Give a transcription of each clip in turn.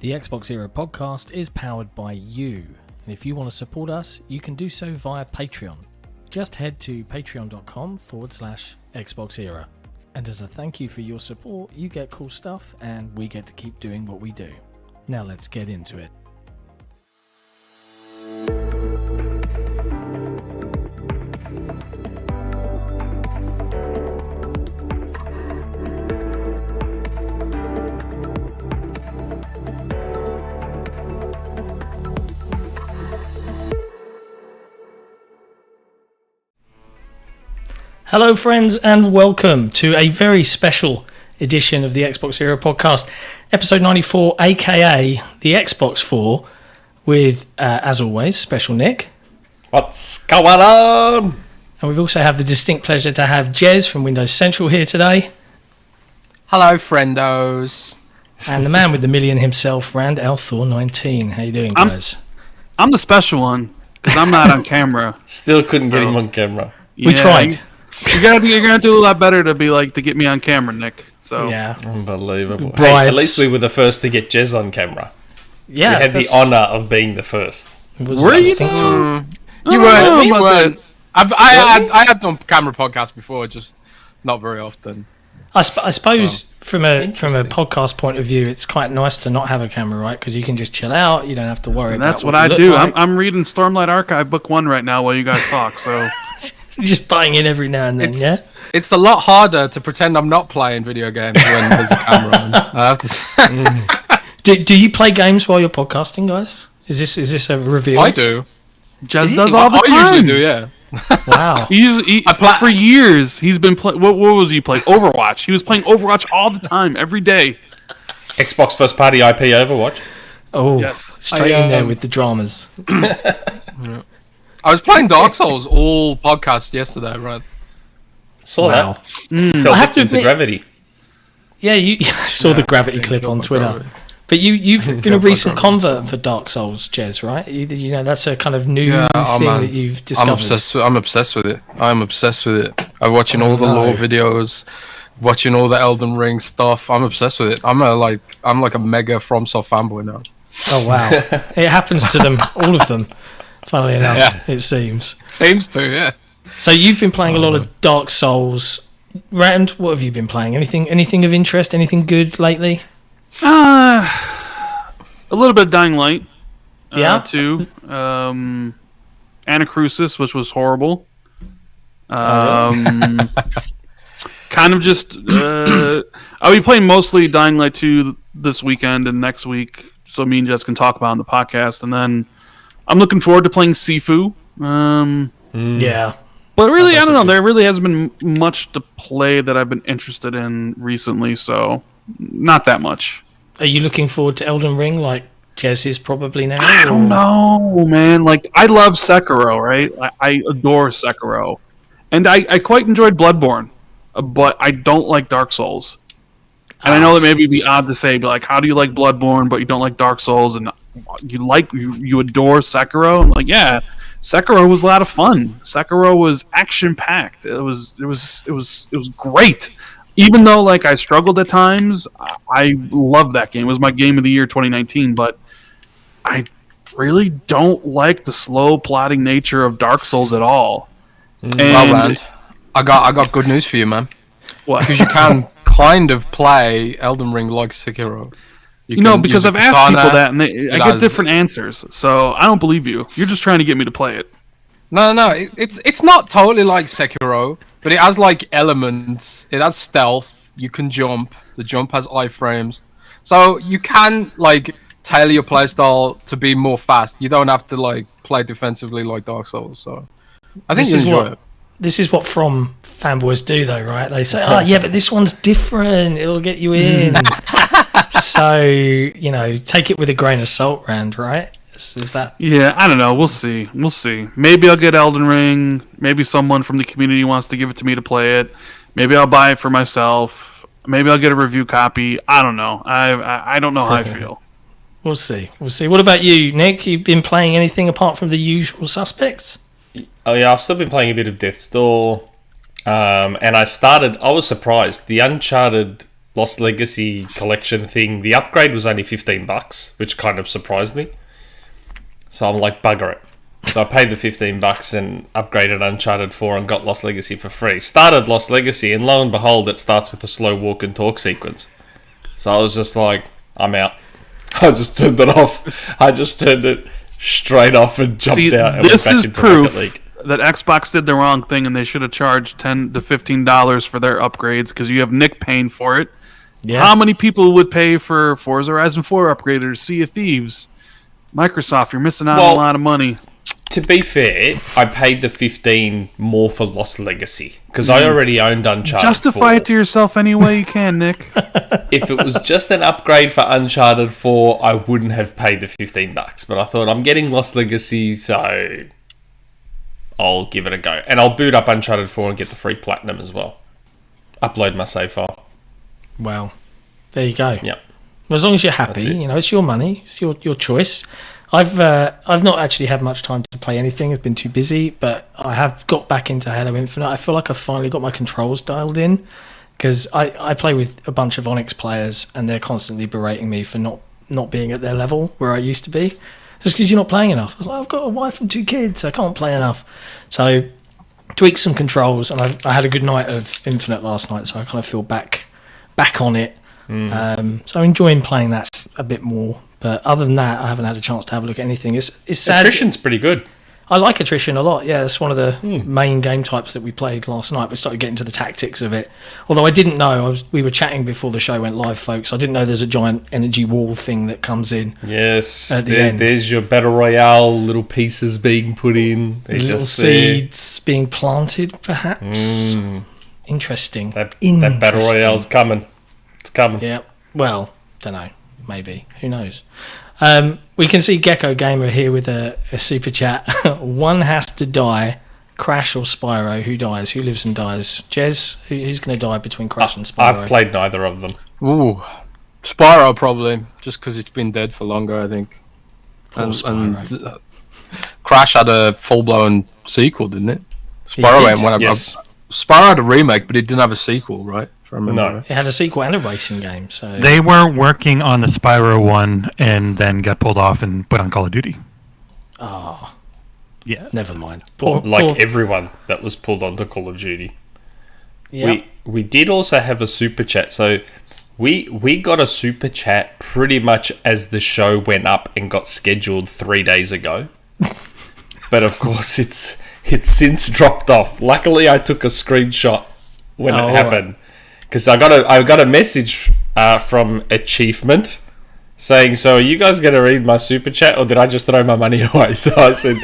The Xbox Era podcast is powered by you, and if you want to support us, you can do so via Patreon. Just head to patreon.com/XboxEra. And as a thank you for your support, you get cool stuff, and we get to keep doing what we do. Now let's get into it. Hello friends, and welcome to a very special edition of the Xbox Era podcast, episode 94, aka the Xbox 4, with, as always, Special Nick. What's going on? And we also have the distinct pleasure to have Jez from Windows Central here today. Hello, friendos. And the man with the million himself, Rand Thor 19. How you doing, guys? I'm the special one, because I'm not on camera. Still couldn't get him on camera. We tried. You're gonna do a lot better to get me on camera, Nick. So Yeah. Unbelievable. Bribes. Hey, at least we were the first to get Jez on camera. Yeah. We had the honour of being the first. Were you? You weren't. I had done camera podcasts before, just not very often. I suppose from a interesting. podcast point of view, it's quite nice to not have a camera, right? Because you can just chill out. You don't have to worry And about that's what you I look do. like. I'm reading Stormlight Archive Book 1 right now while you guys talk. So You're just buying in every now and then, yeah? It's a lot harder to pretend I'm not playing video games when there's a camera on. I have to say. Do you play games while you're podcasting, guys? Is this a reveal? I do. Jez does all the time. I usually do, yeah. Wow. For years, he's been playing. What was he playing? Overwatch. He was playing Overwatch all the time, every day. Xbox first party IP Overwatch. Oh, Yes. straight in there with the dramas. I was playing Dark Souls all podcast yesterday, right? Saw Wow. that. Fell I have to into admit- gravity. Yeah, I saw the gravity Yeah, clip on got Twitter. gravity. But you've been a Got recent gravity. convert for Dark Souls, Jez, right? You know, that's a kind of new Yeah, thing man. that you've discovered. I'm obsessed with it. I'm obsessed with it. I'm watching all the lore videos, watching all the Elden Ring stuff. I'm obsessed with it. I'm like a mega FromSoft fanboy now. Oh, wow. It happens to them, all of them, funnily enough, Yeah. it seems. Seems to, yeah. So you've been playing a lot of Dark Souls. Rand, what have you been playing? Anything of interest? Anything good lately? A little bit of Dying Light. Yeah? Too. Anacrusis, which was horrible. Kind of just. I'll be playing mostly Dying Light 2 this weekend and next week, so me and Jess can talk about it on the podcast. And then I'm looking forward to playing Sifu. Yeah. But really, I don't know. There really hasn't been much to play that I've been interested in recently, so not that much. Are you looking forward to Elden Ring like Jez is probably now? I don't know, man. Like, I love Sekiro, right? I adore Sekiro. And I quite enjoyed Bloodborne, but I don't like Dark Souls. And I know that maybe it'd be odd to say, but like, how do you like Bloodborne, but you don't like Dark Souls, and you adore Sekiro? I'm like, yeah, Sekiro was a lot of fun. Sekiro was action packed. It was great. Even though like I struggled at times, I loved that game. It was my game of the year 2019, but I really don't like the slow plotting nature of Dark Souls at all. Well, Rand, I got good news for you, man. What? Because you can kind of play Elden Ring like Sekiro. You know, because I've asked people that, and I get has- different answers. So I don't believe you. You're just trying to get me to play it. No, it's not totally like Sekiro, but it has like elements. It has stealth. You can jump. The jump has iframes, so you can like tailor your playstyle to be more fast. You don't have to like play defensively like Dark Souls. So I think you enjoy it. This is what From fanboys do, though, right? They say, "Oh, yeah, but this one's different. It'll get you in." So take it with a grain of salt, Rand. Right? Is that? Yeah, I don't know. We'll see. Maybe I'll get Elden Ring. Maybe someone from the community wants to give it to me to play it. Maybe I'll buy it for myself. Maybe I'll get a review copy. I don't know. I don't know how I feel. We'll see. What about you, Nick? You've been playing anything apart from the usual suspects? Oh yeah, I've still been playing a bit of Death's Door. And I was surprised. The Uncharted Lost Legacy collection thing, the upgrade was only $15, which kind of surprised me. So I'm like, bugger it. So I paid the $15 and upgraded Uncharted 4 and got Lost Legacy for free. Started Lost Legacy, and lo and behold, it starts with a slow walk and talk sequence. So I was just like, I'm out. I just turned it off. I just turned it straight off and jumped out and went back into Rocket League. That Xbox did the wrong thing, and they should have charged $10 to $15 for their upgrades, because you have Nick paying for it. Yeah. How many people would pay for Forza Horizon 4 upgraders, Sea of Thieves? Microsoft, you're missing out on a lot of money. To be fair, I paid the $15 more for Lost Legacy because I already owned Uncharted. Justify 4. it to yourself any way you can, Nick. If it was just an upgrade for Uncharted 4, I wouldn't have paid the $15. But I thought, I'm getting Lost Legacy, so I'll give it a go. And I'll boot up Uncharted 4 and get the free platinum as well. Upload my save file. Well, there you go. Yep. As long as you're happy, That's it. you know, it's your money, it's your choice. I've not actually had much time to play anything. I've been too busy, but I have got back into Halo Infinite. I feel like I've finally got my controls dialed in, because I play with a bunch of Onyx players, and they're constantly berating me for not being at their level where I used to be, just because you're not playing enough. I was like, I've got a wife and 2 kids, I can't play enough. So tweaked some controls, and I had a good night of Infinite last night, so I kind of feel back on it. So I'm enjoying playing that a bit more. But other than that, I haven't had a chance to have a look at anything. It's sad. Attrition's pretty good. I like attrition a lot. Yeah, that's one of the main game types that we played last night. We started getting to the tactics of it. Although I didn't know, we were chatting before the show went live, folks. I didn't know there's a giant energy wall thing that comes in. Yes, at the end. There's your Battle Royale, little pieces being put in. Little seeds being planted, perhaps. Interesting. That Battle Royale's coming. It's coming. Yeah, well, don't know. Maybe. Who knows? We can see Gecko Gamer here with a super chat. One has to die. Crash or Spyro? Who dies? Who lives and dies? Jez, who's going to die between Crash and Spyro? I've played neither of them. Ooh, Spyro probably, just because it's been dead for longer, I think. And Crash had a full-blown sequel, didn't it? Yes. Spyro had a remake, but it didn't have a sequel, right? No. It had a sequel and a racing game. So they were working on the Spyro one and then got pulled off and put on Call of Duty. Oh, yeah. Never mind. Everyone that was pulled onto Call of Duty. Yep. We did also have a super chat. So we got a super chat pretty much as the show went up and got scheduled 3 days ago. But of course, it's since dropped off. Luckily, I took a screenshot when it happened. Because I got a message from Achievement saying, so are you guys going to read my super chat, or did I just throw my money away? So I said,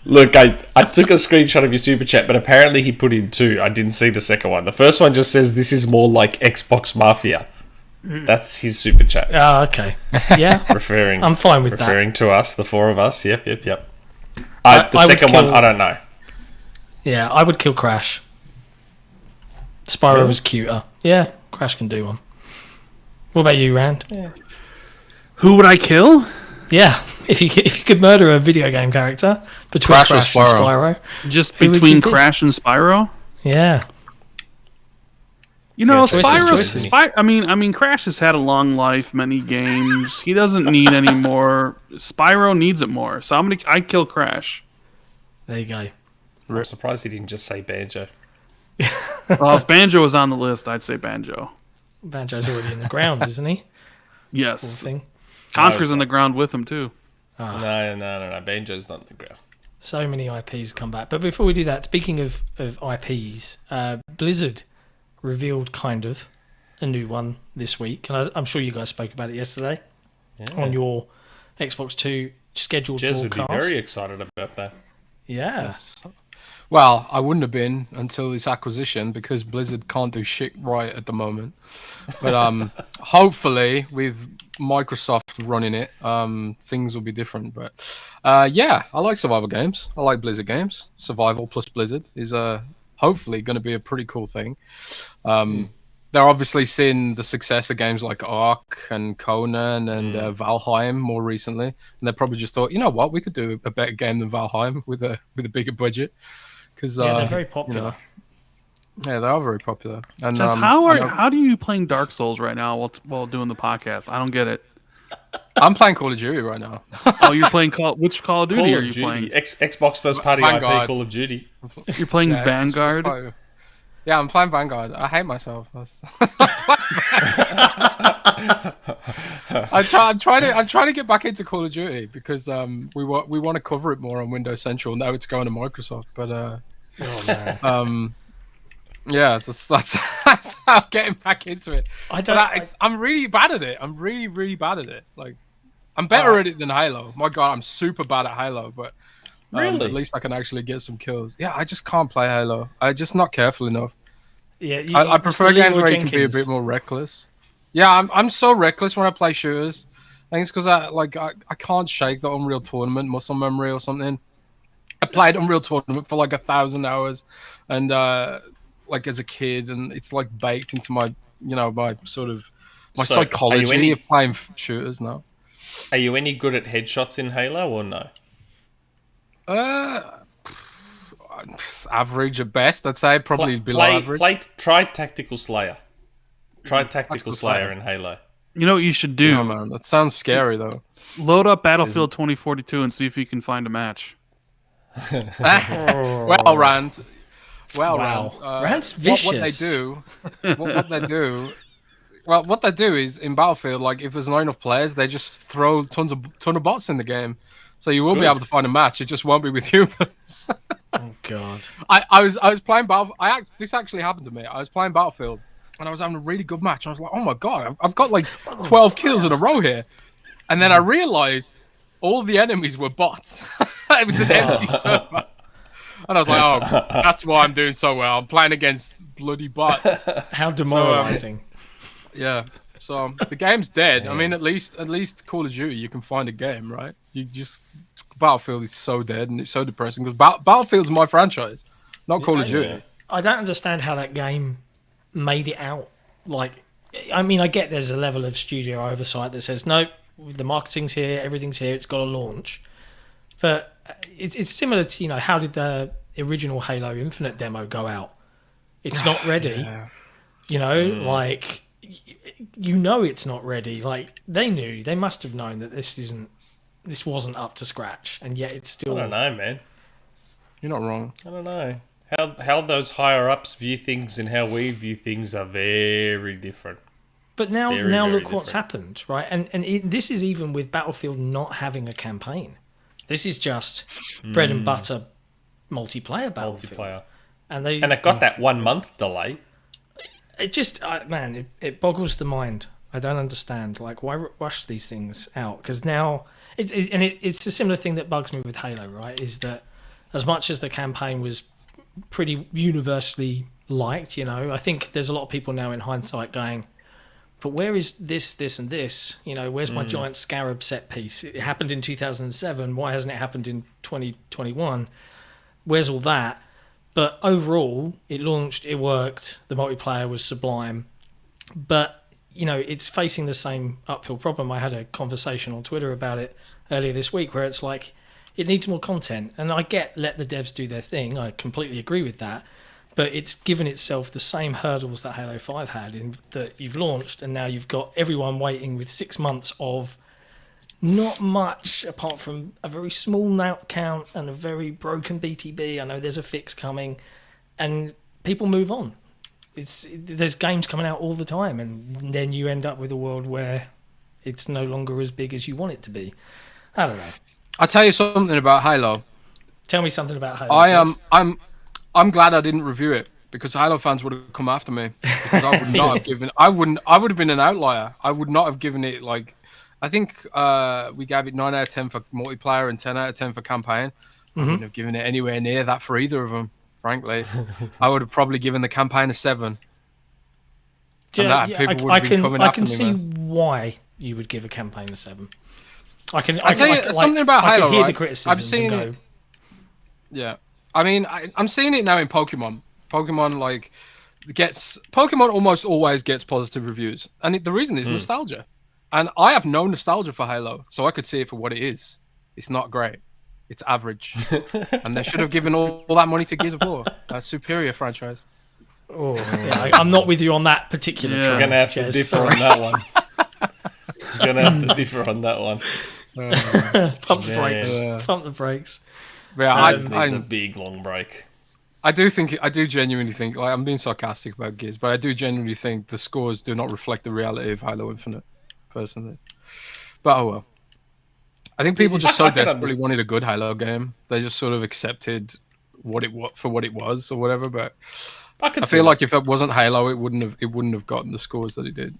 look, I took a screenshot of your super chat, but apparently he put in 2. I didn't see the second one. The first one just says, this is more like Xbox Mafia. That's his super chat. Oh, okay. Yeah. I'm fine with referring to us, the 4 of us. Yep. The I second one, I don't know. Yeah, I would kill Crash. Spyro was cuter. Yeah, Crash can do one. What about you, Rand? Yeah. Who would I kill? Yeah, if you could murder a video game character between Crash and Spyro. Just between Crash and Spyro? Yeah. You know, choices. I mean, Crash has had a long life, many games. He doesn't need any more. Spyro needs it more. So I'd kill Crash. There you go. I'm surprised he didn't just say Banjo. Well, if Banjo was on the list, I'd say Banjo. Banjo's already in the ground, isn't he? Yes. Cool thing. Conker's in the ground with him, too. No. Banjo's not in the ground. So many IPs come back. But before we do that, speaking of IPs, Blizzard revealed kind of a new one this week. And I'm sure you guys spoke about it yesterday on your Xbox 2 scheduled Jez broadcast. would be very excited about that. Yeah. Yes. Well, I wouldn't have been until this acquisition, because Blizzard can't do shit right at the moment. But hopefully, with Microsoft running it, things will be different. But yeah, I like survival games. I like Blizzard games. Survival plus Blizzard is hopefully going to be a pretty cool thing. They're obviously seeing the success of games like Ark and Conan and Valheim more recently, and they probably just thought, you know what, we could do a better game than Valheim with a bigger budget. Because they're very popular. Yeah, they are very popular. And Just I know- how do you playing Dark Souls right now while doing the podcast? I don't get it. I'm playing Call of Duty right now. Oh, you're playing which Call of Duty Call are of you Duty. playing? Xbox first party Vanguard. IP Call of Duty. You're playing Yeah, Vanguard. Yeah, I'm playing Vanguard. I hate myself. I'm trying to get back into Call of Duty because we want to cover it more on Windows Central. Now it's going to Microsoft, but yeah, that's how I'm getting back into it. I'm really bad at it. I'm really, really bad at it. Like, I'm better at it than Halo. My God, I'm super bad at Halo, but Really? at least I can actually get some kills. Yeah, I just can't play Halo. I'm just not careful enough. Yeah, I prefer games where you can be a bit more reckless. Yeah, I'm so reckless when I play shooters. I think it's because I can't shake the Unreal Tournament muscle memory or something. I played Unreal Tournament for like 1,000 hours, and like as a kid, and it's like baked into my my sort of my So, psychology of playing shooters now. Are you any good at headshots in Halo or no? Average at best, I'd say. Probably below average. Try Tactical Slayer. Try Tactical Tactical Slayer Slayer. in Halo. You know what you should do? Oh man, that sounds scary though. Load up Battlefield 2042 and see if you can find a match. Well, Rand. Well, Wow. Rand. Rand's vicious. What they do. What they do. Well, what they do is in Battlefield, like if there's not enough players, they just throw ton of bots in the game, so you will be able to find a match. It just won't be with humans. Oh God. I was playing Battlefield. This actually happened to me. I was playing Battlefield and I was having a really good match. I was like, oh my God, I've got like 12 kills in a row here, and then I realized all the enemies were bots. It was an empty server. And I was like, oh, that's why I'm doing so well. I'm playing against bloody bots. How demoralizing. Yeah. So the game's dead. I mean, at least Call of Duty, you can find a game, right? You just Battlefield is so dead and it's so depressing because Battlefield's my franchise, not Call of Duty. I don't understand how that game made it out. Like, I mean, I get there's a level of studio oversight that says, no, the marketing's here, everything's here, it's got to launch. But it's similar to, how did the original Halo Infinite demo go out? It's not ready. Like, it's not ready. Like, they must have known that this wasn't up to scratch, and yet it's still... I don't know, man. You're not wrong. I don't know. How those higher ups view things and how we view things are very different. But now Very, look very what's happened, right? And this is even with Battlefield not having a campaign. This is just bread and butter multiplayer Battlefield. Multiplayer. And it got that 1 month delay. It just, it boggles the mind. I don't understand. Like, why rush these things out? Because now, it's a similar thing that bugs me with Halo, right? Is that as much as the campaign was pretty universally liked, I think there's a lot of people now in hindsight going, but where is this, and this? Where's my giant scarab set piece? It happened in 2007. Why hasn't it happened in 2021? Where's all that? But overall, it launched, it worked, the multiplayer was sublime. But, it's facing the same uphill problem. I had a conversation on Twitter about it earlier this week where it's like, it needs more content. And I let the devs do their thing. I completely agree with that. But it's given itself the same hurdles that Halo 5 had, in that you've launched and now you've got everyone waiting with 6 months of not much apart from a very small note count and a very broken BTB. I know there's a fix coming, and people move on. There's games coming out all the time, and then you end up with a world where it's no longer as big as you want it to be. I don't know. I'll tell you something about Halo. Tell me something about Halo. I'm glad I didn't review it because Halo fans would have come after me. Because I would not have given. I would have been an outlier. I would not have given it like. I think we gave it 9 out of 10 for multiplayer and 10 out of 10 for campaign. I wouldn't have given it anywhere near that for either of them. Frankly, I would have probably given the campaign a 7. I can see why you would give a campaign a 7. I tell you something about Halo. I can hear right? the criticisms. I've seen and go, yeah. I mean, I'm seeing it now in Pokemon. Pokemon almost always gets positive reviews, and the reason is nostalgia. And I have no nostalgia for Halo, so I could see it for what it is. It's not great. It's average, and they should have given all that money to Gears of War, a superior franchise. Oh, yeah, I'm not with you on that particular Yeah. trend. We're gonna have to Jez, differ sorry. on that one. We're gonna have to differ on that one. Pump the Yeah. brakes. Yeah. Pump the brakes. Yeah, Giz needs a big long break. I do genuinely think, like, I'm being sarcastic about Giz, but I do genuinely think the scores do not reflect the reality of Halo Infinite, personally. But oh well. I think people just so I can desperately understand. wanted a good Halo game, they just sort of accepted what it for what it was or whatever. But I can I see feel that. like if it wasn't Halo, it wouldn't have gotten the scores that it did.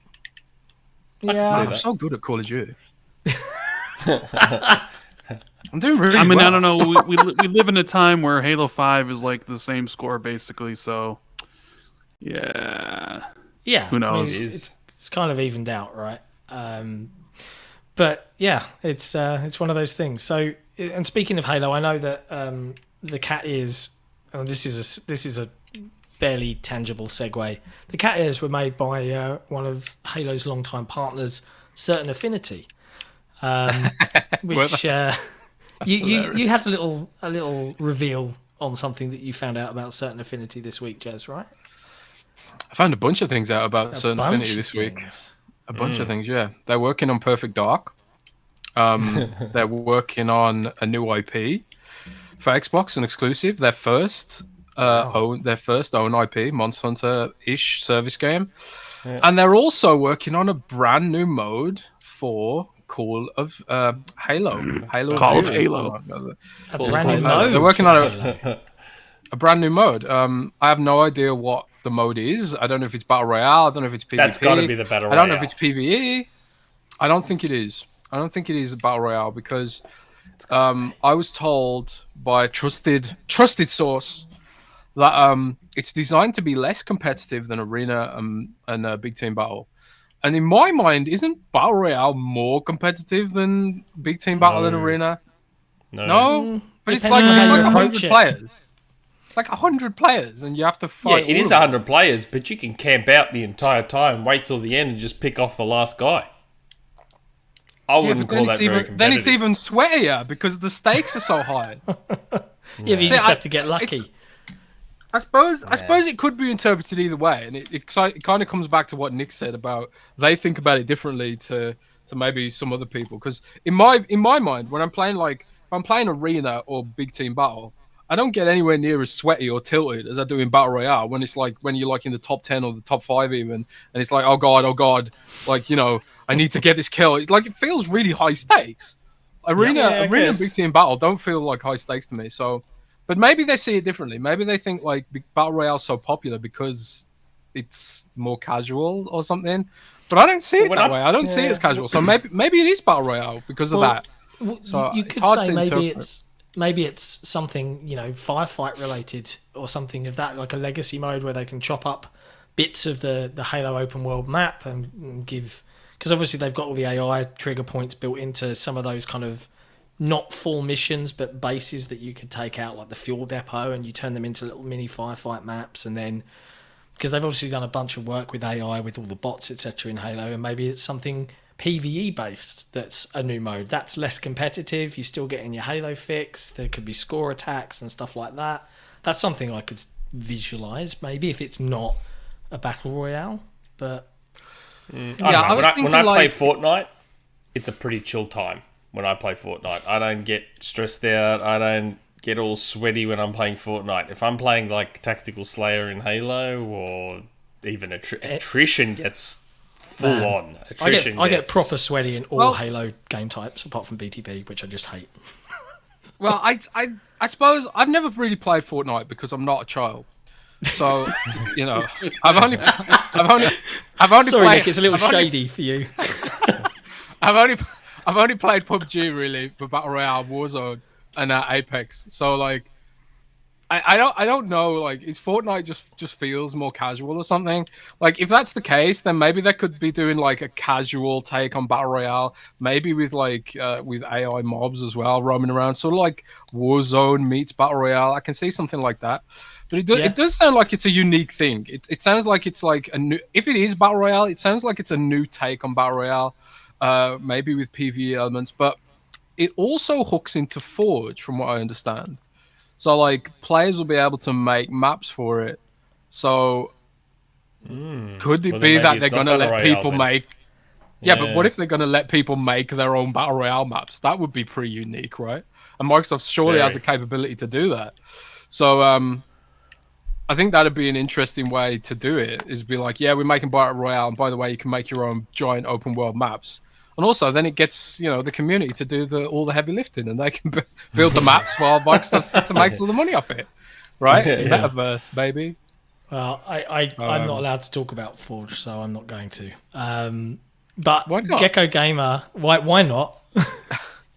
I can Yeah. see Man, I'm that. so good at Call of Duty. I'm doing really I mean, well. I don't know. We live in a time where Halo 5 is like the same score basically. So, yeah. Yeah, Who knows? It is. It's kind of evened out, right? But yeah, it's one of those things. So, and speaking of Halo, I know that the cat ears. And this is a barely tangible segue. The cat ears were made by one of Halo's longtime partners, Certain Affinity, which you had a little reveal on something that you found out about Certain Affinity this week, Jez, right? I found a bunch of things out about Certain Bunch Affinity of this week. things. A bunch of things, yeah. They're working on Perfect Dark. They're working on a new IP for Xbox, an exclusive. Their first own IP, Monster Hunter-ish service game. Yeah. And they're also working on a brand new mode for Call of Halo. Call of Duty. Halo. A brand new Halo. mode. They're working on Halo. a brand new mode. I have no idea what the mode is. I don't know if it's Battle Royale. I don't know if it's PvP. That's got to be the battle I don't know if royale. it's PvE. I don't think it is. I don't think it is a Battle Royale because I was told by a trusted source that it's designed to be less competitive than Arena and Big Team Battle. And in my mind, isn't Battle Royale more competitive than Big Team Battle and No. Arena? No. No, but it's Depends like on how you 100 approach it. players. Like 100 players, and you have to Yeah, fight. it all is of them. 100 players, but you can camp out the entire time, wait till the end, and just pick off the last guy. I Yeah, wouldn't but call then that it's very even then it's competitive. even sweatier because the stakes are so high. Yeah, but you See, just I- have to get lucky. it's- I suppose it could be interpreted either way, and it kind of comes back to what Nick said about they think about it differently to maybe some other people. Because in my mind, when I'm playing if I'm playing Arena or Big Team Battle, I don't get anywhere near as sweaty or tilted as I do in Battle Royale when it's like when you're like in the top 10 or the top 5 even, and it's like oh god, like I need to get this kill. It's like it feels really high stakes. Arena Yeah, I and guess. Big Team Battle don't feel like high stakes to me. So. But maybe they see it differently. Maybe they think like Battle Royale's so popular because it's more casual or something. But I don't see it When that I- way. I don't see it as casual. So maybe it is Battle Royale because of Well, that. Well, So you it's could hard say to maybe interpret. it's something firefight related or something of that, like a legacy mode where they can chop up bits of the Halo open world map and give, because obviously they've got all the AI trigger points built into some of those kind of not full missions but bases that you could take out, like the fuel depot, and you turn them into little mini firefight maps. And then because they've obviously done a bunch of work with AI with all the bots etc in Halo, and maybe it's something PvE based that's a new mode that's less competitive. You still getting your Halo fix. There could be score attacks and stuff like that. That's something I could visualize maybe if it's not a battle royale. But I don't Yeah, I know. was When thinking I play like- Fortnite, it's a pretty chill time when I play Fortnite. I don't get stressed out. I don't get all sweaty when I'm playing Fortnite. If I'm playing like Tactical Slayer in Halo or even attrition gets full Man, on. I Attrition get gets- proper sweaty in all Well- Halo game types apart from BTB, which I just hate. Well, I suppose I've never really played Fortnite because I'm not a child. So, I've only Sorry, played, Nick, it's a little I've only- shady for you. I've only played PUBG really for Battle Royale, Warzone, and Apex. So like, I don't know. Like, is Fortnite just feels more casual or something? Like, if that's the case, then maybe they could be doing like a casual take on Battle Royale, maybe with with AI mobs as well roaming around, sort of like Warzone meets Battle Royale. I can see something like that. But it does sound like it's a unique thing. It sounds like it's like a new. If it is Battle Royale, it sounds like it's a new take on Battle Royale. Maybe with PvE elements, but it also hooks into Forge, from what I understand. So, like, players will be able to make maps for it. So, Could it Well, then be maybe that it's they're not going to Battle let Royale people then. make? Yeah, but Yeah. what if they're going to let people make their own battle royale maps? That would be pretty unique, right? And Microsoft surely has Very. the capability to do that. So I think that'd be an interesting way to do it. Is be like, yeah, we're making battle royale, and by the way, you can make your own giant open world maps. And also, then it gets the community to do all the heavy lifting, and they can build the maps while Microsoft sits and makes all the money off it, right? Yeah. Metaverse, baby. Well, I'm not allowed to talk about Forge, so I'm not going to. But Why not? Gecko Gamer, why not?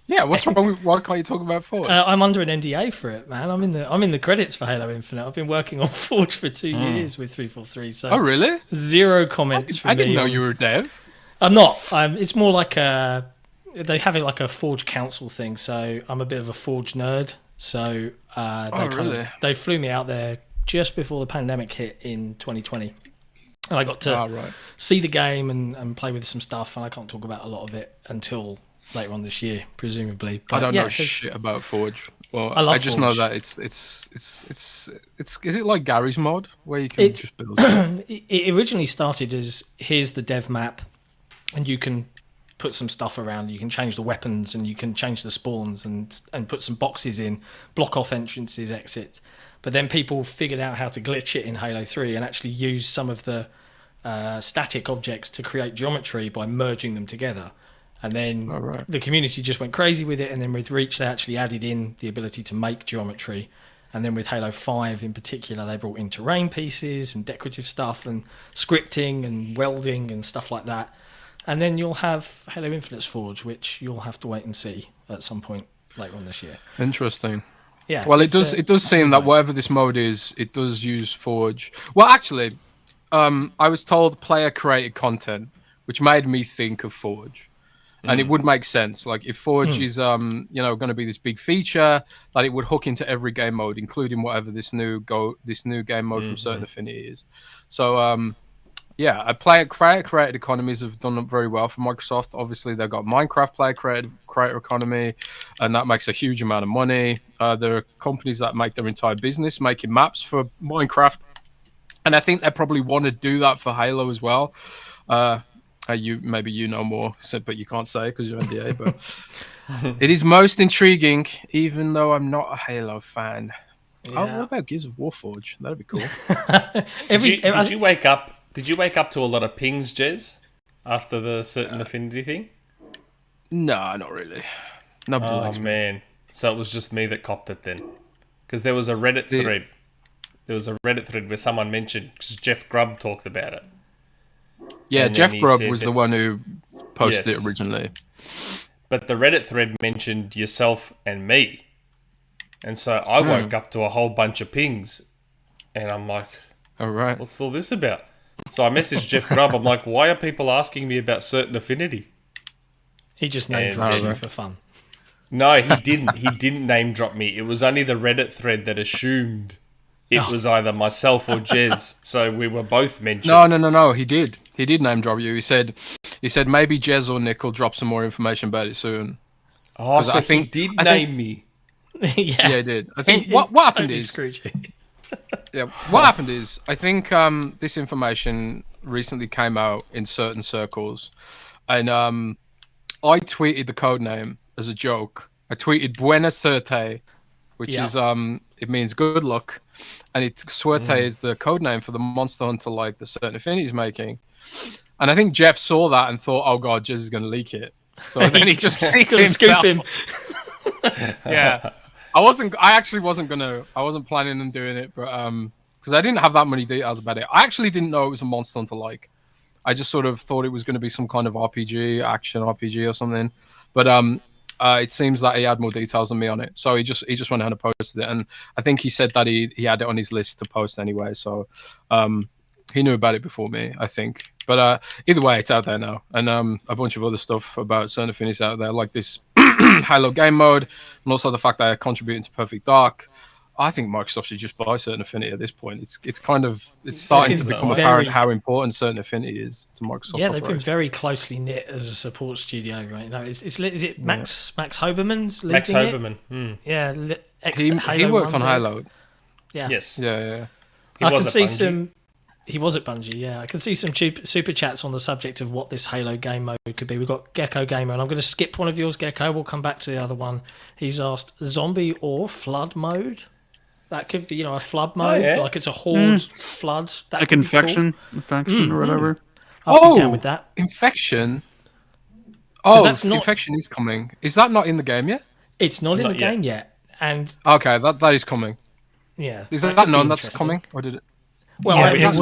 Yeah, what's wrong with why can't you talk about Forge? I'm under an NDA for it, man. I'm in the credits for Halo Infinite. I've been working on Forge for 2 years with 343. So Oh, really? zero comments from I me. didn't know on- you were a dev. I'm not. It's more like they have it like a Forge Council thing. So I'm a bit of a Forge nerd. So really? they flew me out there just before the pandemic hit in 2020, and I got to Right. see the game and play with some stuff. And I can't talk about a lot of it until later on this year, presumably. But I don't yeah, know 'cause shit about Forge. Well, I love I just know Forge. that it's is it like Gary's mod where you can It's- just build stuff? It originally started as here's the dev map, and you can put some stuff around. You can change the weapons, and you can change the spawns, and put some boxes in, block off entrances, exits. But then people figured out how to glitch it in Halo 3 and actually use some of the static objects to create geometry by merging them together. And then right. the community just went crazy with it. And then with Reach, they actually added in the ability to make geometry. And then with Halo 5 in particular, they brought in terrain pieces and decorative stuff and scripting and welding and stuff like that. And then you'll have Halo Infinite's Forge, which you'll have to wait and see at some point later on this year. Interesting. Yeah. Well, it's it does seem that whatever this mode is, it does use Forge. Well, actually, I was told player created content, which made me think of Forge. And it would make sense. Like if Forge is going to be this big feature, that it would hook into every game mode, including whatever this new game mode from Certain Affinity is. So yeah, created economies have done very well for Microsoft. Obviously, they've got Minecraft creator economy, and that makes a huge amount of money. There are companies that make their entire business making maps for Minecraft, and I think they probably want to do that for Halo as well. Maybe you know more, but you can't say because you're NDA. But it is most intriguing, even though I'm not a Halo fan. Oh, what about Gears of War Forge? That'd be cool. Did you wake up? Did you wake up to a lot of pings, Jez, after the Certain Affinity thing? No, not really. Nobody Oh likes me. man! So it was just me that copped it then, because there was a Reddit thread. There was a Reddit thread where someone mentioned because Jeff Grubb talked about it. Yeah, And then Jeff he Grubb said was that- the one who posted Yes. it originally. But the Reddit thread mentioned yourself and me, and so I woke up to a whole bunch of pings, and I'm like, All right. "What's all this about?" So I messaged Jeff Grubb. I'm like, "Why are people asking me about Certain Affinity?" He just name And- drops you Alright. for fun. No, he didn't. He didn't name drop me. It was only the Reddit thread that assumed it was either myself or Jez. So we were both mentioned. No. He did. He did name drop you. He said maybe Jez or Nick will drop some more information about it soon. Oh, so I think- he did I think- name me. Yeah. Yeah, he did. I think what happened Totally is screwed you. Yeah, what happened is, I think this information recently came out in certain circles, and I tweeted the code name as a joke. I tweeted Buena Suerte, which Yeah. is it means good luck, and Suerte is the code name for the Monster Hunter like the Certain Affinity is making. And I think Jeff saw that and thought, "Oh God, Jez is going to leak it." So then he just leaked Gonna himself. scoop him. Yeah, I wasn't planning on doing it, but because I didn't have that many details about it. I actually didn't know it was a Monster Hunter like. I just sort of thought it was going to be some kind of RPG, action RPG or something. But it seems that he had more details than me on it, so he just went ahead and posted it. And I think he said that he had it on his list to post anyway, so he knew about it before me, I think. But either way, it's out there now, and a bunch of other stuff about Certain Affinities out there, like this Halo game mode, and also the fact that they're contributing to Perfect Dark. I think Microsoft should just buy Certain Affinity at this point. It's starting to become apparent how important Certain Affinity is to Microsoft. Yeah, they've been very closely knit as a support studio right now. Is it Max Hoberman's leading Max it? Hoberman. Yeah, He worked on Halo. Yeah. Yes. Yeah. He I was can at see Bungie. some. He was at Bungie, yeah. I can see some super chats on the subject of what this Halo game mode could be. We've got Gecko Gamer, and I'm going to skip one of yours, Gecko. We'll come back to the other one. He's asked zombie or flood mode. That could be, a flood mode, like it's a horde flood. That Like could be infection or whatever. I'll be down with that. Infection. Oh, that's not- infection is coming. Is that not in the game yet? It's not in the Not yet. game yet, and Okay, that is coming. yeah, Is that that could be known that's interesting. coming, or did it? Well, Yeah, I it think was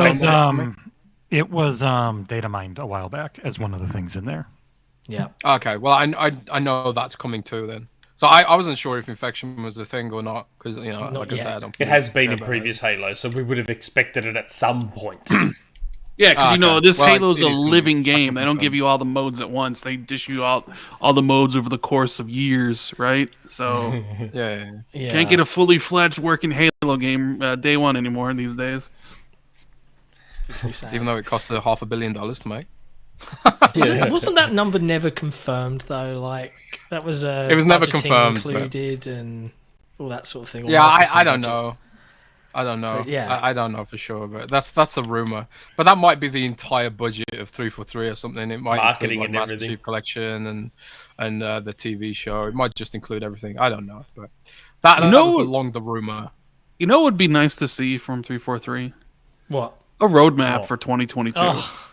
it was data mined a while back as one of the things in there. yeah. Okay, well I know that's coming too then. So I wasn't sure if infection was a thing or not because like I yet. said, I don't It has been in care about previous Halo, so we would have expected it at some point. Yeah, because Okay. this Well, Halo's it a is gonna living be game. They don't give you all the modes at once. They dish you out all the modes over the course of years, right? So it. Yeah. can't get a fully fledged working Halo game day one anymore these days. Even though it cost $500 million to make. Wasn't that number never confirmed though? Like that was It was never budgeting confirmed, but- included, and all that sort of thing. or Yeah, marketing I don't budget. know. I don't know. But yeah. I don't know for sure, but that's the rumor. But that might be the entire budget of 343 or something. It might Marketing include and Master everything. Chief Collection and the TV show. It might just include everything. I don't know, but that was the rumor. You know what would be nice to see from 343? What? A roadmap for 2022. Oh,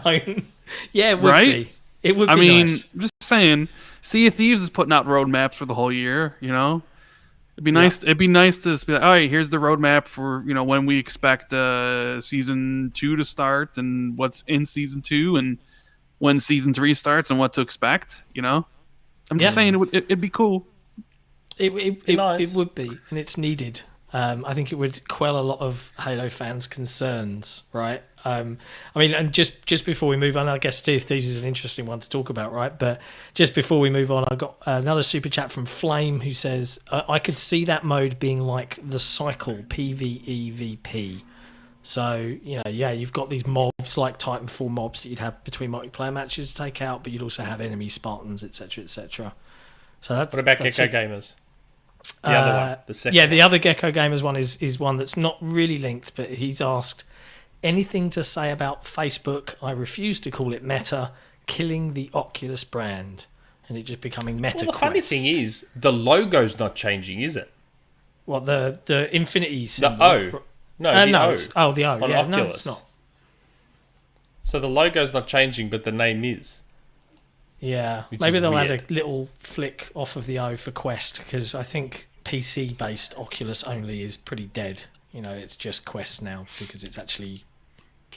don't. Yeah, it would Right? be. It would be I mean, nice. I'm just saying. Sea of Thieves is putting out roadmaps for the whole year. It'd be nice. It'd be nice to just be like, all right, here's the roadmap for when we expect season 2 to start, and what's in season 2, and when season 3 starts, and what to expect. I'm just saying it'd be cool. It would be, and it's needed. I think it would quell a lot of Halo fans' concerns, right? I mean, and just before we move on, I guess Sea of Thieves is an interesting one to talk about, right? But just before we move on, I got another super chat from Flame who says, I could see that mode being like the cycle PvEVP. So, you've got these mobs like Titanfall mobs that you'd have between multiplayer matches to take out, but you'd also have enemy Spartans, etc., etc. So that's What about that's Gecko it. Gamers? The other one, the second. Yeah, the other Gecko Gamers one is one that's not really linked, but he's asked anything to say about Facebook. I refuse to call it Meta killing the Oculus brand and it just becoming Meta. Well, the funny thing is, the logo's not changing, is it? What the Infinity symbol? The O. No, the no, O. it's, oh, the O. On Yeah, no, Oculus. it's not. So the logo's not changing, but the name is. Yeah, Which maybe is they'll weird. add a little flick off of the O for Quest because I think PC-based Oculus only is pretty dead. It's just Quest now because it's actually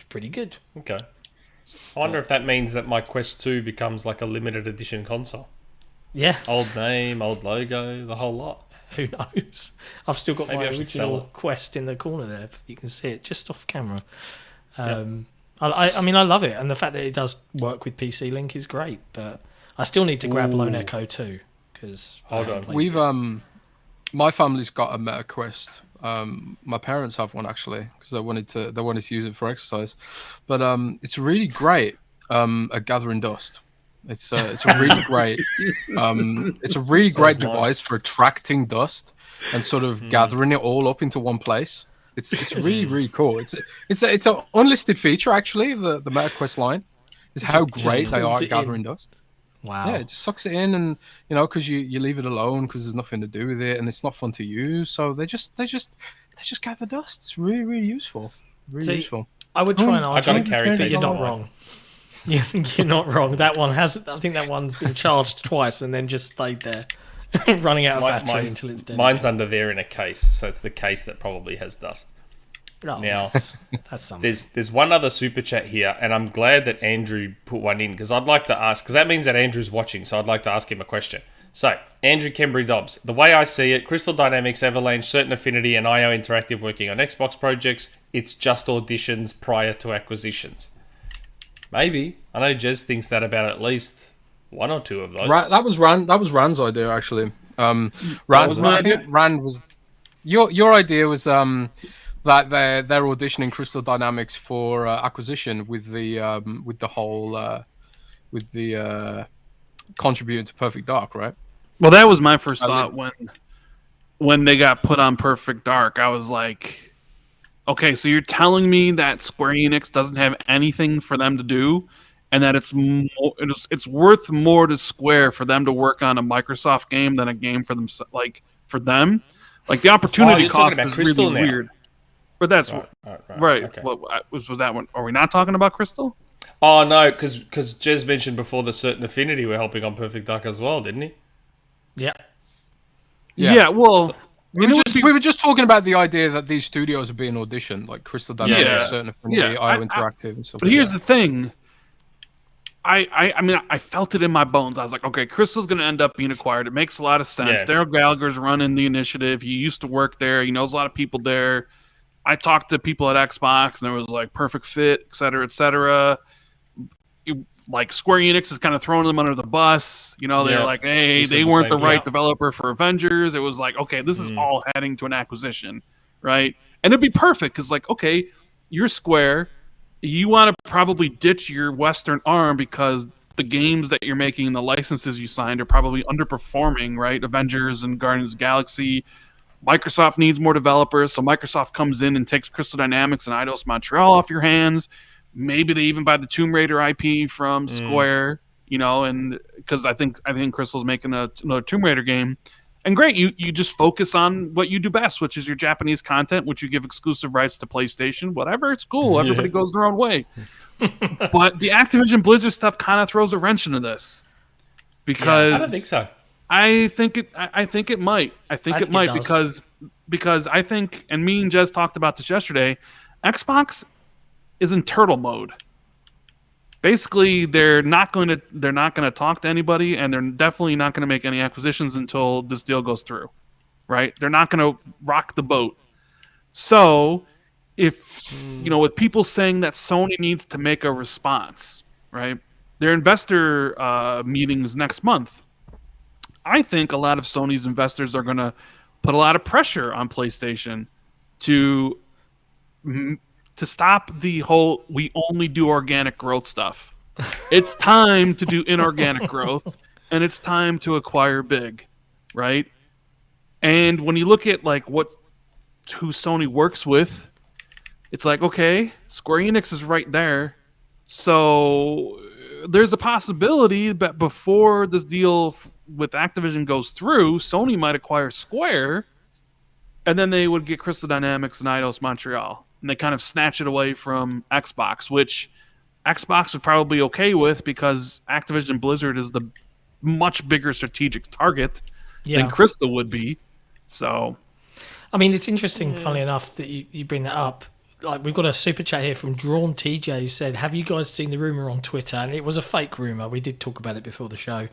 pretty good. Okay. I wonder if that means that my Quest 2 becomes like a limited edition console. Yeah, Old name, old logo, the whole lot. who knows? I've still got Maybe my I should sell original it. Quest in the corner there. You can see it just off camera. I mean, I love it, and the fact that it does work with PC Link is great. But I still need to grab Lone Echo too because Hold on. We've my family's got a Meta Quest. My parents have one actually because they wanted to use it for exercise, but it's really great at gathering dust. It's a really great device for attracting dust and sort of gathering it all up into one place. It's really cool. It's an unlisted feature actually of the Meta Quest line. Is how great they are pulls at it gathering in. dust. wow. Yeah, it just sucks it in, and because you leave it alone because there's nothing to do with it, and it's not fun to use. So they just gather dust. It's really useful. Really See, useful. I would try and I argue, got a carry but case you're not for wrong. You're not wrong. That one has. I think that one's been charged twice and then just stayed there, running out of battery until it's dead. Mine's under there in a case, so it's the case that probably has dust. Oh, Now, that's something. There's one other super chat here, and I'm glad that Andrew put one in because I'd like to ask, because that means that Andrew's watching, so I'd like to ask him a question. So, Andrew Kembry Dobbs, the way I see it, Crystal Dynamics, Avalanche, Certain Affinity, and IO Interactive working on Xbox projects, it's just auditions prior to acquisitions. Maybe. I know Jez thinks that about at least one or two of those. That was Rand's idea actually. Rand, was my I think idea? Rand was your idea was that they're auditioning Crystal Dynamics for acquisition with the whole contributing to Perfect Dark, right? Well, that was my first I thought when they got put on Perfect Dark. I was like, Okay, so you're telling me that Square Enix doesn't have anything for them to do, and that it's worth more to Square for them to work on a Microsoft game than a game for them, for them. Like the opportunity you're talking cost about is Crystal really now. weird. But that's right. Okay. Was that one? Are we not talking about Crystal? Oh no, because Jez mentioned before the certain Affinity were helping on Perfect Dark as well, didn't he? Yeah. Yeah. Well, we were just talking about the idea that these studios are being auditioned, like Crystal Dynamics, Certain Affinity, IO Interactive, and stuff. But here's the thing. I mean, I felt it in my bones. I was like, okay, Crystal's going to end up being acquired. It makes a lot of sense. Yeah. Daryl Gallagher's running the initiative. He used to work there. He knows a lot of people there. I talked to people at Xbox, and there was like perfect fit, et cetera, et cetera. Like Square Enix is kind of throwing them under the bus. You know, they're like, hey, they weren't the right developer for Avengers. It was like, okay, this is all heading to an acquisition, right? And it'd be perfect because, like, okay, you're Square. You want to probably ditch your Western arm because the games that you're making and the licenses you signed are probably underperforming, right? Avengers and Guardians of the Galaxy. Microsoft needs more developers, so Microsoft comes in and takes Crystal Dynamics and Eidos Montreal off your hands. Maybe they even buy the Tomb Raider IP from Square, you know, and because I think Crystal's making another Tomb Raider game. And great, you just focus on what you do best, which is your Japanese content, which you give exclusive rights to PlayStation. Whatever, it's cool. Everybody goes their own way. But the Activision Blizzard stuff kind of throws a wrench into this because I don't think so. I think it might. I think it might because I think, and me and Jez talked about this yesterday. Xbox is in turtle mode. Basically, they're not going to talk to anybody, and they're definitely not going to make any acquisitions until this deal goes through. Right? They're not going to rock the boat. So, if with people saying that Sony needs to make a response, right? Their investor meetings next month. I think a lot of Sony's investors are going to put a lot of pressure on PlayStation to stop the whole we only do organic growth stuff. It's time to do inorganic growth, and it's time to acquire big, right? And when you look at like who Sony works with, it's like, okay, Square Enix is right there. So there's a possibility that before this deal with Activision goes through, Sony might acquire Square, and then they would get Crystal Dynamics and Eidos Montreal. And they kind of snatch it away from Xbox, which Xbox would probably be okay with because Activision Blizzard is the much bigger strategic target than Crystal would be. So, I mean, it's interesting, funnily enough, that you bring that up. Like, we've got a super chat here from Drawn TJ who said, have you guys seen the rumor on Twitter? And it was a fake rumor. We did talk about it before the show,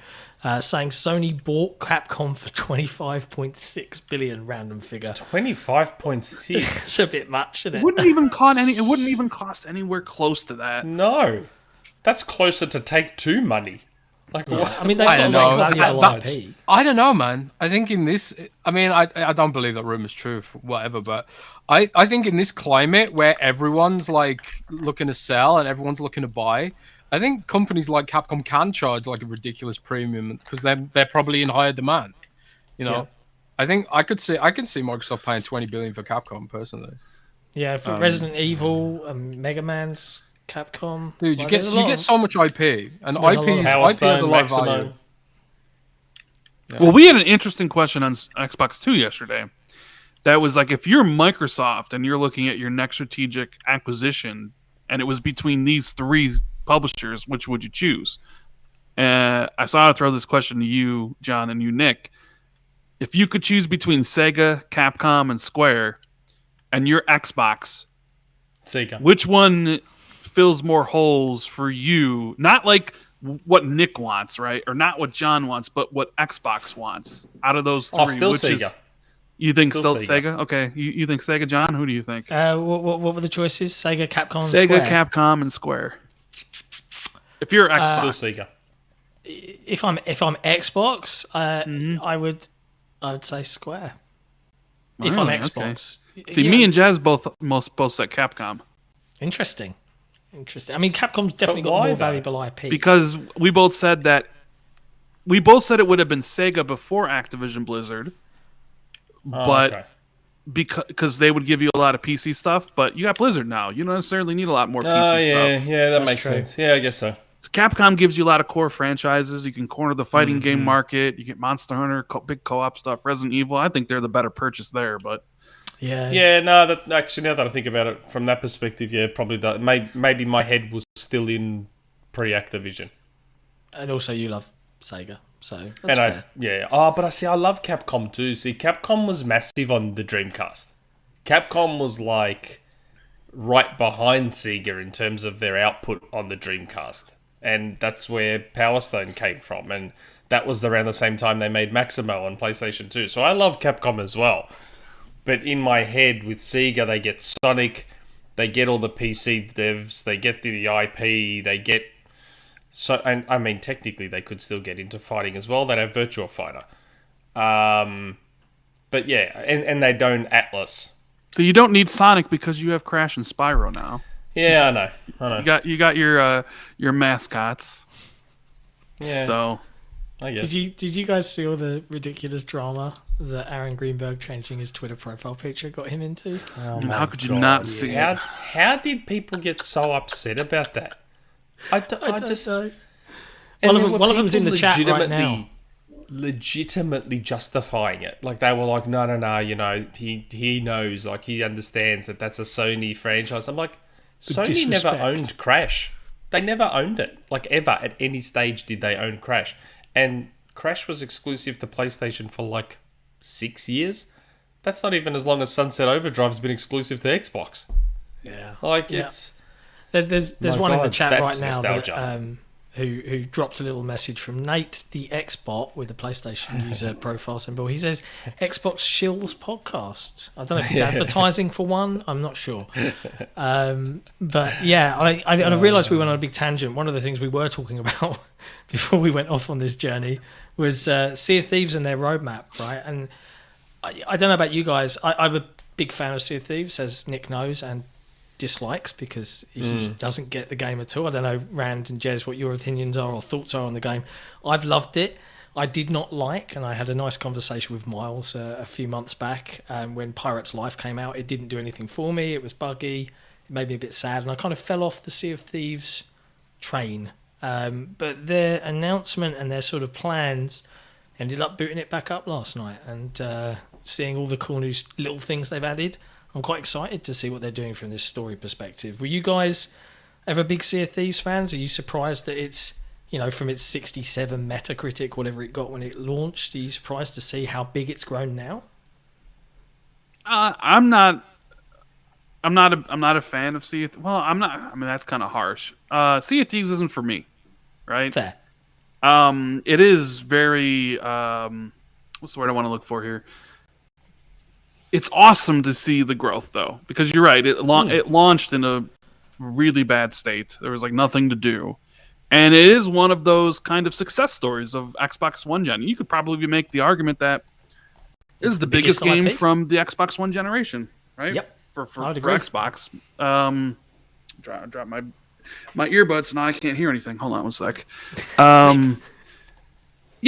saying Sony bought Capcom for 25.6 billion, random figure. 25.6. It's a bit much, isn't it? It wouldn't even cost anywhere close to that. No, that's closer to Take-Two money. Like, what? I mean, they've got valuable IP. I don't know, man. I think in this, I mean, I don't believe that rumor's true, whatever, but I think in this climate where everyone's like looking to sell and everyone's looking to buy, I think companies like Capcom can charge like a ridiculous premium because they're probably in higher demand. You know, Yeah. I think I can see Microsoft paying 20 billion for Capcom personally. Yeah, for Resident Evil and Mega Man's Capcom. Dude, you Like, get so much IP, and There's a IP lot of has a lot of value. Maximum. Yeah. Well, we had an interesting question on Xbox 2 yesterday. That was like, if you're Microsoft and you're looking at your next strategic acquisition, and it was between these three publishers, which would you choose? I saw I throw this question to you, John, and you, Nick. If you could choose between Sega, Capcom, and Square, and your Xbox, Sega. which one fills more holes for you? Not like what Nick wants, right? Or not what John wants, but what Xbox wants out of those three. Oh, still which Sega. You think Still still Sega. Sega? Okay. You think Sega, John? Who do you think? What were the choices? Sega, Capcom, Sega, Square? Capcom, and Square. If you're Xbox. Still Sega. If I'm Xbox, I would say Square. If I'm Really? Xbox. See, me and Jez both said Capcom. Interesting. I mean, Capcom's definitely But got why, more though? valuable IP. Because we both said that it would have been Sega before Activision Blizzard. Oh, But okay. because they would give you a lot of PC stuff, but you got Blizzard now. You don't necessarily need a lot more PC stuff. Yeah, that That's makes true. sense. Yeah, I guess so. So Capcom gives you a lot of core franchises. You can corner the fighting game Mm-hmm. market. You get Monster Hunter, big co-op stuff, Resident Evil. I think they're the better purchase there, but Yeah. Yeah, no, that actually, now that I think about it from that perspective, yeah, probably that. Maybe my head was still in pre-Activision. And also, you love Sega, so that's And fair. but I love Capcom too. See, Capcom was massive on the Dreamcast. Capcom was like right behind Sega in terms of their output on the Dreamcast. And that's where Power Stone came from. And that was around the same time they made Maximo on PlayStation 2. So I love Capcom as well. But in my head, with Sega, they get Sonic, they get all the PC devs, they get the IP, they get... So, and I mean, technically, they could still get into fighting as well. They'd have Virtua Fighter. But yeah, and they don't Atlas. so you don't need Sonic because you have Crash and Spyro now. Yeah, I know. You got your mascots. Yeah, So I guess. Did you guys see all the ridiculous drama that Aaron Greenberg changing his Twitter profile picture got him into? how could you not see it? How did people get so upset about that? I just know. And One of there them- were in the people chat right now. legitimately justifying it. Like, they were like, no, you know, he knows, like, he understands that that's a Sony franchise. I'm like, Sony never disrespect. owned Crash. They never owned it. Like, ever, at any stage did they own Crash. And Crash was exclusive to PlayStation for like 6 years. That's not even as long as Sunset Overdrive's been exclusive to Xbox. Yeah. Like, Yeah. it's... There's My one in the God, chat right that's now nostalgia. that, who dropped a little message from Nate, the Xbot, with the PlayStation user profile symbol. He says, Xbox Shills podcast. I don't know if he's advertising for one. I'm not sure. But yeah, I realised we went on a big tangent. One of the things we were talking about before we went off on this journey was Sea of Thieves and their roadmap, right? And I don't know about you guys. I'm a big fan of Sea of Thieves, as Nick knows, and dislikes because he doesn't get the game at all. I don't know, Rand and Jez, what your opinions are or thoughts are on the game. I've loved it. I did not like, and I had a nice conversation with Miles a few months back when Pirate's Life came out. It didn't do anything for me. It was buggy. It made me a bit sad, and I kind of fell off the Sea of Thieves train. But their announcement and their sort of plans ended up booting it back up last night, and seeing all the cool new little things they've added. I'm quite excited to see what they're doing from this story perspective. Were you guys ever big Sea of Thieves fans? Are you surprised that it's, you know, from its 67 Metacritic, whatever it got when it launched? Are you surprised to see how big it's grown now? I'm not a fan of Sea of Well, I'm not. I mean, that's kind of harsh. Sea of Thieves isn't for me, right? Fair. It is very. What's the word I want to look for here? It's awesome to see the growth, though, because you're right. It launched in a really bad state. There was like nothing to do, and it is one of those kind of success stories of Xbox One gen. You could probably make the argument that it is the biggest game IP? from the Xbox One generation, right? Yep. For I would agree. Xbox. Drop my earbuds now. I can't hear anything. Hold on one sec. Yeah,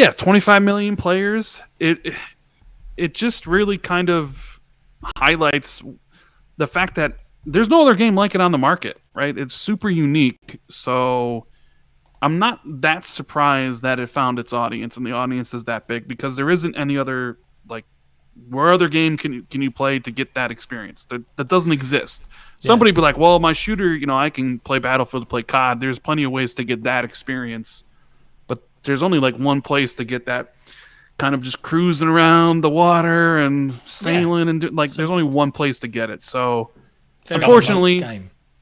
25 million players. It just really kind of highlights the fact that there's no other game like it on the market, right? It's super unique. So I'm not that surprised that it found its audience and the audience is that big, because there isn't any other, like, where other game can you play to get that experience? That doesn't exist. Somebody be like, well, my shooter, you know, I can play Battlefield, play COD. There's plenty of ways to get that experience. But there's only like one place to get that kind of just cruising around the water and sailing and there's only one place to get it. So unfortunately,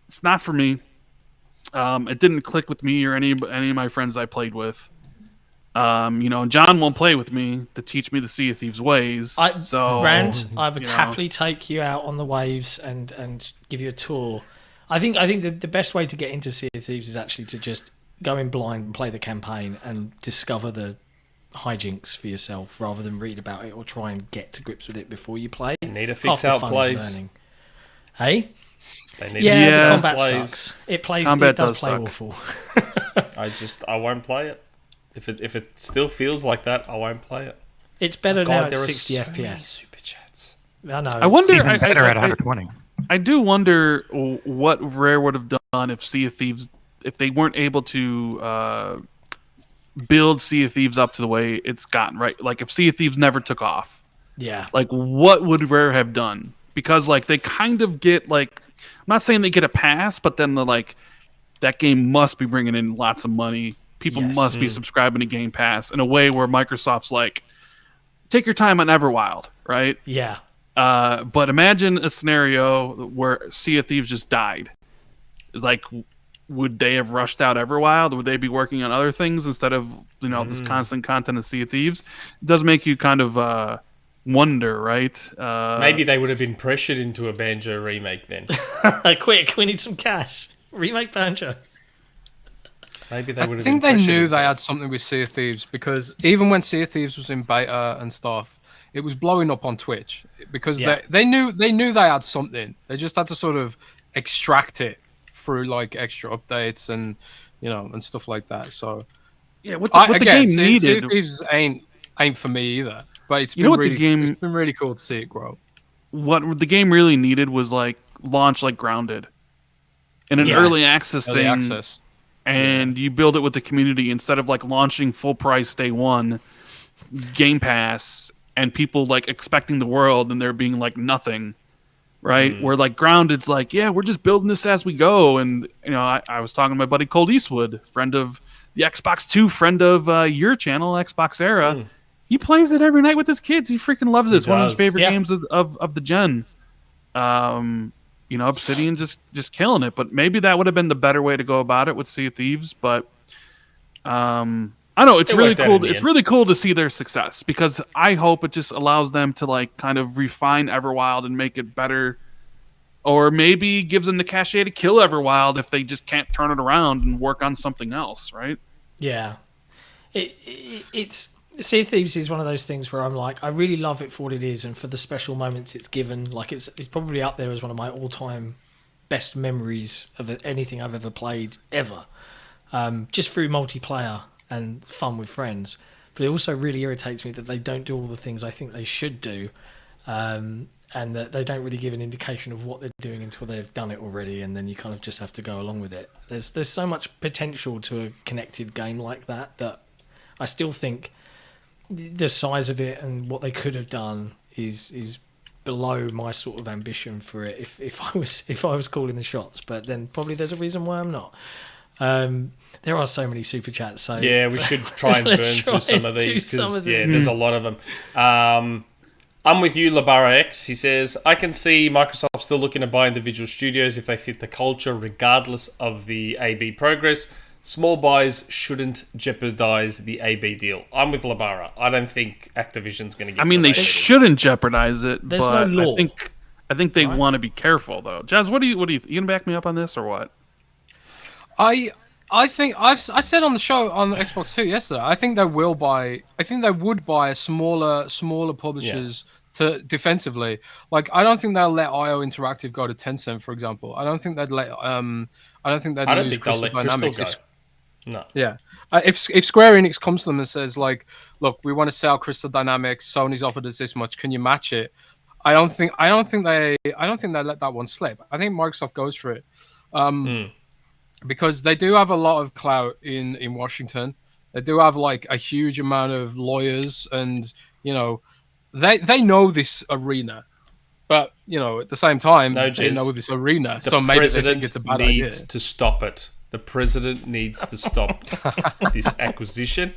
it's not for me. It didn't click with me or any of my friends I played with. You know, John won't play with me to teach me the Sea of Thieves ways. Rand, I would happily take you out on the waves and give you a tour. I think the best way to get into Sea of Thieves is actually to just go in blind and play the campaign and discover the hijinks for yourself, rather than read about it or try and get to grips with it before you play. You need to fix out plays. Hey? They need The to combat plays. sucks. It does play suck. awful. I won't play it. If it still feels like that, I won't play it. It's better now at there are 60 so FPS. many Superchats. I know. I wonder. Even better at 120. I do wonder what Rare would have done if Sea of Thieves, if they weren't able to build Sea of Thieves up to the way it's gotten, right? Like if Sea of Thieves never took off, Yeah. like what would Rare have done? Because like they kind of get like, I'm not saying they get a pass, but then that game must be bringing in lots of money. People Yes. must be subscribing to Game Pass in a way where Microsoft's like, take your time on Everwild, right? Yeah. But imagine a scenario where Sea of Thieves just died. It's like, would they have rushed out Everwild? Would they be working on other things instead of this constant content of Sea of Thieves? It does make you kind of wonder, right? Maybe they would have been pressured into a Banjo remake then. Quick, we need some cash. Remake Banjo. Maybe they would I have think been they pressured knew into they it. had something with Sea of Thieves, because even when Sea of Thieves was in beta and stuff, it was blowing up on Twitch because Yeah. they knew they had something. They just had to sort of extract it through like extra updates and and stuff like that. So yeah, what the game Sea of needed. Thieves ain't for me either. But it's been You know what the really, game- it's been really cool to see it grow. What the game really needed was like launch like Grounded, in an Yeah. early access Early thing, access. and you build it with the community instead of like launching full price day one, Game Pass, and people like expecting the world and there being like nothing, right? Where like Grounded's like, yeah, we're just building this as we go. And I was talking to my buddy Cold Eastwood, friend of the Xbox 2, friend of your channel, XboxEra. He plays it every night with his kids. He freaking loves it. It's one of his does. favorite Yeah. games of the gen. Obsidian just killing it. But maybe that would have been the better way to go about it with Sea of Thieves. But I know it's It really worked out cool. in the It's end. really cool to see their success, because I hope it just allows them to like kind of refine Everwild and make it better, or maybe gives them the cachet to kill Everwild if they just can't turn it around and work on something else, right? Yeah. It's Sea of Thieves is one of those things where I'm like, I really love it for what it is and for the special moments it's given. Like it's probably up there as one of my all-time best memories of anything I've ever played ever. Just through multiplayer and fun with friends. But it also really irritates me that they don't do all the things I think they should do, and that they don't really give an indication of what they're doing until they've done it already, and then you kind of just have to go along with it. There's so much potential to a connected game like that I still think the size of it and what they could have done is below my sort of ambition for it if I was calling the shots. But then probably there's a reason why I'm not. There are so many super chats, so Yeah, we should try and burn Let's through try some of and do these some because of them. there's a lot of them. I'm with you, Labara X. He says, I can see Microsoft still looking to buy individual studios if they fit the culture, regardless of the AB progress. Small buys shouldn't jeopardize the AB deal. I'm with Labara. I don't think Activision's going to get. I mean, they shouldn't jeopardize it. There's but no law. I think they Right? want to be careful, though. Jez, what do you you gonna back me up on this or what? I think I said on the show on the Xbox 2 yesterday. I think they will buy. I think they would buy smaller publishers to defensively. Like I don't think they'll let IO Interactive go to Tencent, for example. I don't think they'd let. I don't think they'd I don't lose think they'll Crystal let Dynamics. Crystal go. No. Yeah. If Square Enix comes to them and says like, look, we want to sell Crystal Dynamics, Sony's offered us this much, can you match it? I don't think they let that one slip. I think Microsoft goes for it. Because they do have a lot of clout in Washington. They do have like a huge amount of lawyers, and they know this arena. But at the same time, No, they Jez, know this arena, The so maybe they president think it's a bad idea. needs to stop it. The president needs to stop this acquisition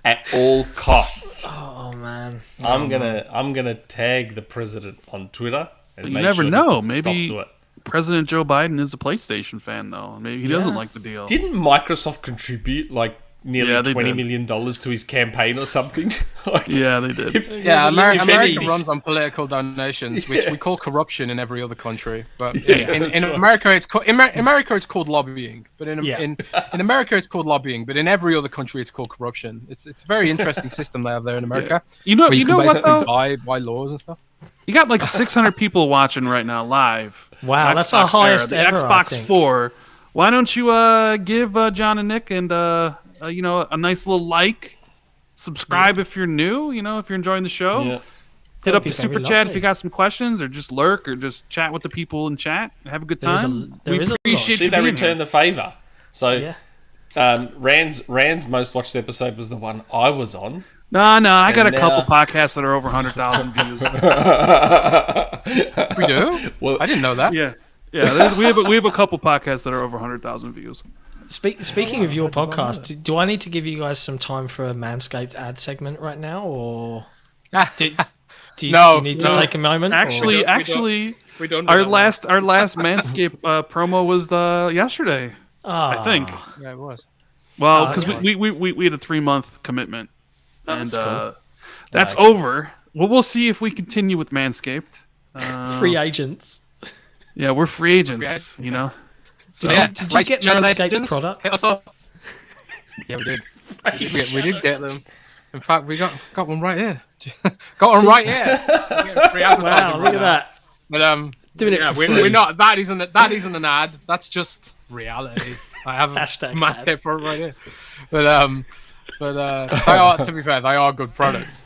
at all costs. Oh man. I'm gonna tag the president on Twitter and You make never sure he know. puts a stop Maybe to it. President Joe Biden is a PlayStation fan, though. Maybe he doesn't like the deal. Didn't Microsoft contribute like nearly Yeah, they $20 did. million to his campaign or something? Like, Yeah, they did. Yeah, America any- runs on political donations, which Yeah. we call corruption in every other country. But Yeah, in that's right. America, America it's called lobbying. But in Yeah. in America, it's called lobbying. But in every other country, it's called corruption. It's a very interesting system they have there in America. You know, Where you can know what basically though? buy laws and stuff. You got like 600 people watching right now live. Wow, on that's our Xbox highest Era, the ever, I Xbox think. 4. Why don't you give John and Nick and a nice little like, subscribe if you're new. If you're enjoying the show. Yeah. hit up the be very super chat if lovely. you got some questions, or just lurk, or just chat with the people in chat. Have a good There is time. there We is a lot. appreciate See, you they being return here. the favour. So, Yeah. Rand's most watched episode was the one I was on. No, I got a And couple now- podcasts that are over 100,000 views. We do? Well, I didn't know that. Yeah, we have a couple podcasts that are over 100,000 views. Speaking of your podcast, do I need to give you guys some time for a Manscaped ad segment right now, or do you need to take a moment? Actually, We don't. our last Manscaped promo was yesterday, I think. Yeah, it was. Well, Oh, because that's we had a 3-month commitment, and that's cool. that's over. Well, we'll see if we continue with Manscaped. free agents. Yeah, we're free agents. You know. Did you get Manscaped product? Yeah, we did. we did get them. In fact, we got one right here. Got one right here. Free advertising Wow, look right at now. that. But Doing it yeah, for we're free. not. That isn't an ad. That's just reality. I have a Hashtag Manscaped product right here. But they are, to be fair, they are good products.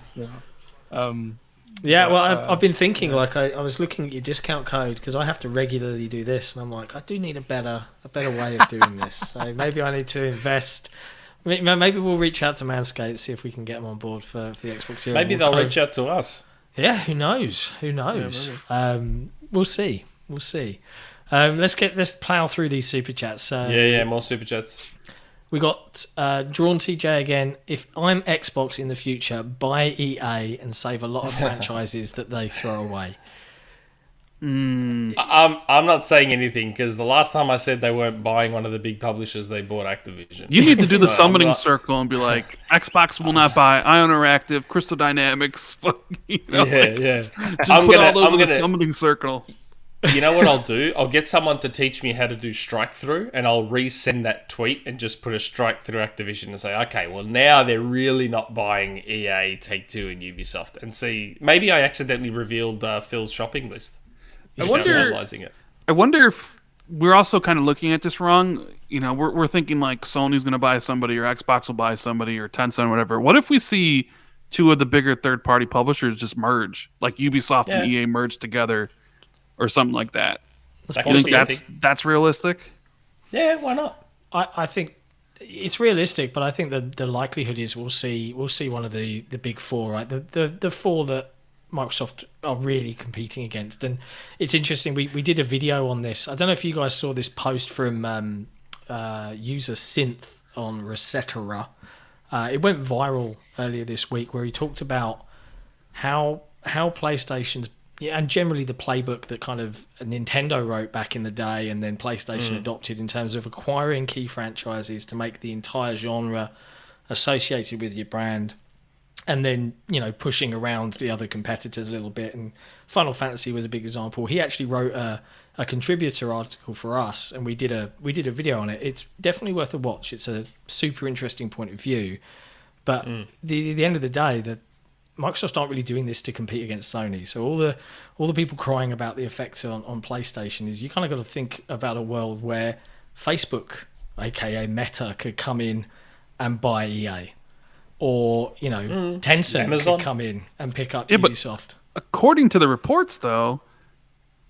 Yeah, well, I've been thinking, like, I was looking at your discount code because I have to regularly do this, and I'm like, I do need a better way of doing this. So maybe I need to invest. Maybe we'll reach out to Manscaped, see if we can get them on board for the Xbox Era. maybe they'll reach out to us. Yeah, who knows? We'll see. Let's plow through these super chats. So Yeah, more super chats. we got Drawn TJ again. If I'm Xbox in the future, buy EA and save a lot of franchises that they throw away. I'm not saying anything because the last time I said they weren't buying one of the big publishers, they bought Activision. You need to do the So summoning I'm not- circle and be like, Xbox will not buy Ion Interactive, Crystal Dynamics. You know, Yeah. just put all those in the gonna- summoning circle. You know what I'll do? I'll get someone to teach me how to do strike through, and I'll resend that tweet and just put a strike through Activision and say, okay, well now they're really not buying EA, Take-Two, and Ubisoft, and see. Maybe I accidentally revealed Phil's shopping list. I wonder- Realizing it. I wonder if we're also kind of looking at this wrong. You know, we're thinking like Sony's going to buy somebody, or Xbox will buy somebody, or Tencent, or whatever. What if we see two of the bigger third-party publishers just merge, like Ubisoft and EA merge together, or something like that? That You could think be a thing. that's realistic? Yeah, why not? I think it's realistic, but I think the likelihood is we'll see one of the big four, right? The four that Microsoft are really competing against. And it's interesting, we did a video on this. I don't know if you guys saw this post from user Synth on Resetera. It went viral earlier this week, where he talked about how PlayStation's, and generally the playbook that kind of Nintendo wrote back in the day and then PlayStation adopted in terms of acquiring key franchises to make the entire genre associated with your brand, and then, you know, pushing around the other competitors a little bit. And Final Fantasy was a big example. He actually wrote a contributor article for us, and we did a video on it. It's definitely worth a watch. It's a super interesting point of view. But the end of the day, the Microsoft aren't really doing this to compete against Sony. So all the people crying about the effect on PlayStation is, you kind of got to think about a world where Facebook, aka Meta, could come in and buy EA. Or, you know, Tencent Amazon could come in and pick up Yeah, but- Ubisoft. According to the reports, though,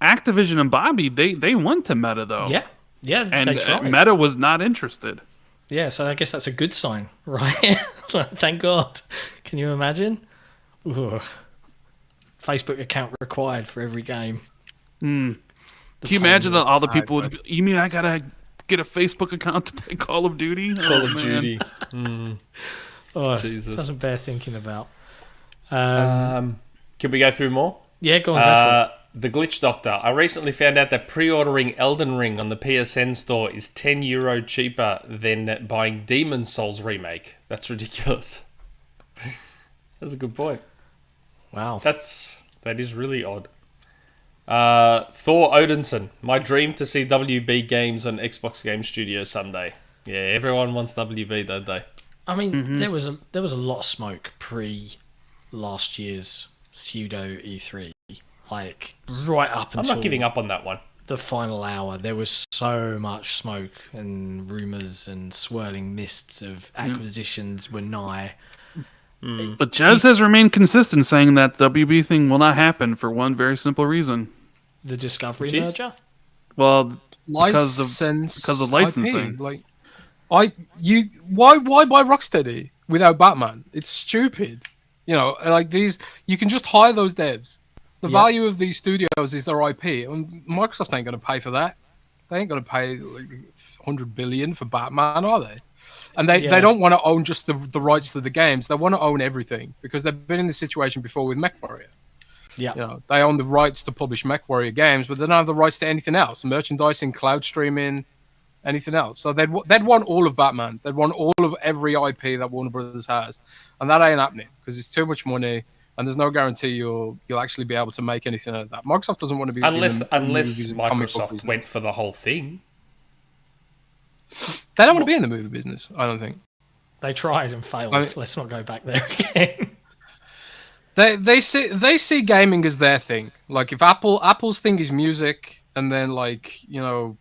Activision and Bobby, they went to Meta, though. Yeah, And they tried. Meta was not interested. Yeah, so I guess that's a good sign, right? Thank God. Can you imagine? Ugh. Facebook account required for every game. Can you imagine all the people would be, you mean I gotta get a Facebook account to play Call of Duty? Call of man. Duty. Oh, Jesus. doesn't bear thinking about. Can we go through more? Yeah, go on, go for it. The Glitch Doctor. I recently found out that pre-ordering Elden Ring on the PSN store is €10 cheaper than buying Demon Souls Remake. That's ridiculous. That's a good point. Wow. That is really odd. Thor Odinson. My dream to see WB games on Xbox Game Studio someday. Yeah, everyone wants WB, don't they? I mean, there was a lot of smoke pre last year's pseudo E3. Like, right up I'm until not giving up on that one. the final hour, there was so much smoke and rumours and swirling mists of acquisitions were nigh. But Jez has remained consistent, saying that WB thing will not happen for one very simple reason. The Discovery Jeez. merger. Well, because of licensing. IP. Like, why buy Rocksteady without Batman? It's stupid. You know, like these, you can just hire those devs. The value of these studios is their IP, and Microsoft ain't going to pay for that. They ain't going to pay like 100 billion for Batman, are they? And they don't want to own just the rights to the games. They want to own everything because they've been in this situation before with MechWarrior. Yeah. You know, they own the rights to publish MechWarrior games, but they don't have the rights to anything else. Merchandising, cloud streaming, anything else. So they'd want all of Batman. They'd want all of every IP that Warner Brothers has. And that ain't happening because it's too much money and there's no guarantee you'll actually be able to make anything out of that. Microsoft doesn't want to be unless movies and comic book Microsoft business. went for the whole thing. They don't want to be in the movie business, I don't think. They tried and failed. I mean- Let's not go back there again. They see gaming as their thing. Like if Apple's thing is music, and then like you know,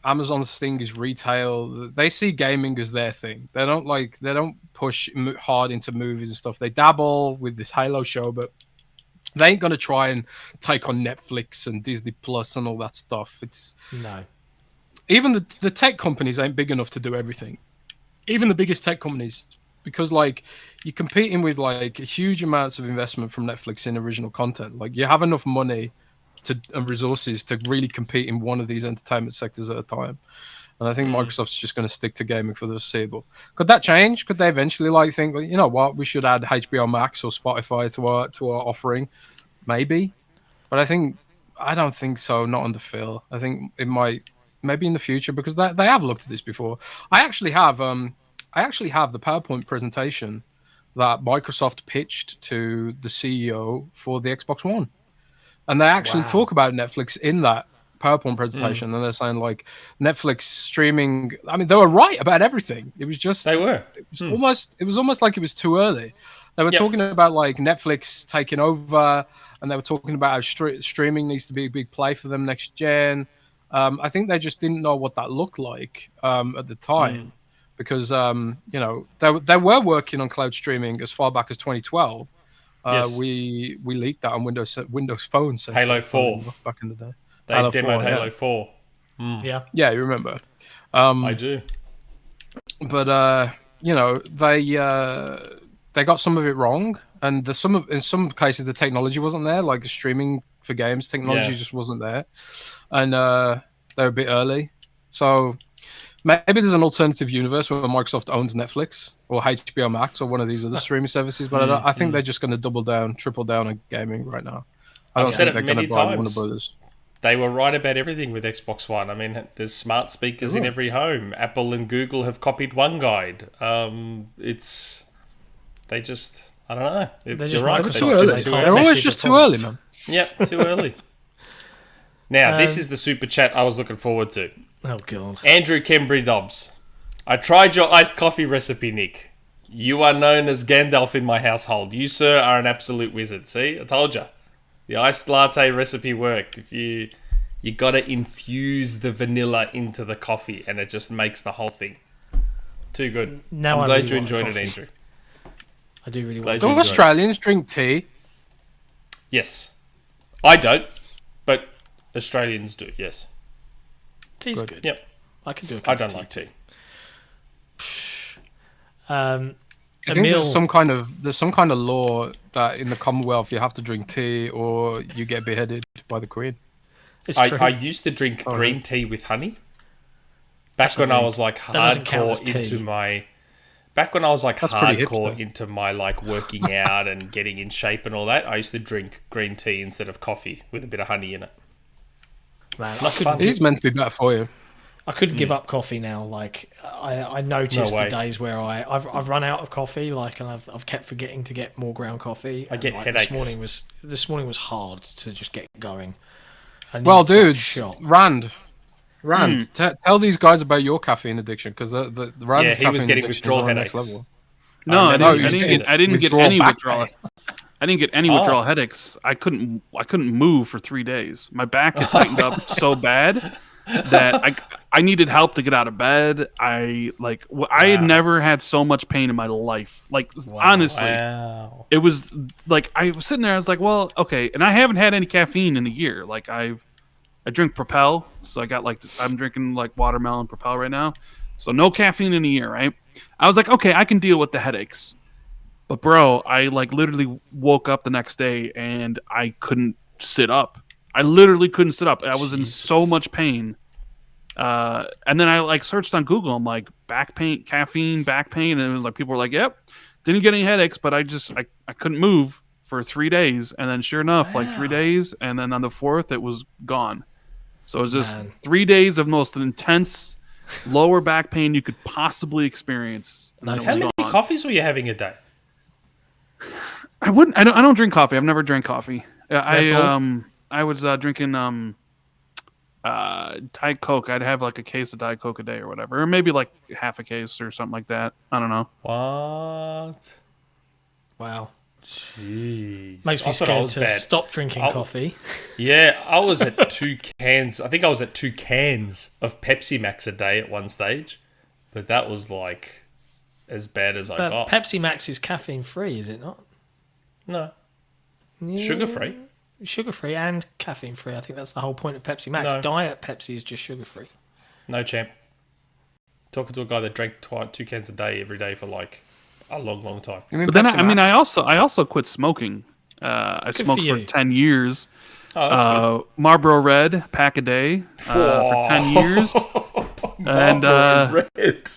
Amazon's thing is retail. They see gaming as their thing. They don't push hard into movies and stuff. They dabble with this Halo show, but they ain't gonna try and take on Netflix and Disney Plus and all that stuff. It's No. even the tech companies ain't big enough to do everything. Even the biggest tech companies, because like you're competing with like huge amounts of investment from Netflix in original content. Like you have enough money and resources to really compete in one of these entertainment sectors at a time. And I think Microsoft's just going to stick to gaming for the foreseeable. Could that change? Could they eventually like think, well, you know what, we should add HBO Max or Spotify to our offering? Maybe, but I don't think so. Not under Phil. I think it might. Maybe in the future, because they have looked at this before. I actually have the PowerPoint presentation that Microsoft pitched to the CEO for the Xbox One, and they actually talk about Netflix in that PowerPoint presentation, and they're saying like Netflix streaming. I mean, they were right about everything. It was just They were. It was almost like it was too early. They were talking about like Netflix taking over, and they were talking about how streaming needs to be a big play for them next gen. I think they just didn't know what that looked like at the time, because you know they were working on cloud streaming as far back as 2012. Yes. We leaked that on Windows Phone. Halo 4 back in the day. They Halo demoed 4, Halo 4. Yeah. Yeah, you remember. I do. But you know they got some of it wrong, and in some cases the technology wasn't there, like the streaming for games technology just wasn't there, and they were a bit early. So maybe there's an alternative universe where Microsoft owns Netflix or HBO Max or one of these other streaming services, but I think they're just going to triple down on gaming right now. I don't I've said think it they're many going to buy Warner times. Brothers. They were right about everything with Xbox One. I mean, there's smart speakers in every home. Apple and Google have copied one guide. They just, I don't know. They're You're just right. Microsoft. Too early. They can't They're always message just the too problems. early, man. Yep, too early. Now, this is the super chat I was looking forward to. Oh god. Andrew Kembry Dobbs. I tried your iced coffee recipe, Nick. You are known as Gandalf in my household. You, sir, are an absolute wizard. See, I told you. The iced latte recipe worked. If you got to infuse the vanilla into the coffee, and it just makes the whole thing too good. Now I'm I glad really you want enjoyed it, coffee. Andrew. I do really Glad want you Do enjoyed it. Australians drink tea? Yes, I don't, but Australians do. Yes. Tea's good. Yep. I can do a I cup don't of like tea. I think Emil, there's some kind of law that in the Commonwealth you have to drink tea or you get beheaded by the Queen. it's true. I used to drink green tea with honey. Back That's when not I really- was like that doesn't count as hardcore tea. into my. Back when I was like That's pretty hardcore hipster. into my like working out and getting in shape and all that, I used to drink green tea instead of coffee with a bit of honey in it. Man, Not fun. It is meant to be better for you. I couldn't give up coffee now. Like I noticed No the way. days where I've run out of coffee. Like, and I've kept forgetting to get more ground coffee. I and, get like, headaches. This morning was hard to just get going. I Well, needed to have a dude, shot. Rand, tell these guys about your caffeine addiction, because the Rand's Yeah, he was caffeine getting addiction is withdrawal on the next headaches. level. No, I remember didn't, you I did didn't, I didn't get Withdrawal any back withdrawal. pain. I didn't get any withdrawal headaches. I couldn't move for 3 days. My back had tightened up so bad that I needed help to get out of bed. I had never had so much pain in my life. Like honestly, it was like I was sitting there. I was like, well, okay, and I haven't had any caffeine in a year. Like I drink Propel, so I got I'm drinking like watermelon Propel right now, so no caffeine in a year, right? I was like, okay, I can deal with the headaches, but bro, I like literally woke up the next day and I couldn't sit up. I literally couldn't sit up. I was in so much pain. And then I like searched on Google. I'm like back pain, caffeine, back pain, and it was like people were like, "Yep, didn't get any headaches, but I couldn't move for 3 days." And then sure enough, like 3 days, and then on the fourth, it was gone. So it was just 3 days of most intense lower back pain you could possibly experience. How many coffees were you having a day? I don't drink coffee. I've never drank coffee. I was drinking Diet Coke. I'd have like a case of Diet Coke a day or whatever, or maybe like half a case or something like that. I don't know. What? Wow. Jeez. Makes me scared to stop drinking coffee. Yeah, I was at 2 cans. I think I was at 2 cans of Pepsi Max a day at one stage, but that was like as bad as I got. Pepsi Max is caffeine free, is it not? No. Yeah. Sugar free. Sugar free and caffeine free. I think that's the whole point of Pepsi Max. No. Diet Pepsi is just sugar free. No, champ. Talking to a guy that drank 2 cans a day every day for like a long time. But then I also quit smoking. I smoked for 10 years. Oh, that's good. Marlboro Red pack a day for 10 years. And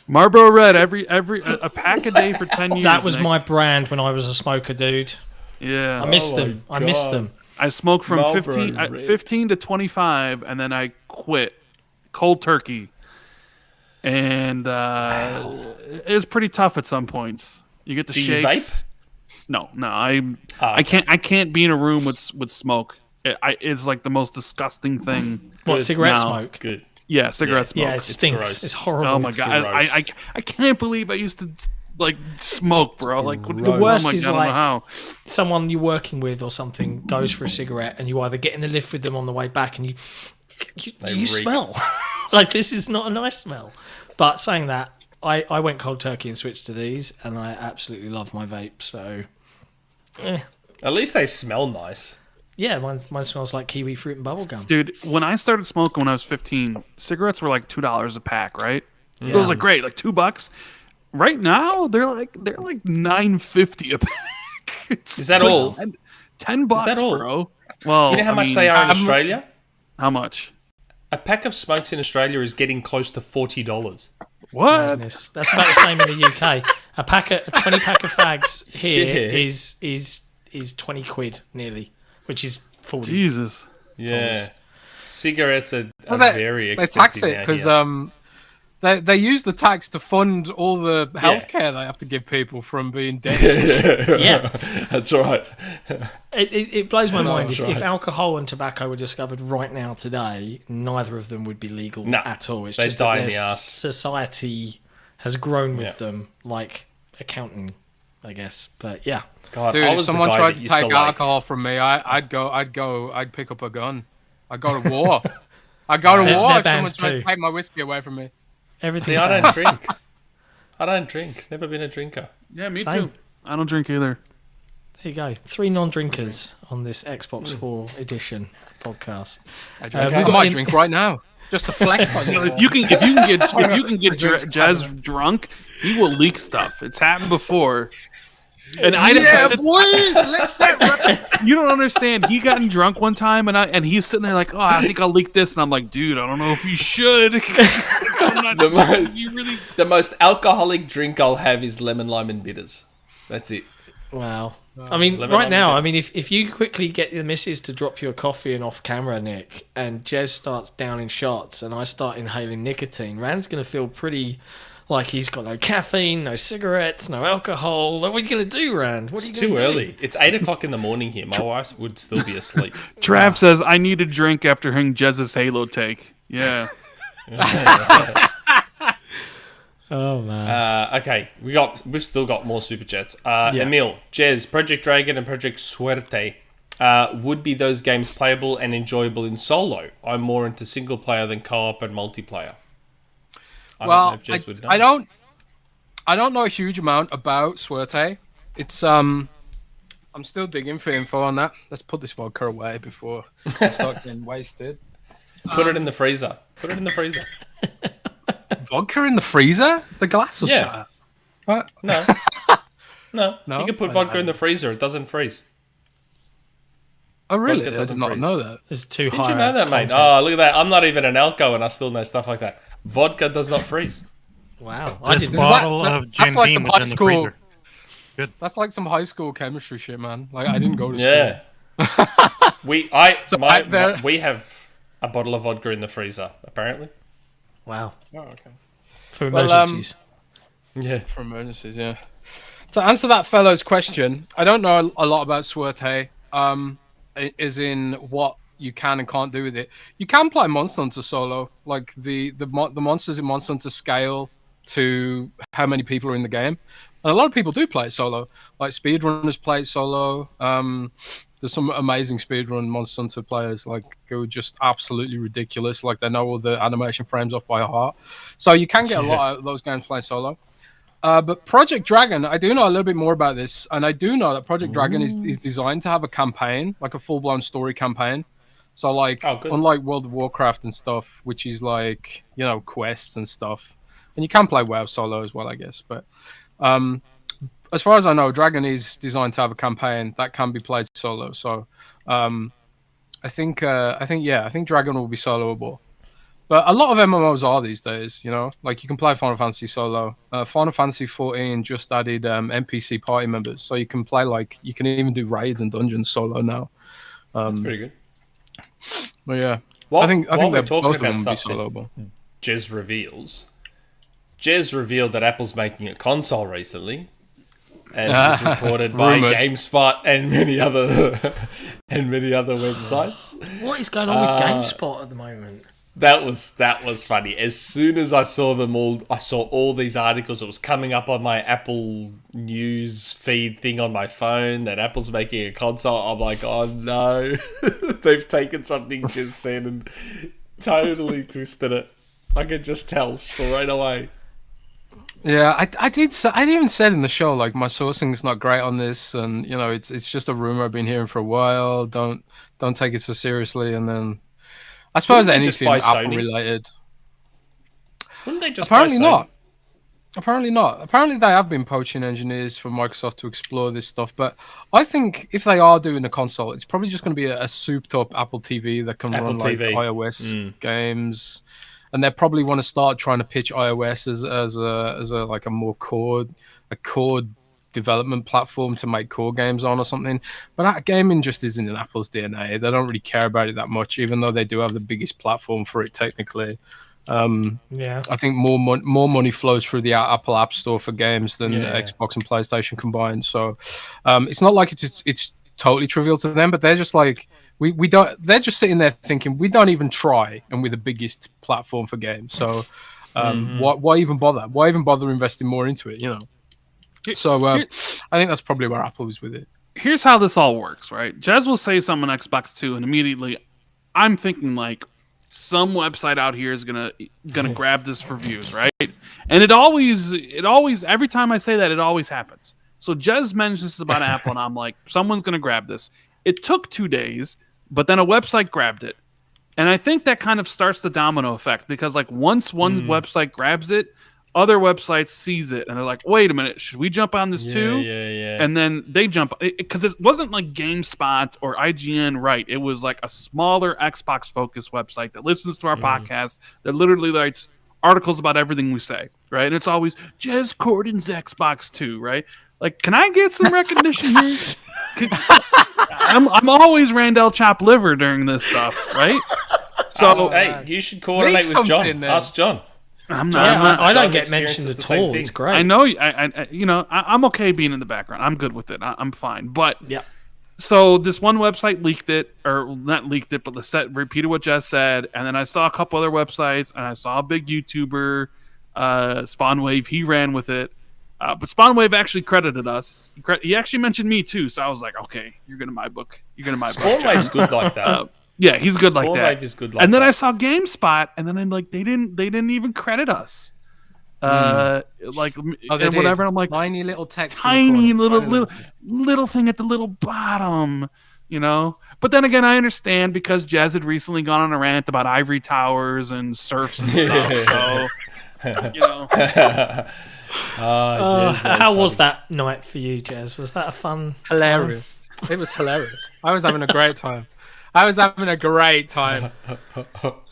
Marlboro Red a pack a day for 10 years. That was my brand when I was a smoker, dude. Yeah. I missed them. I missed them. I smoked from 15 to 25, and then I quit cold turkey. And it was pretty tough at some points. You get the shakes. You vape? No. I can't be in a room with smoke. It's like the most disgusting thing. What, cigarette smoke? Good. Yeah, cigarette smoke. Yeah, it stinks. It's horrible. Oh my god, I can't believe I used to like smoke, bro. Like the worst is I don't know like how. someone you're working with or something goes for a cigarette, and you either get in the lift with them on the way back, and you smell like this is not a nice smell. But saying that, I went cold turkey and switched to these, and I absolutely love my vape. So, At least they smell nice. yeah, mine smells like kiwi fruit and bubblegum. Dude, when I started smoking when I was 15, cigarettes were like $2 a pack, right? Yeah. It was like great, like $2. Right now, they're like $9.50 a pack. Is that all? $10, Is that all? bro. Well, You know how much they are in Australia? How much? A pack of smokes in Australia is getting close to $40. What? Madness. That's about the same in the UK. A 20 pack of fags here is 20 quid nearly, which is 40. Jesus. Yeah. Cigarettes are Well, very they expensive tax it now because here. they use the tax to fund all the healthcare they have to give people from being dead. Yeah. That's right. It blows my mind. That's If right. alcohol and tobacco were discovered right now today, neither of them would be legal No, at all. It's they'd just die that in the their arse. society has grown with Yeah. them, like accounting, I guess. But yeah, God, Dude, I if was the someone guy tried that to used to take like- alcohol from me, I'd pick up a gun. I'd go to war. I'd go to They're war if someone banned tried too. to take my whiskey away from me. everything. See, I don't drink. I don't drink. Never been a drinker. Yeah, me Same. too. I don't drink either. There you go. 3 non-drinkers on this Xbox 4 edition podcast. I we've got might in- drink right now, just to flex on you. If you can get Jez drunk, he will leak stuff. It's happened before. And boys, let's get right. you don't understand. He gotten drunk one time, and he's sitting there like, "Oh, I think I'll leak this," and I'm like, "Dude, I don't know if you should." I'm not, The most- you really. The most alcoholic drink I'll have is lemon, lime, and bitters. That's it. Wow. I mean, Lemon right now, lime I mean, if you quickly get the missus to drop you a coffee and off camera, Nick, and Jez starts downing shots and I start inhaling nicotine, Rand's going to feel pretty like he's got no caffeine, no cigarettes, no alcohol. What are you going to do, Rand? What are It's you too gonna do? early. It's 8 o'clock in the morning here. My wife would still be asleep. Trav says, "I need a drink after hearing Jez's Halo take." Yeah. Oh, man. Okay, we've still got more super chats. Emil, Jez, Project Dragon, and Project Suerte. Would be those games playable and enjoyable in solo? I'm more into single player than co-op and multiplayer. I don't know Well, if Jez would know. I don't know a huge amount about Suerte. It's I'm still digging for info on that. Let's put this vodka away before I start getting wasted. Put it in the freezer. Put it in the freezer. Vodka in the freezer? The glass will Yeah. shatter. What? No. No. No? You can put I vodka in haven't. the freezer. It doesn't freeze. Oh, really? Vodka I did doesn't not freeze. know that. It's too high. Did you know that, mate? content. Oh, look at that. I'm not even an alco and I still know stuff like that. Vodka does not freeze. Wow. I This didn't. bottle that- of that's Jim like Beam some was high in the school- freezer. That's like some high school chemistry shit, man. Like, I didn't go to Yeah. there- we have a bottle of vodka in the freezer, apparently. Wow. school. Oh, okay. For Well, emergencies. Yeah. For emergencies, yeah. To answer that fellow's question, I don't know a lot about Suerte, as in what you can and can't do with it. You can play Monster Hunter solo, like the monsters in Monster Hunter scale to how many people are in the game, and a lot of people do play it solo. Like speedrunners play it solo. There's some amazing speedrun Monster Hunter players, like who are just absolutely ridiculous. Like they know all the animation frames off by heart. So you can get a lot out of those games playing solo. But Project Dragon, I do know a little bit more about this, and I do know that Project Dragon is designed to have a campaign, like a full-blown story campaign. So, like, Oh, good. unlike World of Warcraft and stuff, which is like, you know, quests and stuff. And you can play WoW solo as well, I guess. But as far as I know, Dragon is designed to have a campaign that can be played solo. So, I think Dragon will be soloable. But a lot of MMOs are these days, you know? Like, you can play Final Fantasy solo. Final Fantasy 14 just added NPC party members. So you can play, like, you can even do raids and dungeons solo now. That's pretty good. But yeah. While- I think while we're that talking both of about them will be stuff that- soloable. Jez reveals. Jez revealed that Apple's making a console recently, as was reported by Rumored. GameSpot and many other websites. What is going on with GameSpot at the moment? That was funny. As soon as I saw them all, I saw all these articles. It was coming up on my Apple News feed thing on my phone that Apple's making a console. I'm like, oh no, they've taken something Jez said and totally twisted it. I could just tell straight away. Yeah, I even said in the show, like, my sourcing is not great on this, and you know, it's just a rumor I've been hearing for a while. Don't take it so seriously. And then I suppose Wouldn't they just anything buy Apple Sony? related. Wouldn't they just Apparently buy Sony? not. Apparently not. Apparently they have been poaching engineers from Microsoft to explore this stuff. But I think if they are doing a console, it's probably just going to be a souped-up Apple TV that can Apple run like TV. iOS games. And they probably want to start trying to pitch iOS as a like a more core development platform to make core games on or something. But that gaming just isn't in Apple's DNA. They don't really care about it that much, even though they do have the biggest platform for it technically. Yeah. I think more money flows through the Apple App Store for games than Yeah. Xbox and PlayStation combined. So it's not like it's totally trivial to them, but they're just like we don't. They're just sitting there thinking we don't even try, and we're the biggest platform for games. So why even bother? Why even bother investing more into it? You know. So I think that's probably where Apple is with it. Here's how this all works, right? Jez will say something on Xbox 2, and immediately I'm thinking like some website out here is gonna grab this for views, right? And it always every time I say that, it always happens. So Jez mentions about Apple, and I'm like, someone's gonna grab this. It took 2 days, but then a website grabbed it, and I think that kind of starts the domino effect because like once one website grabs it, other websites sees it and they're like, wait a minute, should we jump on this too? Yeah. And then they jump because it wasn't like GameSpot or IGN, right? It was like a smaller Xbox focused website that listens to our podcast that literally writes articles about everything we say, right? And it's always Jez Corden's Xbox 2, right? Like, can I get some recognition here? I'm always Randall Chop Liver during this stuff, right? So Hey, you should coordinate with John. something then. Ask John. I'm not. Yeah, I'm not I John don't get experiences mentioned the at same all. thing. It's great. I know. I'm okay being in the background. I'm good with it. I'm fine. But Yeah. so this one website leaked it, or not leaked it, but repeated what Jez said. And then I saw a couple other websites, and I saw a big YouTuber, Spawnwave. He ran with it, but Spawnwave actually credited us. He actually mentioned me too. So I was like, okay, you're gonna my book. You're gonna my book. Spawnwave's good like that. Yeah, he's good like that. Spawnwave is good like And then that. I saw GameSpot, and then they didn't even credit us. like and whatever. And I'm like, tiny little text, tiny little thing at the little bottom, you know. But then again, I understand because Jez had recently gone on a rant about ivory towers and serfs and stuff. So you know. How was that night for you, Jez? Was that a fun? Hilarious. It was hilarious. I was having a great time. Oh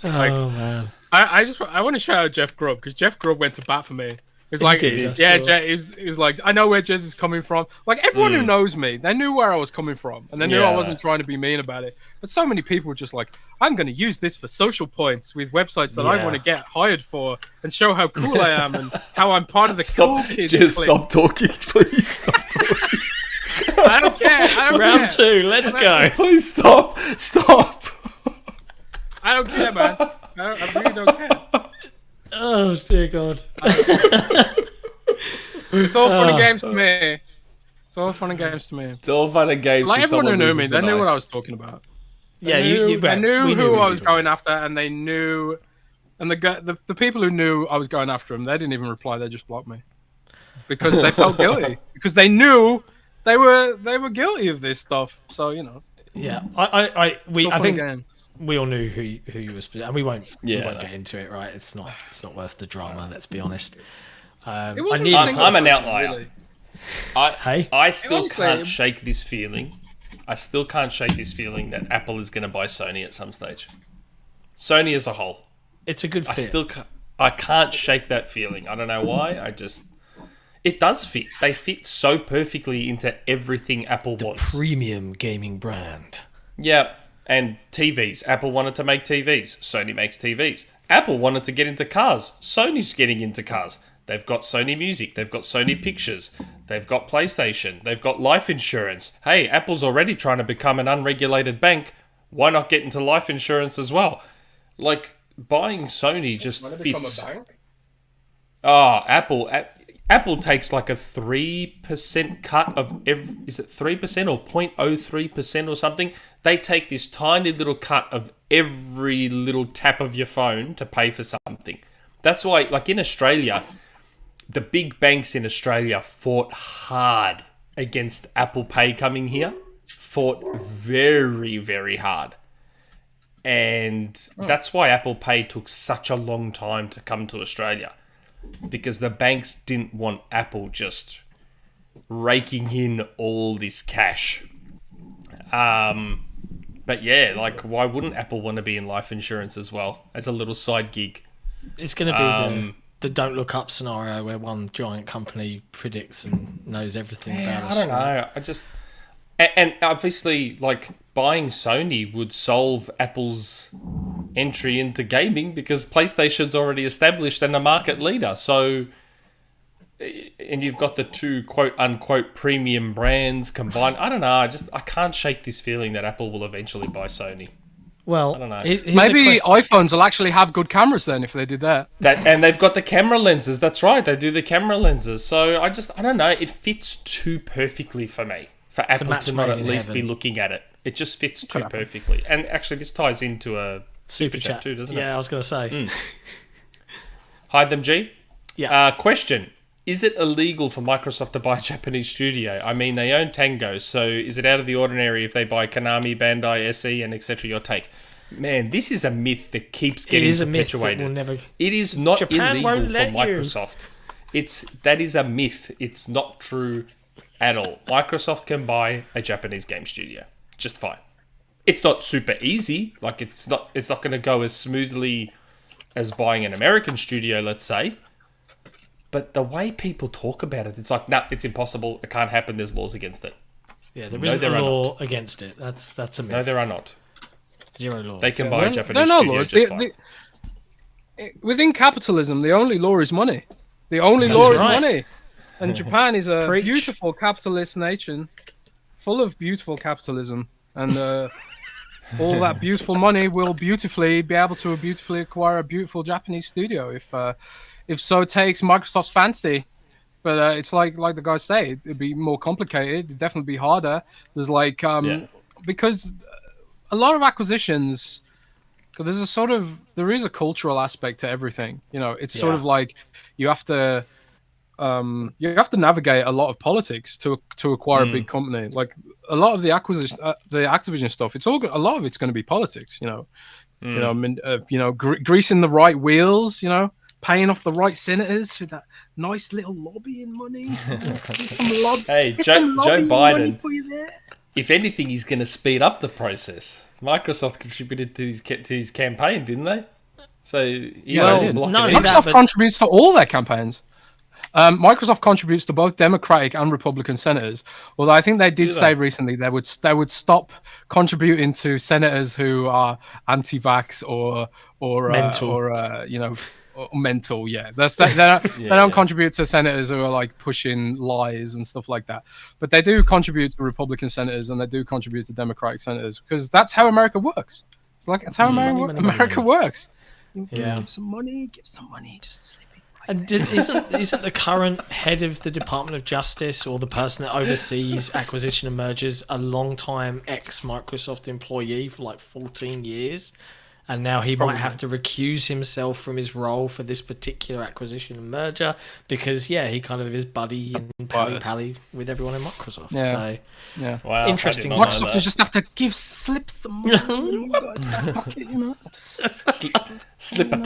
Man. I want to shout out Jeff Grubb because Jeff Grubb went to bat for me. He's like, he was like, I know where Jez is coming from. Like everyone who knows me, they knew where I was coming from, and they knew I wasn't trying to be mean about it. But so many people were just like, I'm going to use this for social points with websites that I want to get hired for and show how cool I am and how I'm part of the cool kids. Just stop talking, please. Stop talking. I don't care. Round 2, let's go. Please stop. I don't care, man. I really don't care. Oh dear God! It's all fun and games to me. It's all fun and games to me. It's all fun and games. Like everyone who knew me, they knew what I was talking about. Yeah, they knew who I was going after, and they knew. And the people who knew I was going after them, they didn't even reply. They just blocked me because they felt guilty because they knew they were guilty of this stuff. So you know. Yeah, I think game. We all knew who you were, and we won't get into it, right? It's not worth the drama. Let's be honest. I'm an outlier. Really. I still can't shake this feeling. I still can't shake this feeling that Apple is going to buy Sony at some stage. Sony as a whole. It's a good fit. I can't shake that feeling. I don't know why. It does fit. They fit so perfectly into everything Apple wants. Premium gaming brand. Yeah. And TVs. Apple wanted to make TVs. Sony makes TVs. Apple wanted to get into cars. Sony's getting into cars. They've got Sony Music. They've got Sony Pictures. They've got PlayStation. They've got life insurance. Hey, Apple's already trying to become an unregulated bank. Why not get into life insurance as well? Like, buying Sony just fits. Become a bank? Apple takes like a 3% cut of every... Is it 3% or 0.03% or something? They take this tiny little cut of every little tap of your phone to pay for something. That's why, like in Australia, the big banks in Australia fought hard against Apple Pay coming here. Fought very, very hard. And that's why Apple Pay took such a long time to come to Australia. Because the banks didn't want Apple just raking in all this cash. But yeah, like, why wouldn't Apple want to be in life insurance as well as a little side gig? It's going to be the don't look up scenario where one giant company predicts and knows everything about us. I don't know. And obviously, like, buying Sony would solve Apple's entry into gaming because PlayStation's already established and a market leader. So, and you've got the two quote-unquote premium brands combined. I don't know. I can't shake this feeling that Apple will eventually buy Sony. Well, I don't know. Maybe iPhones will actually have good cameras then if they did that. And they've got the camera lenses. That's right. They do the camera lenses. So I don't know. It fits too perfectly for me. For Apple to not at least be looking at it. It just fits too perfectly. And actually, this ties into a Superchat too, doesn't it? Yeah, I was going to say. Hide them, G? Yeah. Question. Is it illegal for Microsoft to buy a Japanese studio? I mean, they own Tango, so is it out of the ordinary if they buy Konami, Bandai, SE, and etc.? Your take. Man, this is a myth that keeps getting perpetuated. It is not illegal for Microsoft. That is a myth. It's not true at all. Microsoft can buy a Japanese game studio just fine. It's not super easy. Like it's not going to go as smoothly as buying an American studio, let's say. But the way people talk about it, it's like, nah, it's impossible. It can't happen. There's laws against it. Yeah, there isn't a law against it. That's a myth. No, there are not. Zero laws. They can buy a Japanese studio just fine. Within capitalism, the only law is money. The only law is money. And Japan is a beautiful capitalist nation, full of beautiful capitalism. And all that beautiful money will be able to beautifully acquire a beautiful Japanese studio if so takes Microsoft's fancy. But it's like the guys say, it'd be more complicated. It'd definitely be harder. There's because a lot of acquisitions, So there is a cultural aspect to everything. You know, it's sort of like you have to navigate a lot of politics to acquire a big company. Like a lot of the the Activision stuff, a lot of it's going to be politics. Greasing the right wheels. Paying off the right senators with that nice little lobbying money. Hey, Joe Biden. If anything, he's going to speed up the process. Microsoft contributed to his campaign, didn't they? So Microsoft contributes to all their campaigns. Microsoft contributes to both Democratic and Republican senators. Although I think they did say recently they would stop contributing to senators who are anti-vax or mental. Or mental. Yeah, they don't contribute to senators who are like pushing lies and stuff like that. But they do contribute to Republican senators and they do contribute to Democratic senators because that's how America works. It's like that's how America works. Give some money, just slip it. And isn't the current head of the Department of Justice or the person that oversees acquisition and mergers a long-time ex-Microsoft employee for like 14 years? And now he might have to recuse himself from his role for this particular acquisition and merger because, he kind of is buddy and pally with everyone in Microsoft. Yeah. So, wow, interesting. Microsoft just have to give slip some money. Slip a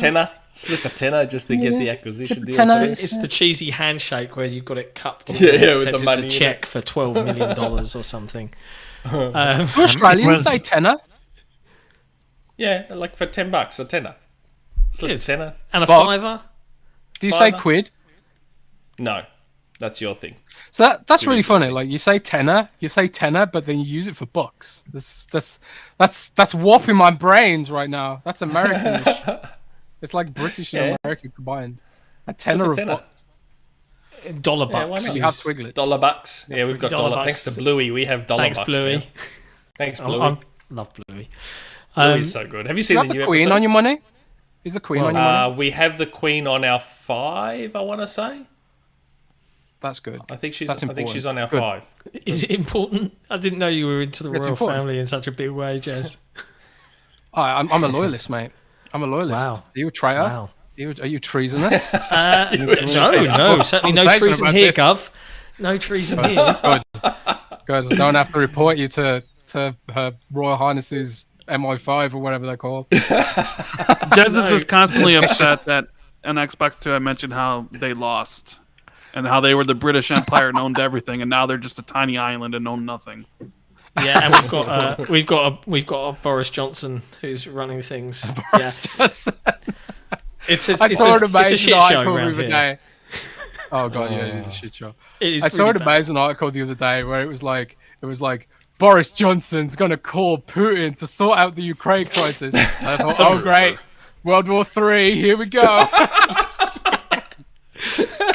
tenner just to get the acquisition deal. It's the cheesy handshake where you've got it cupped. With the money. It's a check for $12 million or something. Australians say tenner. Yeah, like for $10, a tenner. Slip a tenner. And a fiver. Do you say quid? No, that's your thing. So that's really funny. Like you say tenner, but then you use it for bucks. That's warping my brains right now. That's Americanish. It's like British and American combined. A tenner of bucks. $1 bucks. You have Twiglets. $1. Yeah, we've got $1. Thanks to Bluey, we have $1. Thanks, Bluey. Now. Thanks, Bluey. I love Bluey. Bluey's so good. Have you seen the new Queen episodes? on your money? Is the Queen on your money? We have the Queen on our 5, I want to say. That's good. I think she's on our 5. Is it important? I didn't know you were into the royal family in such a big way, Jez. I'm a loyalist, mate. I'm a loyalist. Wow. Are you a traitor? Wow. Are you treasonous? No, certainly no treason here, Gov. No treason here. Good. I don't have to report you to Her Royal Highness's MI5 or whatever they're called. Jez is constantly upset that on Xbox 2 I mentioned how they lost and how they were the British Empire and owned everything, and now they're just a tiny island and own nothing. Yeah, and we've got a Boris Johnson who's running things. Boris Johnson. It's a shit show around here. Oh god, yeah, it is a shit show. I saw an amazing article the other day where it was like Boris Johnson's gonna call Putin to sort out the Ukraine crisis. I thought, oh great, World War III, here we go.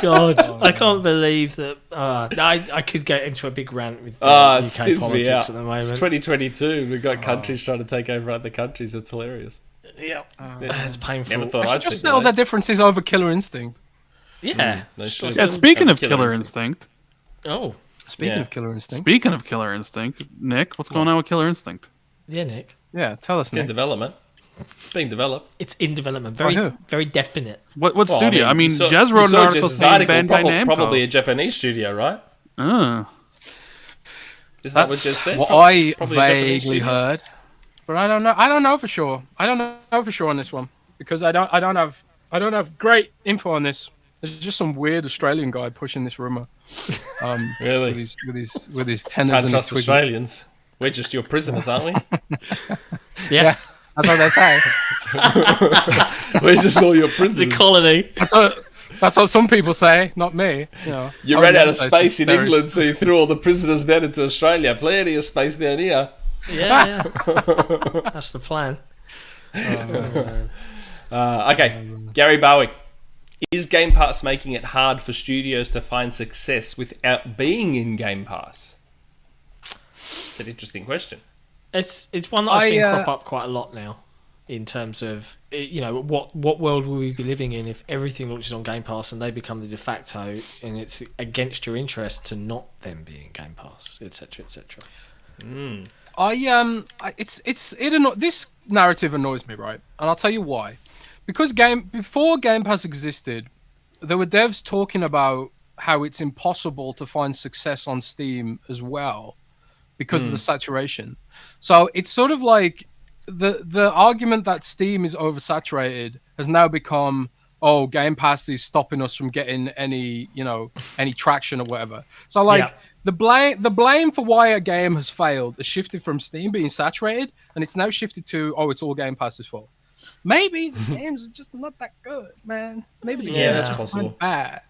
God, I can't believe that. I could get into a big rant with UK politics at the moment. It's 2022. We've got countries trying to take over other countries. It's hilarious. Yeah, it's painful. Never thought I'd just settle their differences over Killer Instinct. Yeah. Speaking of Killer Instinct. Speaking of Killer Instinct. Speaking of Killer Instinct, Nick, what's going on with Killer Instinct? Yeah, Nick. Yeah, tell us, It's in development. It's being developed. It's in development. Very definite. What studio? Jez wrote an article saying Bandai Namco. Probably a Japanese studio, right? Is that what Jez said? What I vaguely heard, but I don't know. I don't know for sure. I don't know for sure on this one because I don't have great info on this. There's just some weird Australian guy pushing this rumor. Really? With his tenors Can't and trust his Australians. We're just your prisoners, aren't we? Yeah, that's what they say. We're just all your prisoners. The colony. That's what some people say, not me. You ran out of space in England, so you threw all the prisoners down into Australia. Plenty of space down here. Yeah. That's the plan. Okay, Gary Bowie. Is Game Pass making it hard for studios to find success without being in Game Pass? It's an interesting question. It's one that I've seen crop up quite a lot now, in terms of what world will we be living in if everything launches on Game Pass and they become the de facto, and it's against your interest to not then be in Game Pass, etc., etc. This narrative annoys me, right? And I'll tell you why. Because before Game Pass existed, there were devs talking about how it's impossible to find success on Steam as well because of the saturation. So it's sort of like the argument that Steam is oversaturated has now become, oh, Game Pass is stopping us from getting any traction or whatever. So like the blame for why a game has failed has shifted from Steam being saturated, and it's now shifted to, oh, it's all Game Pass's fault. Maybe the games are just not that good, man. Maybe the games are just not bad.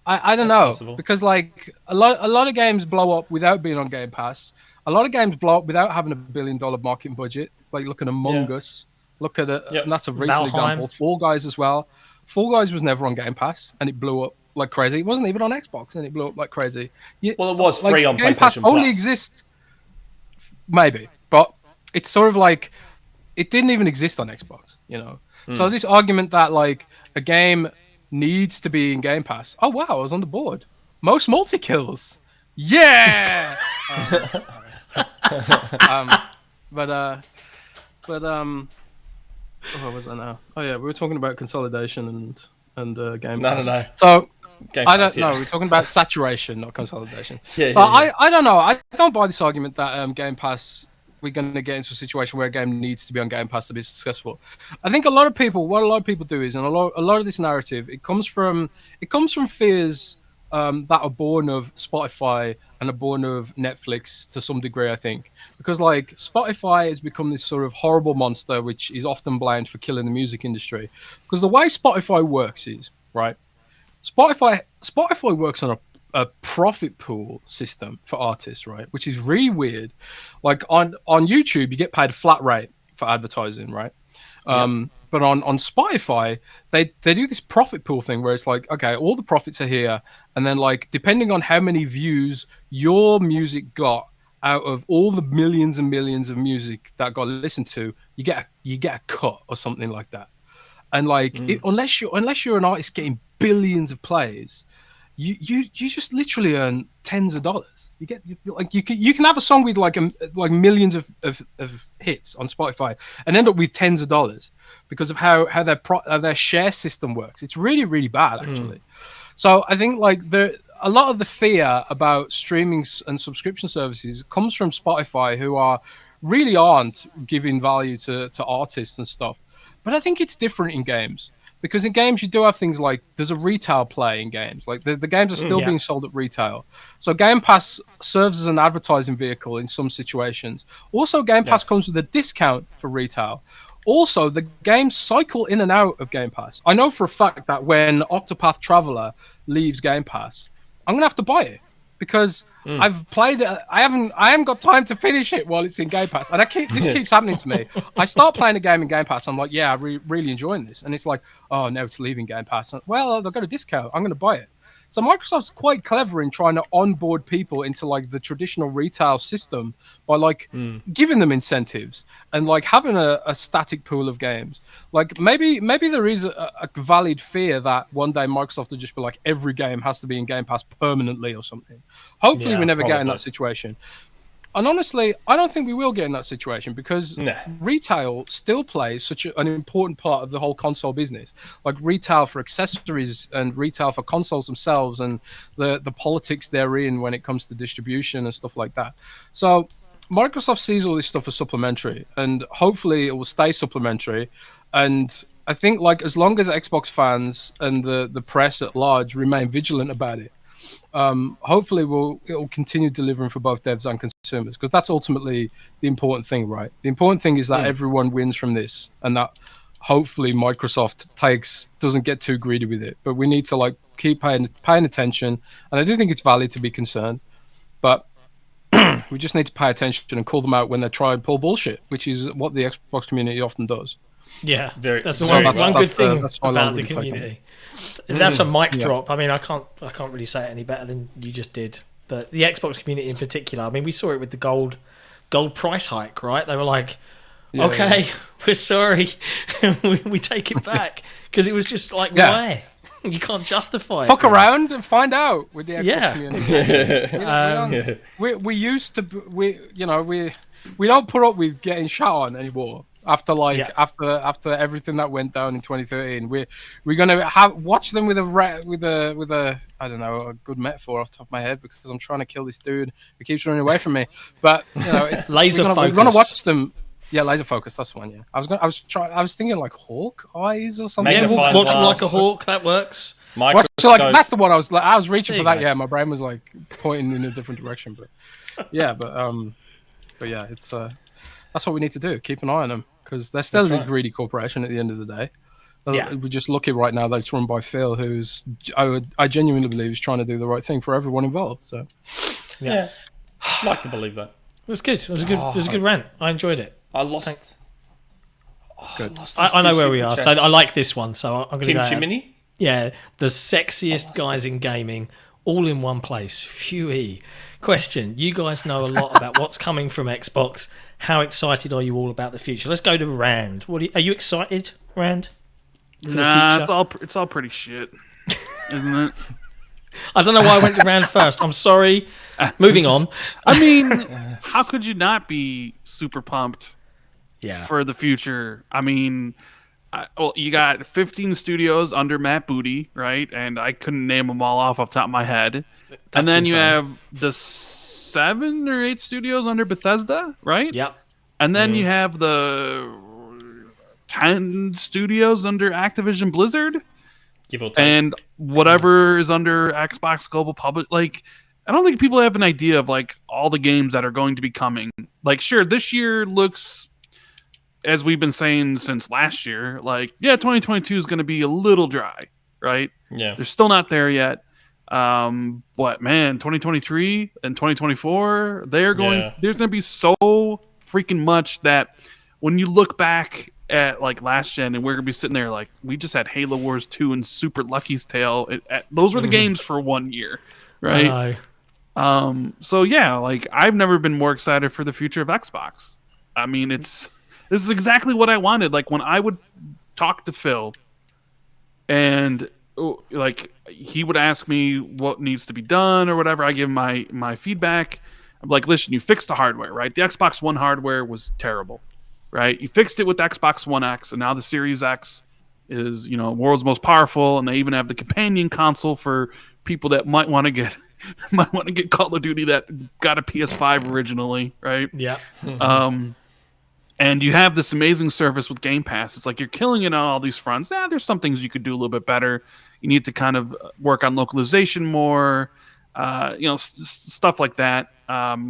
I don't know, possible. Because like a lot of games blow up without being on Game Pass. A lot of games blow up without having $1 billion marketing budget. Like look at Among Us. Look at it, and that's a recent example. Fall Guys as well. Fall Guys was never on Game Pass, and it blew up like crazy. It wasn't even on Xbox, and it blew up like crazy. Well, it was free on Game PlayStation Pass Plus. Only exists, maybe, but it's sort of like it didn't even exist on Xbox, you know. So this argument that like a game needs to be in Game Pass. Oh wow, I was on the board. Most multi kills. Yeah. What was I now? Oh yeah, we were talking about consolidation and Game Pass. No. So Game I Pass, don't know. We're talking about saturation, not consolidation. Yeah, so I don't know. I don't buy this argument that Game Pass, we're going to get into a situation where a game needs to be on Game Pass to be successful. I think what a lot of people do is, and a lot of this narrative, it comes from fears that are born of Spotify and are born of Netflix to some degree, I think. Because like Spotify has become this sort of horrible monster which is often blamed for killing the music industry. Because the way Spotify works is, right, Spotify works on a profit pool system for artists, right, which is really weird. Like on YouTube you get paid a flat rate for advertising, right? But on Spotify, they do this profit pool thing where it's like, okay, all the profits are here, and then like depending on how many views your music got out of all the millions and millions of music that got listened to, you get a cut or something like that. And like unless you're an artist getting billions of plays, you just literally earn tens of dollars. You get like you can have a song with like millions of hits on Spotify and end up with tens of dollars because of how their share system works. It's really, really bad actually. So I think like a lot of the fear about streaming and subscription services comes from Spotify, who really aren't giving value to artists and stuff. But I think it's different in games. Because in games, you do have things like there's a retail play in games. Like the games are still being sold at retail. So Game Pass serves as an advertising vehicle in some situations. Also, Game Pass comes with a discount for retail. Also, the games cycle in and out of Game Pass. I know for a fact that when Octopath Traveler leaves Game Pass, I'm going to have to buy it. Because I've played it. I haven't got time to finish it while it's in Game Pass, and this keeps happening to me. I start playing a game in Game Pass. I'm like, yeah, I'm really enjoying this, and it's like, oh no, it's leaving Game Pass. Well, they've got a discount. I'm going to buy it. So Microsoft's quite clever in trying to onboard people into like the traditional retail system by like giving them incentives and like having a static pool of games. Like maybe there is a valid fear that one day Microsoft will just be like, every game has to be in Game Pass permanently or something. Hopefully we never get in that situation. And honestly, I don't think we will get in that situation because retail still plays such an important part of the whole console business. Like retail for accessories and retail for consoles themselves and the politics therein when it comes to distribution and stuff like that. So Microsoft sees all this stuff as supplementary, and hopefully it will stay supplementary. And I think like as long as Xbox fans and the press at large remain vigilant about it, hopefully it will continue delivering for both devs and consumers, because that's ultimately the important thing, right? The important thing is that everyone wins from this, and that hopefully Microsoft doesn't get too greedy with it. But we need to like keep paying attention, and I do think it's valid to be concerned, but we just need to pay attention and call them out when they try and pull bullshit, which is what the Xbox community often does. Yeah, that's the one good thing about the community. That's a mic drop. I mean, I can't really say it any better than you just did. But the Xbox community in particular, I mean, we saw it with the gold price hike, right? They were like, okay, we're sorry, we take it back, because it was just like, why? You can't justify it. Fuck around and find out with the Xbox Yeah, community. We used to we don't put up with getting shot on anymore. After after everything that went down in 2013, we're gonna watch them with a I don't know, a good metaphor off the top of my head, because I'm trying to kill this dude who keeps running away from me. But laser focus. We're gonna watch them. Yeah, laser focus. That's one. Yeah, I was thinking like hawk eyes or something. Yeah, Magnifying watch them glass. like a hawk. That works. Microscope. That's the one I was reaching There for you that. go. Yeah, my brain was like pointing in a different direction, but yeah, but yeah, it's that's what we need to do. Keep an eye on them, because they're still a greedy corporation at the end of the day. Yeah. We're just lucky right now that it's run by Phil, who's I genuinely believe is trying to do the right thing for everyone involved. So Yeah. I'd like to believe that. It was good. It was a good rant. I enjoyed it. I lost. good. I know where we are, so I like this one. So I'm going to Tim go. Chimney? Yeah, the sexiest guys in gaming, all in one place. Phew. Question: you guys know a lot about what's coming from Xbox. How excited are you all about the future? Let's go to Rand. Are you excited, Rand? For the Nah, future? it's all pretty shit, isn't it? I don't know why I went to Rand first. I'm sorry. Moving on. I mean, how could you not be super pumped Yeah. for the future? I mean, well, you got 15 studios under Matt Booty, right? And I couldn't name them all off the top of my head. And then you have the 7 or 8 studios under Bethesda, right? Yep. And then you have the 10 studios under Activision Blizzard, Give or take. and whatever is under Xbox Global Public. Like, I don't think people have an idea of like all the games that are going to be coming. Like, sure, this year looks, as we've been saying since last year, like, yeah, 2022 is going to be a little dry, right? Yeah. They're still not there yet. But man, 2023 and 2024, there's going to be so freaking much that when you look back at like last gen, and we're going to be sitting there like, we just had Halo Wars 2 and Super Lucky's Tale. Those were the games for 1 year, right? So yeah, like, I've never been more excited for the future of Xbox. I mean, this is exactly what I wanted. Like, when I would talk to Phil, and like, he would ask me what needs to be done or whatever, I give him my feedback. I'm like, listen, you fixed the hardware, right? The Xbox One hardware was terrible, right? You fixed it with the Xbox One X, and now the Series X is, world's most powerful, and they even have the companion console for people that might want to get Call of Duty that got a PS5 originally, right? Yeah. And you have this amazing service with Game Pass. It's like you're killing it on all these fronts. There's some things you could do a little bit better. You need to kind of work on localization more, stuff like that,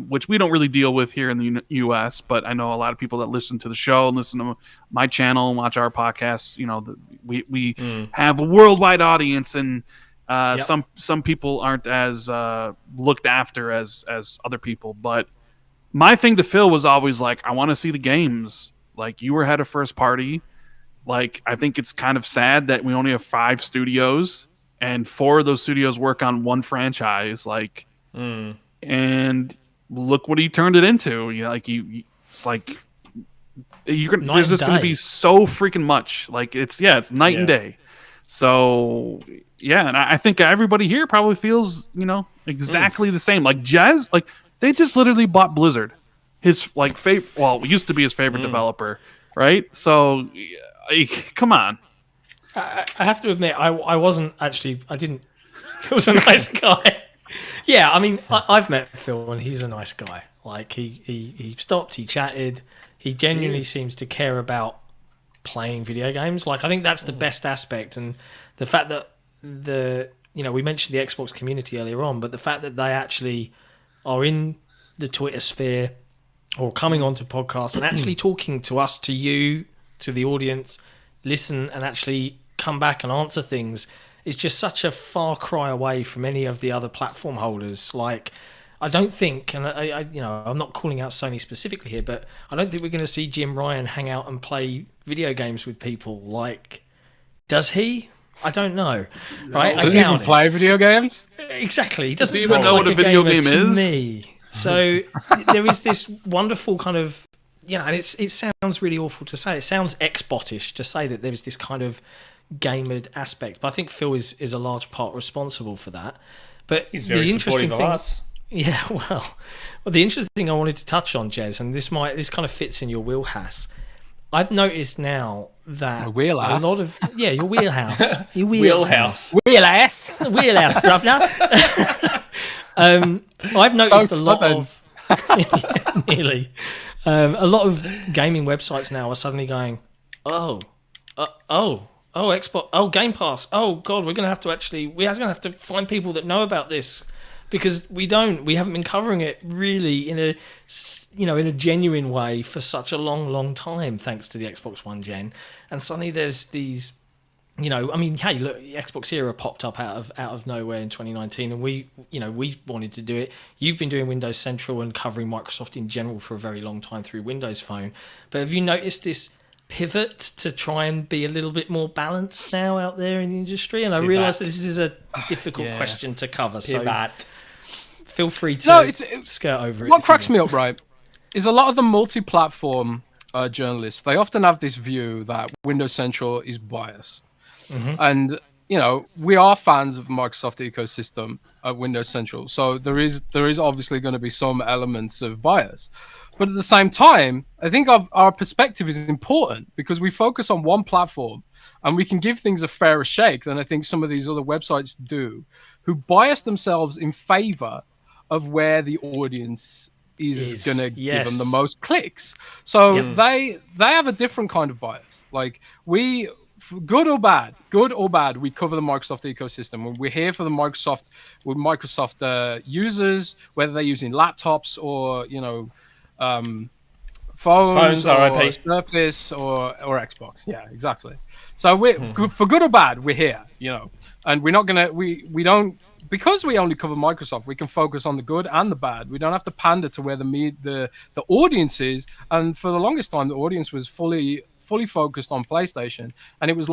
which we don't really deal with here in the U.S., but I know a lot of people that listen to the show and listen to my channel and watch our podcasts, we have a worldwide audience, and some people aren't as looked after as other people. But my thing to Phil was always like, I want to see the games. Like, you were head of first party. Like, I think it's kind of sad that we only have 5 studios, and 4 of those studios work on one franchise. Like, and look what he turned it into. It's like there's just going to be so freaking much. Like, it's night and day. So yeah, and I think everybody here probably feels exactly the same. Like, Jez, like, they just literally bought Blizzard, his like favorite. Well, used to be his favorite developer, right? So, come on. I have to admit, I wasn't actually. I didn't. Phil's a nice guy. Yeah, I mean, I've met Phil, and he's a nice guy. Like, he stopped, he chatted, he genuinely seems to care about playing video games. Like, I think that's the best aspect, and the fact that we mentioned the Xbox community earlier on, but the fact that they actually are in the Twitter sphere or coming onto podcasts and actually talking to us, to you, to the audience, listen and actually come back and answer things, is just such a far cry away from any of the other platform holders. Like, I don't think, and I'm not calling out Sony specifically here, but I don't think we're going to see Jim Ryan hang out and play video games with people. Like, does he? I don't know. Right? Does he even play video games? Exactly. He doesn't even know what a video game is. Me. So there is this wonderful kind of, and it sounds really awful to say. It sounds Xbotish to say that there's this kind of gamered aspect. But I think Phil is a large part responsible for that. But He's very supportive of us. Yeah, well, the interesting thing I wanted to touch on, Jez, and this kind of fits in your wheelhouse. I've noticed now that a lot of your wheelhouse, your wheelhouse, governor. I've noticed a lot of nearly a lot of gaming websites now are suddenly going, Xbox, Game Pass. Oh God, we're gonna have to find people that know about this. Because we haven't been covering it really in a genuine way for such a long time, thanks to the Xbox One gen. And suddenly there's these, hey, look, XboxEra popped up out of nowhere in 2019, and we wanted to do it. You've been doing Windows Central and covering Microsoft in general for a very long time through Windows Phone. But have you noticed this pivot to try and be a little bit more balanced now out there in the industry? And I realise this is a difficult question to cover. Pivot. So feel free to skirt over it. What cracks me up, right, is a lot of the multi-platform journalists, they often have this view that Windows Central is biased. Mm-hmm. And, we are fans of the Microsoft ecosystem at Windows Central. So there is obviously going to be some elements of bias. But at the same time, I think our perspective is important because we focus on one platform and we can give things a fairer shake than I think some of these other websites do, who bias themselves in favor of where the audience is going to give them the most clicks. So they have a different kind of bias. Like good or bad, we cover the Microsoft ecosystem. We're here for the Microsoft users, whether they're using laptops or phones or Surface or Xbox. Yeah, exactly. So we're for good or bad, we're here, and we're not gonna we don't. Because we only cover Microsoft, we can focus on the good and the bad. We don't have to pander to where the audience is. And for the longest time, the audience was fully focused on PlayStation, and it was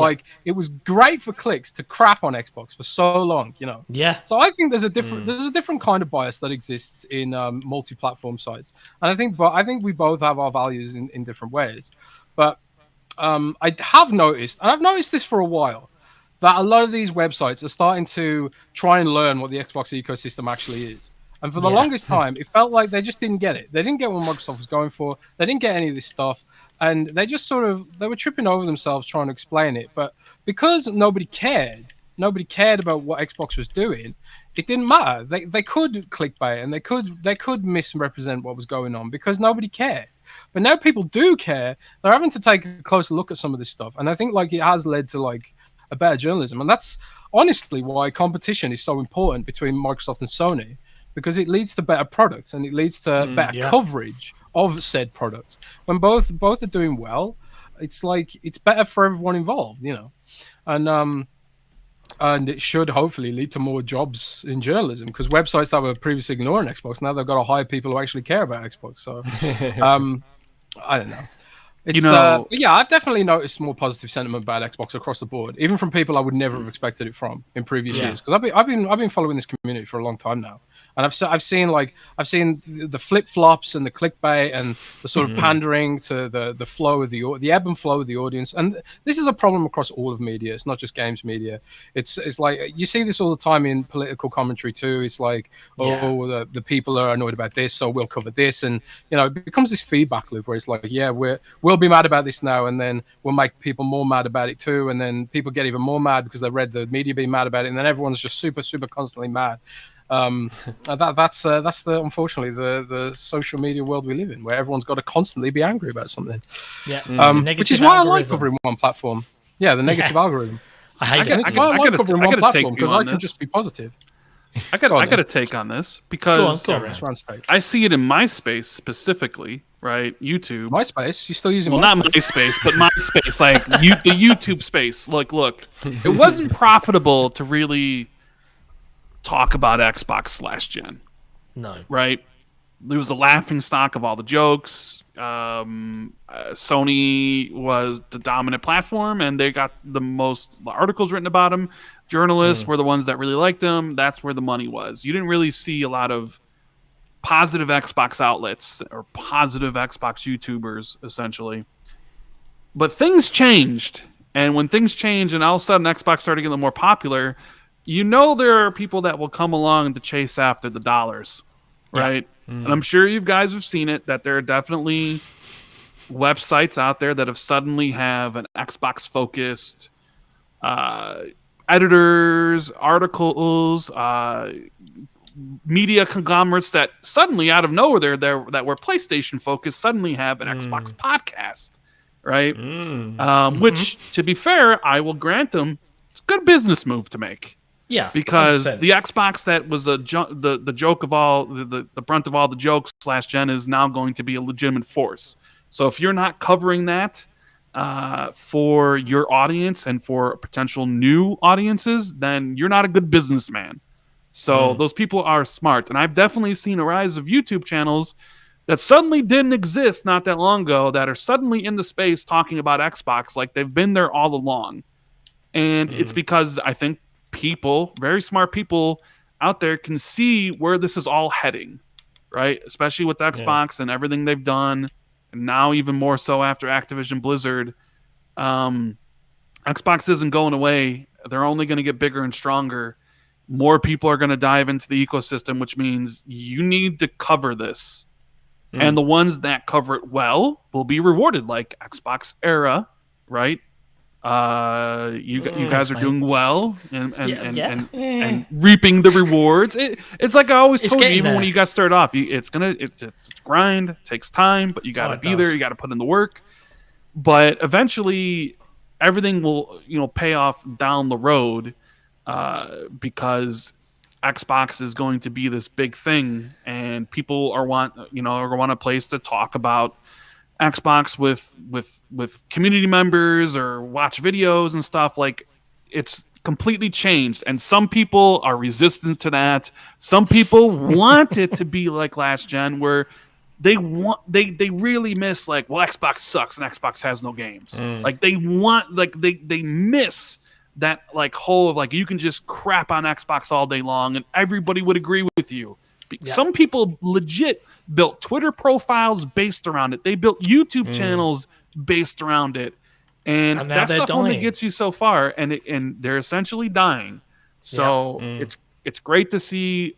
it was great for clicks to crap on Xbox for so long, Yeah. So I think there's a different kind of bias that exists in multi-platform sites, and I think we both have our values in different ways. But I have noticed, and I've noticed this for a while, that a lot of these websites are starting to try and learn what the Xbox ecosystem actually is. And for the longest time, it felt like they just didn't get it. They didn't get what Microsoft was going for. They didn't get any of this stuff. And they just they were tripping over themselves trying to explain it. But because nobody cared about what Xbox was doing, it didn't matter. They could clickbait and they could misrepresent what was going on because nobody cared. But now people do care. They're having to take a closer look at some of this stuff. And I think it has led to a better journalism. And that's honestly why competition is so important between Microsoft and Sony, because it leads to better products and it leads to better coverage of said products. When both are doing well, it's better for everyone involved, and it should hopefully lead to more jobs in journalism, because websites that were previously ignoring Xbox, now they've got to hire people who actually care about Xbox. So I don't know. I've definitely noticed more positive sentiment about Xbox across the board, even from people I would never have expected it from in previous years. Because I've been following this community for a long time now, and I've seen the flip flops and the clickbait and the sort of pandering to the flow of the ebb and flow of the audience. And this is a problem across all of media. It's not just games media. It's like you see this all the time in political commentary too. It's like the people are annoyed about this, so we'll cover this, and it becomes this feedback loop where it's like we'll be mad about this now, and then we'll make people more mad about it too, and then people get even more mad because they read the media being mad about it, and then everyone's just super constantly mad. That's unfortunately the social media world we live in, where everyone's got to constantly be angry about something. Which is why I like covering one platform. The negative algorithm. I hate it. It's why I like covering one platform, because I can just be positive. I got a take on this because go on. I see it in MySpace specifically, right? YouTube. MySpace? You still using MySpace? Not MySpace, but MySpace, the YouTube space. Look, it wasn't profitable to really talk about Xbox last gen. No. Right? It was the laughing stock of all the jokes. Sony was the dominant platform, and they got the most articles written about them. Journalists were the ones that really liked them. That's where the money was. You didn't really see a lot of positive Xbox outlets or positive Xbox YouTubers, essentially. But things changed, And when things change and all of a sudden Xbox started getting more popular, there are people that will come along to chase after the dollars, right? And I'm sure you guys have seen it, that there are definitely websites out there that have suddenly have an Xbox-focused editors, articles, media conglomerates that suddenly out of nowhere that were PlayStation focused suddenly have an Xbox podcast, right? Which, to be fair, I will grant them, it's a good business move to make. Yeah, because 100%. the Xbox that was the joke of all the brunt of all the jokes last gen is now going to be a legitimate force. So if you're not covering that for your audience and for potential new audiences, then you're not a good businessman. So those people are smart. And I've definitely seen a rise of YouTube channels that suddenly didn't exist not that long ago that are suddenly in the space talking about Xbox like they've been there all along. And it's because I think people, very smart people out there, can see where this is all heading, right? Especially with Xbox and everything they've done. And now even more so after Activision Blizzard. Xbox isn't going away. They're only going to get bigger and stronger. More people are going to dive into the ecosystem, which means you need to cover this. And the ones that cover it well will be rewarded, like XboxEra, right? You guys are doing well and reaping the rewards. It's like I always told you, even when you guys start off, it's grind, it takes time, but you got to be there, you got to put in the work. But eventually, everything will pay off down the road because Xbox is going to be this big thing, and people are want a place to talk about Xbox with community members or watch videos and stuff. Like, it's completely changed, and some people are resistant to that. Some people want it to be like last gen, where they really miss, like, well, Xbox sucks and Xbox has no games. Like, they miss that, like, whole of, like, you can just crap on Xbox all day long and everybody would agree with you. Some people legit built Twitter profiles based around it. They built YouTube channels based around it. And that stuff only gets you so far, and they're essentially dying. So it's great to see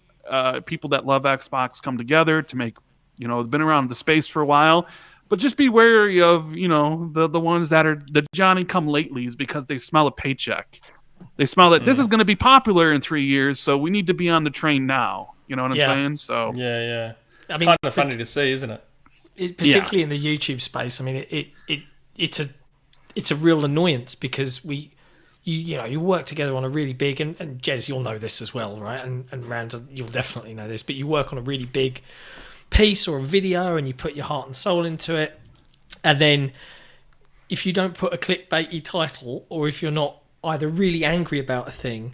people that love Xbox come together to make, they've been around the space for a while. But just be wary of, the ones that are the Johnny-come-latelys, because they smell a paycheck. They smell that this is going to be popular in 3 years, so we need to be on the train now. You know what I'm saying? So it's kind of funny to see, isn't it? Particularly in the YouTube space. I mean, it's a real annoyance, because you work together on a really big, and Jez, you'll know this as well, right? And Rand, you'll definitely know this, but you work on a really big piece or a video and you put your heart and soul into it, and then if you don't put a clickbaity title, or if you're not either really angry about a thing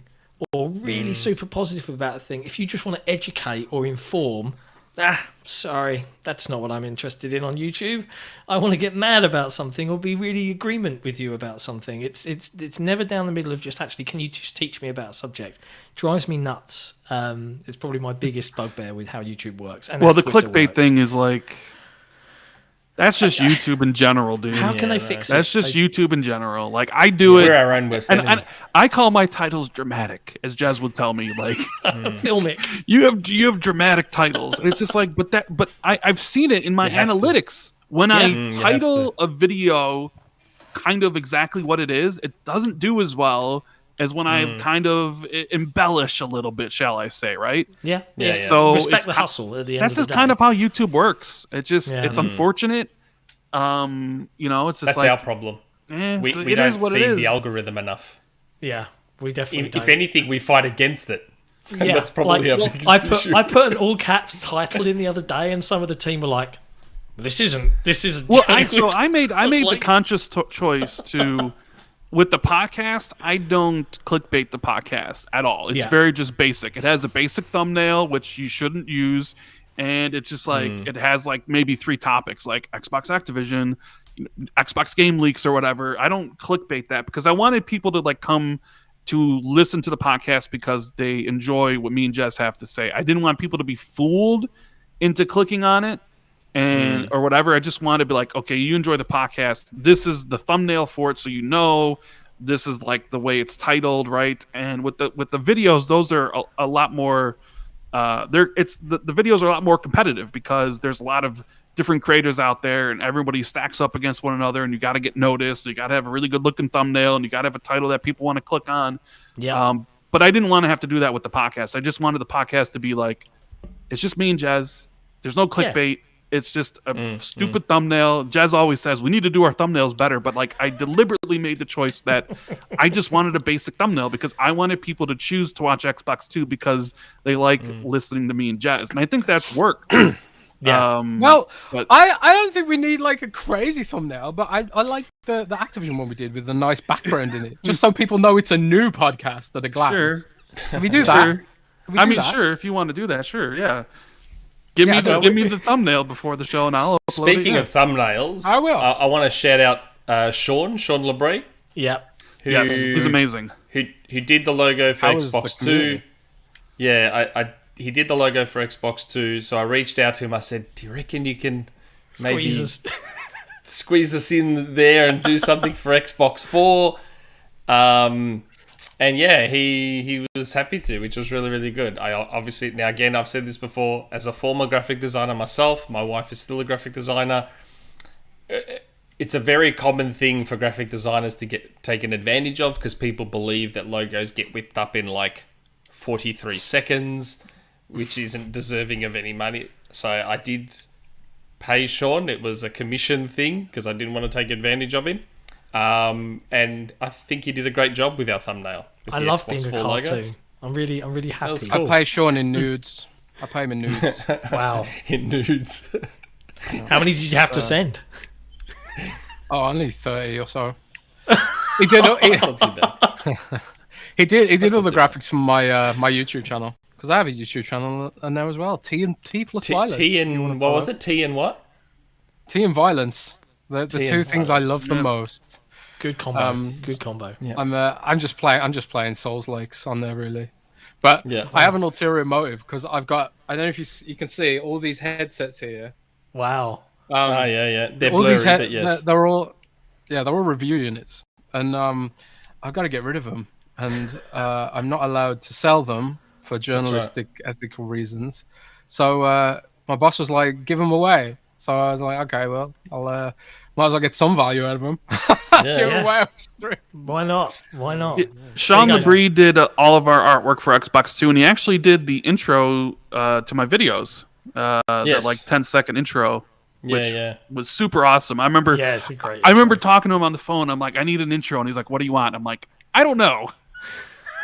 or really super positive about a thing, if you just want to educate or inform, sorry, that's not what I'm interested in on YouTube. I want to get mad about something or be really agreement with you about something. It's never down the middle of just, actually, can you just teach me about a subject? Drives me nuts. It's probably my biggest bugbear with how YouTube works. And the clickbait thing is like, that's just YouTube in general, dude. How can they fix it? That's just YouTube in general. Like, I do it. We're our own worst enemy. And I call my titles dramatic, as Jez would tell me. Like, film it. You have dramatic titles, and it's just like, but I've seen it in my analytics. When I title a video kind of exactly what it is, it doesn't do as well as when I kind of embellish a little bit, shall I say, right? Yeah. So respect the hustle at the end that's of the just day. kind of how YouTube works. It's just it's unfortunate. It's just that's like our problem. We it don't is what it feed is. the algorithm enough. Yeah, we definitely don't. If anything, we fight against it. Yeah, that's probably our biggest issue. I put an all caps title in the other day, and some of the team were like, "This isn't." Well, I made the conscious choice to. With the podcast, I don't clickbait the podcast at all. It's very just basic. It has a basic thumbnail, which you shouldn't use, and it's just like it has like maybe 3 topics, like Xbox Activision, Xbox game leaks, or whatever. I don't clickbait that because I wanted people to like come to listen to the podcast because they enjoy what me and Jez have to say. I didn't want people to be fooled into clicking on it and or whatever. I just want to be like, okay, you enjoy the podcast. This is the thumbnail for it, so you know this is like the way it's titled, right? And with the videos, those are a lot more. The videos are a lot more competitive because there's a lot of different creators out there, and everybody stacks up against one another, and you got to get noticed. So you got to have a really good looking thumbnail, and you got to have a title that people want to click on. Yeah. But I didn't want to have to do that with the podcast. I just wanted the podcast to be like, it's just me and Jez. There's no clickbait. It's just a stupid thumbnail. Jez always says we need to do our thumbnails better, but like I deliberately made the choice that I just wanted a basic thumbnail because I wanted people to choose to watch Xbox 2 because they like listening to me and Jez, and I think that's worked. Yeah. I don't think we need like a crazy thumbnail, but I like the Activision one we did with the nice background in it, just so people know it's a new podcast at a glance. Sure. Can we do that? Sure. I mean, sure. If you want to do that, sure. Yeah. Give me the thumbnail before the show, and I'll upload Speaking of thumbnails, I will. I want to shout out Sean Labrie. Yeah. Yes, he's amazing. Who did the logo for Xbox 2? Yeah, he did the logo for Xbox 2. So I reached out to him. I said, "Do you reckon you can maybe squeeze us in there and do something for Xbox 4?" And yeah, he was happy to, which was really, really good. I obviously, now again, I've said this before, as a former graphic designer myself, my wife is still a graphic designer. It's a very common thing for graphic designers to get taken advantage of because people believe that logos get whipped up in like 43 seconds, which isn't deserving of any money. So I did pay Sean. It was a commission thing because I didn't want to take advantage of him. And I think he did a great job with our thumbnail. I love being a cartoon. I'm really happy. I pay Sean in nudes. I pay him in nudes. Wow. In nudes. How many did you have to send? Oh, only 30 or so. He did. That's not too bad. He did all the graphics from my my YouTube channel because I have a YouTube channel now as well. T plus violence. T and what was it? T and what? T and violence. The two things I love the most. Good combo. Good combo. Yeah. I'm just playing Souls Likes on there really, but I have an ulterior motive because I've got. I don't know if you can see all these headsets here. Wow. Yeah. They're all blurry, these but yes. they're all review units, and I've got to get rid of them, and I'm not allowed to sell them for journalistic ethical reasons. So my boss was like, "Give them away." So I was like, "Okay, well, I'll might as well get some value out of them." Give them away. Why not? Yeah. Sean Labrie did all of our artwork for Xbox 2, and he actually did the intro to my videos. That like 10-second intro. Which was super awesome. I remember. Yeah, it's a great. I remember talking to him on the phone. I'm like, I need an intro, and he's like, "What do you want?" I'm like, I don't know.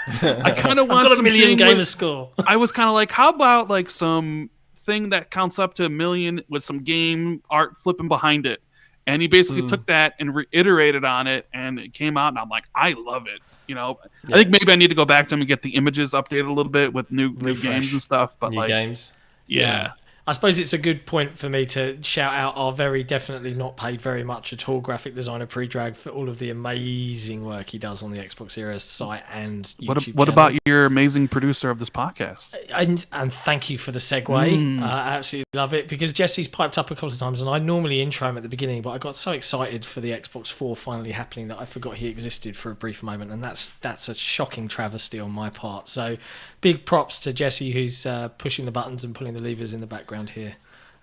I kind of want I've got a million gamer score. I was kind of like, how about like some thing that counts up to 1 million with some game art flipping behind it? And he basically took that and reiterated on it, and it came out, and I'm like, I love it. You know, I think maybe I need to go back to him and get the images updated a little bit with new games and stuff. But new games. Yeah. I suppose it's a good point for me to shout out our very definitely not paid very much at all graphic designer Predrag for all of the amazing work he does on the XboxEra site and YouTube What channel. about your amazing producer of this podcast? And thank you for the segue. I absolutely love it because Jesse's piped up a couple of times, and I normally intro him at the beginning, but I got so excited for the Xbox 4 finally happening that I forgot he existed for a brief moment, and that's a shocking travesty on my part. So big props to Jesse, who's pushing the buttons and pulling the levers in the background here,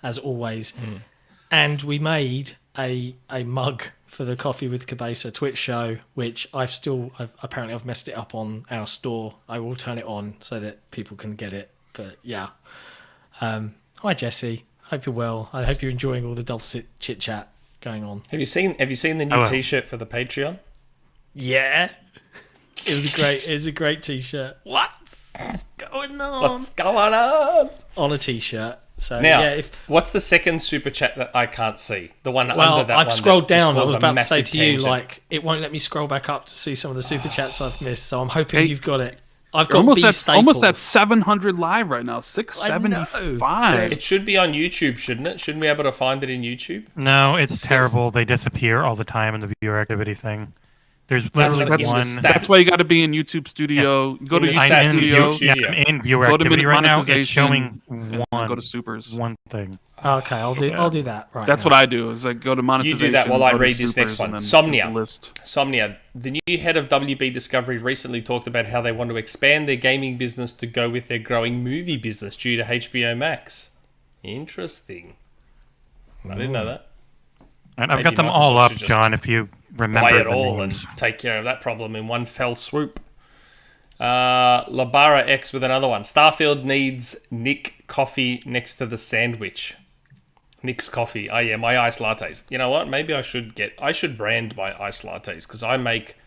as always. And we made a mug for the Coffee with Cabeza Twitch show, which I've messed it up on our store. I will turn it on so that people can get it. But yeah, hi Jesse, hope you're well. I hope you're enjoying all the dulcet chit chat going on. Have you seen the new T-shirt for the Patreon? Yeah, it was a great T-shirt. What's going on? On a T-shirt. So now, what's the second super chat that I can't see? The one under that I've one scrolled down. I was about to say massive to you, tangent. like, it won't let me scroll back up to see some of the super chats I've missed. So I'm hoping you've got it. I've got almost B almost at Staples. 700 live right now. 675. It should be on YouTube, shouldn't it? Shouldn't we be able to find it in YouTube? No, it's terrible. They disappear all the time in the viewer activity thing. There's That's literally what it is one. with stats. That's why you got to be in YouTube Studio. Go to In the I'm stats YouTube in, Studio. Studio. I'm in viewer Go to activity right now. It's monetization showing and one. go to Supers. One thing. Okay, I'll do that. Right. That's what I do. Is I go to You monetization. do that while I go to read this next Supers, one. and then Somnia. List. Somnia, the new head of WB Discovery recently talked about how they want to expand their gaming business to go with their growing movie business due to HBO Max. Interesting. I didn't know that. And I've Maybe got them Microsoft all up, should just John. If you remember Buy it the all names. and take care of that problem in one fell swoop. Labara X with another one. Starfield needs Nick coffee next to the sandwich. Nick's coffee. Oh yeah, my iced lattes. You know what? Maybe I should brand my iced lattes because I make,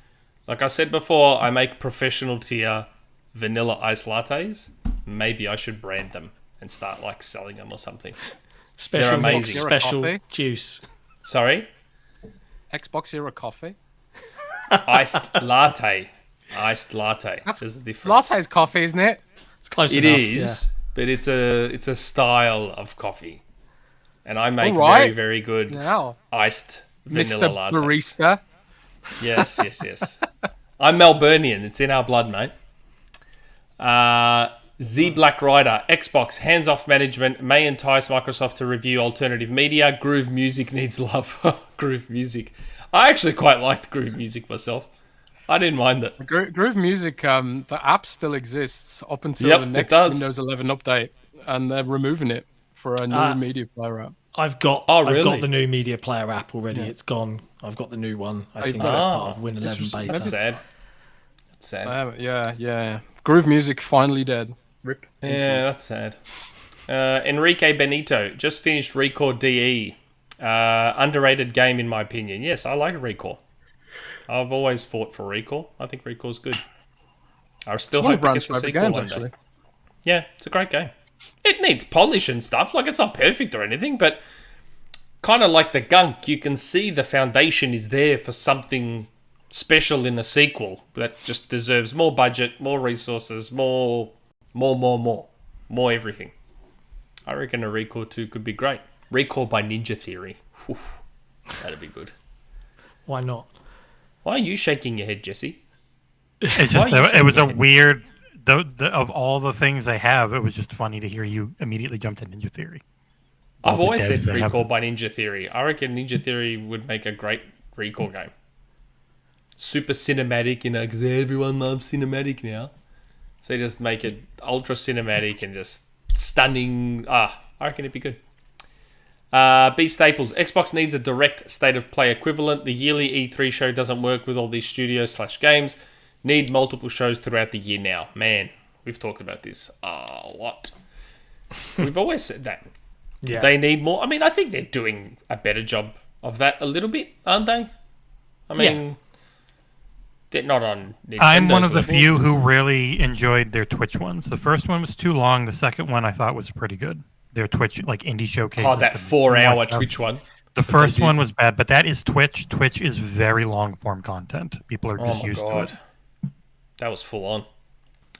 like I said before, I make professional tier vanilla iced lattes. Maybe I should brand them and start like selling them or something. Special, They're amazing. special Coffee? juice. Sorry? Xbox Era coffee. Iced latte. Iced latte. There's a difference. Latte's coffee, isn't it? It's close It enough. is, but it's a style of coffee. And I make All right. very, very good Now, iced vanilla Mr. latte. Barista. Yes. I'm Melburnian. It's in our blood, mate. Z Black Rider, Xbox hands-off management may entice Microsoft to review alternative media. Groove Music needs love. Groove Music. I actually quite liked Groove Music myself. I didn't mind it. Groove Music, the app still exists up until Yep, the it next does. Windows 11 update, and they're removing it for a new media player app. I've got really? the new media player app already. Yeah. It's gone. I've got the new one. I think got as it. part of Win 11 beta. That's sad. That's sad. Yeah. Groove Music finally dead. Rip. Yeah, that's sad. Enrique Benito just finished Recore DE. Underrated game in my opinion. Yes, I like Recore. I've always fought for Recore. I think Recore's good. I still hope it gets a sequel one day. Yeah, it's a great game. It needs polish and stuff. Like, it's not perfect or anything, but kind of like the gunk, you can see the foundation is there for something special in the sequel that just deserves more budget, more resources, more everything. I reckon a Recore 2 could be great. Recore by Ninja Theory. Whew, that'd be good. Why not? Why are you shaking your head, Jesse? It's just it was a weird. Of all the things I have, it was just funny to hear you immediately jump to Ninja Theory. I've always said Recore by Ninja Theory. I reckon Ninja Theory would make a great Recore game. Super cinematic, because everyone loves cinematic now. So just make it ultra cinematic and just stunning. I reckon it'd be good. B Staples. Xbox needs a direct state of play equivalent. The yearly E3 show doesn't work with all these studios/games. Need multiple shows throughout the year now. Man, we've talked about this a lot. We've always said that. Yeah. They need more. I mean, I think they're doing a better job of that a little bit, aren't they? I mean, they're not on Nintendo's I'm one of the level. few who really enjoyed their Twitch ones. The first one was too long. The second one I thought was pretty good. Their Twitch, like indie showcase. Oh, that 4-hour Twitch one. The first one was bad, but that is Twitch. Twitch is very long form content. People are just used to it. That was full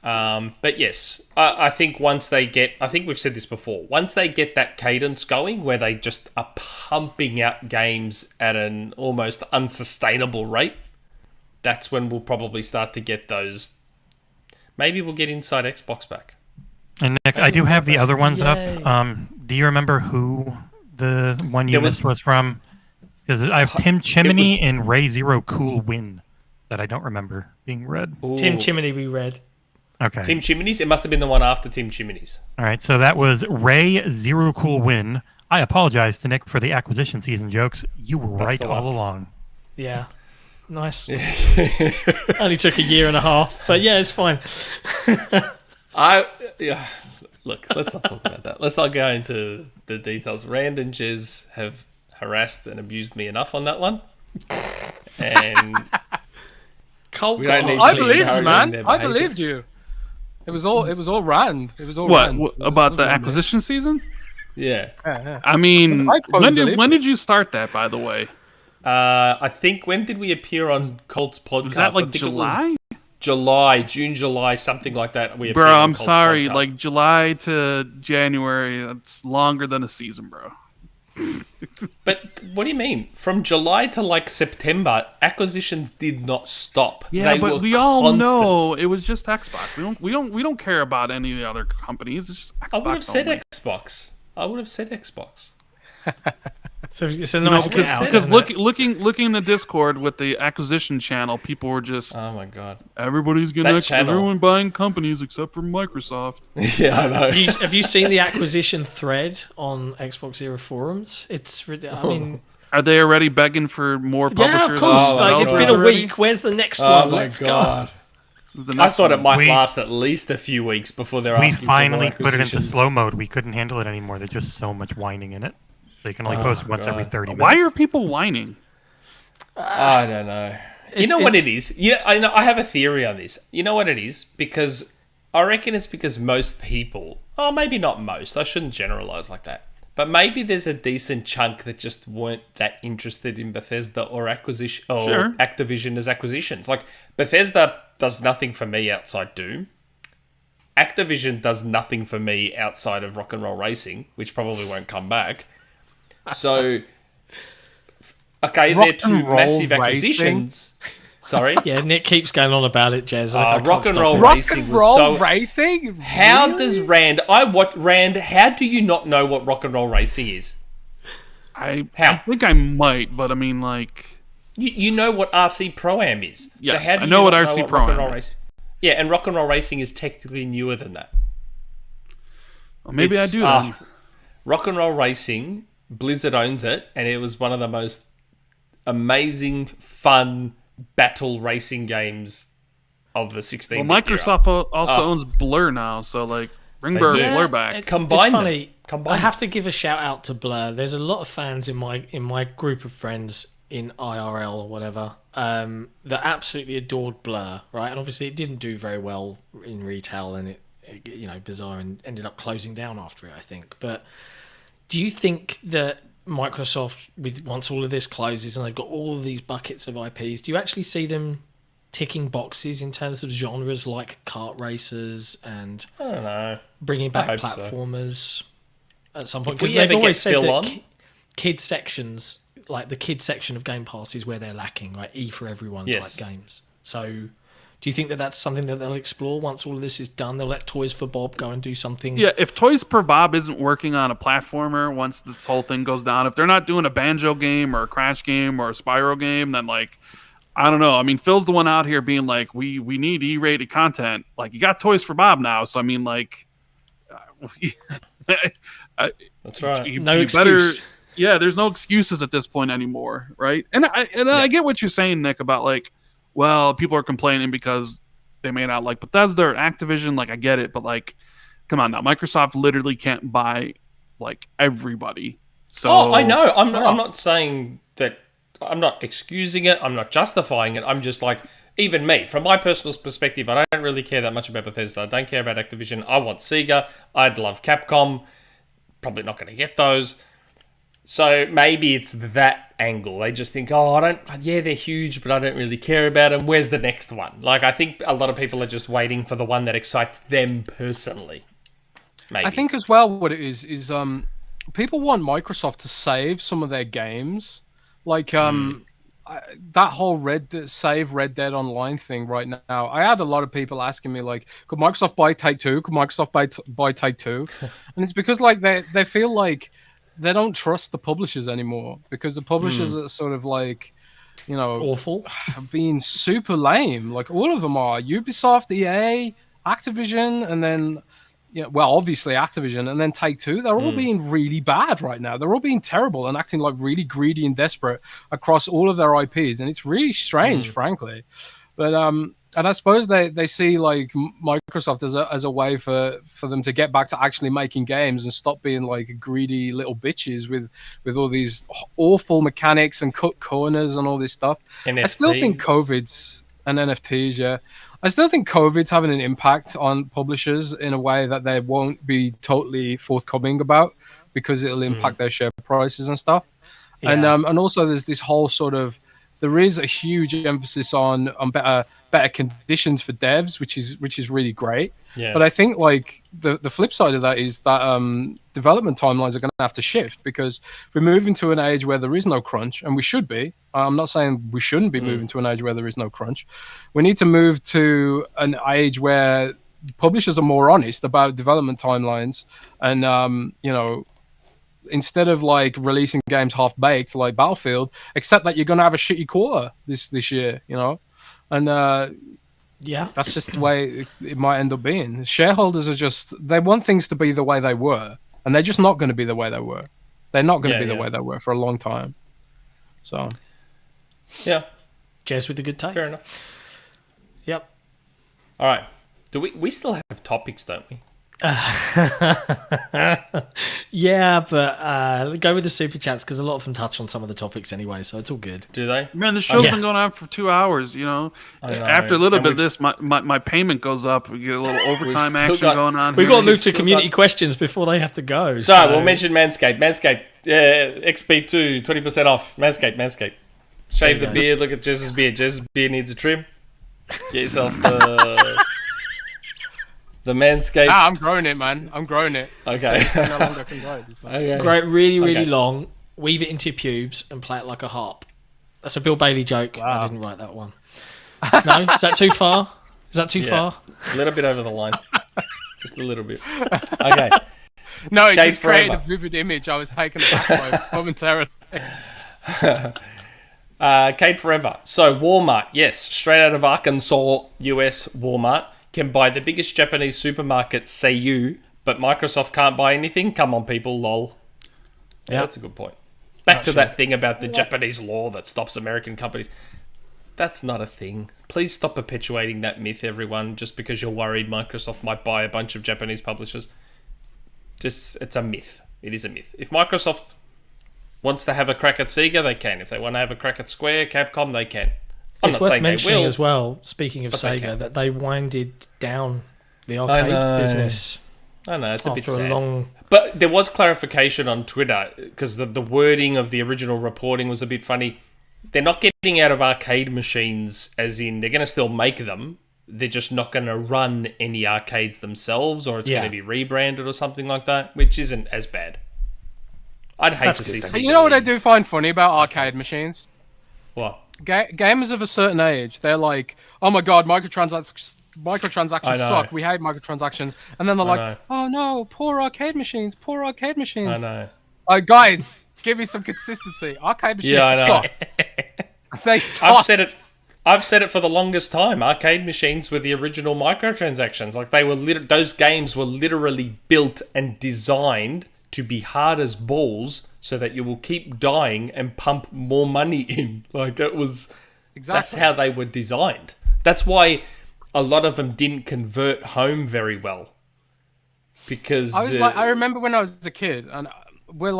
on. But yes, I think once they get, I think we've said this before, once they get that cadence going where they just are pumping out games at an almost unsustainable rate, that's when we'll probably start to get those. Maybe we'll get Inside Xbox back. And Nick, I do have the other ones Yay. up. Do you remember who the one you missed was from? Because I have Tim Chimney and Ray Zero Cool Win that I don't remember being read. Ooh. Tim Chimney we read. Okay. Tim Chimneys? It must have been the one after Tim Chimneys. All right, so that was Ray Zero Cool Win. I apologize to Nick for the acquisition season jokes. You were right the all one. along. Yeah. Nice. Only took a year and a half, but yeah, it's fine. Look, let's not talk about that. Let's not go into the details. Rand and Jez have harassed and abused me enough on that one. And we don't need I to be believed you, encouraging man. their I behaviour. believed you. It was all Rand. It was all What Rand. about the It wasn't me. acquisition season? Yeah. I mean, I totally when believe did you start that? By the way, I think, when did we appear on Colt's podcast? was that I like think it was July? June, July, something like that. We Bro, appeared on I'm Colt's sorry. podcast. Like July to January, that's longer than a season, bro. But what do you mean? From July to like September, acquisitions did not stop. Yeah, They but were we all constant. know it was just Xbox. We don't care about any of the other companies. It's just Xbox. I would have said only. Xbox. I would have said Xbox. So it's a nice get out. Because isn't it? looking in the Discord with the acquisition channel, people were just Oh my god. everybody's That gonna channel. everyone buying companies except for Microsoft. Yeah, I know. Have you seen the acquisition thread on XboxEra forums? It's I mean, Are they already begging for more publishers? yeah, of course. Oh, Like it's God. been a already? week. Where's the next Oh one? my Let's god. The I next thought it one. might We- last at least a few weeks before they're We asking finally for more put it into acquisitions. slow mode. We couldn't handle it anymore. There's just so much whining in it. So you can only post once every God. 30 minutes. Why are people whining? I don't know. You know what it is? Yeah, I know. I have a theory on this. You know what it is? Because I reckon it's because most people, oh, maybe not most. I shouldn't generalize like that. But maybe there's a decent chunk that just weren't that interested in Bethesda or acquisition or Sure. Activision as acquisitions. Like Bethesda does nothing for me outside Doom. Activision does nothing for me outside of Rock and Roll Racing, which probably won't come back. So, okay, they're Rock two and Roll massive Racing? acquisitions. Sorry. Yeah, Nick keeps going on about it, Jez. I can't Rock and stop Roll him. Rock Racing and was roll so- racing? How Really? does Rand? Rand? How do you not know what Rock and Roll Racing is? I How? think I might, but I mean, like, You know what RC Pro-Am is. Yes, so how do I you know what not RC Rock and Pro-Am Roll is. Racing? Yeah, and Rock and Roll Racing is technically newer than that. well, maybe I It's, do. Then. Rock and Roll Racing, Blizzard owns it, and it was one of the most amazing, fun battle racing games of the 16. Well, Microsoft also owns Blur now, so like, bring Blur do. back. Combine It's them. funny. Combine I have to give a shout out to Blur. There's a lot of fans in my group of friends in IRL or whatever that absolutely adored Blur, right? And obviously it didn't do very well in retail, and it bizarre and ended up closing down after it, I think. But do you think that Microsoft, once all of this closes and they've got all of these buckets of IPs, do you actually see them ticking boxes in terms of genres like kart racers and I don't know. bringing back hope so. platformers at some point? If we Because they've ever always get said Phil that on- kid sections, like the kid section of Game Pass, is where they're lacking, right? E for everyone Yes. type games. So do you think that that's something that they'll explore once all of this is done? They'll let Toys for Bob go and do something. Yeah, if Toys for Bob isn't working on a platformer once this whole thing goes down, if they're not doing a Banjo game or a Crash game or a Spyro game, then like, I don't know. I mean, Phil's the one out here being like, we need E-rated content. Like, you got Toys for Bob now, so I mean, like, That's right. No excuse. Yeah, there's no excuses at this point anymore, right? And I get what you're saying, Nick, about like, well, people are complaining because they may not like Bethesda or Activision. Like, I get it, but like, come on now, Microsoft literally can't buy like everybody. So Oh, I know. I'm not saying that. I'm not excusing it. I'm not justifying it. I'm just like, even me, from my personal perspective, I don't really care that much about Bethesda. I don't care about Activision. I want Sega. I'd love Capcom. Probably not going to get those. So maybe it's that angle. They just think, they're huge, but I don't really care about them. Where's the next one? Like, I think a lot of people are just waiting for the one that excites them personally. Maybe. I think as well what it is people want Microsoft to save some of their games. Like that whole Red Dead Online thing right now. I had a lot of people asking me like, could Microsoft buy Take-Two? Could Microsoft buy Take-Two? And it's because like they feel like they don't trust the publishers anymore, because the publishers are sort of like, Awful. being super lame. Like all of them are Ubisoft, EA, Activision, and then obviously Activision, and then Take-Two. They're all being really bad right now. They're all being terrible and acting like really greedy and desperate across all of their IPs, and it's really strange, frankly. But and I suppose they see like Microsoft as a way for them to get back to actually making games and stop being like greedy little bitches with all these awful mechanics and cut corners and all this stuff. NFTs. I still think COVID's and NFTs, yeah. I still think COVID's having an impact on publishers in a way that they won't be totally forthcoming about, because it'll impact their share prices and stuff. Yeah. And also there's this whole sort of there is a huge emphasis on better conditions for devs, which is really great. Yeah. But I think like the flip side of that is that development timelines are going to have to shift, because we're moving to an age where there is no crunch, and we should be. I'm not saying we shouldn't be moving to an age where there is no crunch. We need to move to an age where publishers are more honest about development timelines, and instead of like releasing games half baked like Battlefield, accept that you're going to have a shitty quarter this year, and that's just the way it might end up being. Shareholders they want things to be the way they were, and they're just not going to be the way they were. They're not going to be the way they were for a long time. So, yeah, Jez with the good take. Fair enough. Yep. All right. Do we still have topics, don't we? Yeah, but go with the super chats, because a lot of them touch on some of the topics anyway, so it's all good. Do they? Man, the show's been going on for 2 hours, you know. I know. After a little And bit of this, my payment goes up. We get a little overtime action going on. We've here. got to move to community questions before they have to go. So we'll mention Manscaped. Manscaped, XP2, 20% off. Manscaped. Shave the beard. Look at Jez's beard. Jez's beard needs a trim. Get yourself the Manscaped. I'm growing it, man. I'm growing it. Okay. So how long I can grow it. Okay. Great, really long. Weave it into your pubes and play it like a harp. That's a Bill Bailey joke. Wow. I didn't write that one. No, is that too far? Is that too far? A little bit over the line. Just a little bit. Okay. No, it Cade just created forever. a vivid image. I was taken aback by momentarily. Cade Forever. So Walmart, yes, straight out of Arkansas, US Walmart, can buy the biggest Japanese supermarket, Seiyu, but Microsoft can't buy anything? Come on, people, lol. Yeah, that's a good point. Back to that thing about the Japanese law that stops American companies. That's not a thing. Please stop perpetuating that myth, everyone, just because you're worried Microsoft might buy a bunch of Japanese publishers. It's a myth. It is a myth. If Microsoft wants to have a crack at Sega, they can. If they want to have a crack at Square, Capcom, they can. It's worth mentioning as well, speaking of Sega, that they winded down the arcade business. I know, it's a bit after sad. But there was clarification on Twitter, because the wording of the original reporting was a bit funny. They're not getting out of arcade machines, as in they're going to still make them. They're just not going to run any arcades themselves, or it's going to be rebranded or something like that, which isn't as bad. I'd hate to see something. You know what I do find funny about arcade machines? What? Gamers of a certain age, they're like, oh my god, microtransactions suck. We hate microtransactions. And then they're like, oh no, poor arcade machines. I know. Guys, give me some consistency. Arcade machines suck. They suck. I've said it for the longest time. Arcade machines were the original microtransactions. Like those games were literally built and designed to be hard as balls, so that you will keep dying and pump more money in. Like it was. Exactly. That's how they were designed. That's why a lot of them didn't convert home very well. Because I remember when I was a kid, and we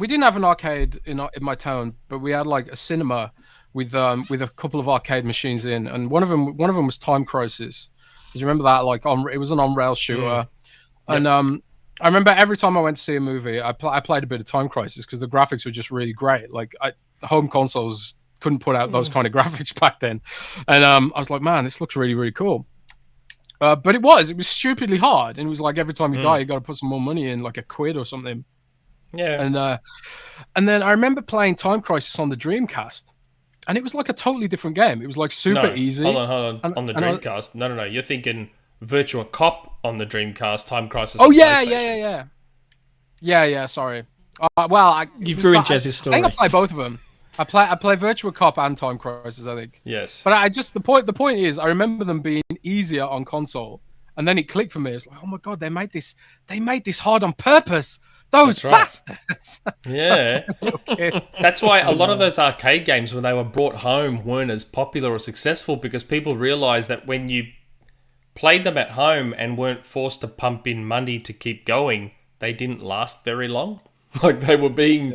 didn't have an arcade in my town, but we had like a cinema with a couple of arcade machines in, and one of them was Time Crisis. Do you remember that? Like it was an on-rail shooter, and I remember every time I went to see a movie, I played a bit of Time Crisis because the graphics were just really great. Like the home consoles couldn't put out those kind of graphics back then, and I was like, man, this looks really, really cool. But it was stupidly hard, and it was like every time you die, you got to put some more money in, like a quid or something. Yeah. And then I remember playing Time Crisis on the Dreamcast, and it was like a totally different game. It was like super easy. Hold on. On the Dreamcast? No. You're thinking Virtua Cop on the Dreamcast, Time Crisis. Oh yeah. Sorry. You threw in Jez's story. I think I play both of them. I play Virtua Cop and Time Crisis, I think. Yes. But the point is, I remember them being easier on console, and then it clicked for me. It's like, oh my god, they made this hard on purpose. Those bastards. Yeah. That's why a lot of those arcade games, when they were brought home, weren't as popular or successful, because people realized that when you played them at home and weren't forced to pump in money to keep going, they didn't last very long. Like they were being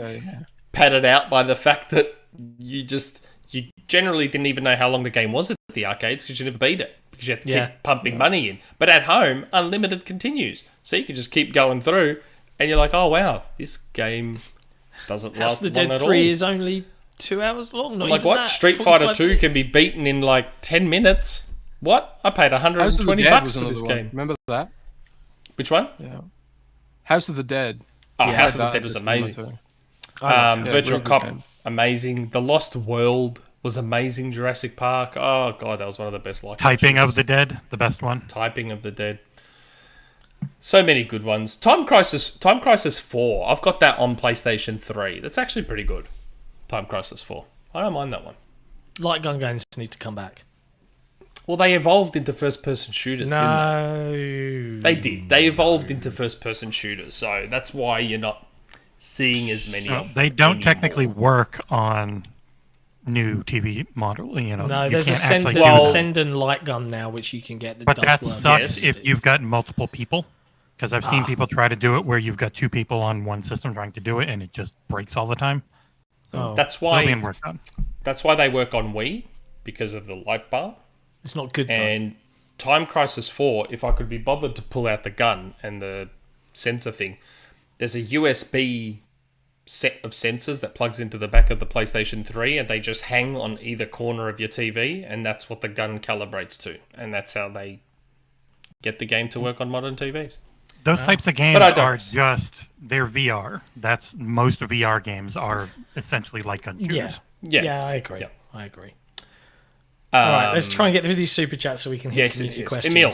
padded out by the fact that you generally didn't even know how long the game was at the arcades, because you never beat it, because you had to keep pumping money in. But at home, unlimited continues, so you can just keep going through, and you're like, oh wow, this game doesn't last long at all. House of the Dead 3 is only 2 hours long. Not Like even what? that, Street Fighter 45 2 minutes. can be beaten in like 10 minutes. What? I paid House of the $120 Dead bucks was for this another one. game. Remember that? Which one? Yeah. House of the Dead. Oh, Yeah, House of the That Dead was is similar amazing. to- Virtual really good Cop, game. amazing. The Lost World was amazing. Jurassic Park. Oh god, that was one of the best. Like Typing of the Dead, the best one. Typing of the Dead. So many good ones. Time Crisis 4. I've got that on PlayStation 3. That's actually pretty good. Time Crisis 4. I don't mind that one. Light gun games need to come back. Well, they evolved into first-person shooters, didn't No. they? They did. They evolved into first-person shooters, so that's why you're not seeing as many. Well, of they don't anymore. technically work on new TV model. You know, No, you there's a can't send, actually there's do a that. send and light gun now, which you can get. That But does that work. sucks Yes. if you've got multiple people. Because I've seen people try to do it where you've got two people on one system trying to do it, and it just breaks all the time. Oh, That's Still why. being worked on. That's why they work on Wii because of the light bar. it's not good. Though. And Time Crisis 4, if I could be bothered to pull out the gun and the sensor thing, there's a USB set of sensors that plugs into the back of the PlayStation 3 and they just hang on either corner of your TV and that's what the gun calibrates to. And that's how they get the game to work on modern TVs. Those types of games But I are don't- just, they're VR. That's most VR games are essentially like gun shooters. Yeah, I agree. Yeah. I agree. All right, let's Um, try and get through these super chats so we can hit Yes, community yes. questions. Emil,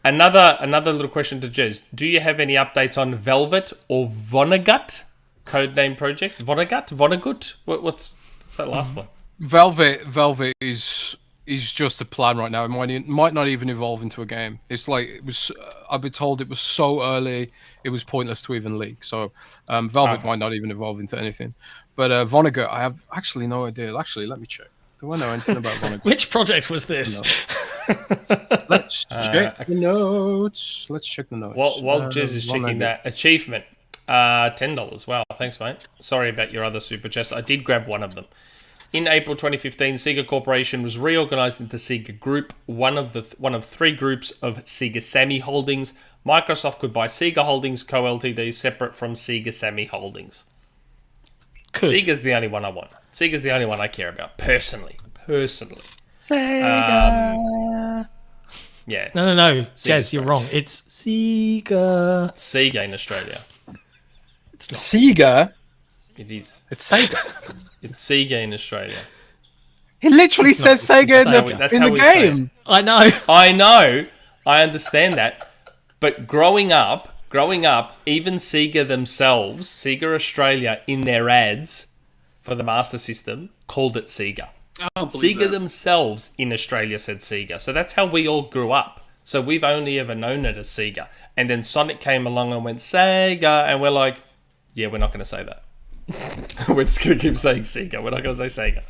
another little question to Jez. Do you have any updates on Velvet or Vonnegut codename projects? Vonnegut? What's that last one? Velvet is just a plan right now. It might not even evolve into a game. It's like it was. I've been told it was so early, it was pointless to even leak. So Velvet Okay. might not even evolve into anything. But Vonnegut, I have actually no idea. Actually, let me check. Do I know anything about Vonnegut? Which project was this? Let's check the notes. Let's check the notes. While Jez is checking Vonnegut. that, achievement, $10. Wow, thanks, mate. Sorry about your other super chats. I did grab one of them. In April 2015, Sega Corporation was reorganized into Sega Group, one of three groups of Sega Sammy Holdings. Microsoft could buy Sega Holdings Co. Ltd. separate from Sega Sammy Holdings. Sega's the only one I want. Sega's the only one I care about, personally. Sega! Yeah, No. Jez, you're wrong. It's Sega. Sega in Australia. Sega. It is. It's Sega. It's Sega in Australia. He literally says Sega That's in how the we say it. game. I know. I know, I understand that, but growing up, even Sega themselves, Sega Australia, in their ads for the Master System, called it Sega. I don't believe Sega that. themselves in Australia said Sega. So that's how we all grew up. So we've only ever known it as Sega. And then Sonic came along and went Sega, and we're like, yeah, we're not going to say that. We're just going to keep saying Sega. We're not going to say Sega.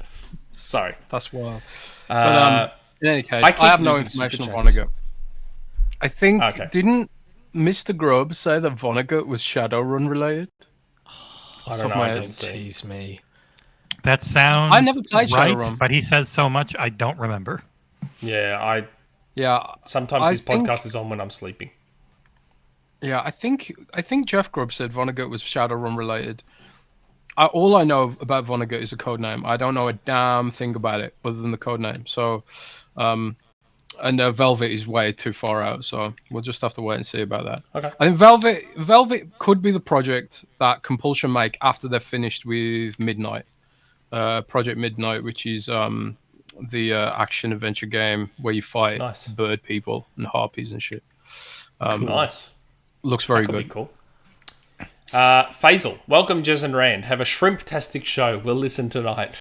Sorry. That's wild. Uh, In any case, I I, keep have no losing information on Superchats. Vonnegut. I think Okay. didn't Mr. Grubb say that Vonnegut was Shadowrun related? I Top don't of know. my I head. didn't see. Tease me. That sounds I never played right, Shadowrun. but he says so much I don't remember. Yeah, Yeah, sometimes I his think- podcast is on when I'm sleeping. yeah. I think Jeff Grubb said Vonnegut was Shadowrun related. All I know about Vonnegut is a code name. I don't know a damn thing about it other than the code name. So, and Velvet is way too far out. So we'll just have to wait and see about that. Okay. I think Velvet could be the project that Compulsion make after they're finished with Midnight, Project Midnight, which is the action adventure game where you fight Nice. bird people and harpies and shit. Nice. Looks very Could be good. cool. Faisal, welcome Jez and Rand. Have a shrimp-tastic show. We'll listen tonight.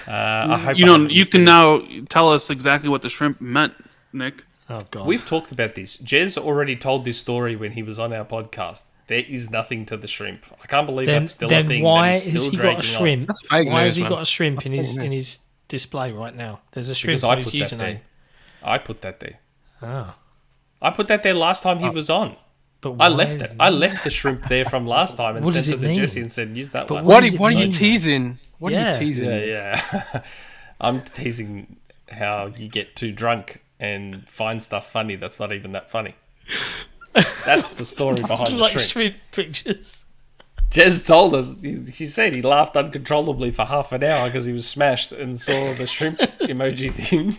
I hope You I know, haven't you missed can it. now tell us exactly what the shrimp meant, Nick. Oh god. We've talked about this. Jez already told this story when he was on our podcast. There is nothing to the shrimp. I can't believe then that's still a then thing. why that is has still he got a dragging on. shrimp? That's fake Why has news, he man. got a shrimp in That's his fake in his display right now? There's a shrimp Because in I his put that username. there. I put that there. Oh. I put that there last time he was on. But I why- left it. I left the shrimp there from last time and What sent does it it to mean? Jesse and said, use that But one. what What does are, it what are you mean? teasing? What are Yeah. you teasing? Yeah. I'm teasing how you get too drunk and find stuff funny that's not even that funny. That's the story behind the like shrimp. shrimp pictures. Jez told us, he said he laughed uncontrollably for half an hour because he was smashed and saw the shrimp emoji thing.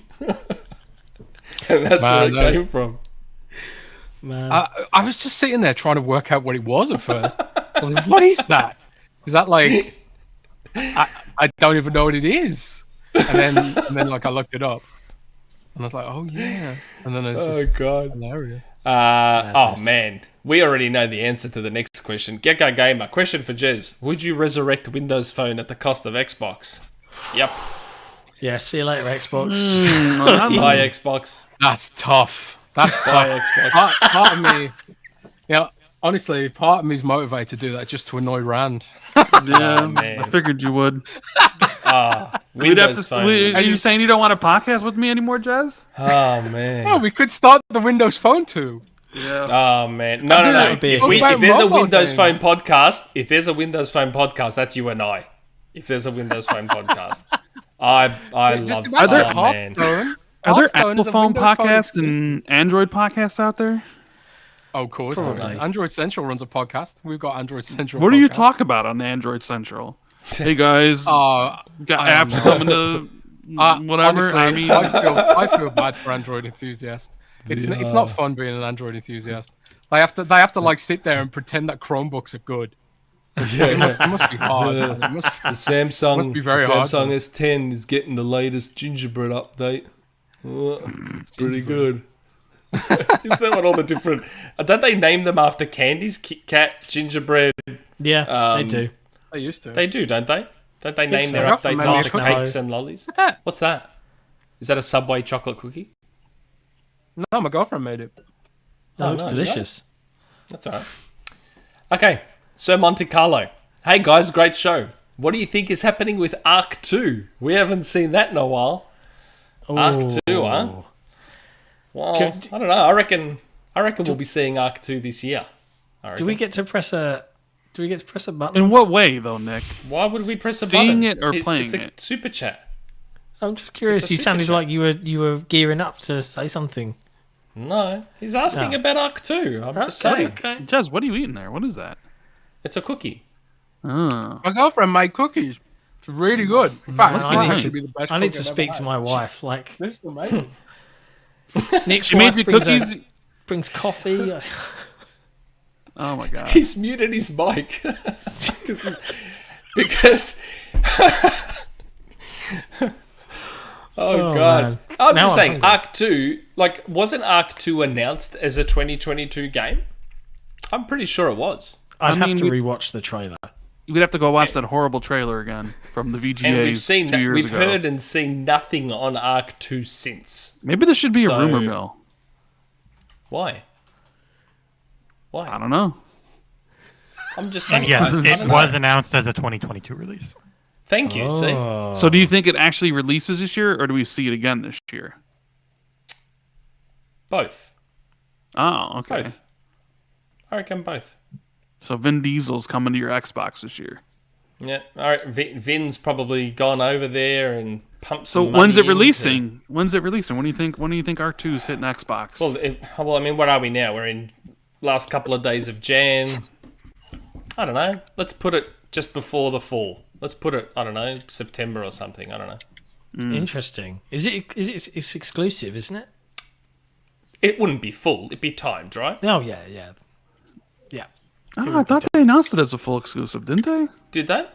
And that's where it came from. Man. I was just sitting there trying to work out what it was at first. I was like, what is that? Is that like... I don't even know what it is. And then like I looked it up. And I was like, oh yeah. And then it's just hilarious. Oh man, we already know the answer to the next question. Gecko Gamer, question for Jez. Would you resurrect Windows Phone at the cost of Xbox? Yep. Yeah, see you later, Xbox. Bye, Xbox. That's tough. That's Bye, tough. Xbox. Part of me, honestly, part of me is motivated to do that just to annoy Rand. Yeah, man. I figured you would. Windows Phone. Are you saying you don't want to podcast with me anymore, Jez? Oh man. Oh, we could start the Windows Phone too. Yeah. Oh man. No. be If, a if there's a mobile Windows games. Phone podcast, that's you and I. If there's a Windows Phone podcast, I Just love. imagine Oh man. Hearthstone. Are there Hearthstone Apple is a phone Windows Phone podcasts exclusive. and Android podcasts out there? Oh, of course there is. Probably. Android Central runs a podcast. We've got Android Central. What do you podcast. talk about on Android Central? Hey guys, got I don't apps know. coming to whatever. Honestly, I feel bad for Android enthusiasts. It's not fun being an Android enthusiast. They have to like sit there and pretend that Chromebooks are good. It must be hard. Man. It must The Samsung, Must be very hard, Samsung S10 is getting the latest gingerbread update. Oh, it's pretty good. Is that what all the different... Don't they name them after candies? Kit Kat, gingerbread... Yeah, they do. They used to. They do, don't they? Don't they name so. their They often updates name after cookie. cakes and lollies? What's that? What's that? Is that a Subway chocolate cookie? No, my girlfriend made it. That looks nice. delicious. That's all right. Okay, Sir Monte Carlo. Hey guys, great show. What do you think is happening with Arc 2? We haven't seen that in a while. Arc 2, huh? Well, I don't know. I reckon we'll be seeing Arc 2 this year. Do we get to press a button? In what way, though, Nick? Why would we press a Seeing button? it or playing it's a it? super chat. I'm just curious. It's a You sounded super like you were gearing up to say something. No, he's asking about Arc 2. I'm just saying. Okay. Jez, what are you eating there? What is that? It's a cookie. Oh. My girlfriend made cookies. It's really good. In fact, I this need might to- actually be the best I need cookie to I've speak ever to had. my wife. Like This is amazing. Nick's She made wife you brings, cookies? brings coffee. Oh, my God. He's muted his mic because oh god. man. I'm Now just I'm saying hungry. Arc 2, like, wasn't Arc 2 announced as a 2022 game? I'm pretty sure it was. I'd have mean, to we- rewatch the trailer. We'd have to go watch that horrible trailer again from the VGAs And we've seen 2 years we've ago. heard and seen nothing on Arc 2 since. Maybe this should be So- a rumor mill. Why? Why? I don't know. I'm just saying. And yes, I don't it know. was announced as a 2022 release. Thank you. See? So do you think it actually releases this year, or do we see it again this year? Both. Oh, okay. Both. I reckon both. So Vin Diesel's coming to your Xbox this year. Yeah. All right. Vin's probably gone over there and pumped So some when's it money into- releasing? When's it releasing? When do you think Arc 2's hitting Xbox? Well, I mean, what are we now? We're in last couple of days of Jan. I don't know. Let's put it just before the fall. Let's put it, I don't know, September or something. I don't know. Interesting. It's exclusive, isn't it? It wouldn't be full. It'd be timed, right? Oh yeah. I thought they announced it as a full exclusive, didn't they? Did they?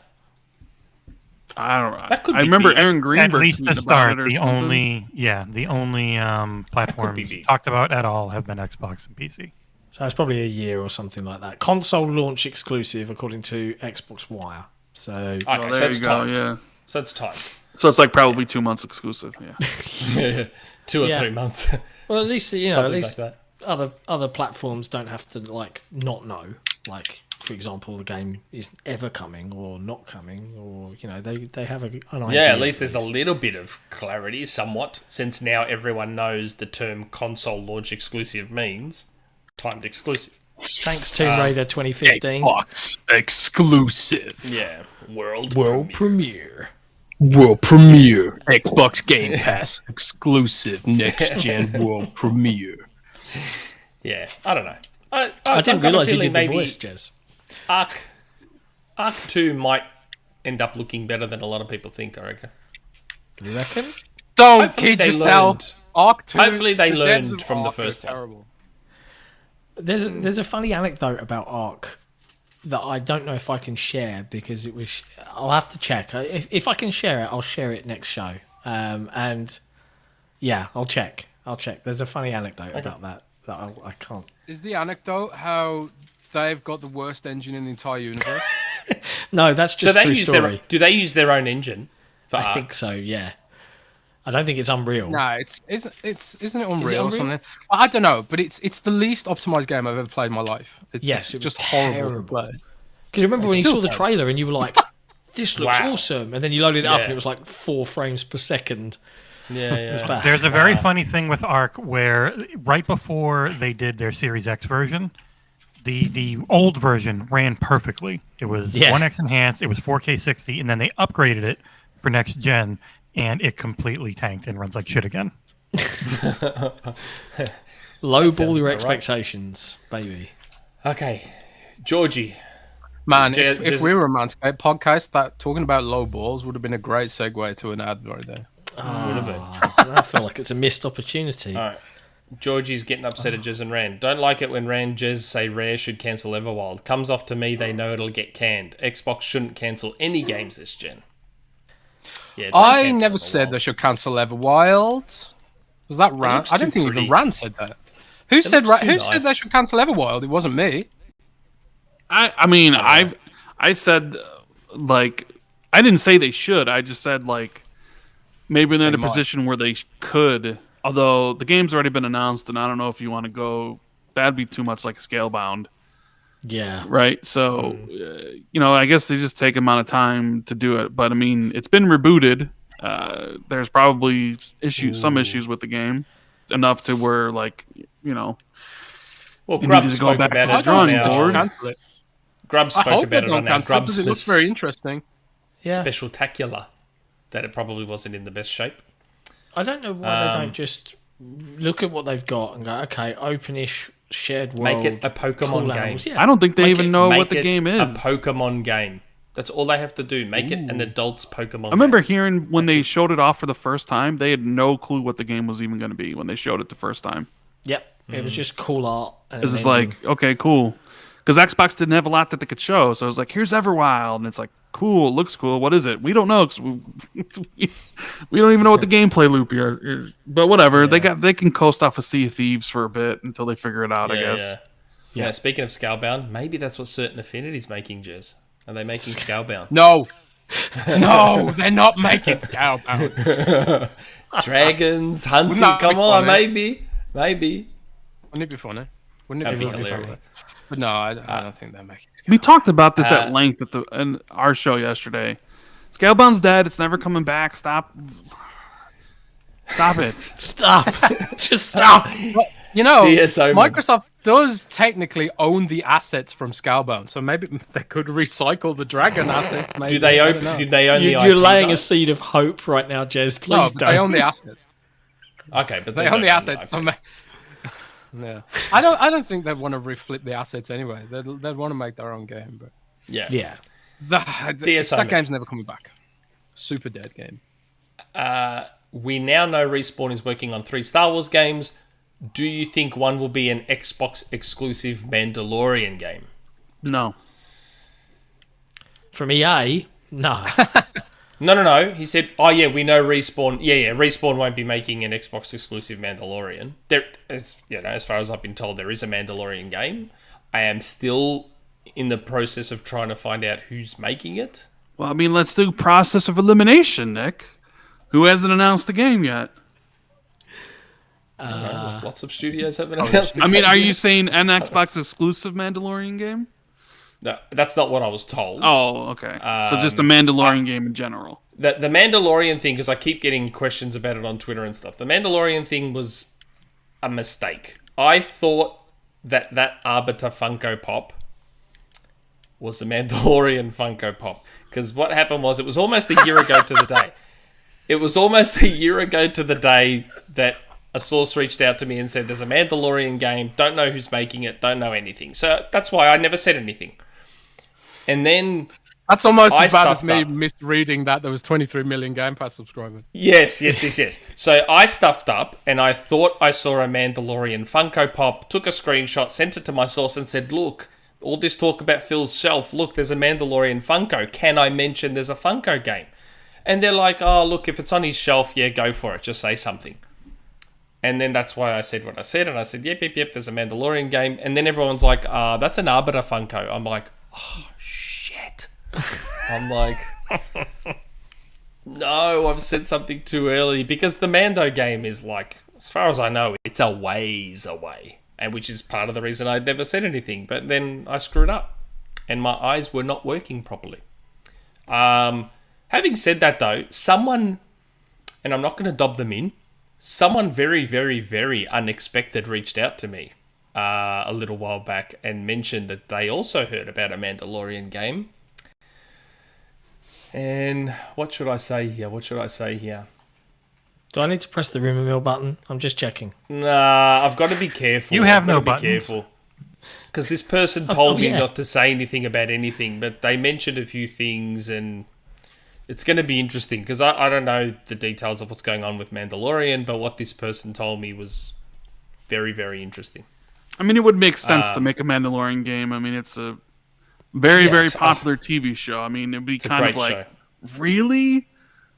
I don't know. That could I be remember big. Aaron Greenberg At least tweeting the about start, it or the something. only platforms big. talked about at all have been Xbox and PC. So it's probably a year or something like that. Console launch exclusive, according to Xbox Wire. So Okay, Oh, so there it's you go. timed. Yeah. So it's timed. So it's like probably 2 months exclusive. Yeah. 2 or Yeah. 3 months. well, at least at Something least like that. other platforms don't have to like not know. Like for example, the game is ever coming or not coming, or they have an idea. Yeah, at least there's a little bit of clarity, somewhat, since now everyone knows the term console launch exclusive means timed exclusive. Thanks Tomb Raider 2015 Xbox exclusive. Yeah, world premiere. World premiere. Xbox Game Pass exclusive next gen world premiere. Yeah, I don't know. I I didn't got a realise you feeling did the maybe voice, Jez. Arc Arc 2 might end up looking better than a lot of people think, I reckon. You reckon? Don't Hopefully kid they yourself. learned. Arc 2, Hopefully they the learned devs of from the Arc are first one. terrible. There's a funny anecdote about Ark that I don't know if I can share because it was. I'll have to check. If I can share it, I'll share it next show. And yeah, I'll check. There's a funny anecdote about that I can't. Is the anecdote how they've got the worst engine in the entire universe? No, that's just true story. Do they use their own engine for I Ark? think so. Yeah. I don't think it's Unreal. No, isn't it Unreal or something? I don't know, but it's the least optimized game I've ever played in my life. It's Yes, it was just horrible to terrible. play. Because remember when you still saw the terrible. trailer and you were like, "This looks Wow. awesome," and then you loaded it up Yeah. and it was like 4 frames per second. Yeah, It was yeah. bad. There's a very funny thing with Arc where right before they did their Series X version, the old version ran perfectly. It was Yeah. 1x enhanced, it was 4K 60, and then they upgraded it for next gen, and it completely tanked and runs like shit again. Lowball sounds your about right. expectations, baby. Okay, Georgie. Man, Jez- if we were a Manscaped podcast, that talking about low balls would have been a great segue to an ad right there. Would have been. I feel like it's a missed opportunity. All right. Georgie's getting upset at Jez and Rand. Don't like it when Rand Jez say Rare should cancel Everwild. Comes off to me, they know it'll get canned. Xbox shouldn't cancel any games this gen. Yeah, don't I cancel never said Everwild. they should cancel Everwild. Was that Rand? looks I don't too think pretty. even Rand said that. Who said looks too who said they nice. should cancel Everwild? It wasn't me. I mean, I said, like, I didn't say they should. I just said, like, maybe they're in a might. position where they could. Although the game's already been announced, and I don't know if you want to go. That'd be too much like Scalebound, Yeah. right? So, I guess they just take amount of time to do it. But I mean, it's been rebooted. There's probably some issues with the game, enough to where, like, Well, You Grub need to go spoke back to about the it on drawing our board. Cancel it. Grub I spoke hope they about it don't on our cancel it because it looks Grubsmas very interesting. Yeah. special-tacular. That it probably wasn't in the best shape. I don't know why they don't just look at what they've got and go, okay, openish, shared world. Make it a Pokemon cool game. animals. Yeah. I don't think they Make even it- know Make what the it game is. a Pokemon game. That's all they have to do. Make it an adult's Pokemon I remember game. hearing when they showed it off for the first time, they had no clue what the game was even going to be when they showed it the first time. Yep. It was just cool art. And It's an just engine. like, okay, cool. Because Xbox didn't have a lot that they could show, so it was like, here's Everwild, and it's like, cool, it looks cool. What is it? We don't know. 'Cause we don't even know what the gameplay loop here is. But whatever, they can coast off a Sea of Thieves for a bit until they figure it out. I guess. Yeah. Speaking of Scalebound, maybe that's what certain Affinity's making, Jez. Are they making Scalebound? No. No, they're not making Scalebound. Dragons, hunting. Wouldn't that Come be on, funny? maybe. Wouldn't it be funny? Wouldn't it That'd be be funny? hilarious. But no, I don't think they're making Scalebound. We talked about this at length in our show yesterday. Scalebound's dead. It's never coming back. Stop it. Stop. Just stop. You know, DSO man. Microsoft does technically own the assets from Scalebound, so maybe they could recycle the dragon assets. Maybe. Do they I own? don't know. Did they own the IP? You're laying though? a seed of hope right now, Jez. Please No, but don't. they own the assets. Okay, but They they own the don't assets. So IP. yeah, I don't think they'd want to reflip the assets anyway. They'd want to make their own game, but Yeah. Yeah. that man. game's never coming back. Super dead game. We now know Respawn is working on 3 Star Wars games. Do you think one will be an Xbox exclusive Mandalorian game? No. From EA, no. No. He said, "Oh yeah, we know Respawn. Yeah. Respawn won't be making an Xbox exclusive Mandalorian. There, as far as I've been told, there is a Mandalorian game. I am still in the process of trying to find out who's making it. Well, I mean, let's do process of elimination, Nick. Who hasn't announced the game yet? Lots of studios haven't announced. I mean, are you saying an Xbox exclusive Mandalorian game? No, that's not what I was told. Oh, okay. So just a Mandalorian game in general. The Mandalorian thing, because I keep getting questions about it on Twitter and stuff. The Mandalorian thing was a mistake. I thought that Arbiter Funko Pop was a Mandalorian Funko Pop. Because what happened was, it was almost a year ago to the day. It was almost a year ago to the day that a source reached out to me and said, there's a Mandalorian game, don't know who's making it, don't know anything. So that's why I never said anything. And then That's almost I as bad as stuffed me up. misreading that there was 23 million Game Pass subscribers. Yes. So I stuffed up, and I thought I saw a Mandalorian Funko Pop, took a screenshot, sent it to my source, and said, look, all this talk about Phil's shelf, look, there's a Mandalorian Funko. Can I mention there's a Funko game? And they're like, oh, look, if it's on his shelf, yeah, go for it. Just say something. And then that's why I said what I said. And I said, yep, there's a Mandalorian game. And then everyone's like, that's an Arbiter Funko. I'm like, oh, shit. I'm like, no, I've said something too early. Because the Mando game is like, as far as I know, it's a ways away. And which is part of the reason I never said anything. But then I screwed up. And my eyes were not working properly. Having said that, though, someone, and I'm not going to dob them in, someone very, very, very unexpected reached out to me a little while back and mentioned that they also heard about a Mandalorian game. And what should I say here? Do I need to press the rumor mill button? I'm just checking. Nah, I've got to be careful. You have no I've got to be buttons. careful. Because this person told me yeah. not to say anything about anything, but they mentioned a few things, and it's going to be interesting because I don't know the details of what's going on with Mandalorian, but what this person told me was very, very interesting. I mean, it would make sense to make a Mandalorian game. I mean, it's a very, very popular TV show. I mean, it'd be It's a kind of great like, show. really?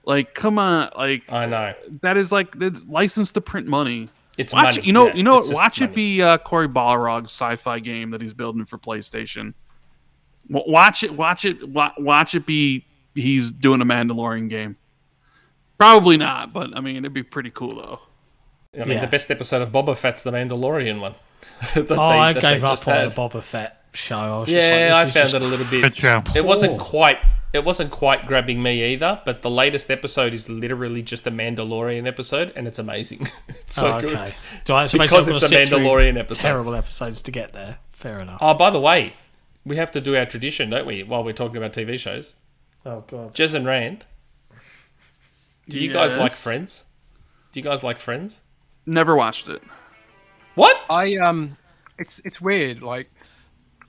Like, come on. Like, I know. that is like the license to print money. It's Watch money. it, you know, It's just watch money. it be Cory Balrog's sci-fi game that he's building for PlayStation. Watch it be he's doing a Mandalorian game. Probably not, but I mean, it'd be pretty cool though. I mean, the best episode of Boba Fett's the Mandalorian one. I gave up on the Boba Fett show. I was I just found it a little bit. Good show. It wasn't quite grabbing me either. But the latest episode is literally just a Mandalorian episode, and it's amazing. It's so good. So Because basically it's I've a got to sit through Mandalorian episode. terrible episodes to get there. Fair enough. Oh, by the way, we have to do our tradition, don't we? While we're talking about TV shows, Oh god. Jez and Rand. Do you guys like Yes. Friends? Do you guys like Friends? Never watched it. What? It's weird. Like,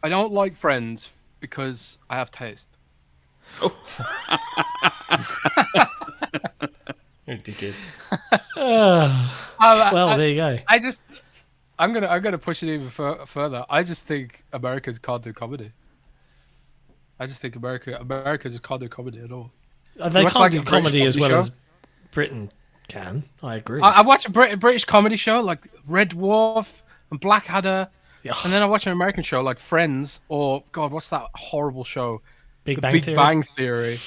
I don't like Friends because I have taste. You dickhead. Well, there you go. I'm gonna push it even further. I just think Americans can't do comedy. I just think America just can't do comedy at all. They watch, can't like, do a British comedy as well comedy as Britain can. I agree. I watch a British comedy show like Red Dwarf and Blackadder, Yeah. and then I watch an American show like Friends or God, what's that horrible show? Big The Bang Big Theory. Bang Theory.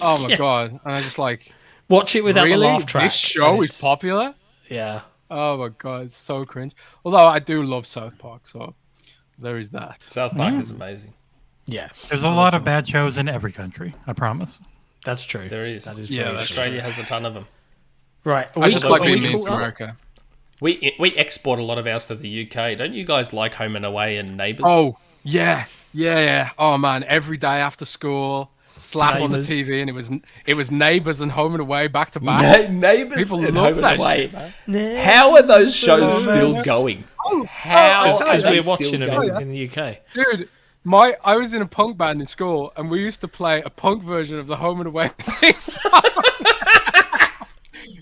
Oh my Yeah. God! And I just like, Watch it without really? the laugh track. This show and is it's- popular? Yeah. Oh my God, it's so cringe. Although I do love South Park, so there is that. South Park is amazing. Yeah. There's a lot of bad shows in every country. I promise. That's true. There is. That is Yeah, very that's true. Australia has a ton of them. Right. I just like being we mean caught to up? America. We export a lot of ours to the UK. Don't you guys like Home and Away and Neighbours? Oh yeah. Oh man, every day after school, slap on the Neighbours. TV, and it was Neighbours and Home and Away back to back. Neighbours People and love Home that and Away. shit, man. How are those shows still going? How Because are they we're still watching them going? in the UK. Dude, I was in a punk band in school, and we used to play a punk version of the Home and Away theme song.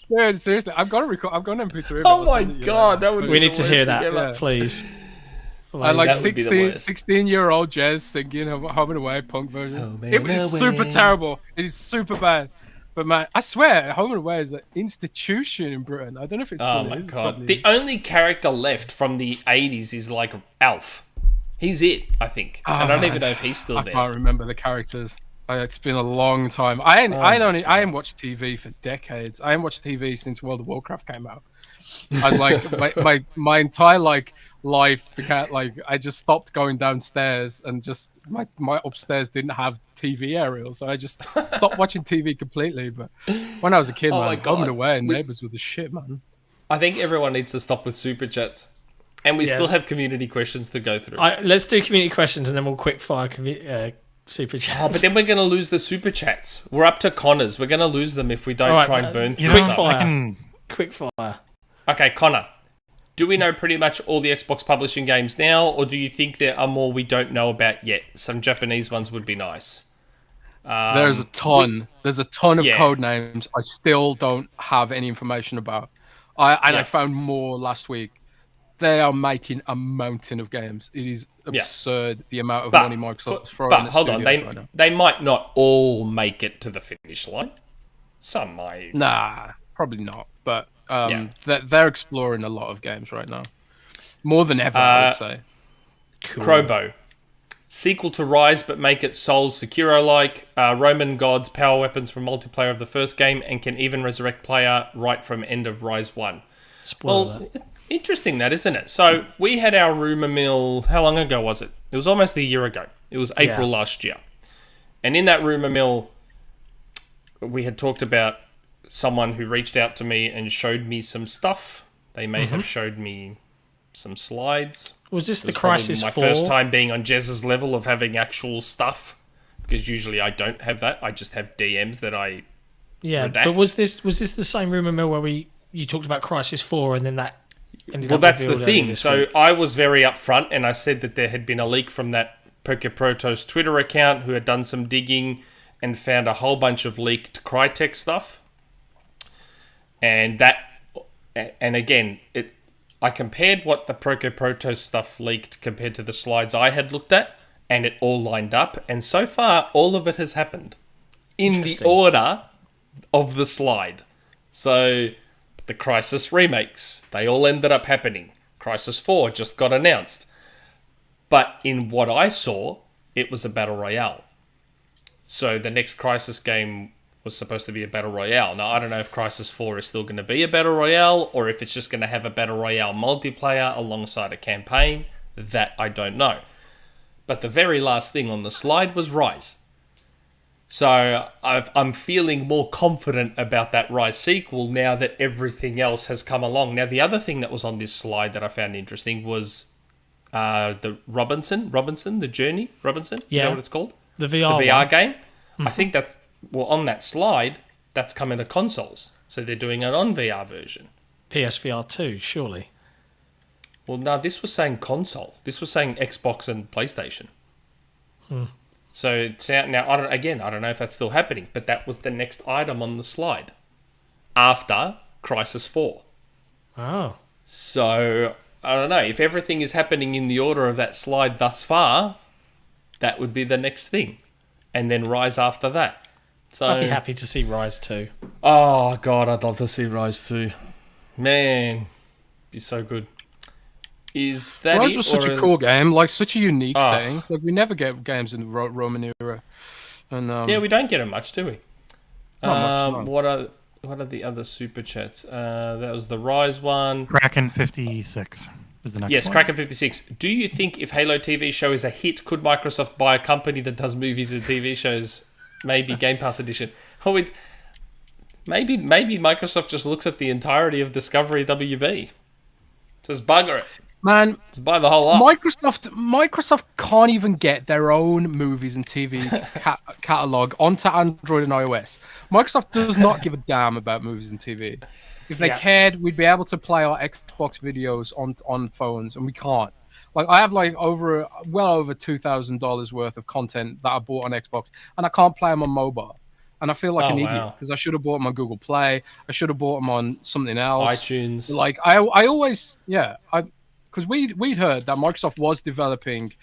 Dude, seriously, I've got to record. I've got an MP3. of it. Oh I'll my send it you God, later. that would We be need the to worst hear thing that, ever. please. I like That would be the 16, worst. 16-year-old Jez singing Home and Away punk version. Home It and was Away. super terrible. It is super bad. But man, I swear, Home and Away is an institution in Britain. I don't know if it's Oh still my is, God. probably. The only character left from the 80s is like Alf. He's it, I think. Oh, I don't man. even know if he's still I there. can't remember the characters. It's been a long time. I ain't watched TV for decades. I ain't watched TV since World of Warcraft came out. I was like, my entire life became like I just stopped going downstairs and just my upstairs didn't have TV aerial, so I just stopped watching TV completely. But when I was a kid, Oh my man, God. Home and Away and Neighbours were the shit, man. I think everyone needs to stop with super chats. And we still have community questions to go through. Let's do community questions and then we'll quick fire super chat. Oh, but then we're going to lose the super chats. We're up to Connors. We're going to lose them if we don't All right, try and burn You through know, Quick some. fire. I can. Quick fire. Okay, Connor. Do we know pretty much all the Xbox publishing games now, or do you think there are more we don't know about yet? Some Japanese ones would be nice. There's a ton. There's a ton of Yeah. code names I still don't have any information about. I found more last week. They are making a mountain of games. It is absurd the amount of money Microsoft is throwing at hold on, studios right now. they might not all make it to the finish line. Some might. Nah, probably not. But they're exploring a lot of games right now, more than ever. I would say. Cool. Crobo. Sequel to Rise, but make it Souls Sekiro-like. Roman gods, power weapons from multiplayer of the first game, and can even resurrect player right from end of Rise 1. Spoiler. Interesting that, isn't it? So, we had our rumour mill... How long ago was it? It was almost a year ago. It was April last year. And in that rumour mill, we had talked about someone who reached out to me and showed me some stuff. They may have showed me some slides. Was this the It was probably Crisis 4? my first time being on Jez's level of having actual stuff, because usually I don't have that. I just have DMs that I redact. But was this the same rumor mill where you talked about Crisis 4 and then that ended Well, up that's the revealed thing. earlier this So week? I was very upfront, and I said that there had been a leak from that PokeProto's Twitter account, who had done some digging and found a whole bunch of leaked Crytek stuff. And again, I compared what the PokeProto stuff leaked compared to the slides I had looked at, and it all lined up. And so far, all of it has happened in the order of the slide. So the Crisis remakes, they all ended up happening. Crisis 4 just got announced. But in what I saw, it was a Battle Royale. So the next Crisis game was supposed to be a Battle Royale. Now, I don't know if Crisis 4 is still going to be a Battle Royale, or if it's just going to have a Battle Royale multiplayer alongside a campaign. That I don't know. But the very last thing on the slide was Rise. So I'm feeling more confident about that Rise sequel now that everything else has come along. Now, the other thing that was on this slide that I found interesting was the Robinson, the Journey, Robinson? Is that what it's called? The VR VR game. I think that's... Well, on that slide, that's coming to consoles. So they're doing an on-VR version. PSVR 2, surely. Well, no, this was saying console. This was saying Xbox and PlayStation. So it's out now. I don't know if that's still happening, but that was the next item on the slide after Crisis 4. Oh. So I don't know if everything is happening in the order of that slide thus far. That would be the next thing, and then Rise after that. So I'd be happy to see Rise 2. Oh god, I'd love to see Rise 2. Man, be so good. Is that Rise it, was such or a cool game, like such a unique Oh. setting. Like we never get games in the Roman era, and Yeah, we don't get it much, do we? Not much, no. What are the other super chats? That was the Rise one. Kraken 56 is the next Yes, one. Kraken 56. Do you think if Halo TV show is a hit, could Microsoft buy a company that does movies and TV shows? Maybe Game Pass edition. Oh, maybe Microsoft just looks at the entirety of Discovery WB. Says bugger it. Man, Just buy the whole lot. Microsoft can't even get their own movies and TV catalog onto Android and iOS. Microsoft does not give a damn about movies and TV. If they cared, we'd be able to play our Xbox videos on phones, and we can't. Like I have well over $2,000 worth of content that I bought on Xbox, and I can't play them on mobile. And I feel like an idiot because I should have bought them on Google Play. I should have bought them on something else. iTunes. Like I always because we'd heard that Microsoft was developing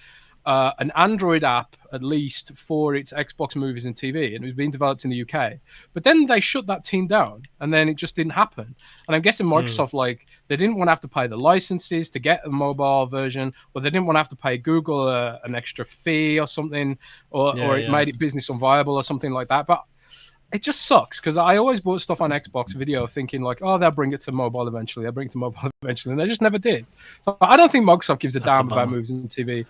an Android app at least for its Xbox movies and TV, and it was being developed in the UK. But then they shut that team down, and then it just didn't happen. And I'm guessing Microsoft they didn't want to have to pay the licenses to get the mobile version, or they didn't want to have to pay Google an extra fee or something, or it made it business unviable or something like that. But it just sucks because I always bought stuff on Xbox video thinking like, oh, they'll bring it to mobile eventually. And they just never did. So I don't think Microsoft gives a damn about movies and TV.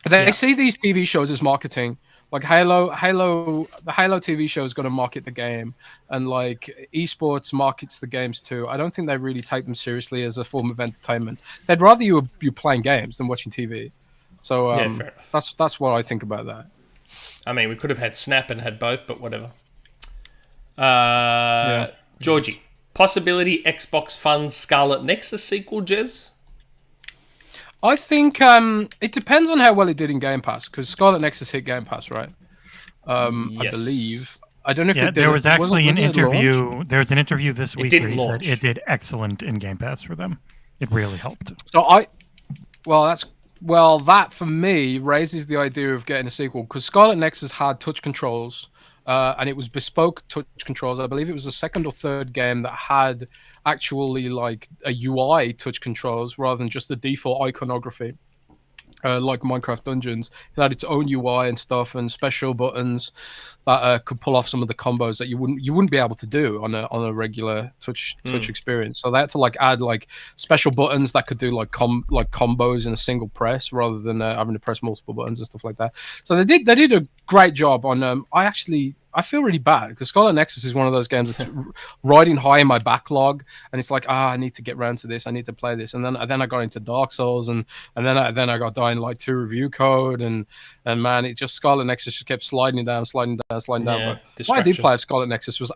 They see these TV shows as marketing. Like the Halo TV show is going to market the game, and like esports markets the games too. I don't think they really take them seriously as a form of entertainment. They'd rather you playing games than watching TV. So fair enough. that's what I think about that. I mean, we could have had Snap and had both, but whatever. Georgie, possibility Xbox funds Scarlet Nexus sequel, Jez? I think it depends on how well it did in Game Pass, because Scarlet Nexus hit Game Pass, right? I Yes. believe. I don't know if Yeah, it did. there was actually an wasn't it launched? interview. There was an interview this week where didn't he launch. said it did excellent in Game Pass for them. It really helped. So that for me raises the idea of getting a sequel, because Scarlet Nexus had touch controls, and it was bespoke touch controls. I believe it was the second or third game that had actually like a UI touch controls rather than just the default iconography. Like Minecraft Dungeons, it had its own UI and stuff, and special buttons that could pull off some of the combos that you wouldn't be able to do on a regular touch experience. So they had to like add like special buttons that could do like combos in a single press rather than having to press multiple buttons and stuff like that. So they did a great job on. I feel really bad because Scarlet Nexus is one of those games that's riding high in my backlog, and it's like, I need to get around to this. I need to play this, and then I got into Dark Souls, and then I got Dying Light 2 review code, and man, it just Scarlet Nexus just kept sliding down. Yeah, But what I did play at Scarlet Nexus was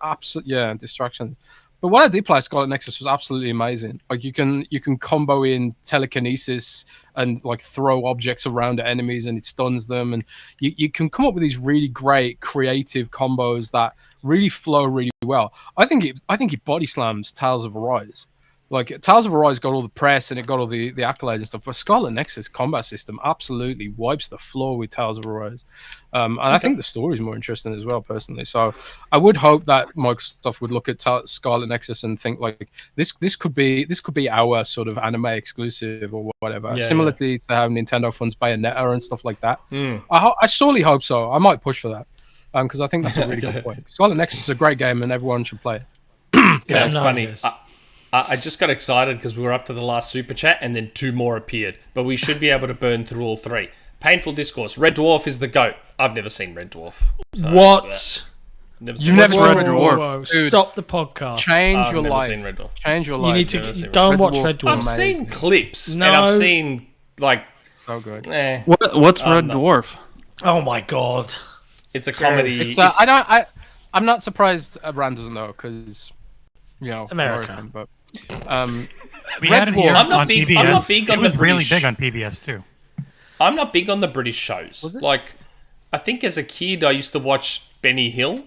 distractions. But what I did play at Scarlet Nexus was absolutely amazing. Like you can combo in telekinesis and like throw objects around at enemies and it stuns them, and you can come up with these really great creative combos that really flow really well. I think it body slams Tales of Arise. Like Tales of Arise got all the press and it got all the accolades and stuff, but Scarlet Nexus combat system absolutely wipes the floor with Tales of Arise. And I think the story is more interesting as well, personally. So I would hope that Microsoft would look at Scarlet Nexus and think like this could be our sort of anime exclusive or whatever. Similarly to how Nintendo funds Bayonetta and stuff like that. I surely hope so. I might push for that because I think that's a really good point. Scarlet Nexus is a great game and everyone should play it. It's funny. I just got excited because we were up to the last super chat and then 2 more appeared. But we should be able to burn through all 3. Painful Discourse. Red Dwarf is the GOAT. I've never seen Red Dwarf. So, what? You never seen Red Dwarf? Whoa. Stop the podcast. Change your I've never life. seen Red Dwarf. Change your life. You need to go and watch Red Dwarf. I've seen clips and I've seen like... Oh, good. What's Red Dwarf? Oh my god. It's a comedy. It's, I'm not surprised Rand doesn't know because, America. American, but... We had it here I'm not on big- PBS. I'm not big on it was the really British. big on PBS too. I'm not big on the British shows. Like, I think as a kid I used to watch Benny Hill,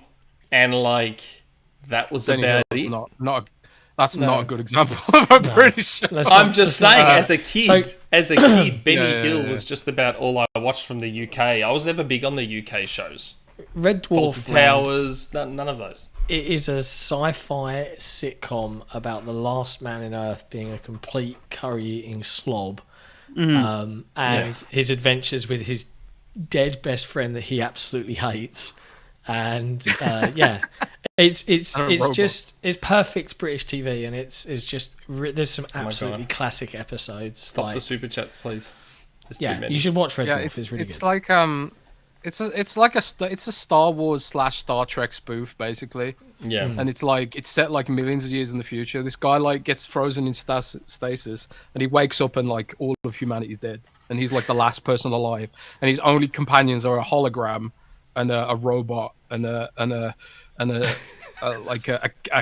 and like that was Benny about Hill is it. that's not a good example of a British show. I'm just saying, as a kid, Benny Yeah, Hill yeah. was just about all I watched from the UK. I was never big on the UK shows. Red Dwarf Fawlty Towers, none of those. It is a sci-fi sitcom about the last man in Earth being a complete curry-eating slob, and his adventures with his dead best friend that he absolutely hates. And it's perfect British TV, and it's just there's some absolutely classic episodes. Stop the super chats, please. There's too many. You should watch Red Dwarf. It's really good. Like it's a Star Wars / Star Trek spoof basically. Yeah. And it's set like millions of years in the future. This guy like gets frozen in stasis, and he wakes up and like all of humanity's dead, and he's like the last person alive, and his only companions are a hologram and a robot and a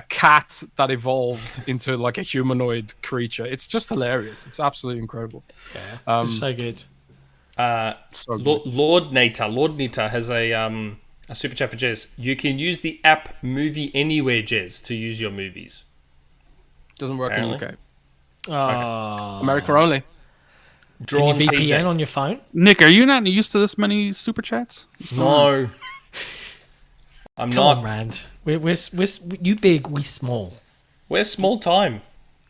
cat that evolved into like a humanoid creature. It's just hilarious. It's absolutely incredible. Yeah, it's so good. Lord Nita has a super chat for Jez. You can use the app Movie Anywhere, Jez, to use your movies. Doesn't work in the UK. Oh. America only. Can you VPN on your phone? Nick, are you not used to this many super chats? No. I'm Come not. on, Rand. We're you big, we small. We're small time.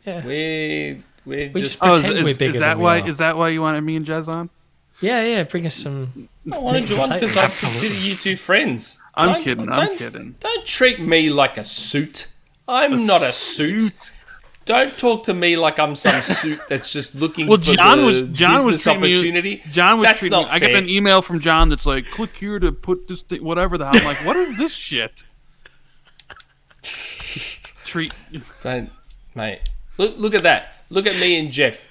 Yeah. We're just... pretend we're bigger is that than we why? are. Is that why you wanted me and Jez on? Yeah. Bring us some. I wanted you on because I consider you two friends. I'm kidding. Don't treat me like a suit. I'm not a suit. Don't talk to me like I'm some suit that's just looking for business opportunity. John was That's treating me. not I got fair. an email from John that's like, click here to put this thing, whatever the hell. I'm like, what is this shit? Don't, mate. Look at that. Look at me and Jeff.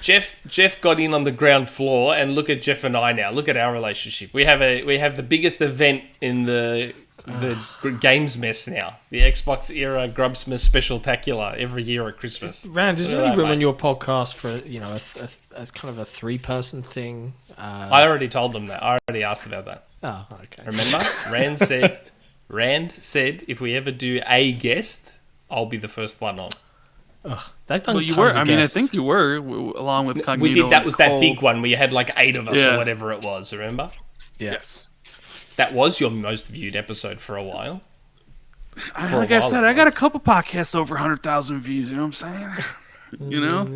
Jeff got in on the ground floor, and look at Jeff and I now. Look at our relationship. We have the biggest event in the games mess now. The XboxEra Grubsmith Spectacular every year at Christmas. Rand, is there any room on your podcast for a kind of a 3-person thing? I already told them that. I already asked about that. Oh, okay. Remember, Rand said, if we ever do a guest, I'll be the first one on. They've done Well, you tons were. of I mean, I guests. think you were, along with Cognito. We did. That was that Cole. big one where you had like 8 of us Yeah. or whatever it was. Remember? Yes. That was your most viewed episode for a while. Like I said, I got a couple podcasts over 100,000 views. You know what I'm saying? You know.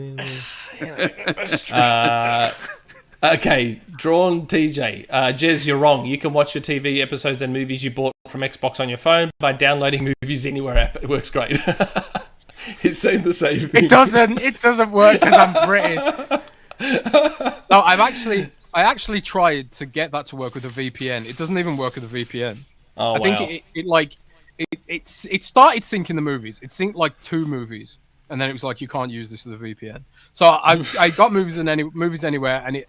Okay, Drawn TJ. Jez, you're wrong. You can watch your TV episodes and movies you bought from Xbox on your phone by downloading Movies Anywhere app. It works great. He's saying the same thing. It doesn't work because I'm British. No, I actually tried to get that to work with a VPN. It doesn't even work with a VPN. Oh, I think it started syncing the movies. It synced like 2 movies, and then it was like you can't use this with a VPN. So I got Movies Anywhere, and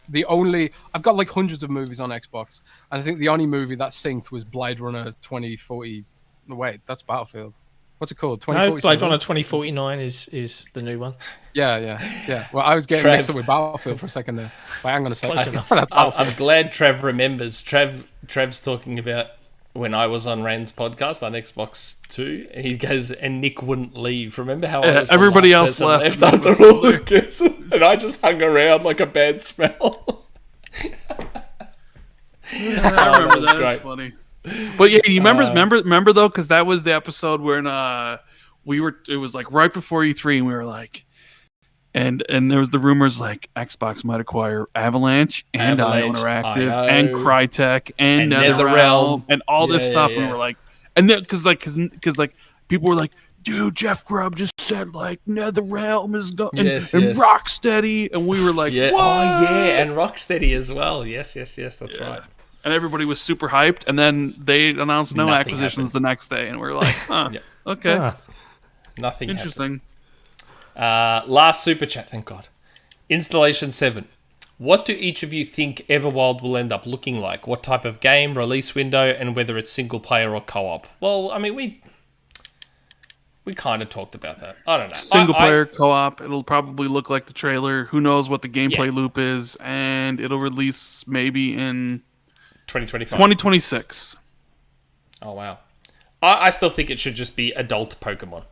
I've got like hundreds of movies on Xbox, and I think the only movie that synced was Blade Runner 2040. No, wait, that's Battlefield. What's it called? No, 2047? Blade Runner 2049 is the new one. Yeah. Well, I was getting mixed up with Battlefield for a second there. But hang on a second. Close enough. That's Battlefield. I'm glad Trev remembers. Trev's talking about when I was on Rand's podcast on Xbox 2. He goes, and Nick wouldn't leave. Remember how I was the everybody last else person left. after all the guests? And I just hung around like a bad smell. I remember was that. great. It's funny. But yeah, you remember though, because that was the episode when it was like right before E3, and we were like, and there was the rumors like Xbox might acquire Avalanche and IO Interactive IO, and Crytek and NetherRealm NetherRealm. and all this stuff. Yeah. And we were like, and then because people were like, dude, Jeff Grubb just said like NetherRealm is going and Rocksteady, and we were like, Yeah. what? Oh, yeah, and Rocksteady as well. Yes, that's right. And everybody was super hyped, and then they announced no Nothing acquisitions happened. the next day, and we were like, huh, Yeah. okay, Nothing interesting. happened. Last super chat, thank God. Installation 7. What do each of you think Everwild will end up looking like? What type of game, release window, and whether it's single player or co-op? Well, I mean, we kind of talked about that. I don't know. Single player, co-op, it'll probably look like the trailer. Who knows what the gameplay loop is, and it'll release maybe in 2025. 2026. Oh, wow. I still think it should just be adult Pokemon.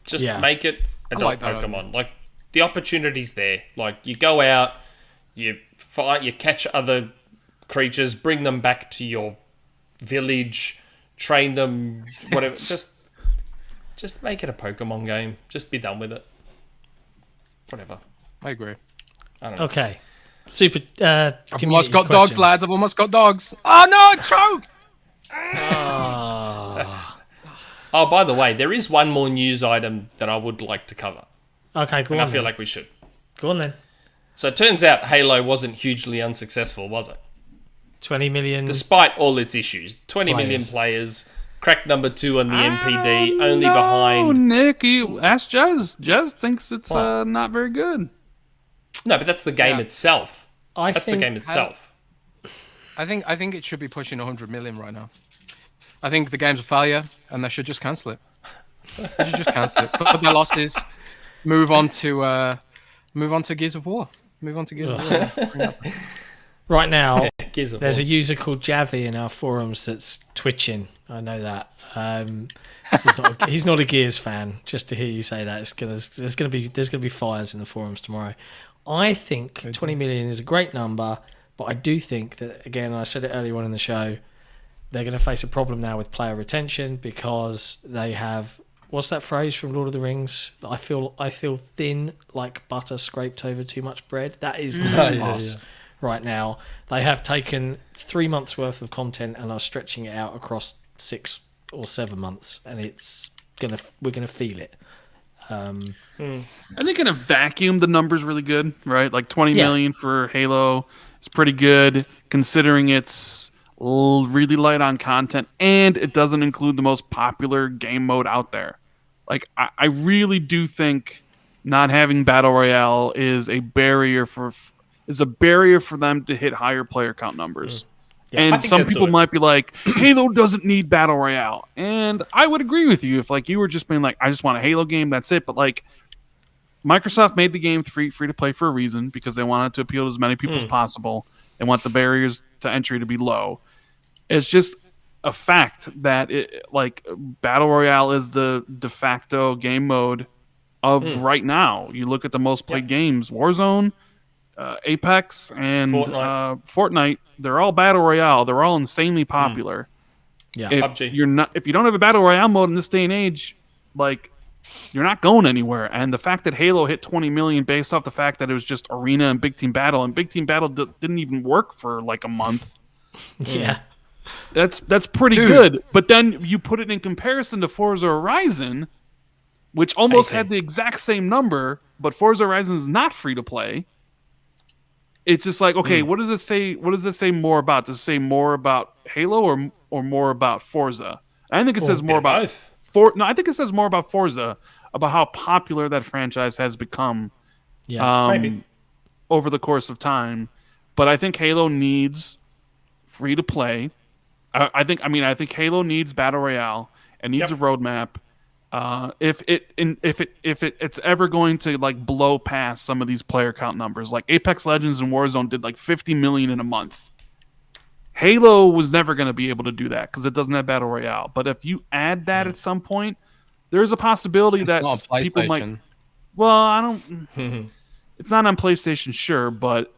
Just make it adult like that Pokemon. Like, the opportunity's there. Like, you go out, you fight, you catch other creatures, bring them back to your village, train them, whatever. Just make it a Pokemon game. Just be done with it. Whatever. I agree. I don't know. Okay. Super. I've community almost got questions. dogs, lads. I've almost got dogs. Oh no, I choked! Oh, by the way, there is one more news item that I would like to cover. Okay, go And on. I feel then. like we should. Go on then. So it turns out Halo wasn't hugely unsuccessful, was it? 20 million. Despite all its issues. 20 million players, cracked number 2 on the NPD, only behind... Nick, you ask Jez. Jez thinks it's not very good. No, but that's the game Yeah. itself. I That's the think game itself. I think it should be pushing 100 million right now. I think the game's a failure, and they should just cancel it. They should just cancel it. Cut their losses. Move on to Gears of War. Move on to Gears of War. right now Gears of there's War. a user called Javi in our forums that's twitching. I know that. He's not a Gears fan. Just to hear you say that, there's gonna be fires in the forums tomorrow. I think 20 million is a great number, but I do think that, again, I said it earlier on in the show, they're going to face a problem now with player retention because they have, what's that phrase from Lord of the Rings? I feel thin like butter scraped over too much bread. That is us right now. They have taken 3 months worth of content and are stretching it out across 6 or 7 months, and we're gonna feel it. I think in a vacuum, the number's really good, right? Like 20 million for Halo is pretty good, considering it's really light on content, and it doesn't include the most popular game mode out there. Like, I really do think not having Battle Royale is a barrier for them to hit higher player count numbers. I And think some they'll people do it. might be like, Halo doesn't need Battle Royale. And I would agree with you if like you were just being like, I just want a Halo game, that's it. But like, Microsoft made the game free to play for a reason, because they wanted to appeal to as many people as possible. They want the barriers to entry to be low. It's just a fact that Battle Royale is the de facto game mode of right now. You look at the most played games, Warzone, Apex, and Fortnite. They're all Battle Royale. They're all insanely popular. Yeah, if PUBG. If you don't have a Battle Royale mode in this day and age, like, you're not going anywhere. And the fact that Halo hit 20 million based off the fact that it was just Arena and Big Team Battle, and Big Team Battle didn't even work for like a month. yeah. That's pretty good. But then you put it in comparison to Forza Horizon, which almost had the exact same number, but Forza Horizon is not free to play. It's just like, okay, what does it say? What does it say more about? Does it say more about Halo or more about Forza? I think it says more about both. I think it says more about Forza, about how popular that franchise has become. Yeah, maybe over the course of time. But I think Halo needs free to play. I think Halo needs Battle Royale. It needs a roadmap. If it's ever going to like blow past some of these player count numbers, like Apex Legends and Warzone did like 50 million in a month. Halo was never going to be able to do that because it doesn't have Battle Royale. But if you add that at some point, there's a possibility that people might. Well, I don't. It's not on PlayStation, sure, but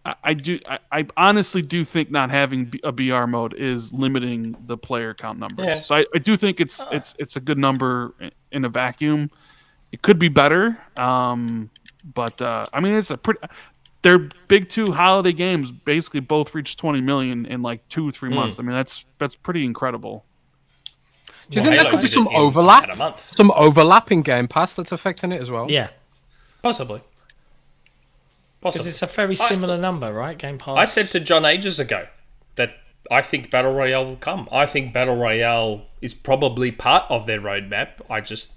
I honestly do think not having a BR mode is limiting the player count numbers. Yeah. So I do think it's a good number in a vacuum. It could be better, but I mean, it's a pretty. Their big two holiday games basically both reached 20 million in like 2-3 months. I mean, that's pretty incredible. Do you think there could be some overlap? Some overlap in Game Pass that's affecting it as well? Yeah, possibly. Because it's a very similar number, right? Game Pass. I said to John ages ago that I think Battle Royale will come. I think Battle Royale is probably part of their roadmap. I just,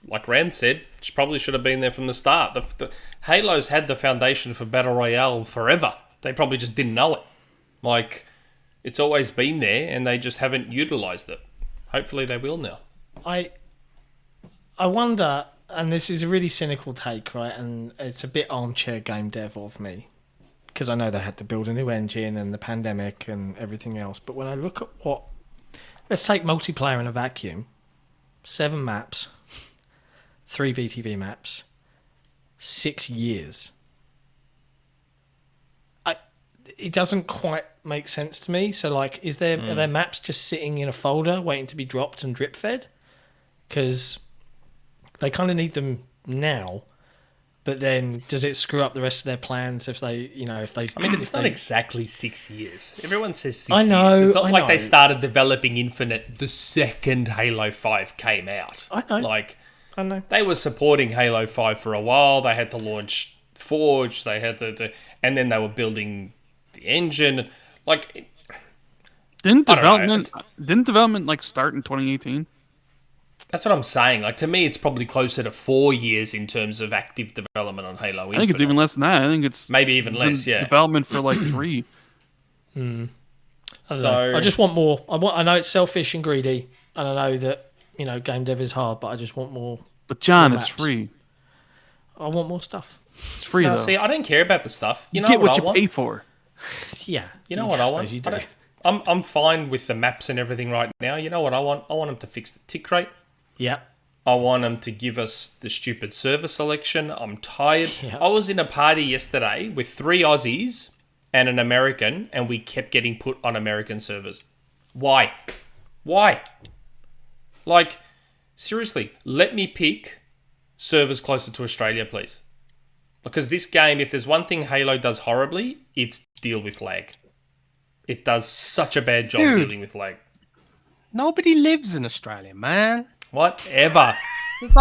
like Rand said, probably should have been there from the start. The Halo's had the foundation for Battle Royale forever. They probably just didn't know it. Like, it's always been there, and they just haven't utilised it. Hopefully they will now. I wonder, and this is a really cynical take, right? And it's a bit armchair game dev of me, because I know they had to build a new engine and the pandemic and everything else. But when I look at let's take multiplayer in a vacuum, 7 maps, 3 BTV maps, 6 years. It doesn't quite make sense to me. So, like, are there maps just sitting in a folder waiting to be dropped and drip fed? Because they kind of need them now. But then, does it screw up the rest of their plans if they? I mean, it's not exactly 6 years. Everyone says 6 I know, years. It's not I like know. they started developing Infinite the second Halo 5 came out. I know. I know. They were supporting Halo 5 for a while. They had to launch Forge. They had to and then they were building the engine. Like, didn't development like start in 2018? That's what I'm saying. Like, to me, it's probably closer to 4 years in terms of active development on Halo Infinite. I think it's even less than that. I think it's maybe even less. Yeah, development for like 3. I just want more. I know it's selfish and greedy, and I know that game dev is hard, but I just want more. But John, more it's maps. free. I want more stuff. It's free though. See, I don't care about the stuff. You know get what I you want? pay for. Yeah, You know what I want? You do. I'm fine with the maps and everything right now. You know what I want? I want them to fix the tick rate. Yeah. I want them to give us the stupid server selection. I'm tired. Yeah. I was in a party yesterday with 3 Aussies and an American, and we kept getting put on American servers. Why? Like, seriously, let me pick servers closer to Australia, please. Because this game, if there's one thing Halo does horribly, it's deal with lag. It does such a bad job dealing with lag. Nobody lives in Australia, man. Whatever. There's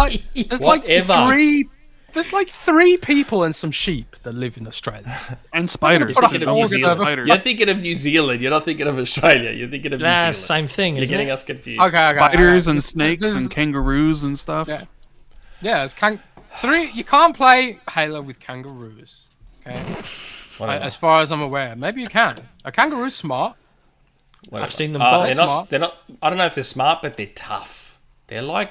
like 3 people and some sheep that live in Australia. And spiders. You're thinking of New Zealand. You're not thinking of Australia. You're thinking of New Zealand. Same thing, You're isn't getting it? us confused. Okay. Spiders and snakes and kangaroos and stuff. Yeah. It's 3. You can't play Halo with kangaroos. Okay. As far as I'm aware, maybe you can. A kangaroo's smart. I've seen them both. They're not. I don't know if they're smart, but they're tough. They're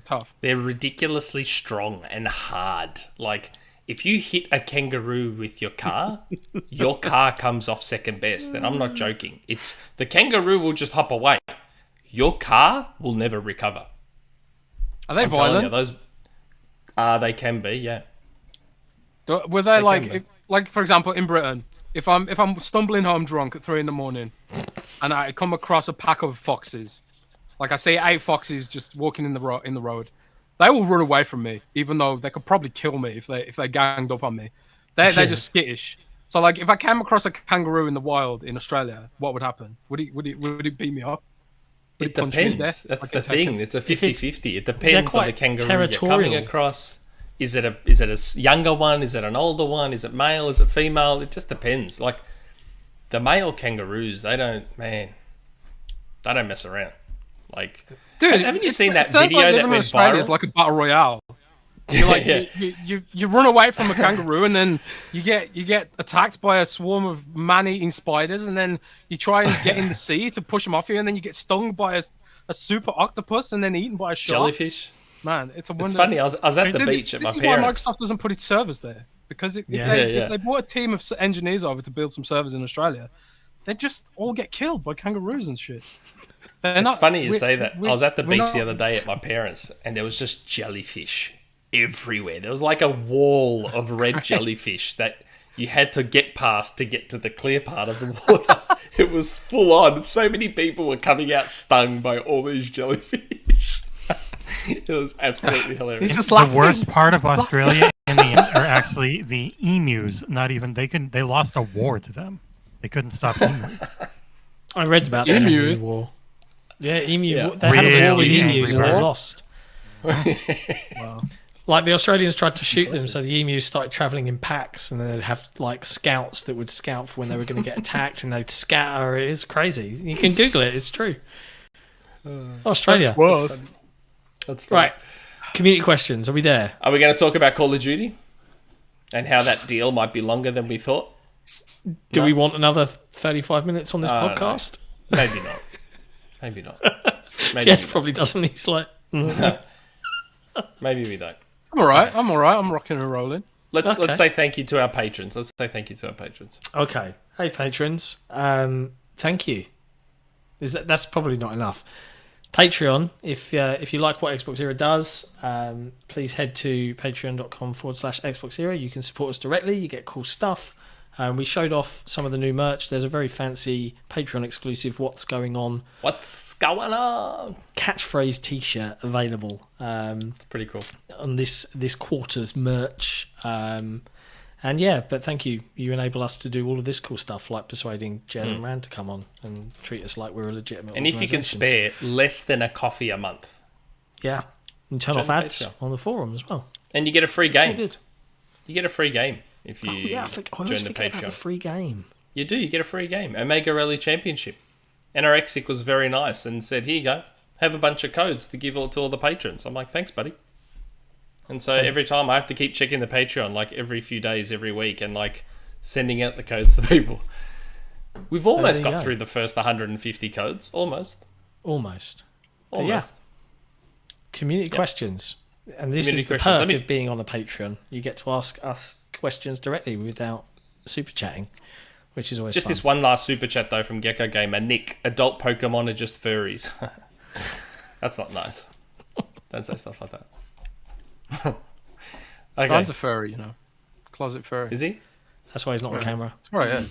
tough. They're ridiculously strong and hard. Like, if you hit a kangaroo with your car comes off second best. And I'm not joking. It's the kangaroo will just hop away. Your car will never recover. Are they violent? They can be, yeah. Were they like for example in Britain, if I'm stumbling home drunk at 3 a.m. and I come across a pack of foxes, like I see 8 foxes just walking in the road, they will run away from me, even though they could probably kill me if they ganged up on me. They're just skittish. So like if I came across a kangaroo in the wild in Australia, what would happen? Would it beat me up? It depends. That's the thing. It's a 50-50. It depends on the kangaroo you're coming across. Is it a younger one? Is it an older one? Is it male? Is it female? It just depends. Like the male kangaroos, they don't mess around. Like, dude, haven't you seen that sounds video like that went Australia viral? is like a battle royale. You like you run away from a kangaroo and then you get attacked by a swarm of man-eating spiders, and then you try and get in the sea to push them off you, and then you get stung by a super octopus and then eaten by a shark. Jellyfish. Man, it's a wonder. It's funny. I was at the beach at my parents. This is why Microsoft doesn't put its servers there, because if they brought a team of engineers over to build some servers in Australia, they'd just all get killed by kangaroos and shit. It's funny you say that. I was at the beach the other day at my parents, and there was just jellyfish everywhere. There was like a wall of red jellyfish that you had to get past to get to the clear part of the water. It was full on. So many people were coming out stung by all these jellyfish. It was absolutely hilarious. The worst part of Australia are actually the emus. Not even they lost a war to them. They couldn't stop emus. I read about the emu war. Yeah, emu. Yeah. They had a war with Really emus and they angry. lost. Wow. Like the Australians tried to shoot them, so the emus started travelling in packs, and then they'd have like scouts that would scout for when they were going to get attacked, and they'd scatter. It is crazy. You can Google it. It's true. Australia. That's funny. Right. Community questions. Are we there? Are we going to talk about Call of Duty and how that deal might be longer than we thought? Do we want another 35 minutes on this podcast? No. Maybe not. Maybe not. Jez probably doesn't. He's like, maybe we don't. I'm all right. I'm rocking and rolling. Let's say thank you to our patrons. Okay. Hey, patrons. Thank you. That's probably not enough. Patreon, if you like what XboxEra does, please head to patreon.com/XboxEra. You can support us directly. You get cool stuff. We showed off some of the new merch. There's a very fancy Patreon exclusive What's Going On catchphrase t-shirt available. It's pretty cool. On this quarter's merch. And yeah, but thank you. You enable us to do all of this cool stuff, like persuading Jez and Rand to come on and treat us like we're a legitimate And if you can spare less than a coffee a month. Yeah. And turn off ads on the forum as well. And you get a free game. Good. You get a free game if you I always join the forget Patreon. about the free game. You do. You get a free game. Omega Rally Championship. NRXic was very nice and said, here you go. Have a bunch of codes to give to all the patrons. I'm like, thanks, buddy. And so every time I have to keep checking the Patreon, like every few days, every week, and like sending out the codes to people. We've almost got through the first 150 codes. Almost. Yeah. Community questions. And this is the perk of being on the Patreon. You get to ask us questions directly without super chatting, which is always just fun. This one last super chat though from Gecko Gamer. Nick, adult Pokemon are just furries. That's not nice. Don't say stuff like that. Okay. Rand's a furry, closet furry. Is he? That's why he's not on camera. That's right,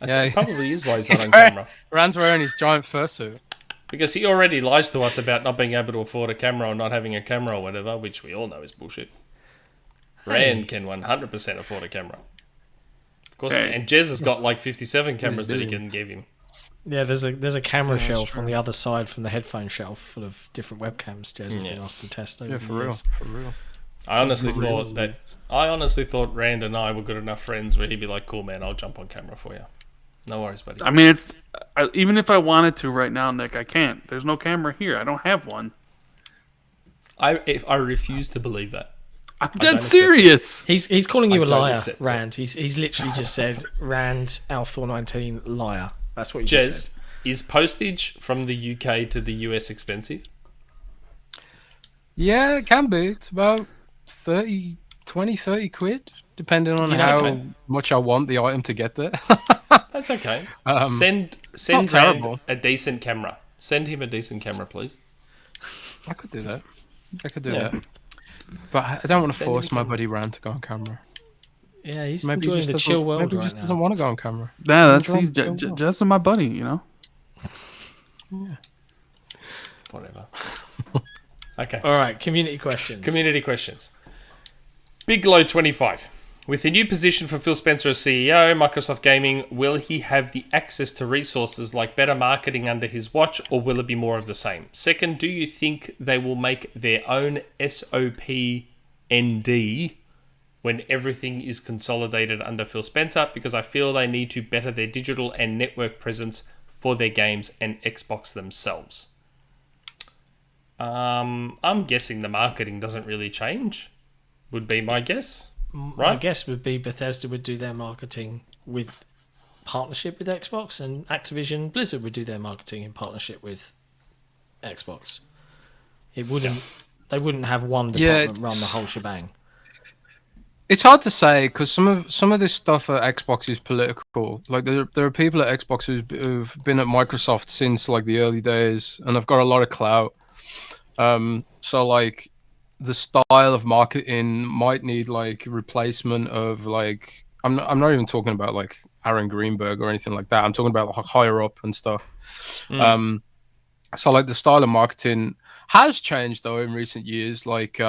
yeah. It probably is why he's not on camera. Rand's wearing his giant fursuit. Because he already lies to us about not being able to afford a camera or not having a camera or whatever, which we all know is bullshit. Rand can 100% afford a camera. Of course, and Jez has got like 57 cameras that he can give him. Yeah, there's a camera shelf on the other side from the headphone shelf full of different webcams Jez has been asked to test over the years. For real. I honestly thought Rand and I were good enough friends where he'd be like, cool man, I'll jump on camera for you. No worries, buddy. I mean, even if I wanted to right now, Nick, I can't. There's no camera here. I don't have one. I refuse to believe that. I'm dead serious. He's calling you a liar, accept Rand. He's literally just said, Rand, Thor 19, liar. That's what you just said. Is postage from the UK to the US expensive? Yeah, it can be. It's about 30 20, 30 quid, depending on Yeah, how okay. much I want the item to get there. That's okay. Not Send terrible. Rand a decent camera. Send him a decent camera, please. I could do that. I could do Yeah. that. But I don't want to Send him force a my camera. buddy Rand to go on camera. Yeah, he's Maybe he enjoying just the doesn't- chill world Maybe he right just now. doesn't want to go on camera. Yeah, that's Enjoy he's the chill world. just my buddy, you know. Whatever. Okay. All right, community questions. Community questions. Big Low 25. With the new position for Phil Spencer as CEO, Microsoft Gaming, will he have the access to resources like better marketing under his watch, or will it be more of the same? Second, do you think they will make their own SOP/ND when everything is consolidated under Phil Spencer? Because I feel they need to better their digital and network presence for their games and Xbox themselves. I'm guessing the marketing doesn't really change, would be my guess. My guess would be Bethesda would do their marketing with partnership with Xbox, and Activision Blizzard would do their marketing in partnership with Xbox. It wouldn't. They wouldn't have one department run the whole shebang. It's hard to say because some of this stuff at Xbox is political. Like there are people at Xbox who've been at Microsoft since like the early days, and have got a lot of clout. So like the style of marketing might need like replacement of like I'm not even talking about like Aaron Greenberg or anything like that. I'm talking about like higher up and stuff. So like the style of marketing has changed though in recent years. Like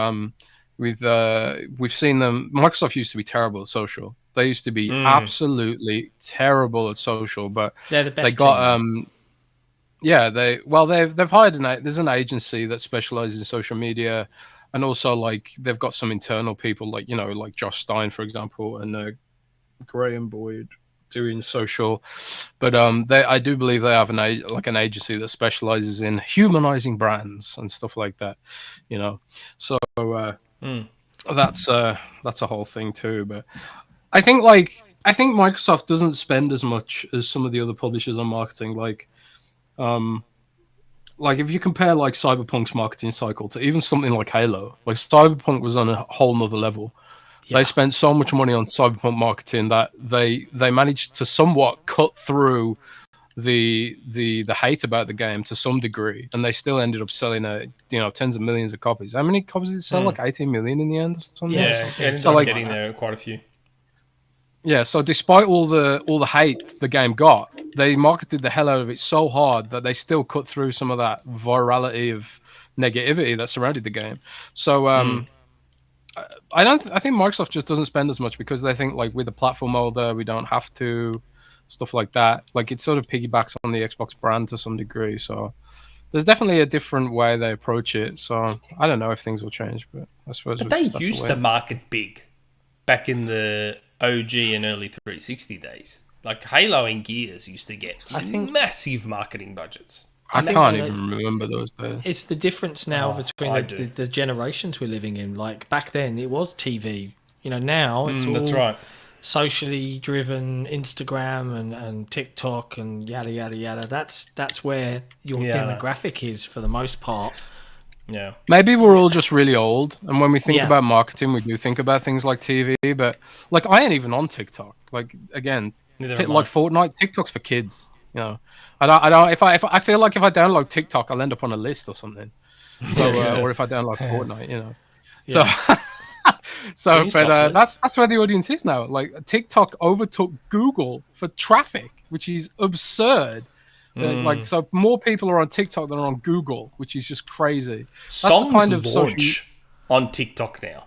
we've seen them. Microsoft used to be terrible at social. They used to be absolutely terrible at social, but They're the best. they got team. yeah, they've hired there's an agency that specializes in social media, and also like they've got some internal people like like Josh Stein, for example, and Graham Boyd doing social. But I do believe they have an agency that specializes in humanizing brands and stuff like that, So that's a whole thing too. But I think Microsoft doesn't spend as much as some of the other publishers on marketing. Like if you compare like Cyberpunk's marketing cycle to even something like Halo, like Cyberpunk was on a whole nother level. They spent so much money on Cyberpunk marketing that they managed to somewhat cut through the hate about the game to some degree, and they still ended up selling tens of millions of copies. How many copies did it sell? Like 18 million in the end or something? Yeah, ended so up like getting there quite a few. Yeah, so despite all the hate the game got, they marketed the hell out of it so hard that they still cut through some of that virality of negativity that surrounded the game. So I think Microsoft just doesn't spend as much because they think like with the platform holder we don't have to, stuff like that. Like it sort of piggybacks on the Xbox brand to some degree. So there's definitely a different way they approach it. So I don't know if things will change, but I suppose. But they used to market big back in the OG and early 360 days. Like Halo and Gears used to get massive marketing budgets. I can't even remember those days. It's the difference now between the generations we're living in. Like back then, it was TV. Now it's all that's right. Socially driven, Instagram and TikTok and yada yada yada. That's where your demographic is for the most part. Yeah. Maybe we're all just really old, and when we think about marketing, we do think about things like TV. But like, I ain't even on TikTok. Like again, like Fortnite, TikTok's for kids. I don't. If I feel like if I download TikTok, I'll end up on a list or something. So, or if I download Fortnite, So, but that's where the audience is now. Like TikTok overtook Google for traffic, which is absurd. Like, so more people are on TikTok than are on Google, which is just crazy. That's songs the kind of launch on TikTok now.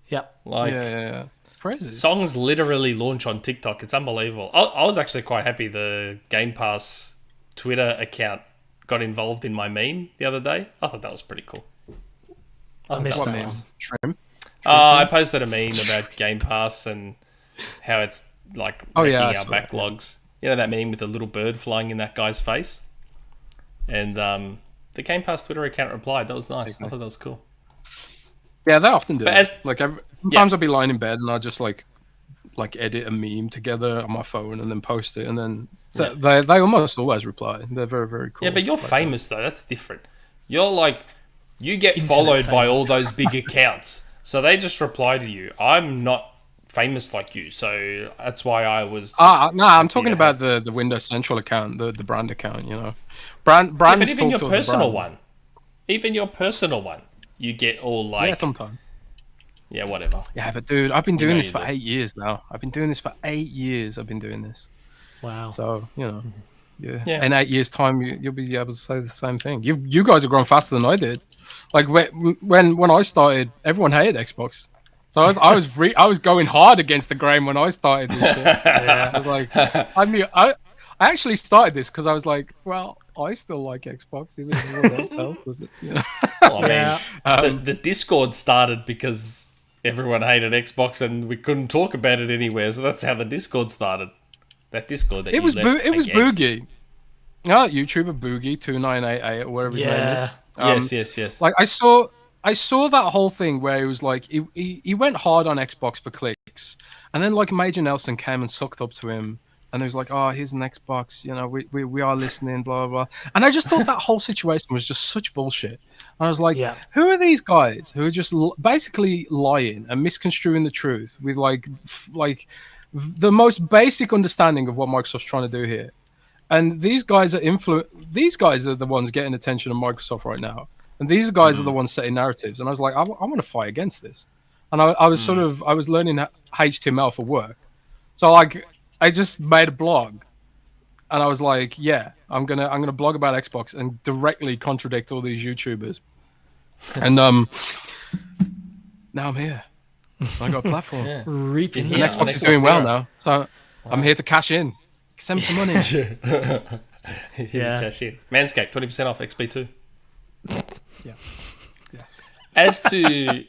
Yep. Like, yeah. Crazy. Songs literally launch on TikTok. It's unbelievable. I was actually quite happy the Game Pass Twitter account got involved in my meme the other day. I thought that was pretty cool. I missed that one. Trim. I posted a meme about Game Pass and how it's like wrecking our backlogs. You know that meme with the little bird flying in that guy's face? And the Game Pass Twitter account replied. That was nice. I thought that was cool. Yeah, they often do. But Sometimes I'll be lying in bed and I'll just like edit a meme together on my phone and then post it, and then they almost always reply. They're very, very cool. Yeah, but you're famous though. That's different. You're like, you get followed by all those big accounts. So they just reply to you. I'm not famous like you, so that's why I was. No, I'm happy talking to about have- the Windows Central account, the brand account. You know, Yeah, brands but even talk your to other personal brands. one, even your personal one, you get all like, Yeah, sometimes. yeah, whatever. Yeah, but dude, I've been doing know this you for do. 8 years now. I've been doing this for 8 years. I've been doing this. Wow. So, you know, yeah. Yeah. In 8 years' time, you'll be able to say the same thing. You guys have grown faster than I did. Like when I started, everyone hated Xbox. So I was going hard against the grain when I started this shit. I was like, I actually started this because I was like, well, I still like Xbox, even if everyone else does it. You know? Well, I Yeah. mean, the Discord started because everyone hated Xbox and we couldn't talk about it anywhere, so that's how the Discord started. That Discord that It was left again. Boogie. Yeah, YouTuber Boogie 2988 or whatever his name is. Yes. Like I saw that whole thing where he was like he went hard on Xbox for clicks, and then like Major Nelson came and sucked up to him, and he was like, "Oh, here's an Xbox, you know, we are listening, blah blah blah." And I just thought that whole situation was just such bullshit. And I was like, Yeah. "Who are these guys who are just basically lying and misconstruing the truth with like the most basic understanding of what Microsoft's trying to do here?" And these guys are These guys are the ones getting attention on Microsoft right now, and these guys are the ones setting narratives. And I was like, I want to fight against this. And I was I was learning HTML for work, so like I just made a blog, and I was like, yeah, I'm gonna blog about Xbox and directly contradict all these YouTubers. And now I'm here. I got a platform. Reaping And Yeah, the on Xbox is doing well XboxEra. now, so I'm here to cash in. Send me some money. Yeah. Cash in. Manscaped, 20% off XP2. Yeah. As to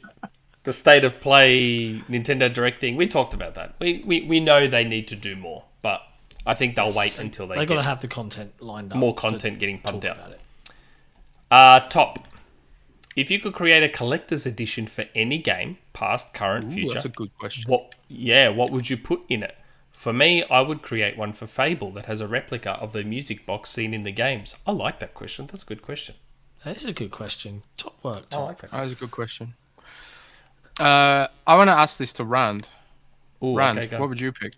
the state of play Nintendo Direct thing, we talked about that. We know they need to do more, but I think they'll wait until they They got to get have the content lined up. more to content getting pumped talk out. about it. Top. If you could create a collector's edition for any game, past, current, Ooh, future, that's a good question. what would you put in it? For me, I would create one for Fable that has a replica of the music box seen in the games. I like that question. That's a good question. That is a good question. Top work. I Top. like that. That was a good question. I want to ask this to Rand. Ooh, Rand, okay, go. what would you pick?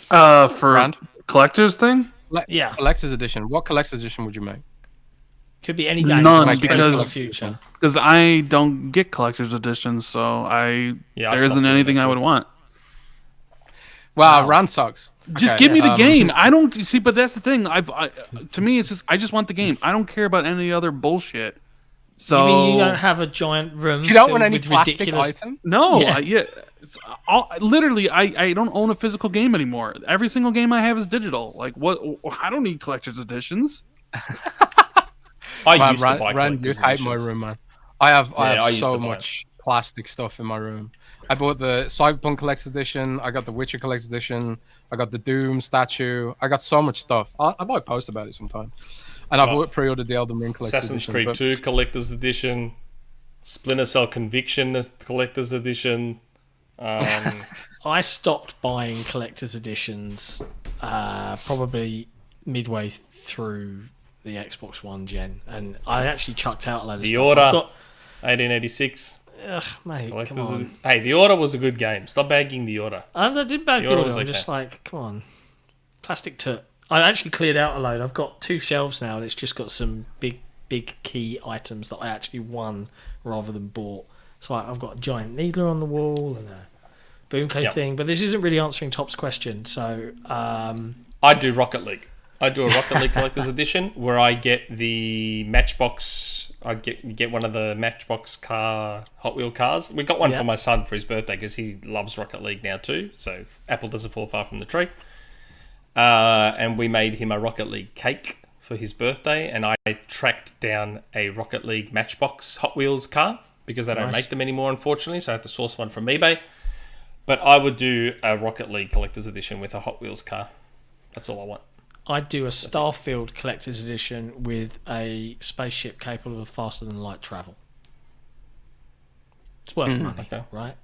For Rand? collector's thing, Yeah. Collector's edition. What collector's edition would you make? Could be any game. None, past, present, or because- future. because I don't get collector's editions, so Yeah, I there stopped isn't doing anything that I too. would want. Wow, Rand sucks. Just Okay, give me the um, game. I don't see, but that's the thing. To me, it's just I just want the game. I don't care about any other bullshit. So You mean you don't have a giant room? You don't filled want any with plastic ridiculous... item? no, Yeah. literally, I don't own a physical game anymore. Every single game I have is digital. Like what? I don't need collector's editions. I Man, used to buy Rand, you collector's hate my editions. room, man. I I have used so to buy much plastic stuff in my room. I bought the Cyberpunk Collector's Edition. I got the Witcher Collector's Edition. I got the Doom statue. I got so much stuff. I might post about it sometime. And I've pre-ordered the Elden Ring Collector's Assassin's Edition. Creed but- 2 Collector's Edition, Splinter Cell Conviction Collector's Edition. I stopped buying collector's editions probably midway through the Xbox One gen, and I actually chucked out a load of The stuff. Order. I've got, 1886. ugh, mate, come Collector's on. Hey, The Order was a good game. Stop bagging The Order. I did bag The the Order order. was I'm okay. just like, come on, plastic took. I actually cleared out a load. I've got 2 shelves now, and it's just got some big key items that I actually won rather than bought. So I've got a giant needler on the wall and a Boomco Yep. thing. But this isn't really answering Top's question. So I do Rocket League. I do a Rocket League Collector's Edition where I get the Matchbox. I get one of the Matchbox car Hot Wheel cars. We got one Yeah. for my son for his birthday because he loves Rocket League now too. So apple doesn't fall far from the tree. And we made him a Rocket League cake for his birthday, and I tracked down a Rocket League Matchbox Hot Wheels car because they don't Nice. make them anymore, unfortunately. So I had to source one from eBay. But I would do a Rocket League Collector's Edition with a Hot Wheels car. That's all I want. I'd do a Starfield collector's edition with a spaceship capable of faster than light travel. It's worth money, okay. right?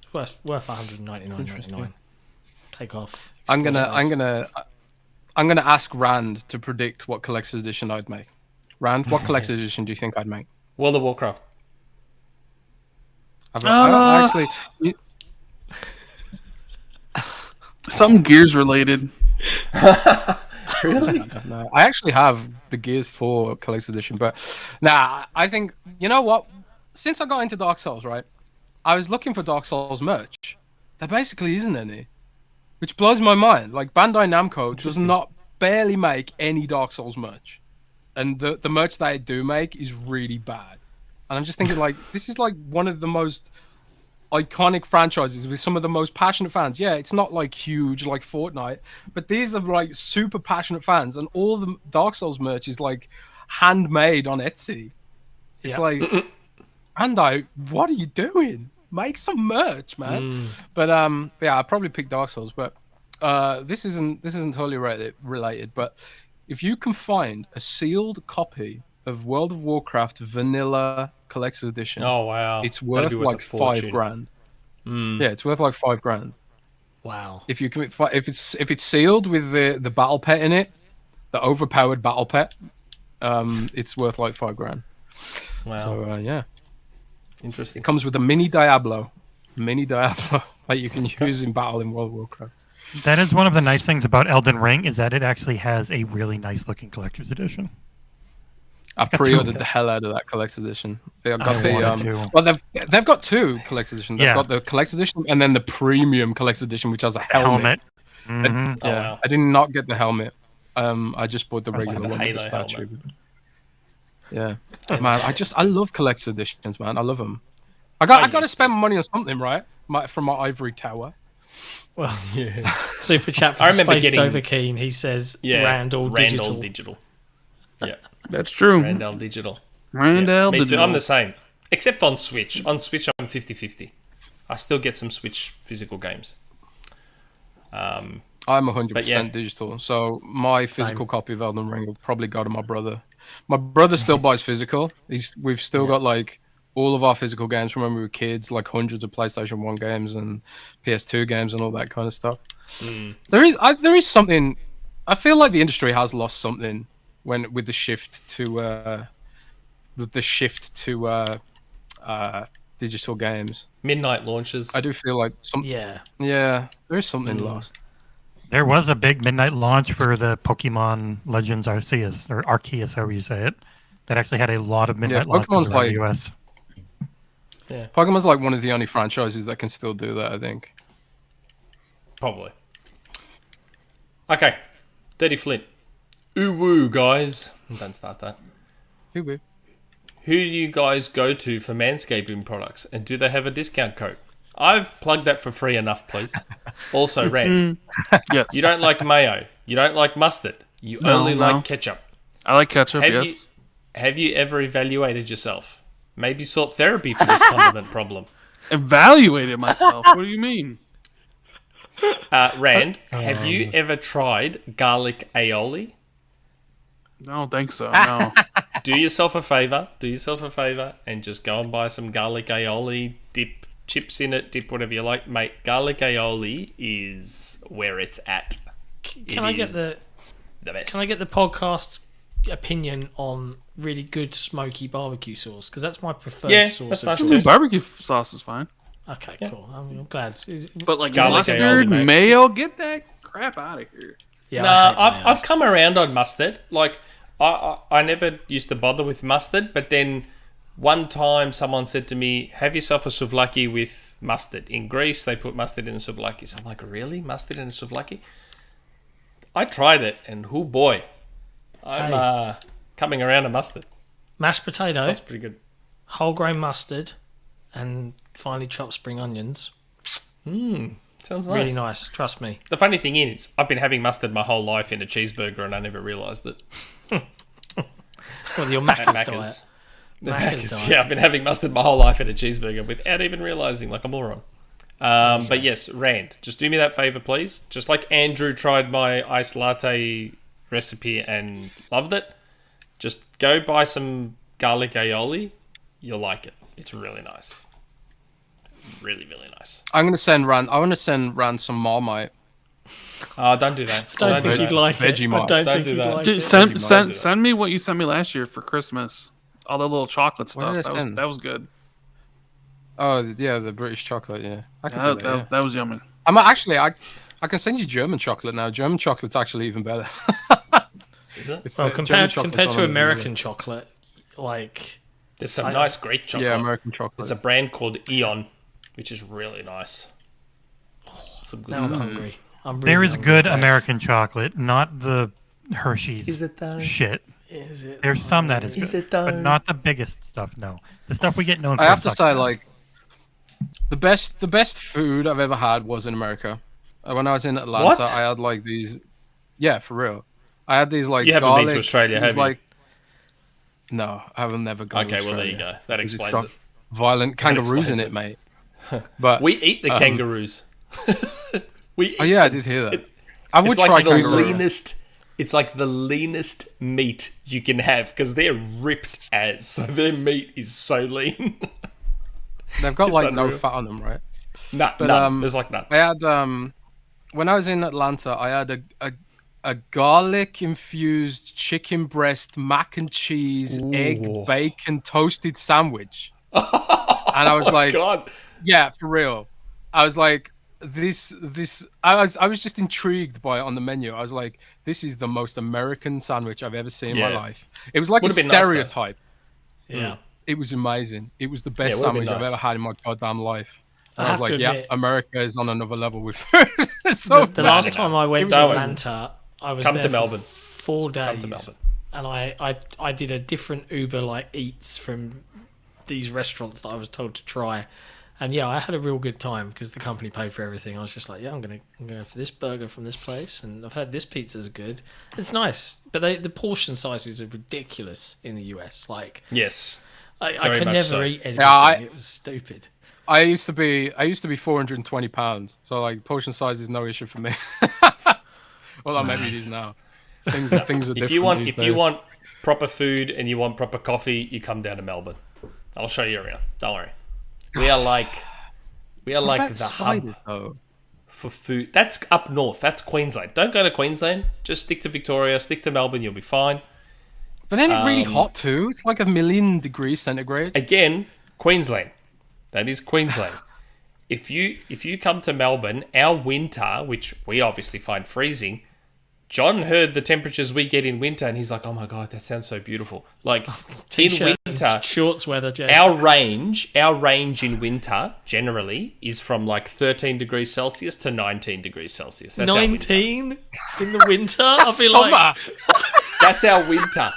It's worth $199.99. Take off. I'm explore gonna ask Rand to predict what collector's edition I'd make. Rand, what collector's edition do you think I'd make? World of Warcraft. I actually. Something Gears related. Really? No, I actually have the Gears 4 Collector's Edition, but I think you know what? Since I got into Dark Souls, right, I was looking for Dark Souls merch. There basically isn't any, which blows my mind. Like Bandai Namco does not barely make any Dark Souls merch, and the merch they do make is really bad. And I'm just thinking, like, this is like one of the most iconic franchises with some of the most passionate fans. Yeah, it's not like huge like Fortnite, but these are like super passionate fans, and all the Dark Souls merch is like handmade on Etsy. It's like, Bandai, what are you doing? Make some merch, man. But yeah, I probably picked Dark Souls, but this isn't totally related. But if you can find a sealed copy of World of Warcraft Vanilla Collector's Edition, Oh wow, it's worth like $5,000. Yeah, it's worth like $5,000. Wow. If you can, if it's sealed with the battle pet in it, the overpowered battle pet, it's worth like $5,000. Wow, So yeah, interesting. it comes with a mini Diablo that you can use in battle in World of Warcraft. That is one of the nice things about Elden Ring is that it actually has a really nice looking collector's edition. I've pre-ordered the hell out of that collector's edition. They've got well, they've got two collector's editions. They've got the collector's edition and then the premium collector's edition, which has a helmet. Mm-hmm. Oh, wow. I did not get the helmet. I just bought the regular one with the Halo statue. Yeah, man, I love collector's editions, man. I love them. I got to spend money on something, right? From my ivory tower. Well, yeah. Super chat from I remember Space getting- Overkeen. He says Randall Digital. Yeah, That's true. Randall Digital. Randall Me too. Digital. I'm the same, except on Switch. On Switch, I'm 50-50. I still get some Switch physical games. I'm 100% yeah. digital, so my physical copy of Elden Ring will probably go to my brother. My brother still buys physical. We've still got like all of our physical games from when we were kids, like hundreds of PlayStation 1 games and PS2 games and all that kind of stuff. There is something. I feel like the industry has lost something with the shift to digital games. Midnight launches. I do feel like there is something lost. There was a big midnight launch for the Pokemon Legends Arceus, or Arceus, however you say it, that actually had a lot of midnight launches around the US. Yeah, Pokemon's like one of the only franchises that can still do that, I think. probably. Okay, Dirty Flint. Ooh woo, guys. Don't start that. Who would? Who do you guys go to for manscaping products, and do they have a discount code? I've plugged that for free enough, please. Also, Rand, Yes. you don't like mayo. You don't like mustard. You only like ketchup. I like ketchup, Have yes. Have you ever evaluated yourself? Maybe sought therapy for this condiment problem. Evaluated myself? What do you mean? Rand, have you ever tried garlic aioli? I don't think so, no. Do yourself a favor, and just go and buy some garlic aioli, dip chips in it, dip whatever you like. Mate, garlic aioli is where it's at. Can I get the best. Can I get the podcast opinion on really good smoky barbecue sauce? Because that's my preferred sauce. That's of nice choice. too. Barbecue sauce is fine. Okay, cool. I'm glad. But like Garlic mustard, aioli, mate. mayo, get that crap out of here. Yeah, Nah, I hate I've come around on mustard. Like, I never used to bother with mustard, but then one time someone said to me, have yourself a souvlaki with mustard. In Greece, they put mustard in the souvlaki. So I'm like, really? Mustard in a souvlaki? I tried it, and oh boy, I'm coming around to mustard. mashed potato, That's pretty good. whole grain mustard, and finely chopped spring onions. Sounds nice. Really nice. Trust me. The funny thing is, I've been having mustard my whole life in a cheeseburger, and I never realised it. Well, your At Macca's diet. Macca's. Macca's diet. Yeah, I've been having mustard my whole life in a cheeseburger without even realising, like a moron. But yes, Rand, just do me that favour, please. Just like Andrew tried my iced latte recipe and loved it, just go buy some garlic aioli. You'll like it. It's really nice. Really, really nice. I want to send Rand some Marmite. Don't do that. I don't think do you'd that. like it. Vegemite. I don't Don't think do you'd that. like Dude, it. send me what you sent me last year for Christmas. All the little chocolate What did stuff. I send? That was good. Oh yeah, the British chocolate. Yeah, I can do that. That was yummy. I'm actually I can send you German chocolate now. German chocolate's actually even better. Is it? It's, Well, German compared chocolate's to on American chocolate, like There's some nice Greek chocolate. Yeah, American chocolate. There's a brand called Eon, which is really nice. Some good now I'm stuff. hungry. I'm really There is hungry. good American chocolate, not the Hershey's Is it though? shit. Is it? There's some that is Is good, it though? but not the biggest stuff. No, the stuff we get known for. I have to sucks say, ass. like, the best food I've ever had was in America. When I was in Atlanta, What? I had like these. Yeah, for real. I had these like. You haven't garlic, been to Australia, it was have you? like, no, I have never gone. Okay, to well there you Australia, go. That 'cause it's explains got it. Violent kangaroos in explains it, it. mate. But We eat the kangaroos. We oh eat yeah, I them. did hear that. It's, I would it's try like the kangaroo. leanest. It's like the leanest meat you can have because they're ripped as. So their meat is so lean. They've got It's like no unreal. fat on them, right? None. But, None. There's like none. I had when I was in Atlanta, I had a garlic infused chicken breast mac and cheese Ooh. egg bacon toasted sandwich, and I was like, God. yeah, for real. I was like, this. I was just intrigued by it on the menu. I was like, this is the most American sandwich I've ever seen in my Yeah. life. It was like Would've a been nice, though. stereotype. Yeah. It was amazing. It was the best Yeah, it would've been sandwich I've nice. ever had in my goddamn life. I And I have was to like, yeah, admit- America is on another level with food. It's so The bad. last time I went to Don't. Atlanta, I was Come there to for Melbourne. 4 days, Come to Melbourne. and I did a different Uber like eats from these restaurants that I was told to try, and yeah, I had a real good time because the company paid for everything. I was just like, yeah, I'm gonna for this burger from this place, and I've heard this pizza's good. It's nice, but the portion sizes are ridiculous in the US. Like, Yes. I Very could much never so. eat anything. Yeah, It was stupid. I used to be 420 pounds, so like portion size is no issue for me. Well, maybe it is now. Things are different. If you want, these if you days. want proper food and you want proper coffee, you come down to Melbourne. I'll show you around. Don't worry. We are like What about the spiders, hub though? for food. That's up north. That's Queensland. Don't go to Queensland. Just stick to Victoria. Stick to Melbourne. You'll be fine. But ain't it really hot too? It's like 1,000,000 degrees centigrade. Again, Queensland. That is Queensland. If you come to Melbourne, our winter, which we obviously find freezing, John heard the temperatures we get in winter, and he's like, "Oh my god, that sounds so beautiful!" Like in T-shirt and winter, shorts weather, Jez. our range in winter generally is from like 13 degrees Celsius to 19 degrees Celsius. That's our winter. 19 in the winter. I'll be like, That's our winter.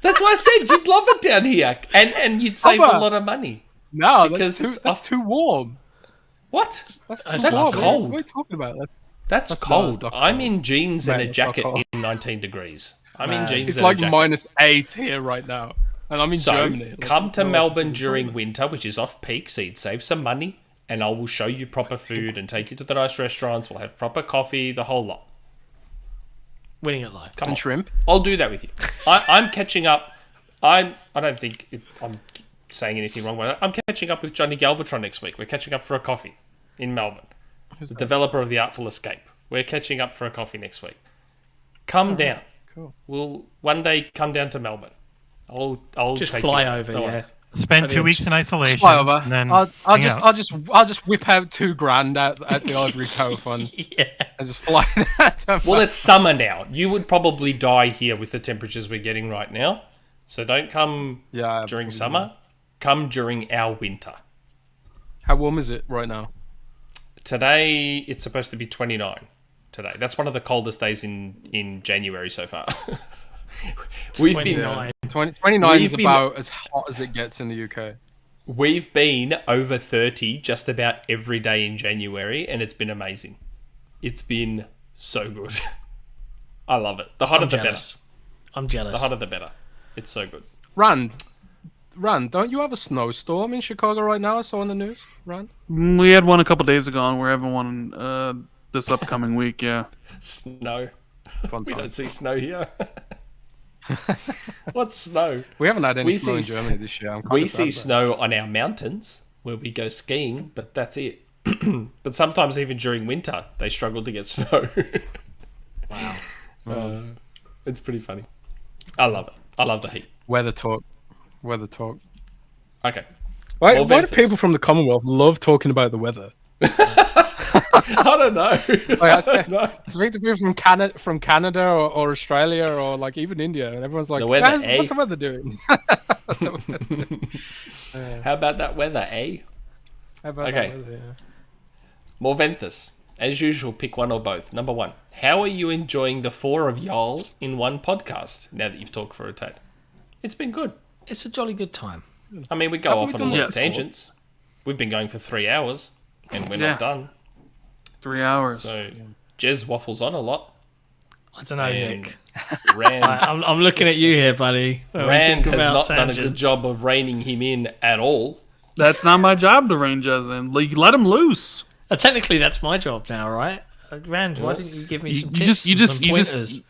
That's why I said you'd love it down here, and you'd save a Summer. lot of money. No, Because that's it's too warm. What? That's That's warm. cold. What are you talking about? That's That's cold. not I'm cold. in jeans Man, and a it's not jacket cold. in 19 degrees. I'm in Man. jeans It's and like a jacket. -8 here right now, and I'm in So Germany. Like, come to no Melbourne opportunity. during winter, which is off peak, so you'd save some money, and I will show you proper food and take you to the nice restaurants. We'll have proper coffee, the whole lot. winning at life. Come And on. shrimp. I'll do that with you. I'm catching up. I don't think I'm saying anything wrong with it. I'm catching up with Johnny Galvatron next week. We're catching up for a coffee in Melbourne. The developer of The Artful Escape. We're catching up for a coffee next week. Come down. Cool. We'll one day come down to Melbourne. I'll Just take fly you. over, Don't yeah. worry. Spend 2 Brilliant. weeks in isolation. Fly over. And then I'll hang just out. I'll just whip out $2,000 at the Ivory Coast Fund Yeah. and just fly. Well, it's summer now. You would probably die here with the temperatures we're getting right now. So don't come Yeah, during probably. summer. Come during our winter. How warm is it right now? Today, it's supposed to be 29 today. That's one of the coldest days in January so far. We've been 29. 29 is We've been- about as hot as it gets in the UK. we've been over 30 just about every day in January, and it's been amazing. It's been so good. I love it. The hotter I'm the jealous. I'm jealous. better. The hotter the better. It's so good. Rand, don't you have a snowstorm in Chicago right now? I saw on the news. Rand? We had one a couple days ago, and we're having one this upcoming week. Yeah. Snow. Fun We time. don't see snow here. What's snow? We haven't had any We snow in see- Germany this year. I'm kinda We sad see about it. snow on our mountains where we go skiing, but that's it. But sometimes even during winter, they struggle to get snow. Wow. It's pretty funny. I love it. I love the heat. Weather talk. Weather talk. Okay. Why do Ventus. people from the Commonwealth love talking about the weather? I don't know. I speak to people from Canada or Australia or like even India, and everyone's like, The weather, what's the weather doing? How about that weather, eh? How about Okay. that weather, yeah. Morventhus, as usual, pick one or both. Number one, how are you enjoying the four of y'all in one podcast now that you've talked for a tad? It's been good. It's a jolly good time. I mean, we go Haven't off we on a done lot this of before? tangents. We've been going for 3 hours, and we're Yeah. not done. 3 hours. So, Jez waffles on a lot. I don't know, And Nick. Rand, I'm looking at you here, buddy. When we Rand think has about not done a good tangents. job of reining him in at all. That's not my job to rein Jez in. Like, let him loose. Technically, that's my job now, right? Rand, why didn't you give me some You tips just and pointers?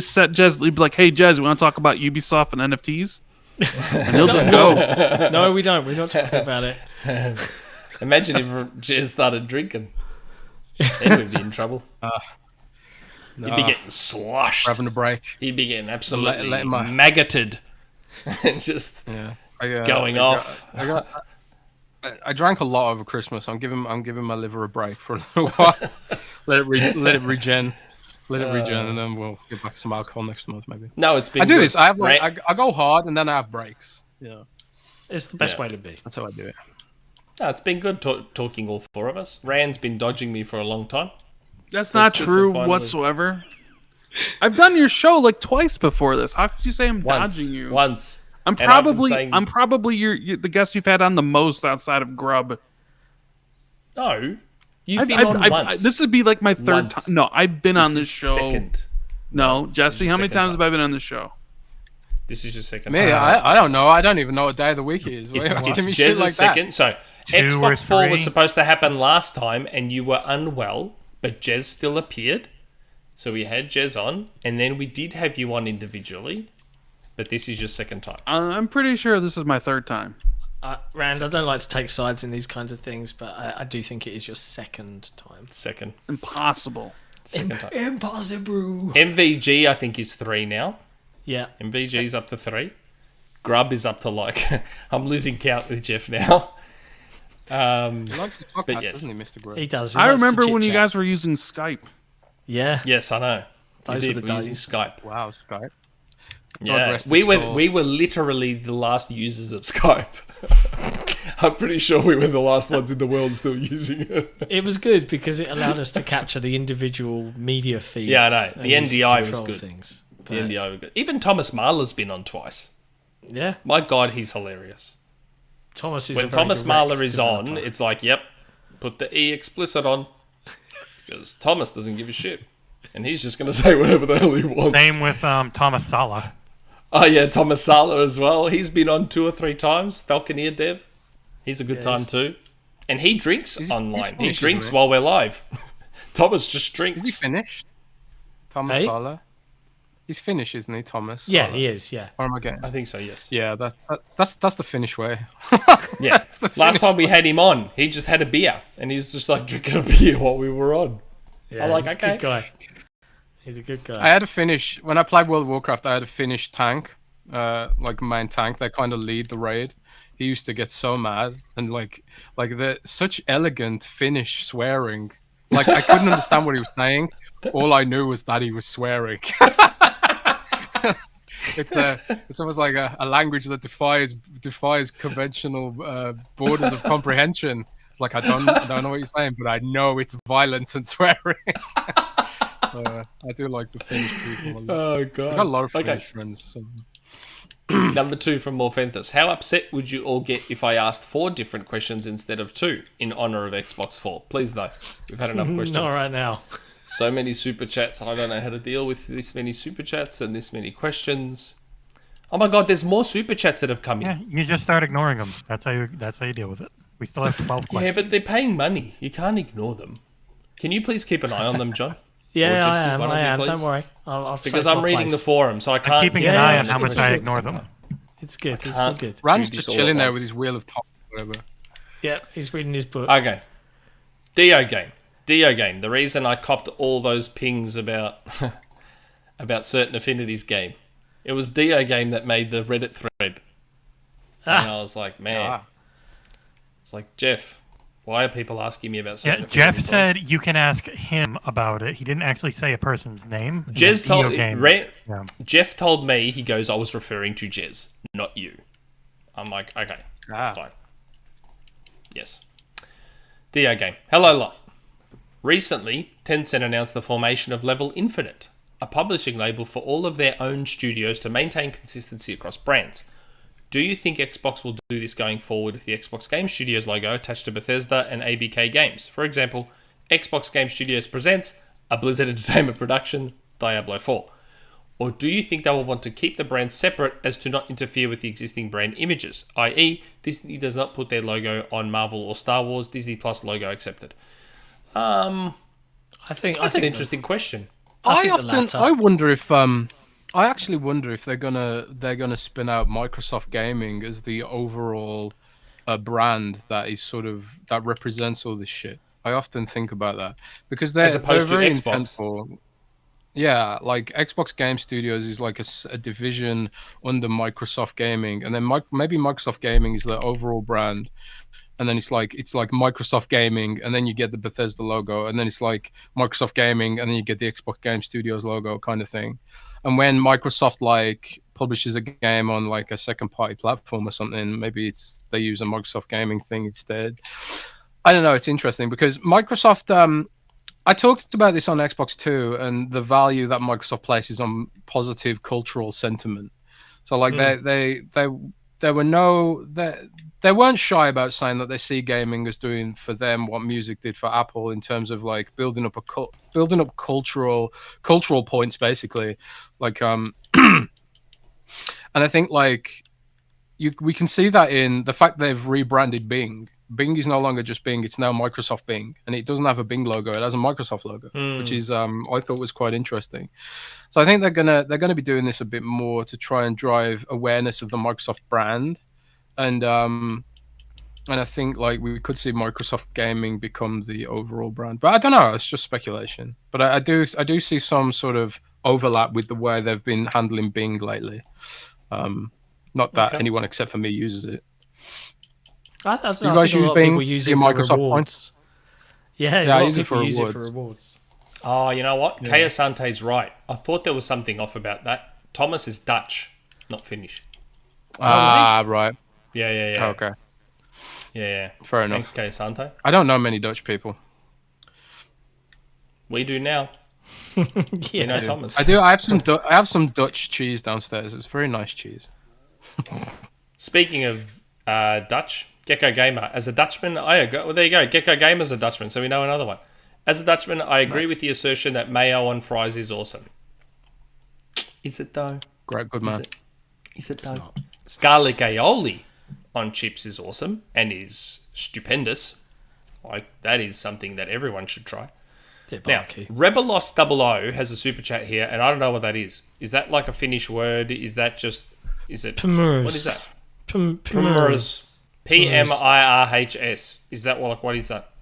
set Jez. You'd be like, "Hey, Jez, we want to talk about Ubisoft and NFTs," and he'll just go. No, we don't. We're not talking about it. Imagine if Jez started drinking. Then we'd be in trouble. He'd be getting sloshed. We're having a break. He'd be getting absolutely let him, maggoted. And just Yeah, going off. I drank a lot over Christmas. I'm giving my liver a break for a little while. let it regen, and then we'll get back to some alcohol next month maybe. No, it's been I do good. this. I have like Rand- I go hard and then I have breaks. Yeah, It's the best Yeah. way to be. that's how I do it. No, it's been good talking all four of us. Rand's been dodging me for a long time. That's So not it's good to true finally- whatsoever. I've done your show like twice before this. How could you say I'm dodging you? Once. I'm And I've been probably saying- I'm probably the guest you've had on the most outside of Grub. No. You've been on once. This would be like my third Once. time. No, I've been on this is show. Second. No, This is Jesse, your how many second times time. have I been on this show? This is your second Me, time. I don't know. I don't even know what day of the week it is. Why It's are you asking me shit Jez's like second. So, 2 or Xbox 4 was 3. supposed to happen last time, and you were unwell, but Jez still appeared. So we had Jez on, and then we did have you on individually, but this is your second time. I'm pretty sure this is my third time. Rand, I don't like to take sides in these kinds of things, but I do think it is your second time. Second Impossible. time. Impossible. MVG, I think, is 3 now. Yeah. MVG's up to 3. Grub is up to like... I'm losing count with Jeff now. He likes his podcast, yes. doesn't he, Mr. Gray? He does. He I likes to remember when you chit-chat. guys were using Skype. Yeah. Yes, I know. Those We were did. the We're using days. Skype. Wow, Skype. Yeah, rest we its were soul. we were literally the last users of Skype. I'm pretty sure we were the last ones in the world still using it. It was good because it allowed us to capture the individual media feeds. Yeah, I know. and The you could NDI was control good. Things. The NDI was good. Even Thomas Mahler's been on twice. Yeah. My God, he's hilarious. Thomas is a When very Thomas direct Mahler is developer. on, it's like, yep, put the E explicit on. Because Thomas doesn't give a shit. And he's just going to say whatever the hell he wants. Same with Thomas Sala. Oh, yeah, Thomas Sala as well. He's been on 2 or 3 times. Falconeer Dev. He's a good time too. And he drinks online. He finished, drinks isn't he? while we're live. Thomas just Is he drinks. finished? Thomas Hey? Sala? He's Finnish, isn't he, Thomas? Yeah, Sala? he is. Yeah. Or am I getting? I think so, yes. Yeah, that's the Finnish way. Yeah. Last time we had him on, he just had a beer. And he was just like drinking a beer while we were on. Yeah. I'm like, he's okay. a good guy. He's a good guy. I had a Finnish when I played World of Warcraft. I had a Finnish tank, like main tank that kind of lead the raid. He used to get so mad and like the such elegant Finnish swearing. Like I couldn't understand what he was saying. All I knew was that he was swearing. It's almost like a language that defies conventional borders of comprehension. It's like I don't know what you're saying, but I know it's violent and swearing. I do like the Finnish people. Oh, I've God. got a lot of Okay. Finnish friends. So. Number 2 from Morphenthus. How upset would you all get if I asked 4 different questions instead of 2 in honor of Xbox 4? Please, though. We've had enough questions. Not right now. So many super chats. I don't know how to deal with this many super chats and this many questions. Oh my God, there's more super chats that have come in. Yeah, you just start ignoring them. That's how you deal with it. We still have 12 Yeah, questions. but they're paying money. You can't ignore them. Can you please keep an eye on them, John? Yeah, Jesse, I am. one of I you, am. please? Don't worry. I'll Because save I'm my reading the place. forum, so I can't. I'm keeping an Yeah, eye yeah, on how much I yeah. ignore them. It's good. It's can't- all good. Rand's do just this all chilling at there once. with his wheel of top, whatever. Yeah, he's reading his book. Okay. Dio game. The reason I copped all those pings about about certain affinities game, it was Dio game that made the Reddit thread. And I was like, man, It's like, Jeff, why are people asking me about Yeah, Jeff said you can ask him about it. He didn't actually say a person's name. Jez Jeff told me, he goes, I was referring to Jez, not you. I'm like, okay, that's fine. Yes. Dio game. Hello, lot. Recently, Tencent announced the formation of Level Infinite, a publishing label for all of their own studios to maintain consistency across brands. Do you think Xbox will do this going forward with the Xbox Game Studios logo attached to Bethesda and ABK games? For example, Xbox Game Studios presents a Blizzard Entertainment production, Diablo 4. Or do you think they will want to keep the brands separate as to not interfere with the existing brand images, i.e. Disney does not put their logo on Marvel or Star Wars, Disney Plus logo accepted? I think that's an interesting question. I wonder if I actually wonder if they're gonna spin out Microsoft Gaming as the overall brand that represents all this shit. I often think about that because they're very intentful. Yeah, like Xbox Game Studios is like a division under Microsoft Gaming, and then maybe Microsoft Gaming is the overall brand, and then it's like Microsoft Gaming, and then you get the Bethesda logo, and then it's like Microsoft Gaming, and then you get the Xbox Game Studios logo, kind of thing. And when Microsoft like publishes a game on like a second party platform or something, maybe they use a Microsoft Gaming thing instead. I don't know. It's interesting because Microsoft. I talked about this on Xbox too, and the value that Microsoft places on positive cultural sentiment. So like they weren't shy about saying that they see gaming as doing for them what music did for Apple in terms of like building up cultural points basically, like and I think like we can see that in the fact they've rebranded Bing. Bing is no longer just Bing; it's now Microsoft Bing, and it doesn't have a Bing logo; it has a Microsoft logo, which is I thought was quite interesting. So I think they're gonna be doing this a bit more to try and drive awareness of the Microsoft brand, and I think like we could see Microsoft Gaming become the overall brand, but I don't know; it's just speculation. But I do see some sort of overlap with the way they've been handling Bing lately. Not that anyone except for me uses it. I you guys use Bing? Use it for Microsoft rewards? Points. Yeah, I use it for rewards. Oh, you know what? Yeah. Kayasante's right. I thought there was something off about that. Thomas is Dutch, not Finnish. Right. Yeah. Okay. Yeah. Fair enough. Thanks, Kayasante. I don't know many Dutch people. We do now. You know Thomas. I do. I have some Dutch cheese downstairs. It's very nice cheese. Speaking of Dutch, Gecko Gamer. As a Dutchman, well, there you go. Gecko Gamer's a Dutchman, so we know another one. As a Dutchman, I agree with the assertion that mayo on fries is awesome. Is it though? Great, good man. Is it though? Garlic aioli on chips is awesome and is stupendous. Like that is something that everyone should try. Now, Rebelos 00 has a super chat here, and I don't know what that is. Is that like a Finnish word? Is that just? Is it? Pimurs. What is that? Pimurs. P-M-I-R-H-S. Is that what is that?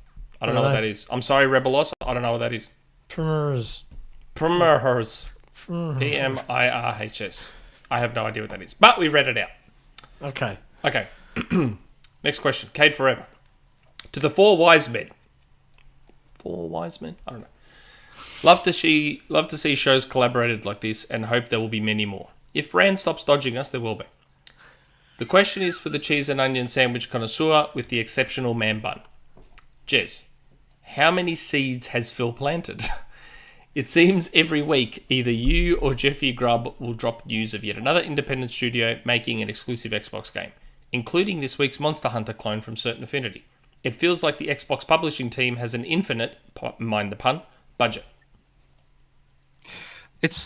I don't know what that is. I'm sorry, Rebelos. I don't know what that is. Pimurs. P-M-I-R-H-S. I have no idea what that is, but we read it out. Okay. Next question. Cade Forever. To the four wise men. Four wise men? I don't know. Love to see shows collaborated like this and hope there will be many more. If Rand stops dodging us, there will be. The question is for the cheese and onion sandwich connoisseur with the exceptional man bun. Jez, how many seeds has Phil planted? It seems every week either you or Jeffy Grubb will drop news of yet another independent studio making an exclusive Xbox game, including this week's Monster Hunter clone from Certain Affinity. It feels like the Xbox publishing team has an infinite, mind the pun, budget. It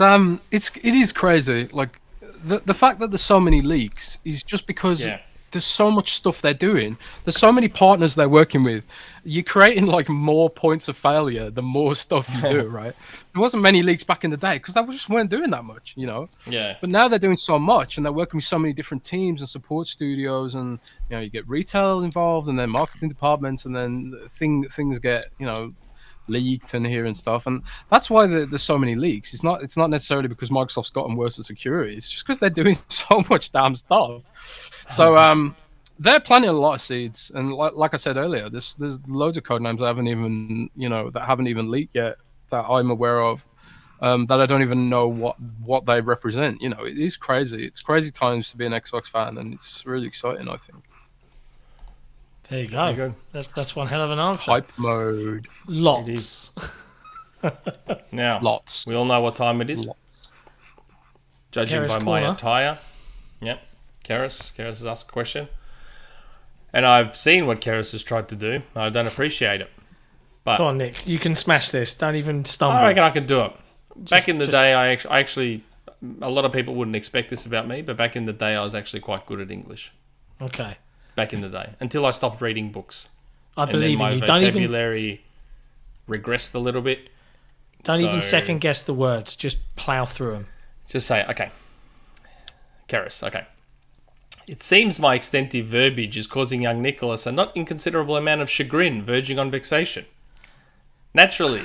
is crazy. Like the fact that there's so many leaks is just because there's so much stuff they're doing. There's so many partners they're working with. You're creating like more points of failure the more stuff you do, right? There wasn't many leaks back in the day because they just weren't doing that much, you know? Yeah. But now they're doing so much and they're working with so many different teams and support studios, and you know, you get retail involved and then marketing departments, and then things get, you know, leaked and here and stuff, and that's why there's so many leaks. It's not necessarily because Microsoft's gotten worse at security. It's just because they're doing so much damn stuff. So they're planting a lot of seeds, and like I said earlier, there's loads of code names that haven't even leaked yet that I'm aware of, that I don't even know what they represent. You know, it is crazy. It's crazy times to be an Xbox fan, and it's really exciting, I think. There you go. That's one hell of an answer. Hype mode. Lots. Now, Lots. we all know what time it is. Lots. Judging Karis by my Corner. attire. Yep. Karis has asked a question. And I've seen what Karis has tried to do. I don't appreciate it. But Come on, Nick. You can smash this. Don't even stumble. I reckon I can do it. Back in the just- day, I actually, a lot of people wouldn't expect this about me, but back in the day, I was actually quite good at English. Okay. Back in the day. Until I stopped reading books. I And then believe my in you. Don't even vocabulary regressed a little bit. So- second guess the words. Just plow through them. Just say, okay. Karis, okay. It seems my extensive verbiage is causing young Nicholas a not inconsiderable amount of chagrin, verging on vexation. Naturally,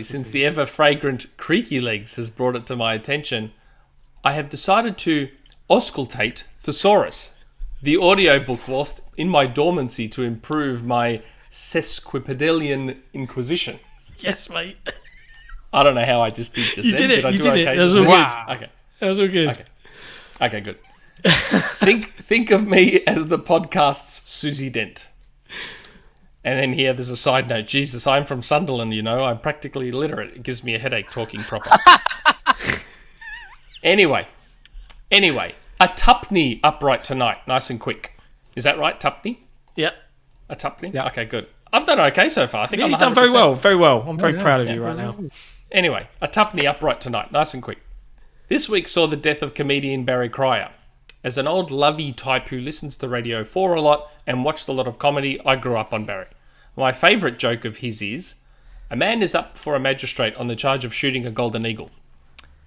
since the ever-fragrant Creaky Legs has brought it to my attention, I have decided to auscultate Thesaurus, the audiobook, whilst in my dormancy to improve my sesquipedalian inquisition. Yes, mate. I don't know how I just did just You then. did it. I You do did it. okay That was just all then? good. Okay. That was all good. Okay. Okay, good. think of me as the podcast's Susie Dent. And then here, there's a side note. Jesus, I'm from Sunderland, you know. I'm practically illiterate. It gives me a headache talking proper. Anyway, a tuppenny upright tonight, nice and quick. Is that right, tuppenny? Yep. A tuppenny? Yeah. Okay, good. I've done okay so far. I think You've I'm done very 100%. well. Very well. I'm very proud of you right now. Anyway, a tuppenny upright tonight, nice and quick. This week saw the death of comedian Barry Cryer. As an old lovey type who listens to Radio 4 a lot and watched a lot of comedy, I grew up on Barry. My favourite joke of his is, a man is up before a magistrate on the charge of shooting a golden eagle.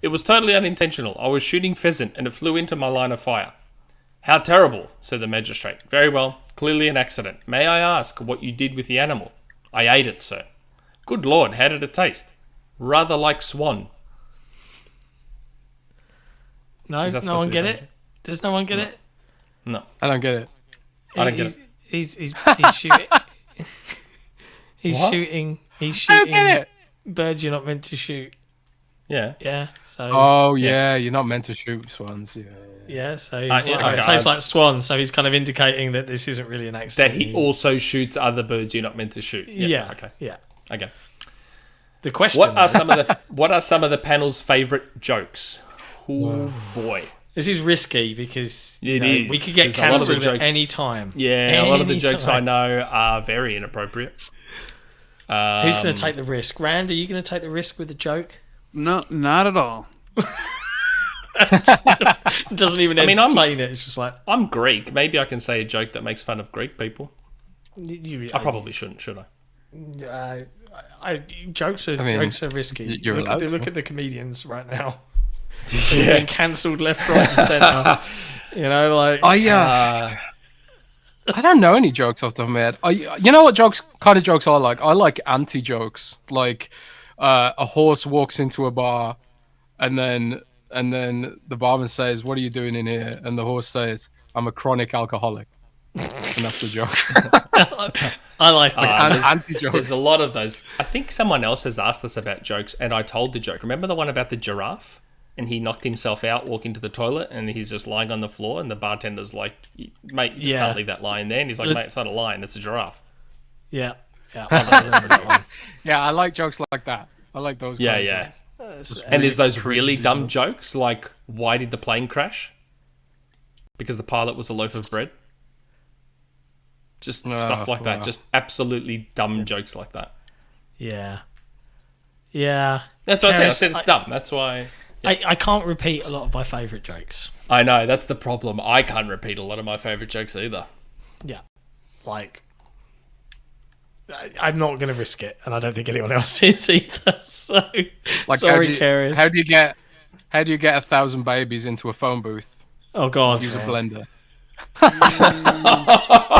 It was totally unintentional. I was shooting pheasant and it flew into my line of fire. How terrible, said the magistrate. Very well, clearly an accident. May I ask what you did with the animal? I ate it, sir. Good Lord, how did it taste? Rather like swan. No, Is that no one supposed to get be it. Does no one get it? No. I don't get it. I don't get it. He's shooting. He's What? shooting. He's I shooting don't get it. birds you're not meant to shoot. Yeah. Yeah. So. Oh yeah, you're not meant to shoot swans. Yeah. Yeah. So he's yeah, like, okay, it tastes I- like swan. So he's kind of indicating that this isn't really an That accident. he also shoots other birds you're not meant to shoot. Yeah. Okay. Yeah. Okay. The question. What are though, some of the panel's favourite jokes? Oh boy. This is risky because It we is, could get 'cause a lot of the cancelled at jokes- any time. Yeah, a lot of the Any jokes I time. know are very inappropriate. Who's going to take the risk? Rand, are you going to take the risk with the joke? No, not at all. It doesn't even mean, I'm- entertain it. It's just like I'm Greek. Maybe I can say a joke that makes fun of Greek people. I probably shouldn't, should I? Jokes are mean, risky. you're allowed to. Look at the comedians right now. They're being cancelled left, right, and centre. You know, like I don't know any jokes off the top of my head. You know what kind of jokes I like? I like anti-jokes. Like a horse walks into a bar, and then the barman says, "What are you doing in here?" And the horse says, "I'm a chronic alcoholic." And that's the joke. I like that. Anti-jokes. There's a lot of those. I think someone else has asked us about jokes, and I told the joke. Remember the one about the giraffe? And he knocked himself out walking to the toilet, and he's just lying on the floor, and the bartender's like, mate, you just Yeah. can't leave that lion there. And he's like, mate, it's not a lion, it's a giraffe. Yeah, yeah. I remember that one. Yeah, I like jokes like that. I like those. Yeah, kind of yeah. jokes. And there's those crazy really dumb jokes. jokes, like, why did the plane crash? Because the pilot was a loaf of bread. Just stuff like that. wow. Just absolutely dumb jokes like that. Yeah, yeah. That's what I said. I Paris, said it's dumb. That's why... I can't repeat a lot of my favourite jokes. I know, that's the problem. I can't repeat a lot of my favourite jokes either. Yeah, like I'm not going to risk it, and I don't think anyone else is either. So Like, sorry, Karis. how do you get 1,000 babies into a phone booth? Oh God, Use a blender.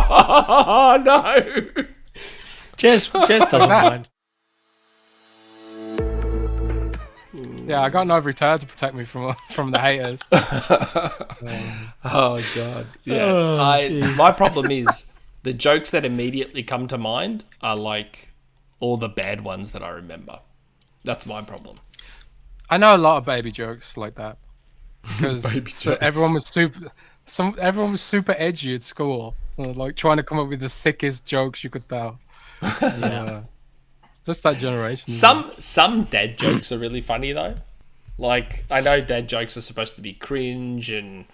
Oh, no! Jez doesn't mind. Yeah, I got an ivory tower to protect me from the haters. Oh god. Yeah. Oh, jeez. My problem is the jokes that immediately come to mind are like all the bad ones that I remember. That's my problem. I know a lot of baby jokes like that because Baby jokes. everyone was super edgy at school, like trying to come up with the sickest jokes you could tell. Yeah. It's just that generation. isn't it? Some dad jokes are really funny though. Like I know dad jokes are supposed to be cringe and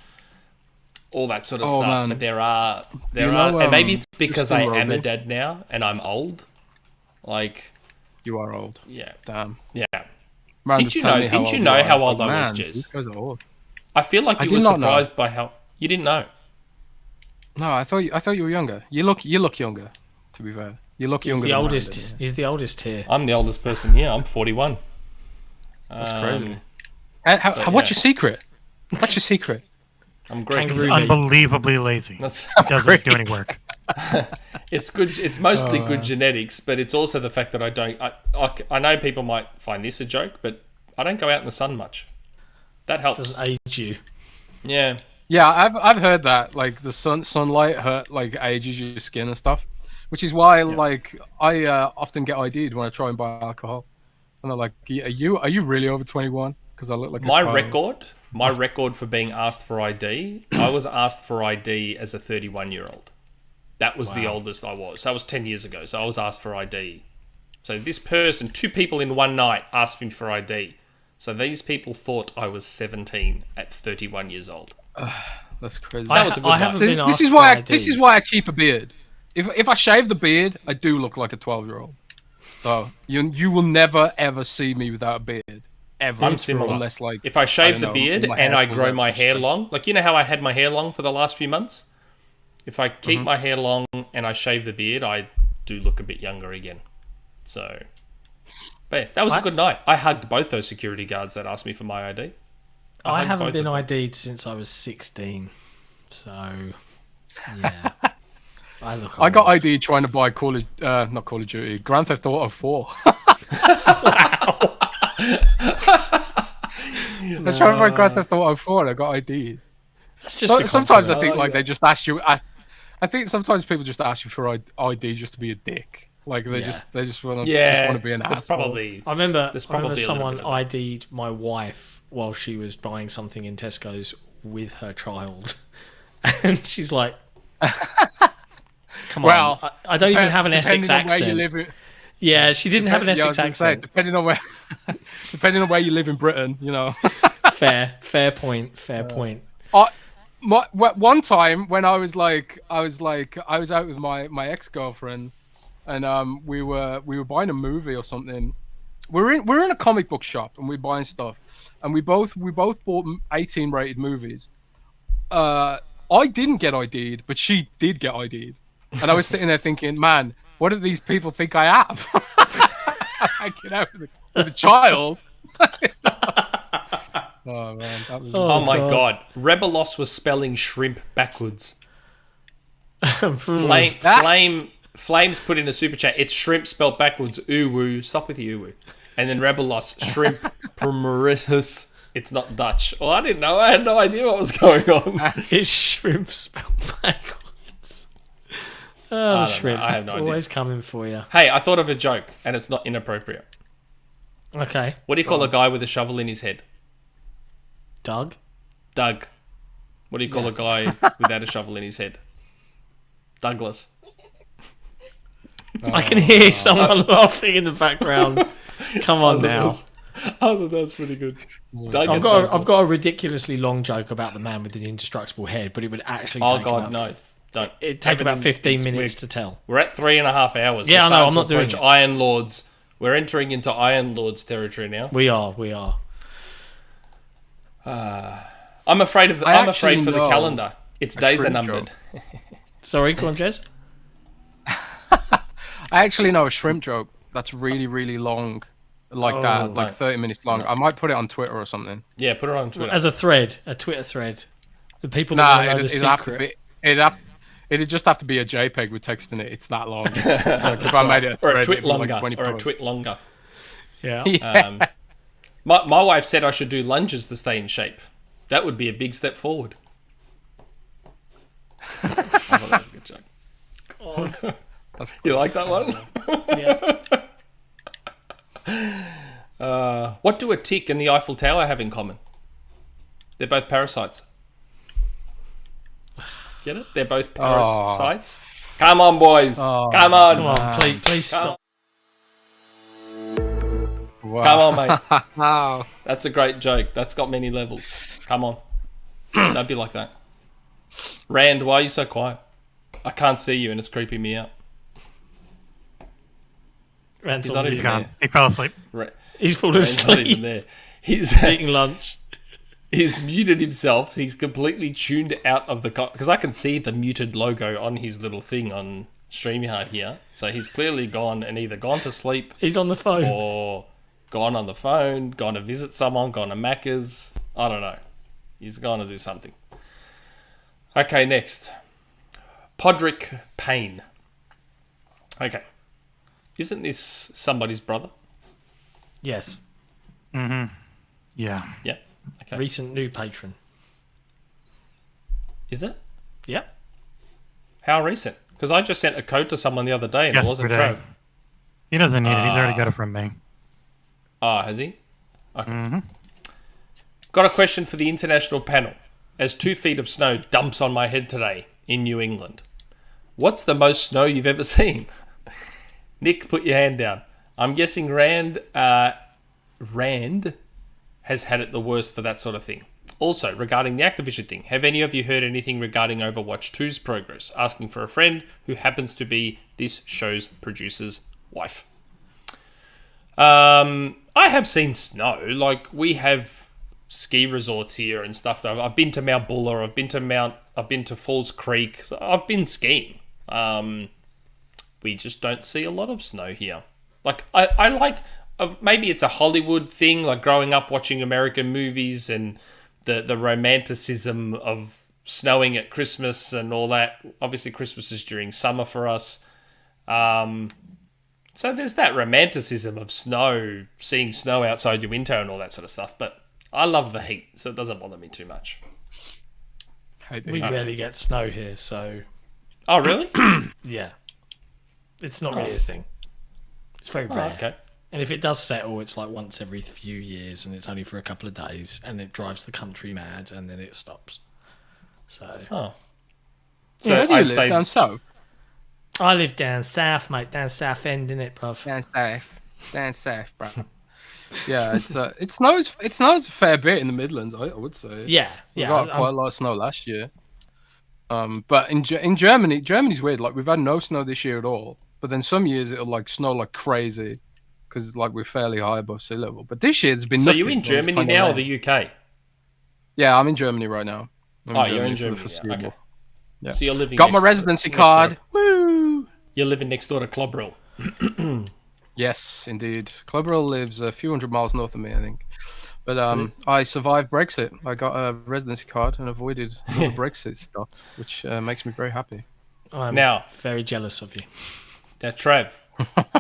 all that sort of stuff, man. but there are, know, and maybe it's because I Justin am a Roby? dad now and I'm old. Like, You are old. yeah, Damn. yeah. Man, Did just you tell know- me didn't you old know are. how It's old like, I was, man, Jez? these guys are old. I feel like I you did were not know. surprised by how you didn't know. No, I thought you were younger. You look younger. To be fair, you look He's younger. the than oldest. Brandon, He's the oldest here. I'm the oldest person here. I'm 41. That's crazy. but What's yeah. your secret? What's your secret? I'm Greek. Kangaroo. Unbelievably lazy. That's Doesn't do any work. it's good. It's mostly good genetics, but it's also the fact that I don't. I know people might find this a joke, but I don't go out in the sun much. That helps. Doesn't age you. Yeah. Yeah, I've heard that like the sunlight like ages your skin and stuff, which is why like I often get ID'd when I try and buy alcohol, and they're like, "Are you really over 21?" Because I look like a child. My record for being asked for ID. I was asked for ID as a 31-year-old. That was the oldest I was. That was 10 years ago. So I was asked for ID. So this person, 2 people in one night, asked me for ID. So these people thought I was 17 at 31 years old. That's crazy. That was a good I night. haven't So been this asked is for why ID. this is why I keep a beard. If I shave the beard, I do look like a 12-year-old. So you will never ever see me without a beard. Ever. I'm similar. Unless like If I shave don't the know, beard my and hair I falls grow out my the hair street. long, like you know how I had my hair long for the last few months? If I keep my hair long and I shave the beard, I do look a bit younger again. So, but yeah, that was a good night. I hugged both those security guards that asked me for my ID. I hugged haven't both been of them. ID'd since I was 16. So, yeah. I look. I got old. ID trying to buy not Call of Duty, Grand Theft Auto 4. I was trying to buy Grand Theft Auto 4 and I got ID. That's just a Sometimes I compliment. think like they just ask you. I think sometimes people just ask you for ID just to be a dick. Like they just want to be an that's asshole. probably. I remember There's probably a little someone bit of that. ID'd my wife while she was buying something in Tesco's with her child, and she's like, "Come Well, on, I don't even have an Essex depending on where you accent." live in, Yeah, she didn't have an yeah, I Essex was gonna say, accent. depending on where you live in Britain, you know. Fair point. One time when I was out with my ex-girlfriend, and we were buying a movie or something. We're in a comic book shop and we're buying stuff, and we both bought 18 rated movies. I didn't get ID'd, but she did get ID'd, and I was sitting there thinking, man, what do these people think I am? I get out with a child. Oh man, that was. Oh my god. Rebelos was spelling shrimp backwards. Flames put in a super chat. It's shrimp spelled backwards. Ooh woo. Stop with the ooh woo. And then Rebelos, shrimp primaritus. It's not Dutch. Well, I didn't know. I had no idea what was going on. It's shrimp spelled backwards. Oh, know. shrimp. I have no idea. Always coming for you. Hey, I thought of a joke, and it's not inappropriate. Okay, What do you call a guy with a shovel in his head? Doug. Doug. What do you call a guy without a shovel in his head? Douglas. I can hear someone laughing in the background. Come on now. Oh, that's pretty good. Doug I've and got Douglas. a ridiculously long joke about the man with the indestructible head, but it would actually Oh take god, about, no. Don't. it'd take about 15 It's minutes weird. to tell. We're at 3.5 hours. Yeah, We're I know, starting I'm to not doing approach it. Iron Lords. We're entering into Iron Lords territory now. We are. I'm afraid of the, I I'm actually afraid for the know calendar. Its days are shrimp numbered. Sorry, go on, Jez. I actually know a shrimp joke that's really, really long, like that, like no. 30 minutes long. I might put it on Twitter or something. Yeah, put it on Twitter. As a Twitter thread. The people Nah, that know the it'd have to secret. be. It'd just have to be a JPEG with text in it. It's that long. Like, if I made it or a thread, twit it'd be like longer. 20 Or a posts. twit longer. Yeah. Yeah. My wife said I should do lunges to stay in shape. That would be a big step forward. I thought that was a good joke. God. You like that one? Yeah. What do a tick and the Eiffel Tower have in common? They're both parasites. Get it? They're both parasites. Come on, boys. Come on. Come on, please stop. Wow. Come on, mate. Wow. That's a great joke. That's got many levels. Come on. Don't be like that. Rand, why are you so quiet? I can't see you and it's creeping me out. Rand's He's not even Gone. there. He fell asleep. He's fallen Rand's not even asleep. there. He's Eating lunch. He's muted himself. He's completely tuned out of the... Because I can see the muted logo on his little thing on StreamYard here. So he's clearly gone and either gone to sleep He's on the phone. or gone on the phone, gone to visit someone, gone to Macca's. I don't know. He's gone to do something. Okay, next. Podrick Payne. Okay. Isn't this somebody's brother? Yes. Yeah. Yeah. Okay. Recent new patron. Is it? Yep. How recent? Because I just sent a code to someone the other day and it wasn't Yesterday. Trav. He doesn't need it. He's already got it from me. Has he? Okay. Got a question for the international panel. As 2 feet of snow dumps on my head today in New England, what's the most snow you've ever seen? Nick, put your hand down. I'm guessing Rand has had it the worst for that sort of thing. Also, regarding the Activision thing, have any of you heard anything regarding Overwatch 2's progress? Asking for a friend who happens to be this show's producer's wife. I have seen snow. Like, we have ski resorts here and stuff. I've been to Mount Buller. I've been to Falls Creek. So I've been skiing. We just don't see a lot of snow here. Like, I like... maybe it's a Hollywood thing, like growing up watching American movies and the romanticism of snowing at Christmas and all that. Obviously, Christmas is during summer for us. So there's that romanticism of snow, seeing snow outside your window and all that sort of stuff. But I love the heat, so it doesn't bother me too much. We rarely get snow here, so... Oh, really? Yeah. It's not really a thing. It's very rare. Okay. And if it does settle, it's like once every few years, and it's only for a couple of days, and it drives the country mad, and then it stops. So, So Where do you I'd live? say Down south? I live down south, mate. Down south end, innit, bruv? Down south, bro. Yeah, it snows a fair bit in the Midlands, I would say. Yeah, We yeah. got quite a lot of snow last year. But in Germany, Germany's weird. Like, we've had no snow this year at all. But then some years it'll like snow like crazy because like we're fairly high above sea level. But this year it's been. So nothing. you in It's Germany kinda now or rare. the UK? Yeah, I'm in Germany right now. You're in for the Germany. Yeah. foreseeable. Okay. Yeah. So you're living. Got my next- residency next door- card. Woo! You're living next door to Clobberell. Yes, indeed. Clobberell lives a few hundred miles north of me, I think. But I survived Brexit. I got a residency card and avoided all the Brexit stuff, which makes me very happy. I'm Now- very jealous of you. Now, Trav,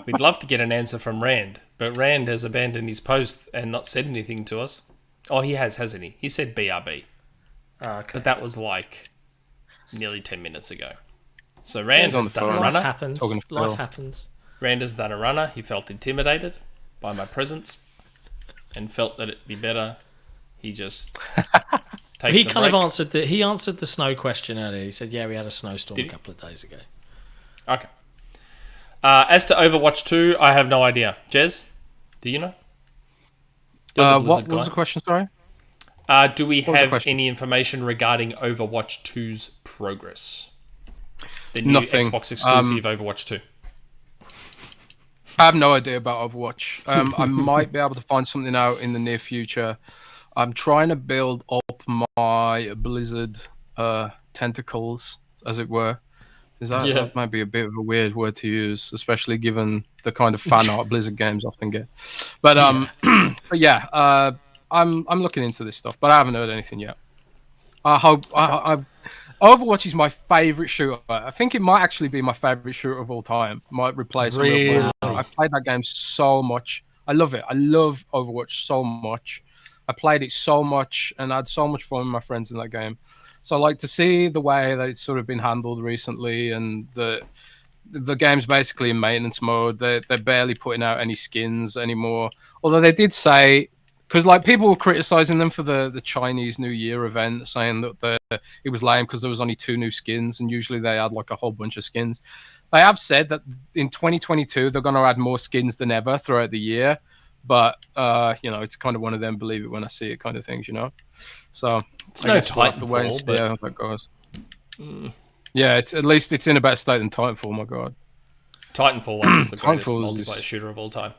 we'd love to get an answer from Rand, but Rand has abandoned his post and not said anything to us. Oh, he has, hasn't he? He said BRB, Okay. but that was like nearly 10 minutes ago. So Rand He's on has the done a phone. Life runner. happens. Talking to Life Phil. happens. Rand has done a runner. He felt intimidated by my presence and felt that it'd be better. He just takes He a kind of break. answered the snow question earlier. He said, "Yeah, we had a snowstorm Did a he? couple of days ago." Okay. As to Overwatch 2, I have no idea. Jez, do you know? You're the What Blizzard was the guy. question? Sorry. Do we was the have question? any information regarding Overwatch 2's progress? The new Nothing. Xbox exclusive Overwatch 2. I have no idea about Overwatch. I might be able to find something out in the near future. I'm trying to build up my Blizzard tentacles, as it were. That might be a bit of a weird word to use, especially given the kind of fan art Blizzard games often get. But but yeah, I'm looking into this stuff, but I haven't heard anything yet. I hope. Overwatch is my favorite shooter. I think it might actually be my favorite shooter of all time. Might replace Unreal Really? Tournament. I played that game so much I love it. I love Overwatch so much. I played it so much and I had so much fun with my friends in that game. So like to see the way that it's sort of been handled recently, and the game's basically in maintenance mode. They're barely putting out any skins anymore. Although they did say, because like people were criticizing them for the Chinese New Year event, saying that it was lame because there was only 2 new skins, and usually they had like a whole bunch of skins. They have said that in 2022 they're going to add more skins than ever throughout the year, but it's kind of one of them believe it when I see it kind of things, So It's I no guess we'll have to wait and Titanfall, see but how that goes. Yeah, at least it's in a better state than Titanfall. My God, Titanfall 1 was the greatest Titanfall is- multiplayer shooter of all time.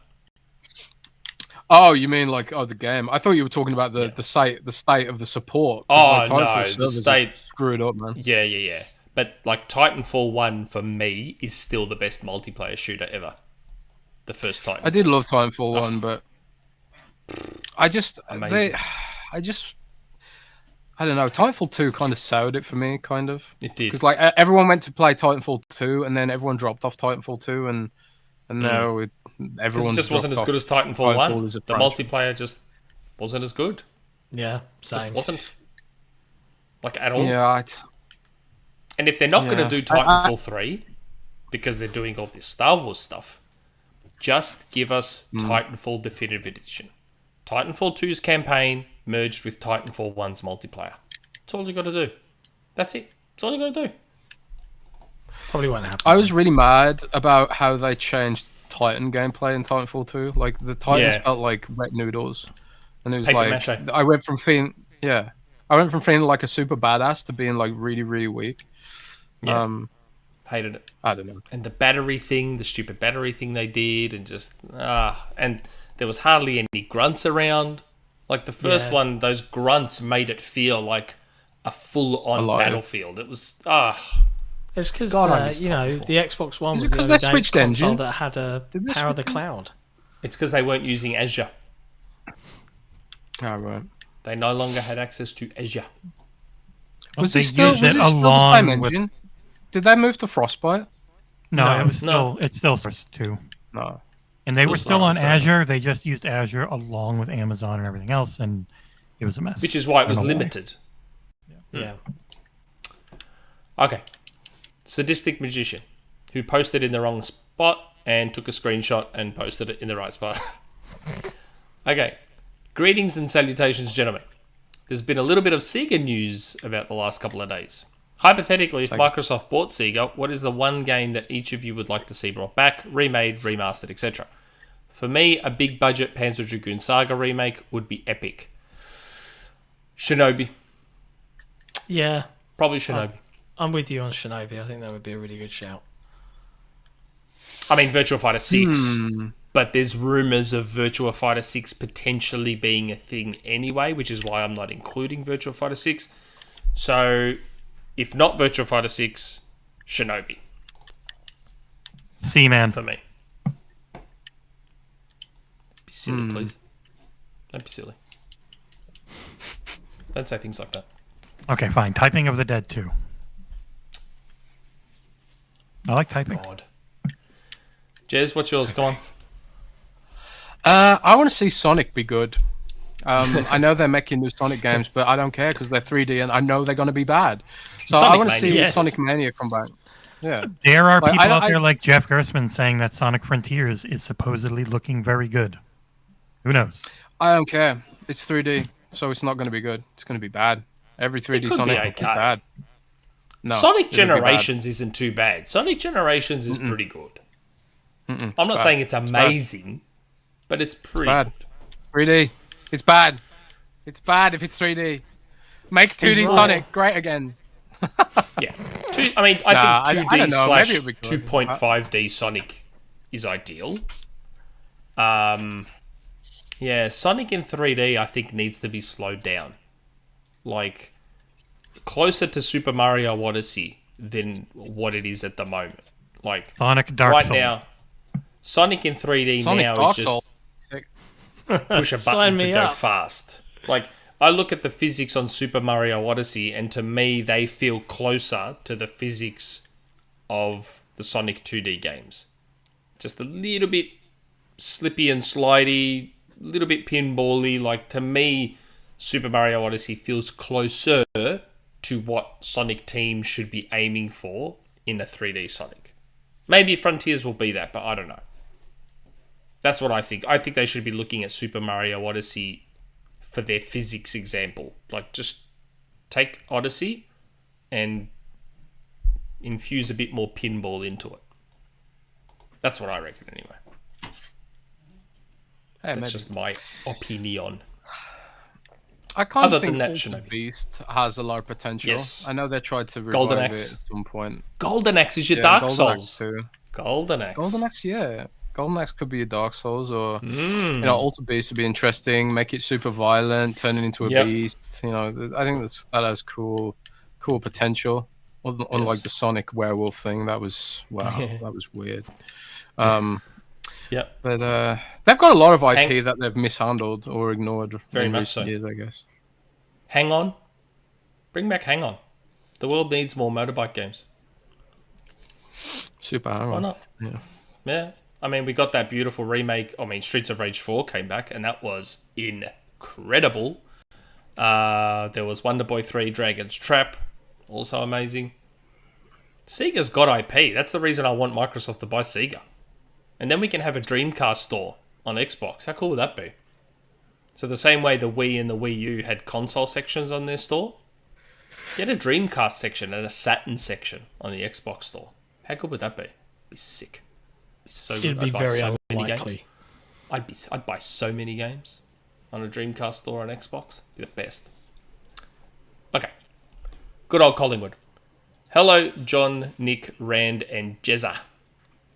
Oh, you mean like the game? I thought you were talking about the state of the support. 'Cause, Oh, like, no, Titanfall the servers are state- screwed up, man. Yeah. But like Titanfall 1 for me is still the best multiplayer shooter ever. The first Titanfall. I did love Titanfall 1, but I Amazing. I don't know. Titanfall 2 kind of soured it for me, kind of. It did. Because like everyone went to play Titanfall 2, and then everyone dropped off Titanfall 2, and now everyone It just wasn't as good as Titanfall 1. As a The franchise. multiplayer just wasn't as good. Yeah, Just same. wasn't. Like at all. Yeah, And if they're not going Yeah. to do Titanfall 3, because they're doing all this Star Wars stuff, just give us Titanfall Definitive Edition. Titanfall 2's campaign merged with Titanfall 1's multiplayer. That's all you got to do. That's it. That's all you got to do. Probably won't happen. I was really mad about how they changed Titan gameplay in Titanfall 2. Like the Titans Yeah. felt like wet noodles, and it was Paper like mache. I went from feeling like a super badass to being like really really weak. Yeah. Hated it. I don't know. And the battery thing, the stupid battery thing they did, and just and there was hardly any grunts around. Like the first Yeah. one, those grunts made it feel like a full-on Alive. battlefield. It was It's because God, I miss the Xbox One Is was it 'cause the only they switched console engine? that had a Did they power of the switch cloud. it's because they weren't using Azure. Oh, right. They no longer had access to Azure. Was They it still used it the same along with- engine? Did they move to Frostbite? No, No, it was no. it's still Source 2. No. And they Still were still Source on 2. Azure. They just used Azure along with Amazon and everything else, and it was a mess. Which is why it was I don't know why. limited. Yeah. Okay. Sadistic magician who posted in the wrong spot and took a screenshot and posted it in the right spot. Okay. Greetings and salutations, gentlemen. There's been a little bit of Sega news about the last couple of days. Hypothetically, if Microsoft bought Sega, what is the one game that each of you would like to see brought back, remade, remastered, etc.? For me, a big budget Panzer Dragoon Saga remake would be epic. Shinobi. Yeah, Probably Shinobi. I'm with you on Shinobi. I think that would be a really good shout. I mean, Virtua Fighter 6, but there's rumors of Virtua Fighter 6 potentially being a thing anyway, which is why I'm not including Virtua Fighter 6. So, if not Virtua Fighter 6, Shinobi C-Man. for me. Be silly, please. Don't be silly. Don't say things like that. Okay, fine. Typing of the Dead 2. I like typing. God. Jez, what's yours? Go on. I want to see Sonic be good. I know they're making new Sonic games, but I don't care because they're 3D and I know they're going to be bad. So Sonic I want to see Mania, yes. Sonic Mania come back. Yeah. There are Like, people I- out I- there like Jeff Gerstmann saying that Sonic Frontiers is supposedly looking very good. Who knows? I don't care. It's 3D, so it's not going to be good. It's going to be bad. Every 3D could Sonic be is okay. bad. No, Sonic it'll be bad. Generations isn't too bad. Sonic Generations is pretty good. I'm not bad. saying it's amazing, but it's pretty Bad. good. 3D. It's bad. It's bad if it's 3D. Make 2D He's right. Sonic great again. Yeah. I Nah, think 2D I don't know. slash Maybe it'll be good. 2.5D Sonic is ideal. Yeah, Sonic in 3D I think needs to be slowed down. Like, closer to Super Mario Odyssey than what it is at the moment. Like, Sonic Dark right Souls. now, Sonic in 3D Sonic now Dark is Souls. just Sick. push a Sign button to me go up. fast. Like, I look at the physics on Super Mario Odyssey, and to me, they feel closer to the physics of the Sonic 2D games. Just a little bit slippy and slidey, a little bit pinball-y. Like, to me, Super Mario Odyssey feels closer to what Sonic Team should be aiming for in a 3D Sonic. Maybe Frontiers will be that, but I don't know. That's what I think. I think they should be looking at Super Mario Odyssey for their physics example. Like, just take Odyssey and infuse a bit more pinball into it. That's what I reckon, anyway. That's just my opinion. I can't Other think than that, Altered Shinobi. Beast has a lot of potential. Yes. I know they tried to revive Golden it Axe. at some point. Golden Axe is your Yeah, Dark Golden Axe Souls. too. Golden Axe. Golden Axe, yeah. Golden Axe could be a Dark Souls, or Mm. you know, Altered Beast would be interesting. Make it super violent, turn it into a Yep. beast. You know, I think that has cool potential. Unlike Yes. the Sonic werewolf thing, that was that was weird. Yeah. But they've got a lot of IP that they've mishandled or ignored Very in much recent so. years, I guess. Hang On. Bring back Hang On. The world needs more motorbike games. Super Why Arrow. not? Yeah. Yeah. I mean, we got that beautiful remake. I mean, Streets of Rage 4 came back, and that was incredible. There was Wonder Boy 3, Dragon's Trap. Also amazing. Sega's got IP. That's the reason I want Microsoft to buy Sega. And then we can have a Dreamcast store on Xbox. How cool would that be? So the same way the Wii and the Wii U had console sections on their store, get a Dreamcast section and a Saturn section on the Xbox store. How good would that be? Be sick. Be so good. It'd be I'd buy very so many unlikely. games. I'd buy so many games on a Dreamcast store on Xbox. Be the best. Okay. Good old Collingwood. Hello, John, Nick, Rand, and Jezza.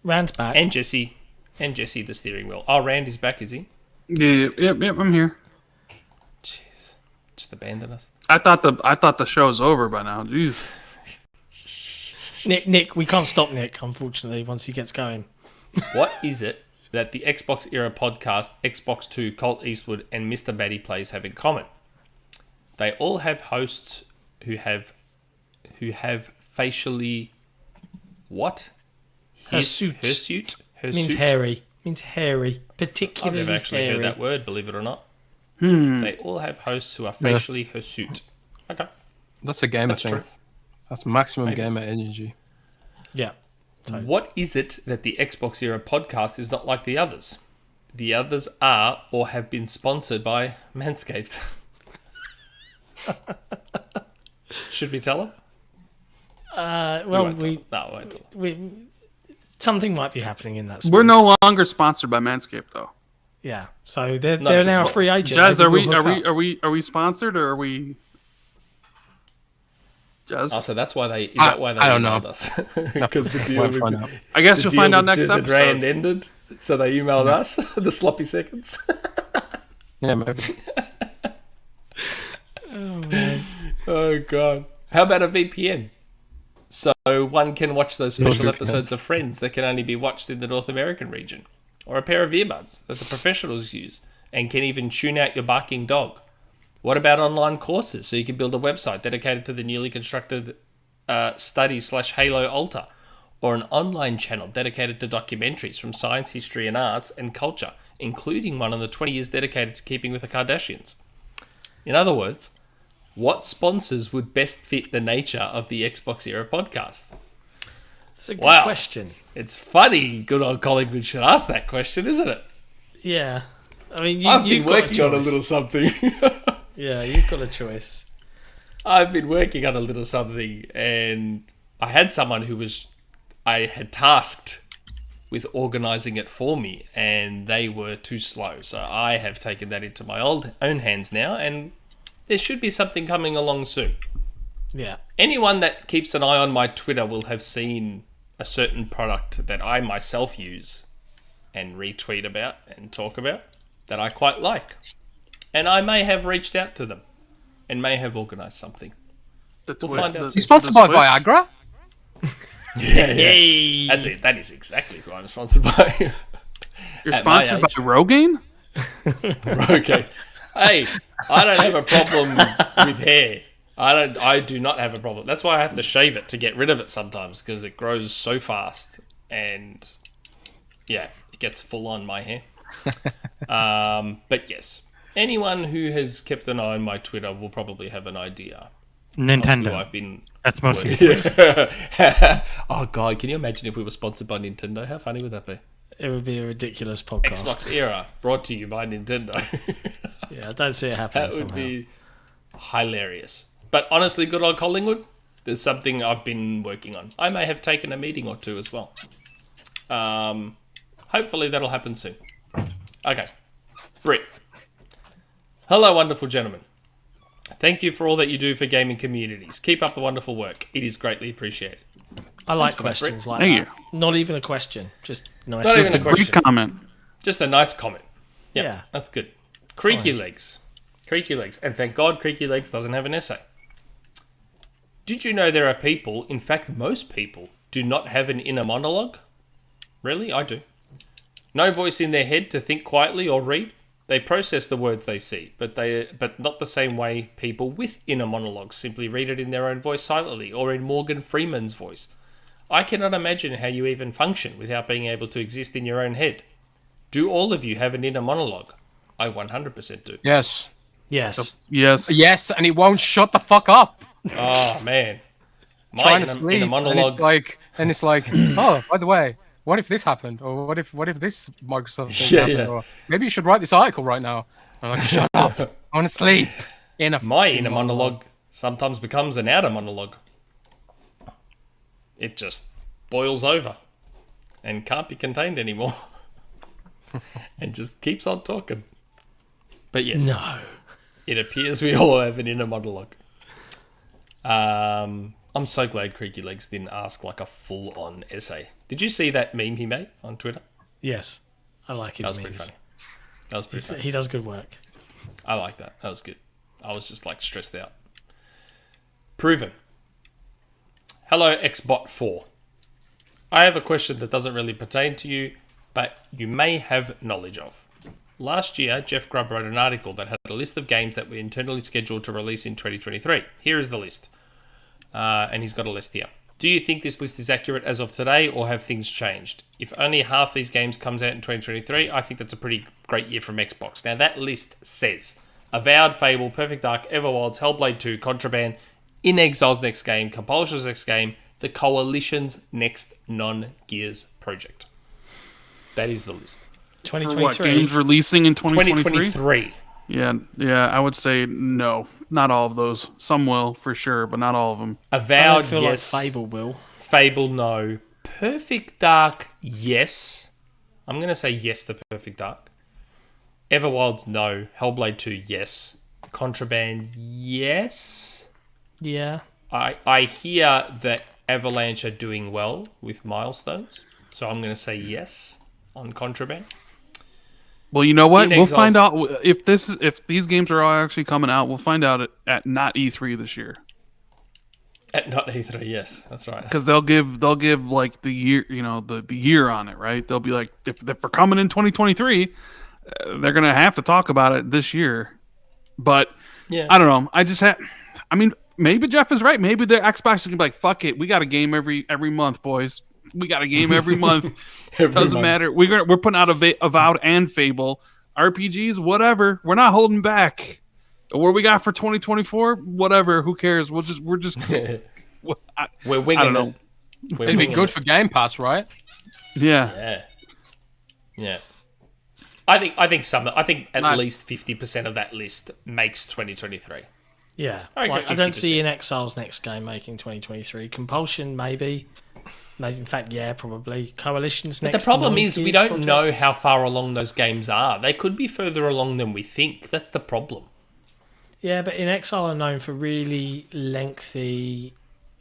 Rand's back. And Jesse. And Jesse, the steering wheel. Oh, Rand is back, is he? Yeah, yep, I'm here. Jeez. Just abandoned us. I thought the show's over by now. Jeez. Nick, we can't stop Nick, unfortunately, once he gets going. What is it that the Xbox Era podcast, Xbox 2, Colt Eastwood, and Mr. Batty Plays have in common? They all have hosts who have facially what? Hirsute. Hirsute? Means hairy. Means hairy. I've Particularly never actually hairy. heard that word, believe it or not. They all have hosts who are facially hirsute. Okay. That's a gamer That's thing. true. That's maximum Maybe. gamer energy. Yeah. Totes. What is it that the Xbox Era podcast is not like the others? The others are or have been sponsored by Manscaped. Should we tell them? Well, No, I won't tell them. we something might be happening in that space. We're no longer sponsored by Manscaped, though. Yeah. So they're No, they're it's now a not. free agent. Jez, Maybe we'll hook up. are we sponsored or are we? Jez, Oh, so that's why they. Is that why they I don't know. emailed us? Because the deal Won't with find out. I guess you'll find out next Jez and Rand episode. ended, so they emailed us the sloppy seconds. Yeah, maybe. Oh god! How about a VPN? So one can watch those special VPN. episodes of Friends that can only be watched in the North American region, or a pair of earbuds that the professionals use, and can even tune out your barking dog. What about online courses so you can build a website dedicated to the newly constructed study/Halo altar, or an online channel dedicated to documentaries from science, history, and arts and culture, including one on the 20 years dedicated to keeping with the Kardashians? In other words, what sponsors would best fit the nature of the Xbox Era podcast? It's a good Wow. question. It's funny good old Collingwood should ask that question, isn't it? Yeah. I mean, I've you've been got working on a choice. little something. Yeah, you've got a choice. I've been working on a little something, and I had someone I had tasked with organising it for me, and they were too slow. So I have taken that into my own hands now, and there should be something coming along soon. Yeah. Anyone that keeps an eye on my Twitter will have seen a certain product that I myself use and retweet about and talk about that I quite like. And I may have reached out to them and may have organised something. We'll find out. You sponsored by Switch? Viagra? Hey. That's it. That is exactly who I'm sponsored by. You're At my sponsored by age. Rogaine? Okay. Hey, I don't have a problem with hair. I do not have a problem. That's why I have to shave it to get rid of it sometimes, because it grows so fast, and yeah, it gets full on my hair. But yes, anyone who has kept an eye on my Twitter will probably have an idea. Nintendo. I've been. That's most Well, people. Oh god, can you imagine if we were sponsored by Nintendo? How funny would that be? It would be a ridiculous podcast. XboxEra brought to you by Nintendo. Yeah, I don't see it happening That would somehow. be hilarious. But honestly, good old Collingwood, there's something I've been working on. I may have taken a meeting or two as well. Hopefully that'll happen soon. Okay. Britt. Hello, wonderful gentlemen. Thank you for all that you do for gaming communities. Keep up the wonderful work. It is greatly appreciated. I like for that, questions like Thank that. Not even a question, just nice. Not even Just a a brief question. comment. Just a nice comment. Yep, Yeah. that's good. Creaky Fine. Legs. Creaky Legs. And thank God Creaky Legs doesn't have an essay. Did you know there are people, in fact most people, do not have an inner monologue? Really? I do. No voice in their head to think quietly or read? They process the words they see, but not the same way people with inner monologues simply read it in their own voice silently or in Morgan Freeman's voice. I cannot imagine how you even function without being able to exist in your own head. Do all of you have an inner monologue? I 100% do. Yes. Yes. Yes. Yes, and it won't shut the fuck up. Oh, man. My Trying to inner sleep, monologue... and it's like, oh, by the way, what if this happened, or what if this Microsoft thing Yeah, happened, yeah. or maybe you should write this article right now. I'm like, shut up, I want to sleep. My inner monologue sometimes becomes an outer monologue. It just boils over and can't be contained anymore. And just keeps on talking. But yes, No. it appears we all have an inner monologue. I'm so glad Creaky Legs didn't ask like a full-on essay. Did you see that meme he made on Twitter? Yes. I like his That was pretty memes. funny. That was pretty funny. He does good work. I like that. That was good. I was just like stressed out. Proven. Hello, Xbot4. I have a question that doesn't really pertain to you, but you may have knowledge of. Last year, Jeff Grubb wrote an article that had a list of games that were internally scheduled to release in 2023. Here is the list. And he's got a list here. Do you think this list is accurate as of today, or have things changed? If only half these games comes out in 2023, I think that's a pretty great year from Xbox. Now, that list says Avowed, Fable, Perfect Dark, Everwilds, Hellblade 2, Contraband, In Exile's next game, Compulsion's next game, the Coalition's next non-Gears project. That is the list. For 2023. what, games releasing in 2023? 2023. Yeah, I would say no. Not all of those. Some will, for sure, but not all of them. I Avowed, don't feel yes. like Fable will. Fable, no. Perfect Dark, yes. I'm going to say yes to Perfect Dark. Everwilds, no. Hellblade 2, yes. Contraband, yes. Yeah. I hear that Avalanche are doing well with milestones, so I'm going to say yes on Contraband. Well, you know what? In We'll Exile's- find out if these games are all actually coming out. We'll find out at not E3 this year, At not E3, yes, that's right. because they'll give like the year, the year on it, right? They'll be like, if they're coming in 2023, they're gonna have to talk about it this year. But Yeah. I don't know. I mean, maybe Jeff is right. Maybe the Xbox is gonna be like, fuck it, we got a game every month, boys. We got a game every month. Doesn't matter. We're putting out Avowed and Fable RPGs, whatever. We're not holding back. What we got for 2024, whatever. Who cares? We're just We're I winging don't know. it. We're It'd be winging good it. for Game Pass, right? Yeah. Yeah. I think at Nice. least 50% of that list makes 2023. Yeah. I reckon Like, I don't 50%. see In Exile's next game making 2023. Compulsion, maybe. Maybe, in fact, yeah, probably. Coalition's next. But the problem is we non-Gears don't know project. how far along those games are. They could be further along than we think. That's the problem. Yeah, but In Exile are known for really lengthy,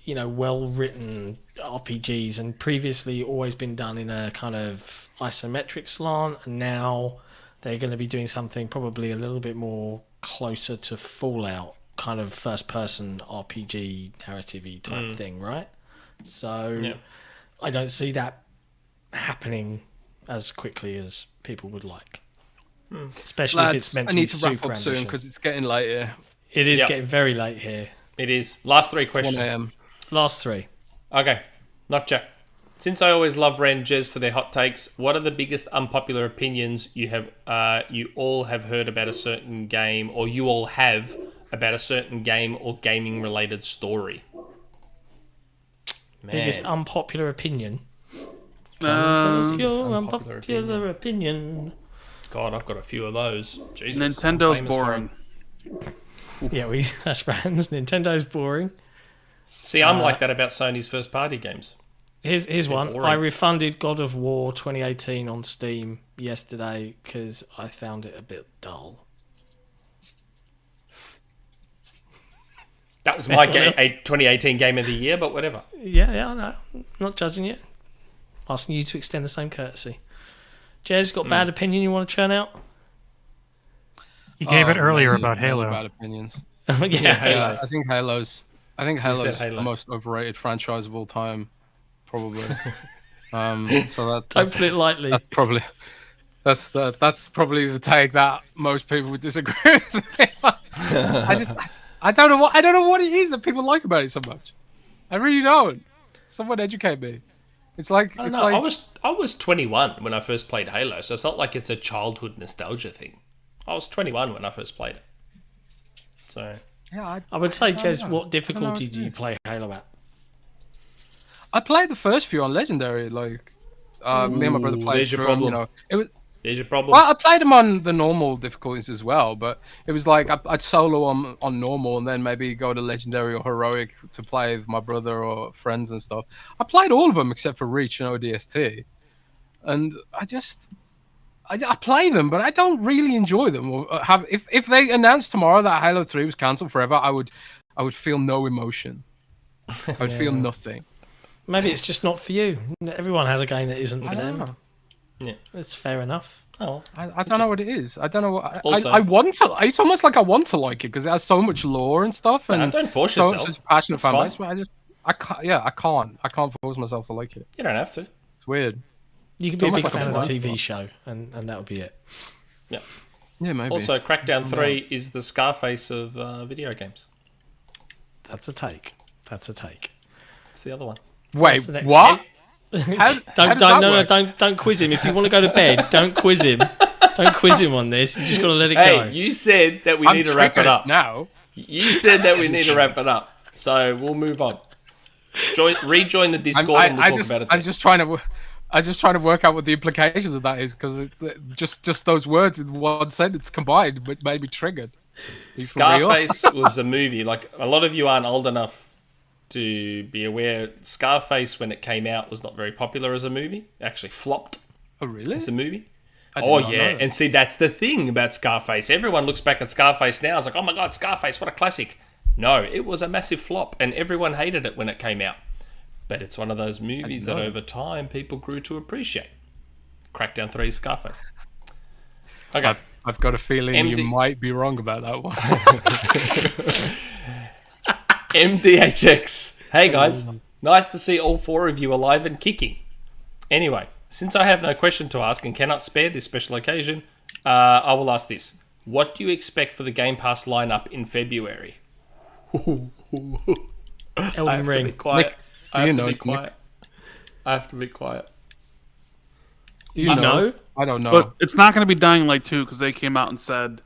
well-written RPGs, and previously always been done in a kind of isometric slant, and now they're going to be doing something probably a little bit more closer to Fallout, kind of first-person RPG narrative-y type thing, right? So Yeah. I don't see that happening as quickly as people would like. Especially if it's Lads, meant I to be need to wrap super up soon ambitious. because it's getting late here. It is Yep. getting very late here. It is. Last three 1 questions. a.m. Last three. Okay. Not Jack. Since I always love Rand Jez for their hot takes, what are the biggest unpopular opinions you all have heard about a certain game, or you all have about a certain game or gaming related story? Man. Biggest unpopular opinion. Your unpopular opinion. God, I've got a few of those. Jesus, Nintendo's boring. Yeah, that's Rand's. Nintendo's boring. See, I'm like that about Sony's first party games. Here's one. boring. I refunded God of War 2018 on Steam yesterday because I found it a bit dull. That was my game, a 2018 game of the year, but whatever. Yeah, I know. I'm not judging you. Asking you to extend the same courtesy. Jez, got bad opinion you want to churn out? You gave it earlier many- about many Halo. Bad opinions. Yeah. Halo. I think Halo's Halo. the most overrated franchise of all time, probably. So Don't that's put it lightly. that's probably the take that most people would disagree with me. I don't know what it is that people like about it so much. I really don't. Someone educate me. It's like I don't know. I was 21 when I first played Halo, so it's not like it's a childhood nostalgia thing. I was 21 when I first played it. So yeah, I would say, Jez, know. what difficulty do you play Halo at? I played the first few on Legendary. Like me and my brother played there's your through 'em, problem. It was. there's your problem. Well, I played them on the normal difficulties as well, but it was like I'd solo on normal and then maybe go to Legendary or Heroic to play with my brother or friends and stuff. I played all of them except for Reach and ODST, and I play them, but I don't really enjoy them. Or if they announced tomorrow that Halo 3 was cancelled forever, I would feel no emotion. I would feel nothing. Maybe it's just not for you. Everyone has a game that isn't for I don't them. know. Yeah. That's fair enough. Oh, I don't know what it is. I don't know what. Also- I want to. It's almost like I want to like it because it has so much lore and stuff. And don't force so, yourself. such a passionate It's fan fine. base. But I can't. Yeah, I can't force myself to like it. you don't have to. It's weird. You could be a Almost big like fan a of the life TV show, and that would be it. Yeah. Yeah, maybe. Also, Crackdown 3 is the Scarface of video games. That's a take. That's a take. It's the other one. wait, What's the next what? Don't quiz him. If you want to go to bed, don't quiz him. Don't quiz him on this. You just got to let it Hey, go. you said that we I'm need to wrap it triggered up. now. You said that we need to wrap it up. So we'll move on. Rejoin the Discord and we'll talk about it then. I'm just trying to work out what the implications of that is because just those words in one sentence combined but made me triggered. Are you for real? Scarface was a movie. Like, a lot of you aren't old enough to be aware. Scarface, when it came out, was not very popular as a movie. It actually flopped Oh really? as a movie. I did Oh not yeah, know. and see, that's the thing about Scarface. Everyone looks back at Scarface now. It's like, oh my god, Scarface, what a classic. No, it was a massive flop, and everyone hated it when it came out. But it's one of those movies that over time people grew to appreciate. Crackdown 3 Scarface. Okay. I've got a feeling MD you might be wrong about that one. MDHX. Hey guys, nice to see all four of you alive and kicking. Anyway, since I have no question to ask and cannot spare this special occasion, I will ask this. What do you expect for the Game Pass lineup in February? Elden Be Ring. quiet. Nick, I have you to know, be Nick? quiet. I have to be quiet. You know? I don't know. But it's not going to be Dying Light 2 because they came out and said,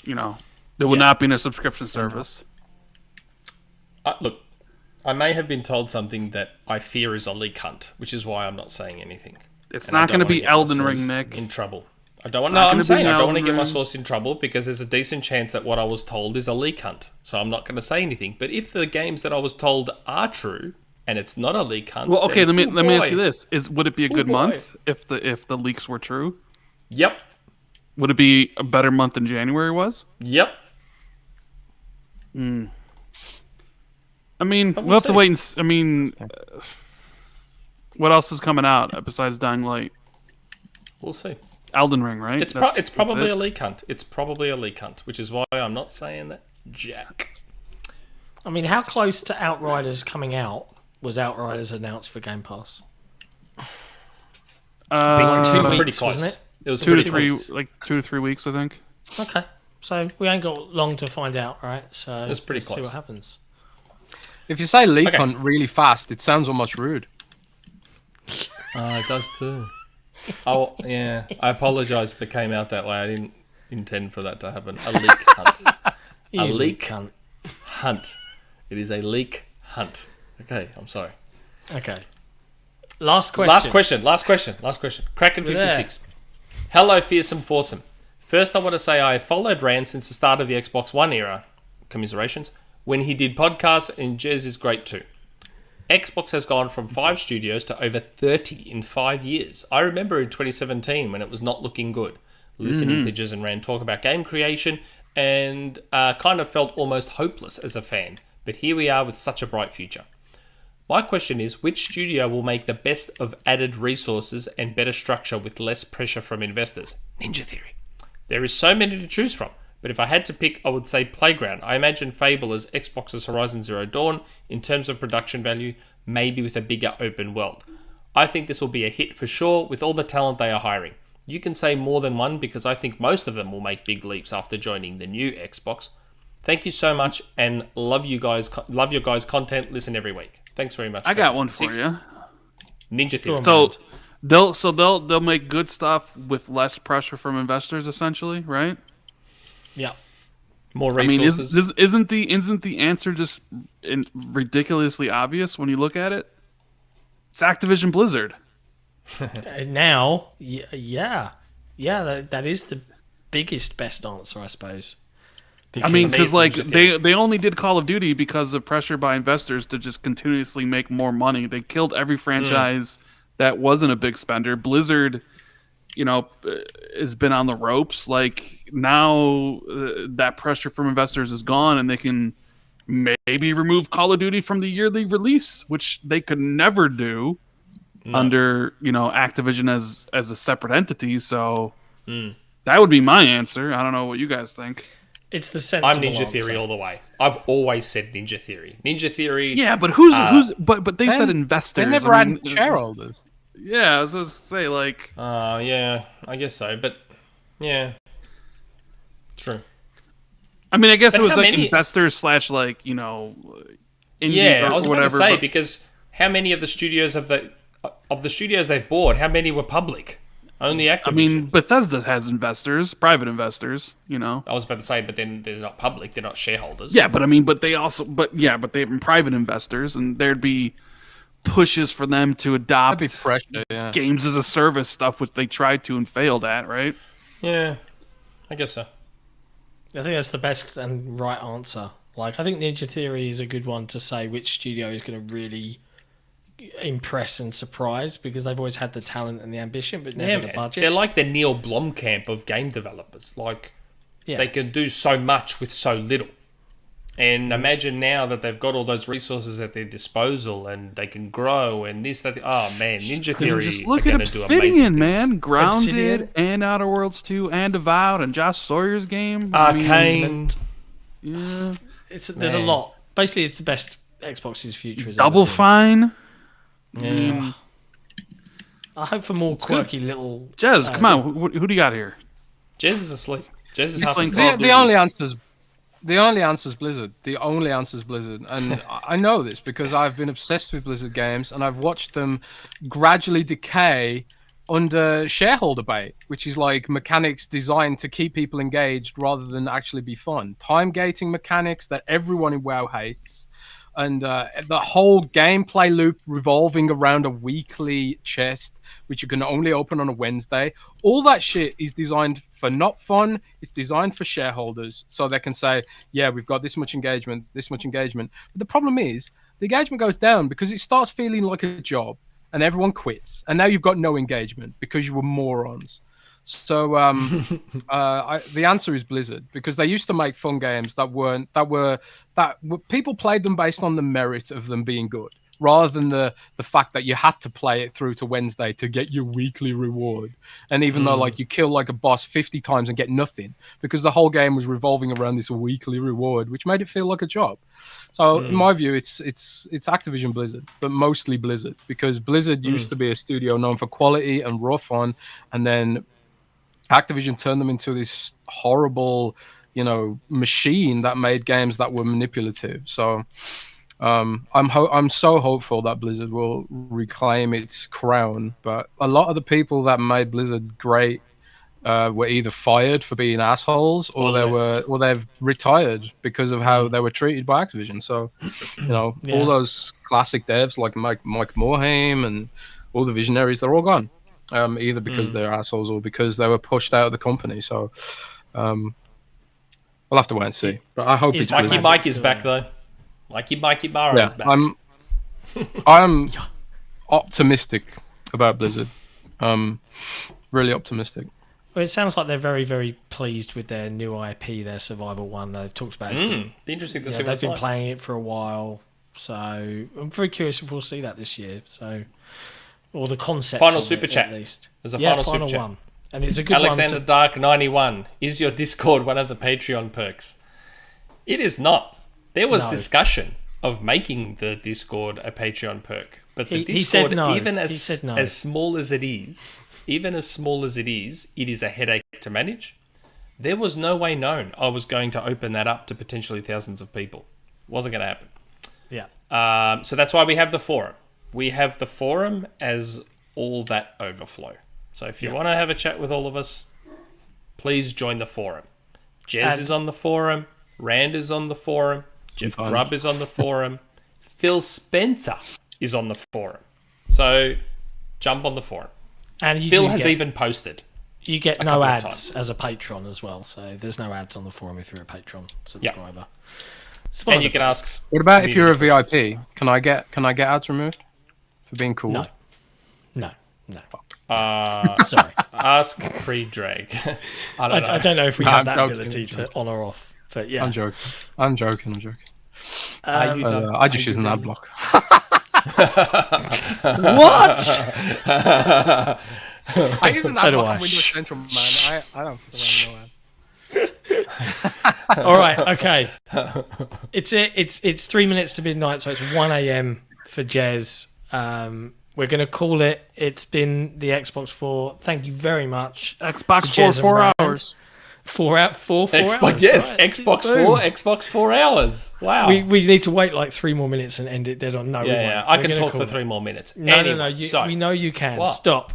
there will not be a subscription service. Look, I may have been told something that I fear is a leak hunt, which is why I'm not saying anything. It's And I not don't going to wanna be get my Elden source Ring, Nick. in trouble. I don't want. not No, gonna I'm be saying I don't want to Elden get my Ring. source in trouble because there's a decent chance that what I was told is a leak hunt. So I'm not going to say anything. But if the games that I was told are true and it's not a leak hunt, Well, okay, then, let me ask boy. you this: would it be a good boy. month if the leaks were true? Yep. Would it be a better month than January was? Yep. I mean, But we'll have to see. wait and. What else is coming out besides Dying Light? We'll see. Elden Ring, right? It's That's probably it. a leak hunt. It's probably a leak hunt, which is why I'm not saying that jack. I mean, how close to Outriders coming out was Outriders announced for Game Pass? Uh, 2 Pretty weeks, close. wasn't it? It was 2 to pretty 3, close. like 2 to 3 weeks, I think. Okay. So we ain't got long to find out, right? So It was pretty let's see close. what happens. If you say leak Okay. hunt really fast, it sounds almost rude. It does too. Oh, yeah. I apologise if it came out that way. I didn't intend for that to happen. A leak hunt. You A leak cunt. hunt. It is a leak hunt. Okay, I'm sorry. Okay. Last question. Last question. Kraken 56. Hello, fearsome foursome. First, I want to say I have followed Rand since the start of the Xbox One era. Commiserations. When he did podcasts, and Jez is great too. Xbox has gone from 5 studios to over 30 in 5 years. I remember in 2017 when it was not looking good, listening to Jez and Rand talk about game creation and kind of felt almost hopeless as a fan. But here we are with such a bright future. My question is, which studio will make the best of added resources and better structure with less pressure from investors? Ninja Theory. There is so many to choose from, but if I had to pick, I would say Playground. I imagine Fable as Xbox's Horizon Zero Dawn in terms of production value, maybe with a bigger open world. I think this will be a hit for sure with all the talent they are hiring. You can say more than one because I think most of them will make big leaps after joining the new Xbox. Thank you so much and love you guys. Love your guys' content. Listen every week. Thanks very much. I got one for you. Ninja Theory. So they'll make good stuff with less pressure from investors, essentially, right? Yeah. More resources. I mean, isn't the answer just ridiculously obvious when you look at it? It's Activision Blizzard. Now, yeah, that is the biggest, best answer, I suppose. Because like they only did Call of Duty because of pressure by investors to just continuously make more money. They killed every franchise that wasn't a big spender. Blizzard, has been on the ropes. Like now, that pressure from investors is gone, and they can maybe remove Call of Duty from the yearly release, which they could never do under Activision as a separate entity. So that would be my answer. I don't know what you guys think. It's the sensible I'm Ninja Theory all the way. I've always said Ninja Theory. Ninja Theory. Yeah, but but they said investors. They never had shareholders. Yeah, I was going to say like. Yeah, I guess so, but yeah, true. I mean, I guess it was like investors / like indie I was or going to whatever. say because how many of the studios the studios they've bought? How many were public? Only Activision. I mean, Bethesda has investors, private investors. I was about to say, but then they're not public; they're not shareholders. Yeah, but they have been private investors, and there'd be pushes for them to adopt games as a service stuff, which they tried to and failed at, right? Yeah, I guess so. I think that's the best and right answer. Like, I think Ninja Theory is a good one to say which studio is going to really impress and surprise, because they've always had the talent and the ambition, but never the budget. They're like the Neil Blomkamp of game developers. Like, they can do so much with so little. And imagine now that they've got all those resources at their disposal and they can grow and this, that. Oh man, Ninja Theory. Just look at Obsidian, man. Grounded and Outer Worlds 2 and Avowed and Josh Sawyer's game. Arcane. Yeah. There's a lot. Basically, it's the best Xbox's future. Double Fine. Yeah. I hope for more quirky little. Jez, come on. Who do you got here? Jez is asleep. Jez is half asleep. The only answer is Blizzard. The only answer is Blizzard. And I know this because I've been obsessed with Blizzard games and I've watched them gradually decay under shareholder bait, which is like mechanics designed to keep people engaged rather than actually be fun. Time gating mechanics that everyone in WoW hates. And the whole gameplay loop revolving around a weekly chest, which you can only open on a Wednesday. All that shit is designed for not fun. It's designed for shareholders, so they can say, yeah, we've got this much engagement, this much engagement. But the problem is, the engagement goes down because it starts feeling like a job, and everyone quits. And now you've got no engagement because you were morons. So the answer is Blizzard, because they used to make fun games that people played them based on the merit of them being good, rather than the fact that you had to play it through to Wednesday to get your weekly reward. And even though like you kill like a boss 50 times and get nothing, because the whole game was revolving around this weekly reward, which made it feel like a job. So in my view, it's Activision Blizzard, but mostly Blizzard, because Blizzard used to be a studio known for quality and raw fun, and then Activision turned them into this horrible, machine that made games that were manipulative. So I'm so hopeful that Blizzard will reclaim its crown, but a lot of the people that made Blizzard great were either fired for being assholes, or they've retired because of how they were treated by Activision. So, all those classic devs like Mike Morhaime and all the visionaries, they're all gone, either because they're assholes or because they were pushed out of the company. So, we'll have to wait and see. But I hope it's Mike is back though. Mikey Barra is back. I'm optimistic about Blizzard. Really optimistic. Well, it sounds like they're very, very pleased with their new IP, their Survival 1. They've talked about it. Be interesting to see what they've it's been like. playing it for a while, so I'm very curious if we'll see that this year. So, or the concept. Final of super it, chat. At least. There's a final super chat. One, and it's a good Alexander one. Dark 91. Is your Discord one of the Patreon perks? It is not. There was discussion of making the Discord a Patreon perk, but the Discord, he said no. even as small as it is, it is a headache to manage. There was no way known I was going to open that up to potentially thousands of people. Wasn't going to happen. Yeah. So that's why we have the forum. We have the forum as all that overflow. So if you want to have a chat with all of us, please join the forum. Jez is on the forum. Rand is on the forum. Jeff Grubb is on the forum. Phil Spencer is on the forum. So jump on the forum. And Phil has even posted. You get no ads as a patron as well. So there's no ads on the forum if you're a Patreon subscriber. Yep. And you can ask. What about if you're a VIP? Can I get ads removed for being cool? No. Sorry. Ask pre-drag. I don't know if we have that ability to on or off. But yeah, I'm joking. I just use an ad block. What? I use an ad block on Windows Central, man. I don't know. All right, okay. It's 3 minutes to midnight, so it's 1 a.m. for Jez. We're going to call it. It's been the Xbox 4. Thank you very much. Xbox 4, 4 hours. 4 hours. Yes, right? Xbox 4, Xbox 4 hours. Wow. We need to wait like 3 more minutes and end it dead on. No, yeah. I can talk for 3 more minutes. No. We know you can. What? Stop.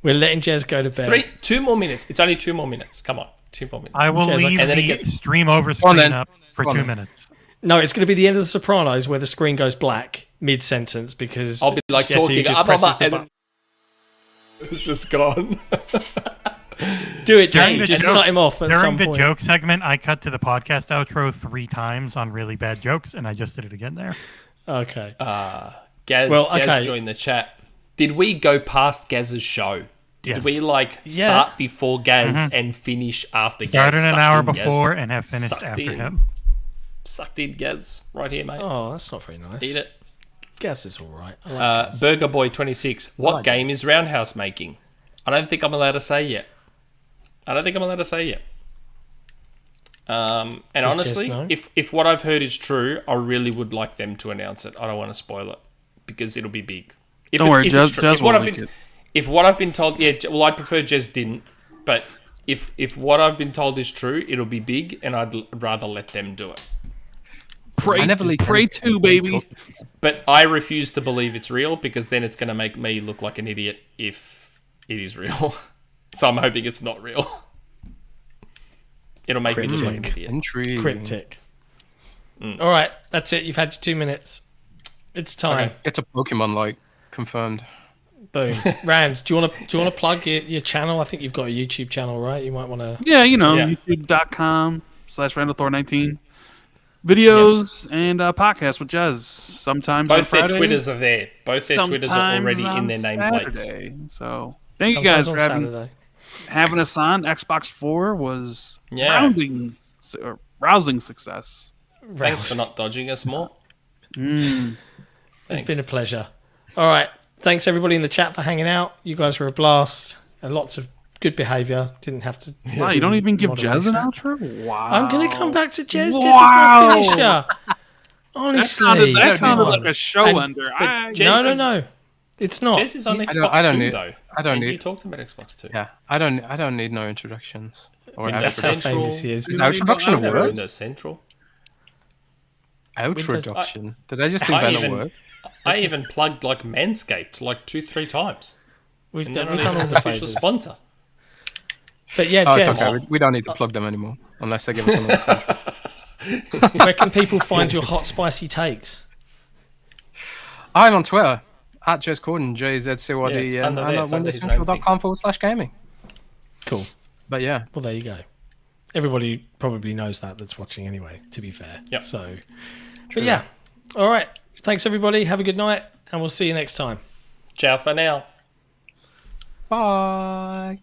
We're letting Jez go to bed. 2 more minutes. It's only 2 more minutes. Come on, 2 more minutes. I will leave the stream over screen up for 2 minutes. No, it's going to be the end of The Sopranos where the screen goes black mid-sentence because I'll be like Jesse talking, just presses the button. It's just gone. Do it, Jesse. Just cut him off at some point. During the joke segment, I cut to the podcast outro 3 times on really bad jokes, and I just did it again there. Okay. Gaz joined the chat. Did we go past Gaz's show? Did we start before Gaz and finish after Gaz? Started an hour before and have finished after him. Sucked in, Gaz. Right here, mate. Oh, that's not very nice. Eat it. Gaz is all right. I like Burger Boy 26. What game is Roundhouse making? I don't think I'm allowed to say yet. And honestly, if what I've heard is true, I really would like them to announce it. I don't want to spoil it because it'll be big. Don't worry, Jez will leak it. If what I've been told, I prefer Jez didn't. But if what I've been told is true, it'll be big, and I'd rather let them do it. Pray too, baby. But I refuse to believe it's real because then it's going to make me look like an idiot if it is real. So I'm hoping it's not real. It'll make me look like an idiot. Cryptic. All right, that's it. You've had your 2 minutes. It's time. Okay. It's a Pokemon confirmed. Boom. Rand, do you want to plug your channel? I think you've got a YouTube channel, right? You might want to. Yeah, youtube.com/RandallThor19. Videos and podcasts with Jez. Sometimes both on Friday, their Twitters are there. Both their Twitters are already in their nameplates. So thank you guys for having us on. Xbox 4 was rousing success. Thanks for not dodging us more. It's been a pleasure. All right. Thanks everybody in the chat for hanging out. You guys were a blast. And lots of good behaviour. Didn't have to. Wow, you don't even give Jez an outro? Wow. I'm going to come back to Jez. Jez is my finisher. Honestly. That sounded like a show ender. No. It's not. Jez is on Xbox 2, though. I don't need. You talked about Xbox 2. Yeah, I don't need no introductions. That's how famous he is. Is introduction a word? Windows Central. Outroduction. Did I just invent a word? I even plugged like Manscaped like 2-3 times. We've They're done not all even the an official favours. sponsor. But yeah, Oh, Jez, it's okay. We don't need to plug them anymore unless they give us another contract. where can people find your hot, spicy takes? I'm on Twitter at Jez Corden, JZCYD, Yeah, it's and under there, at it's under his name windowscentral.com/gaming. Cool. But yeah, Well, there you go. Everybody probably knows that's watching anyway, to be fair. Yep. So, but yeah. All right. Thanks, everybody. Have a good night, and we'll see you next time. Ciao for now. bye.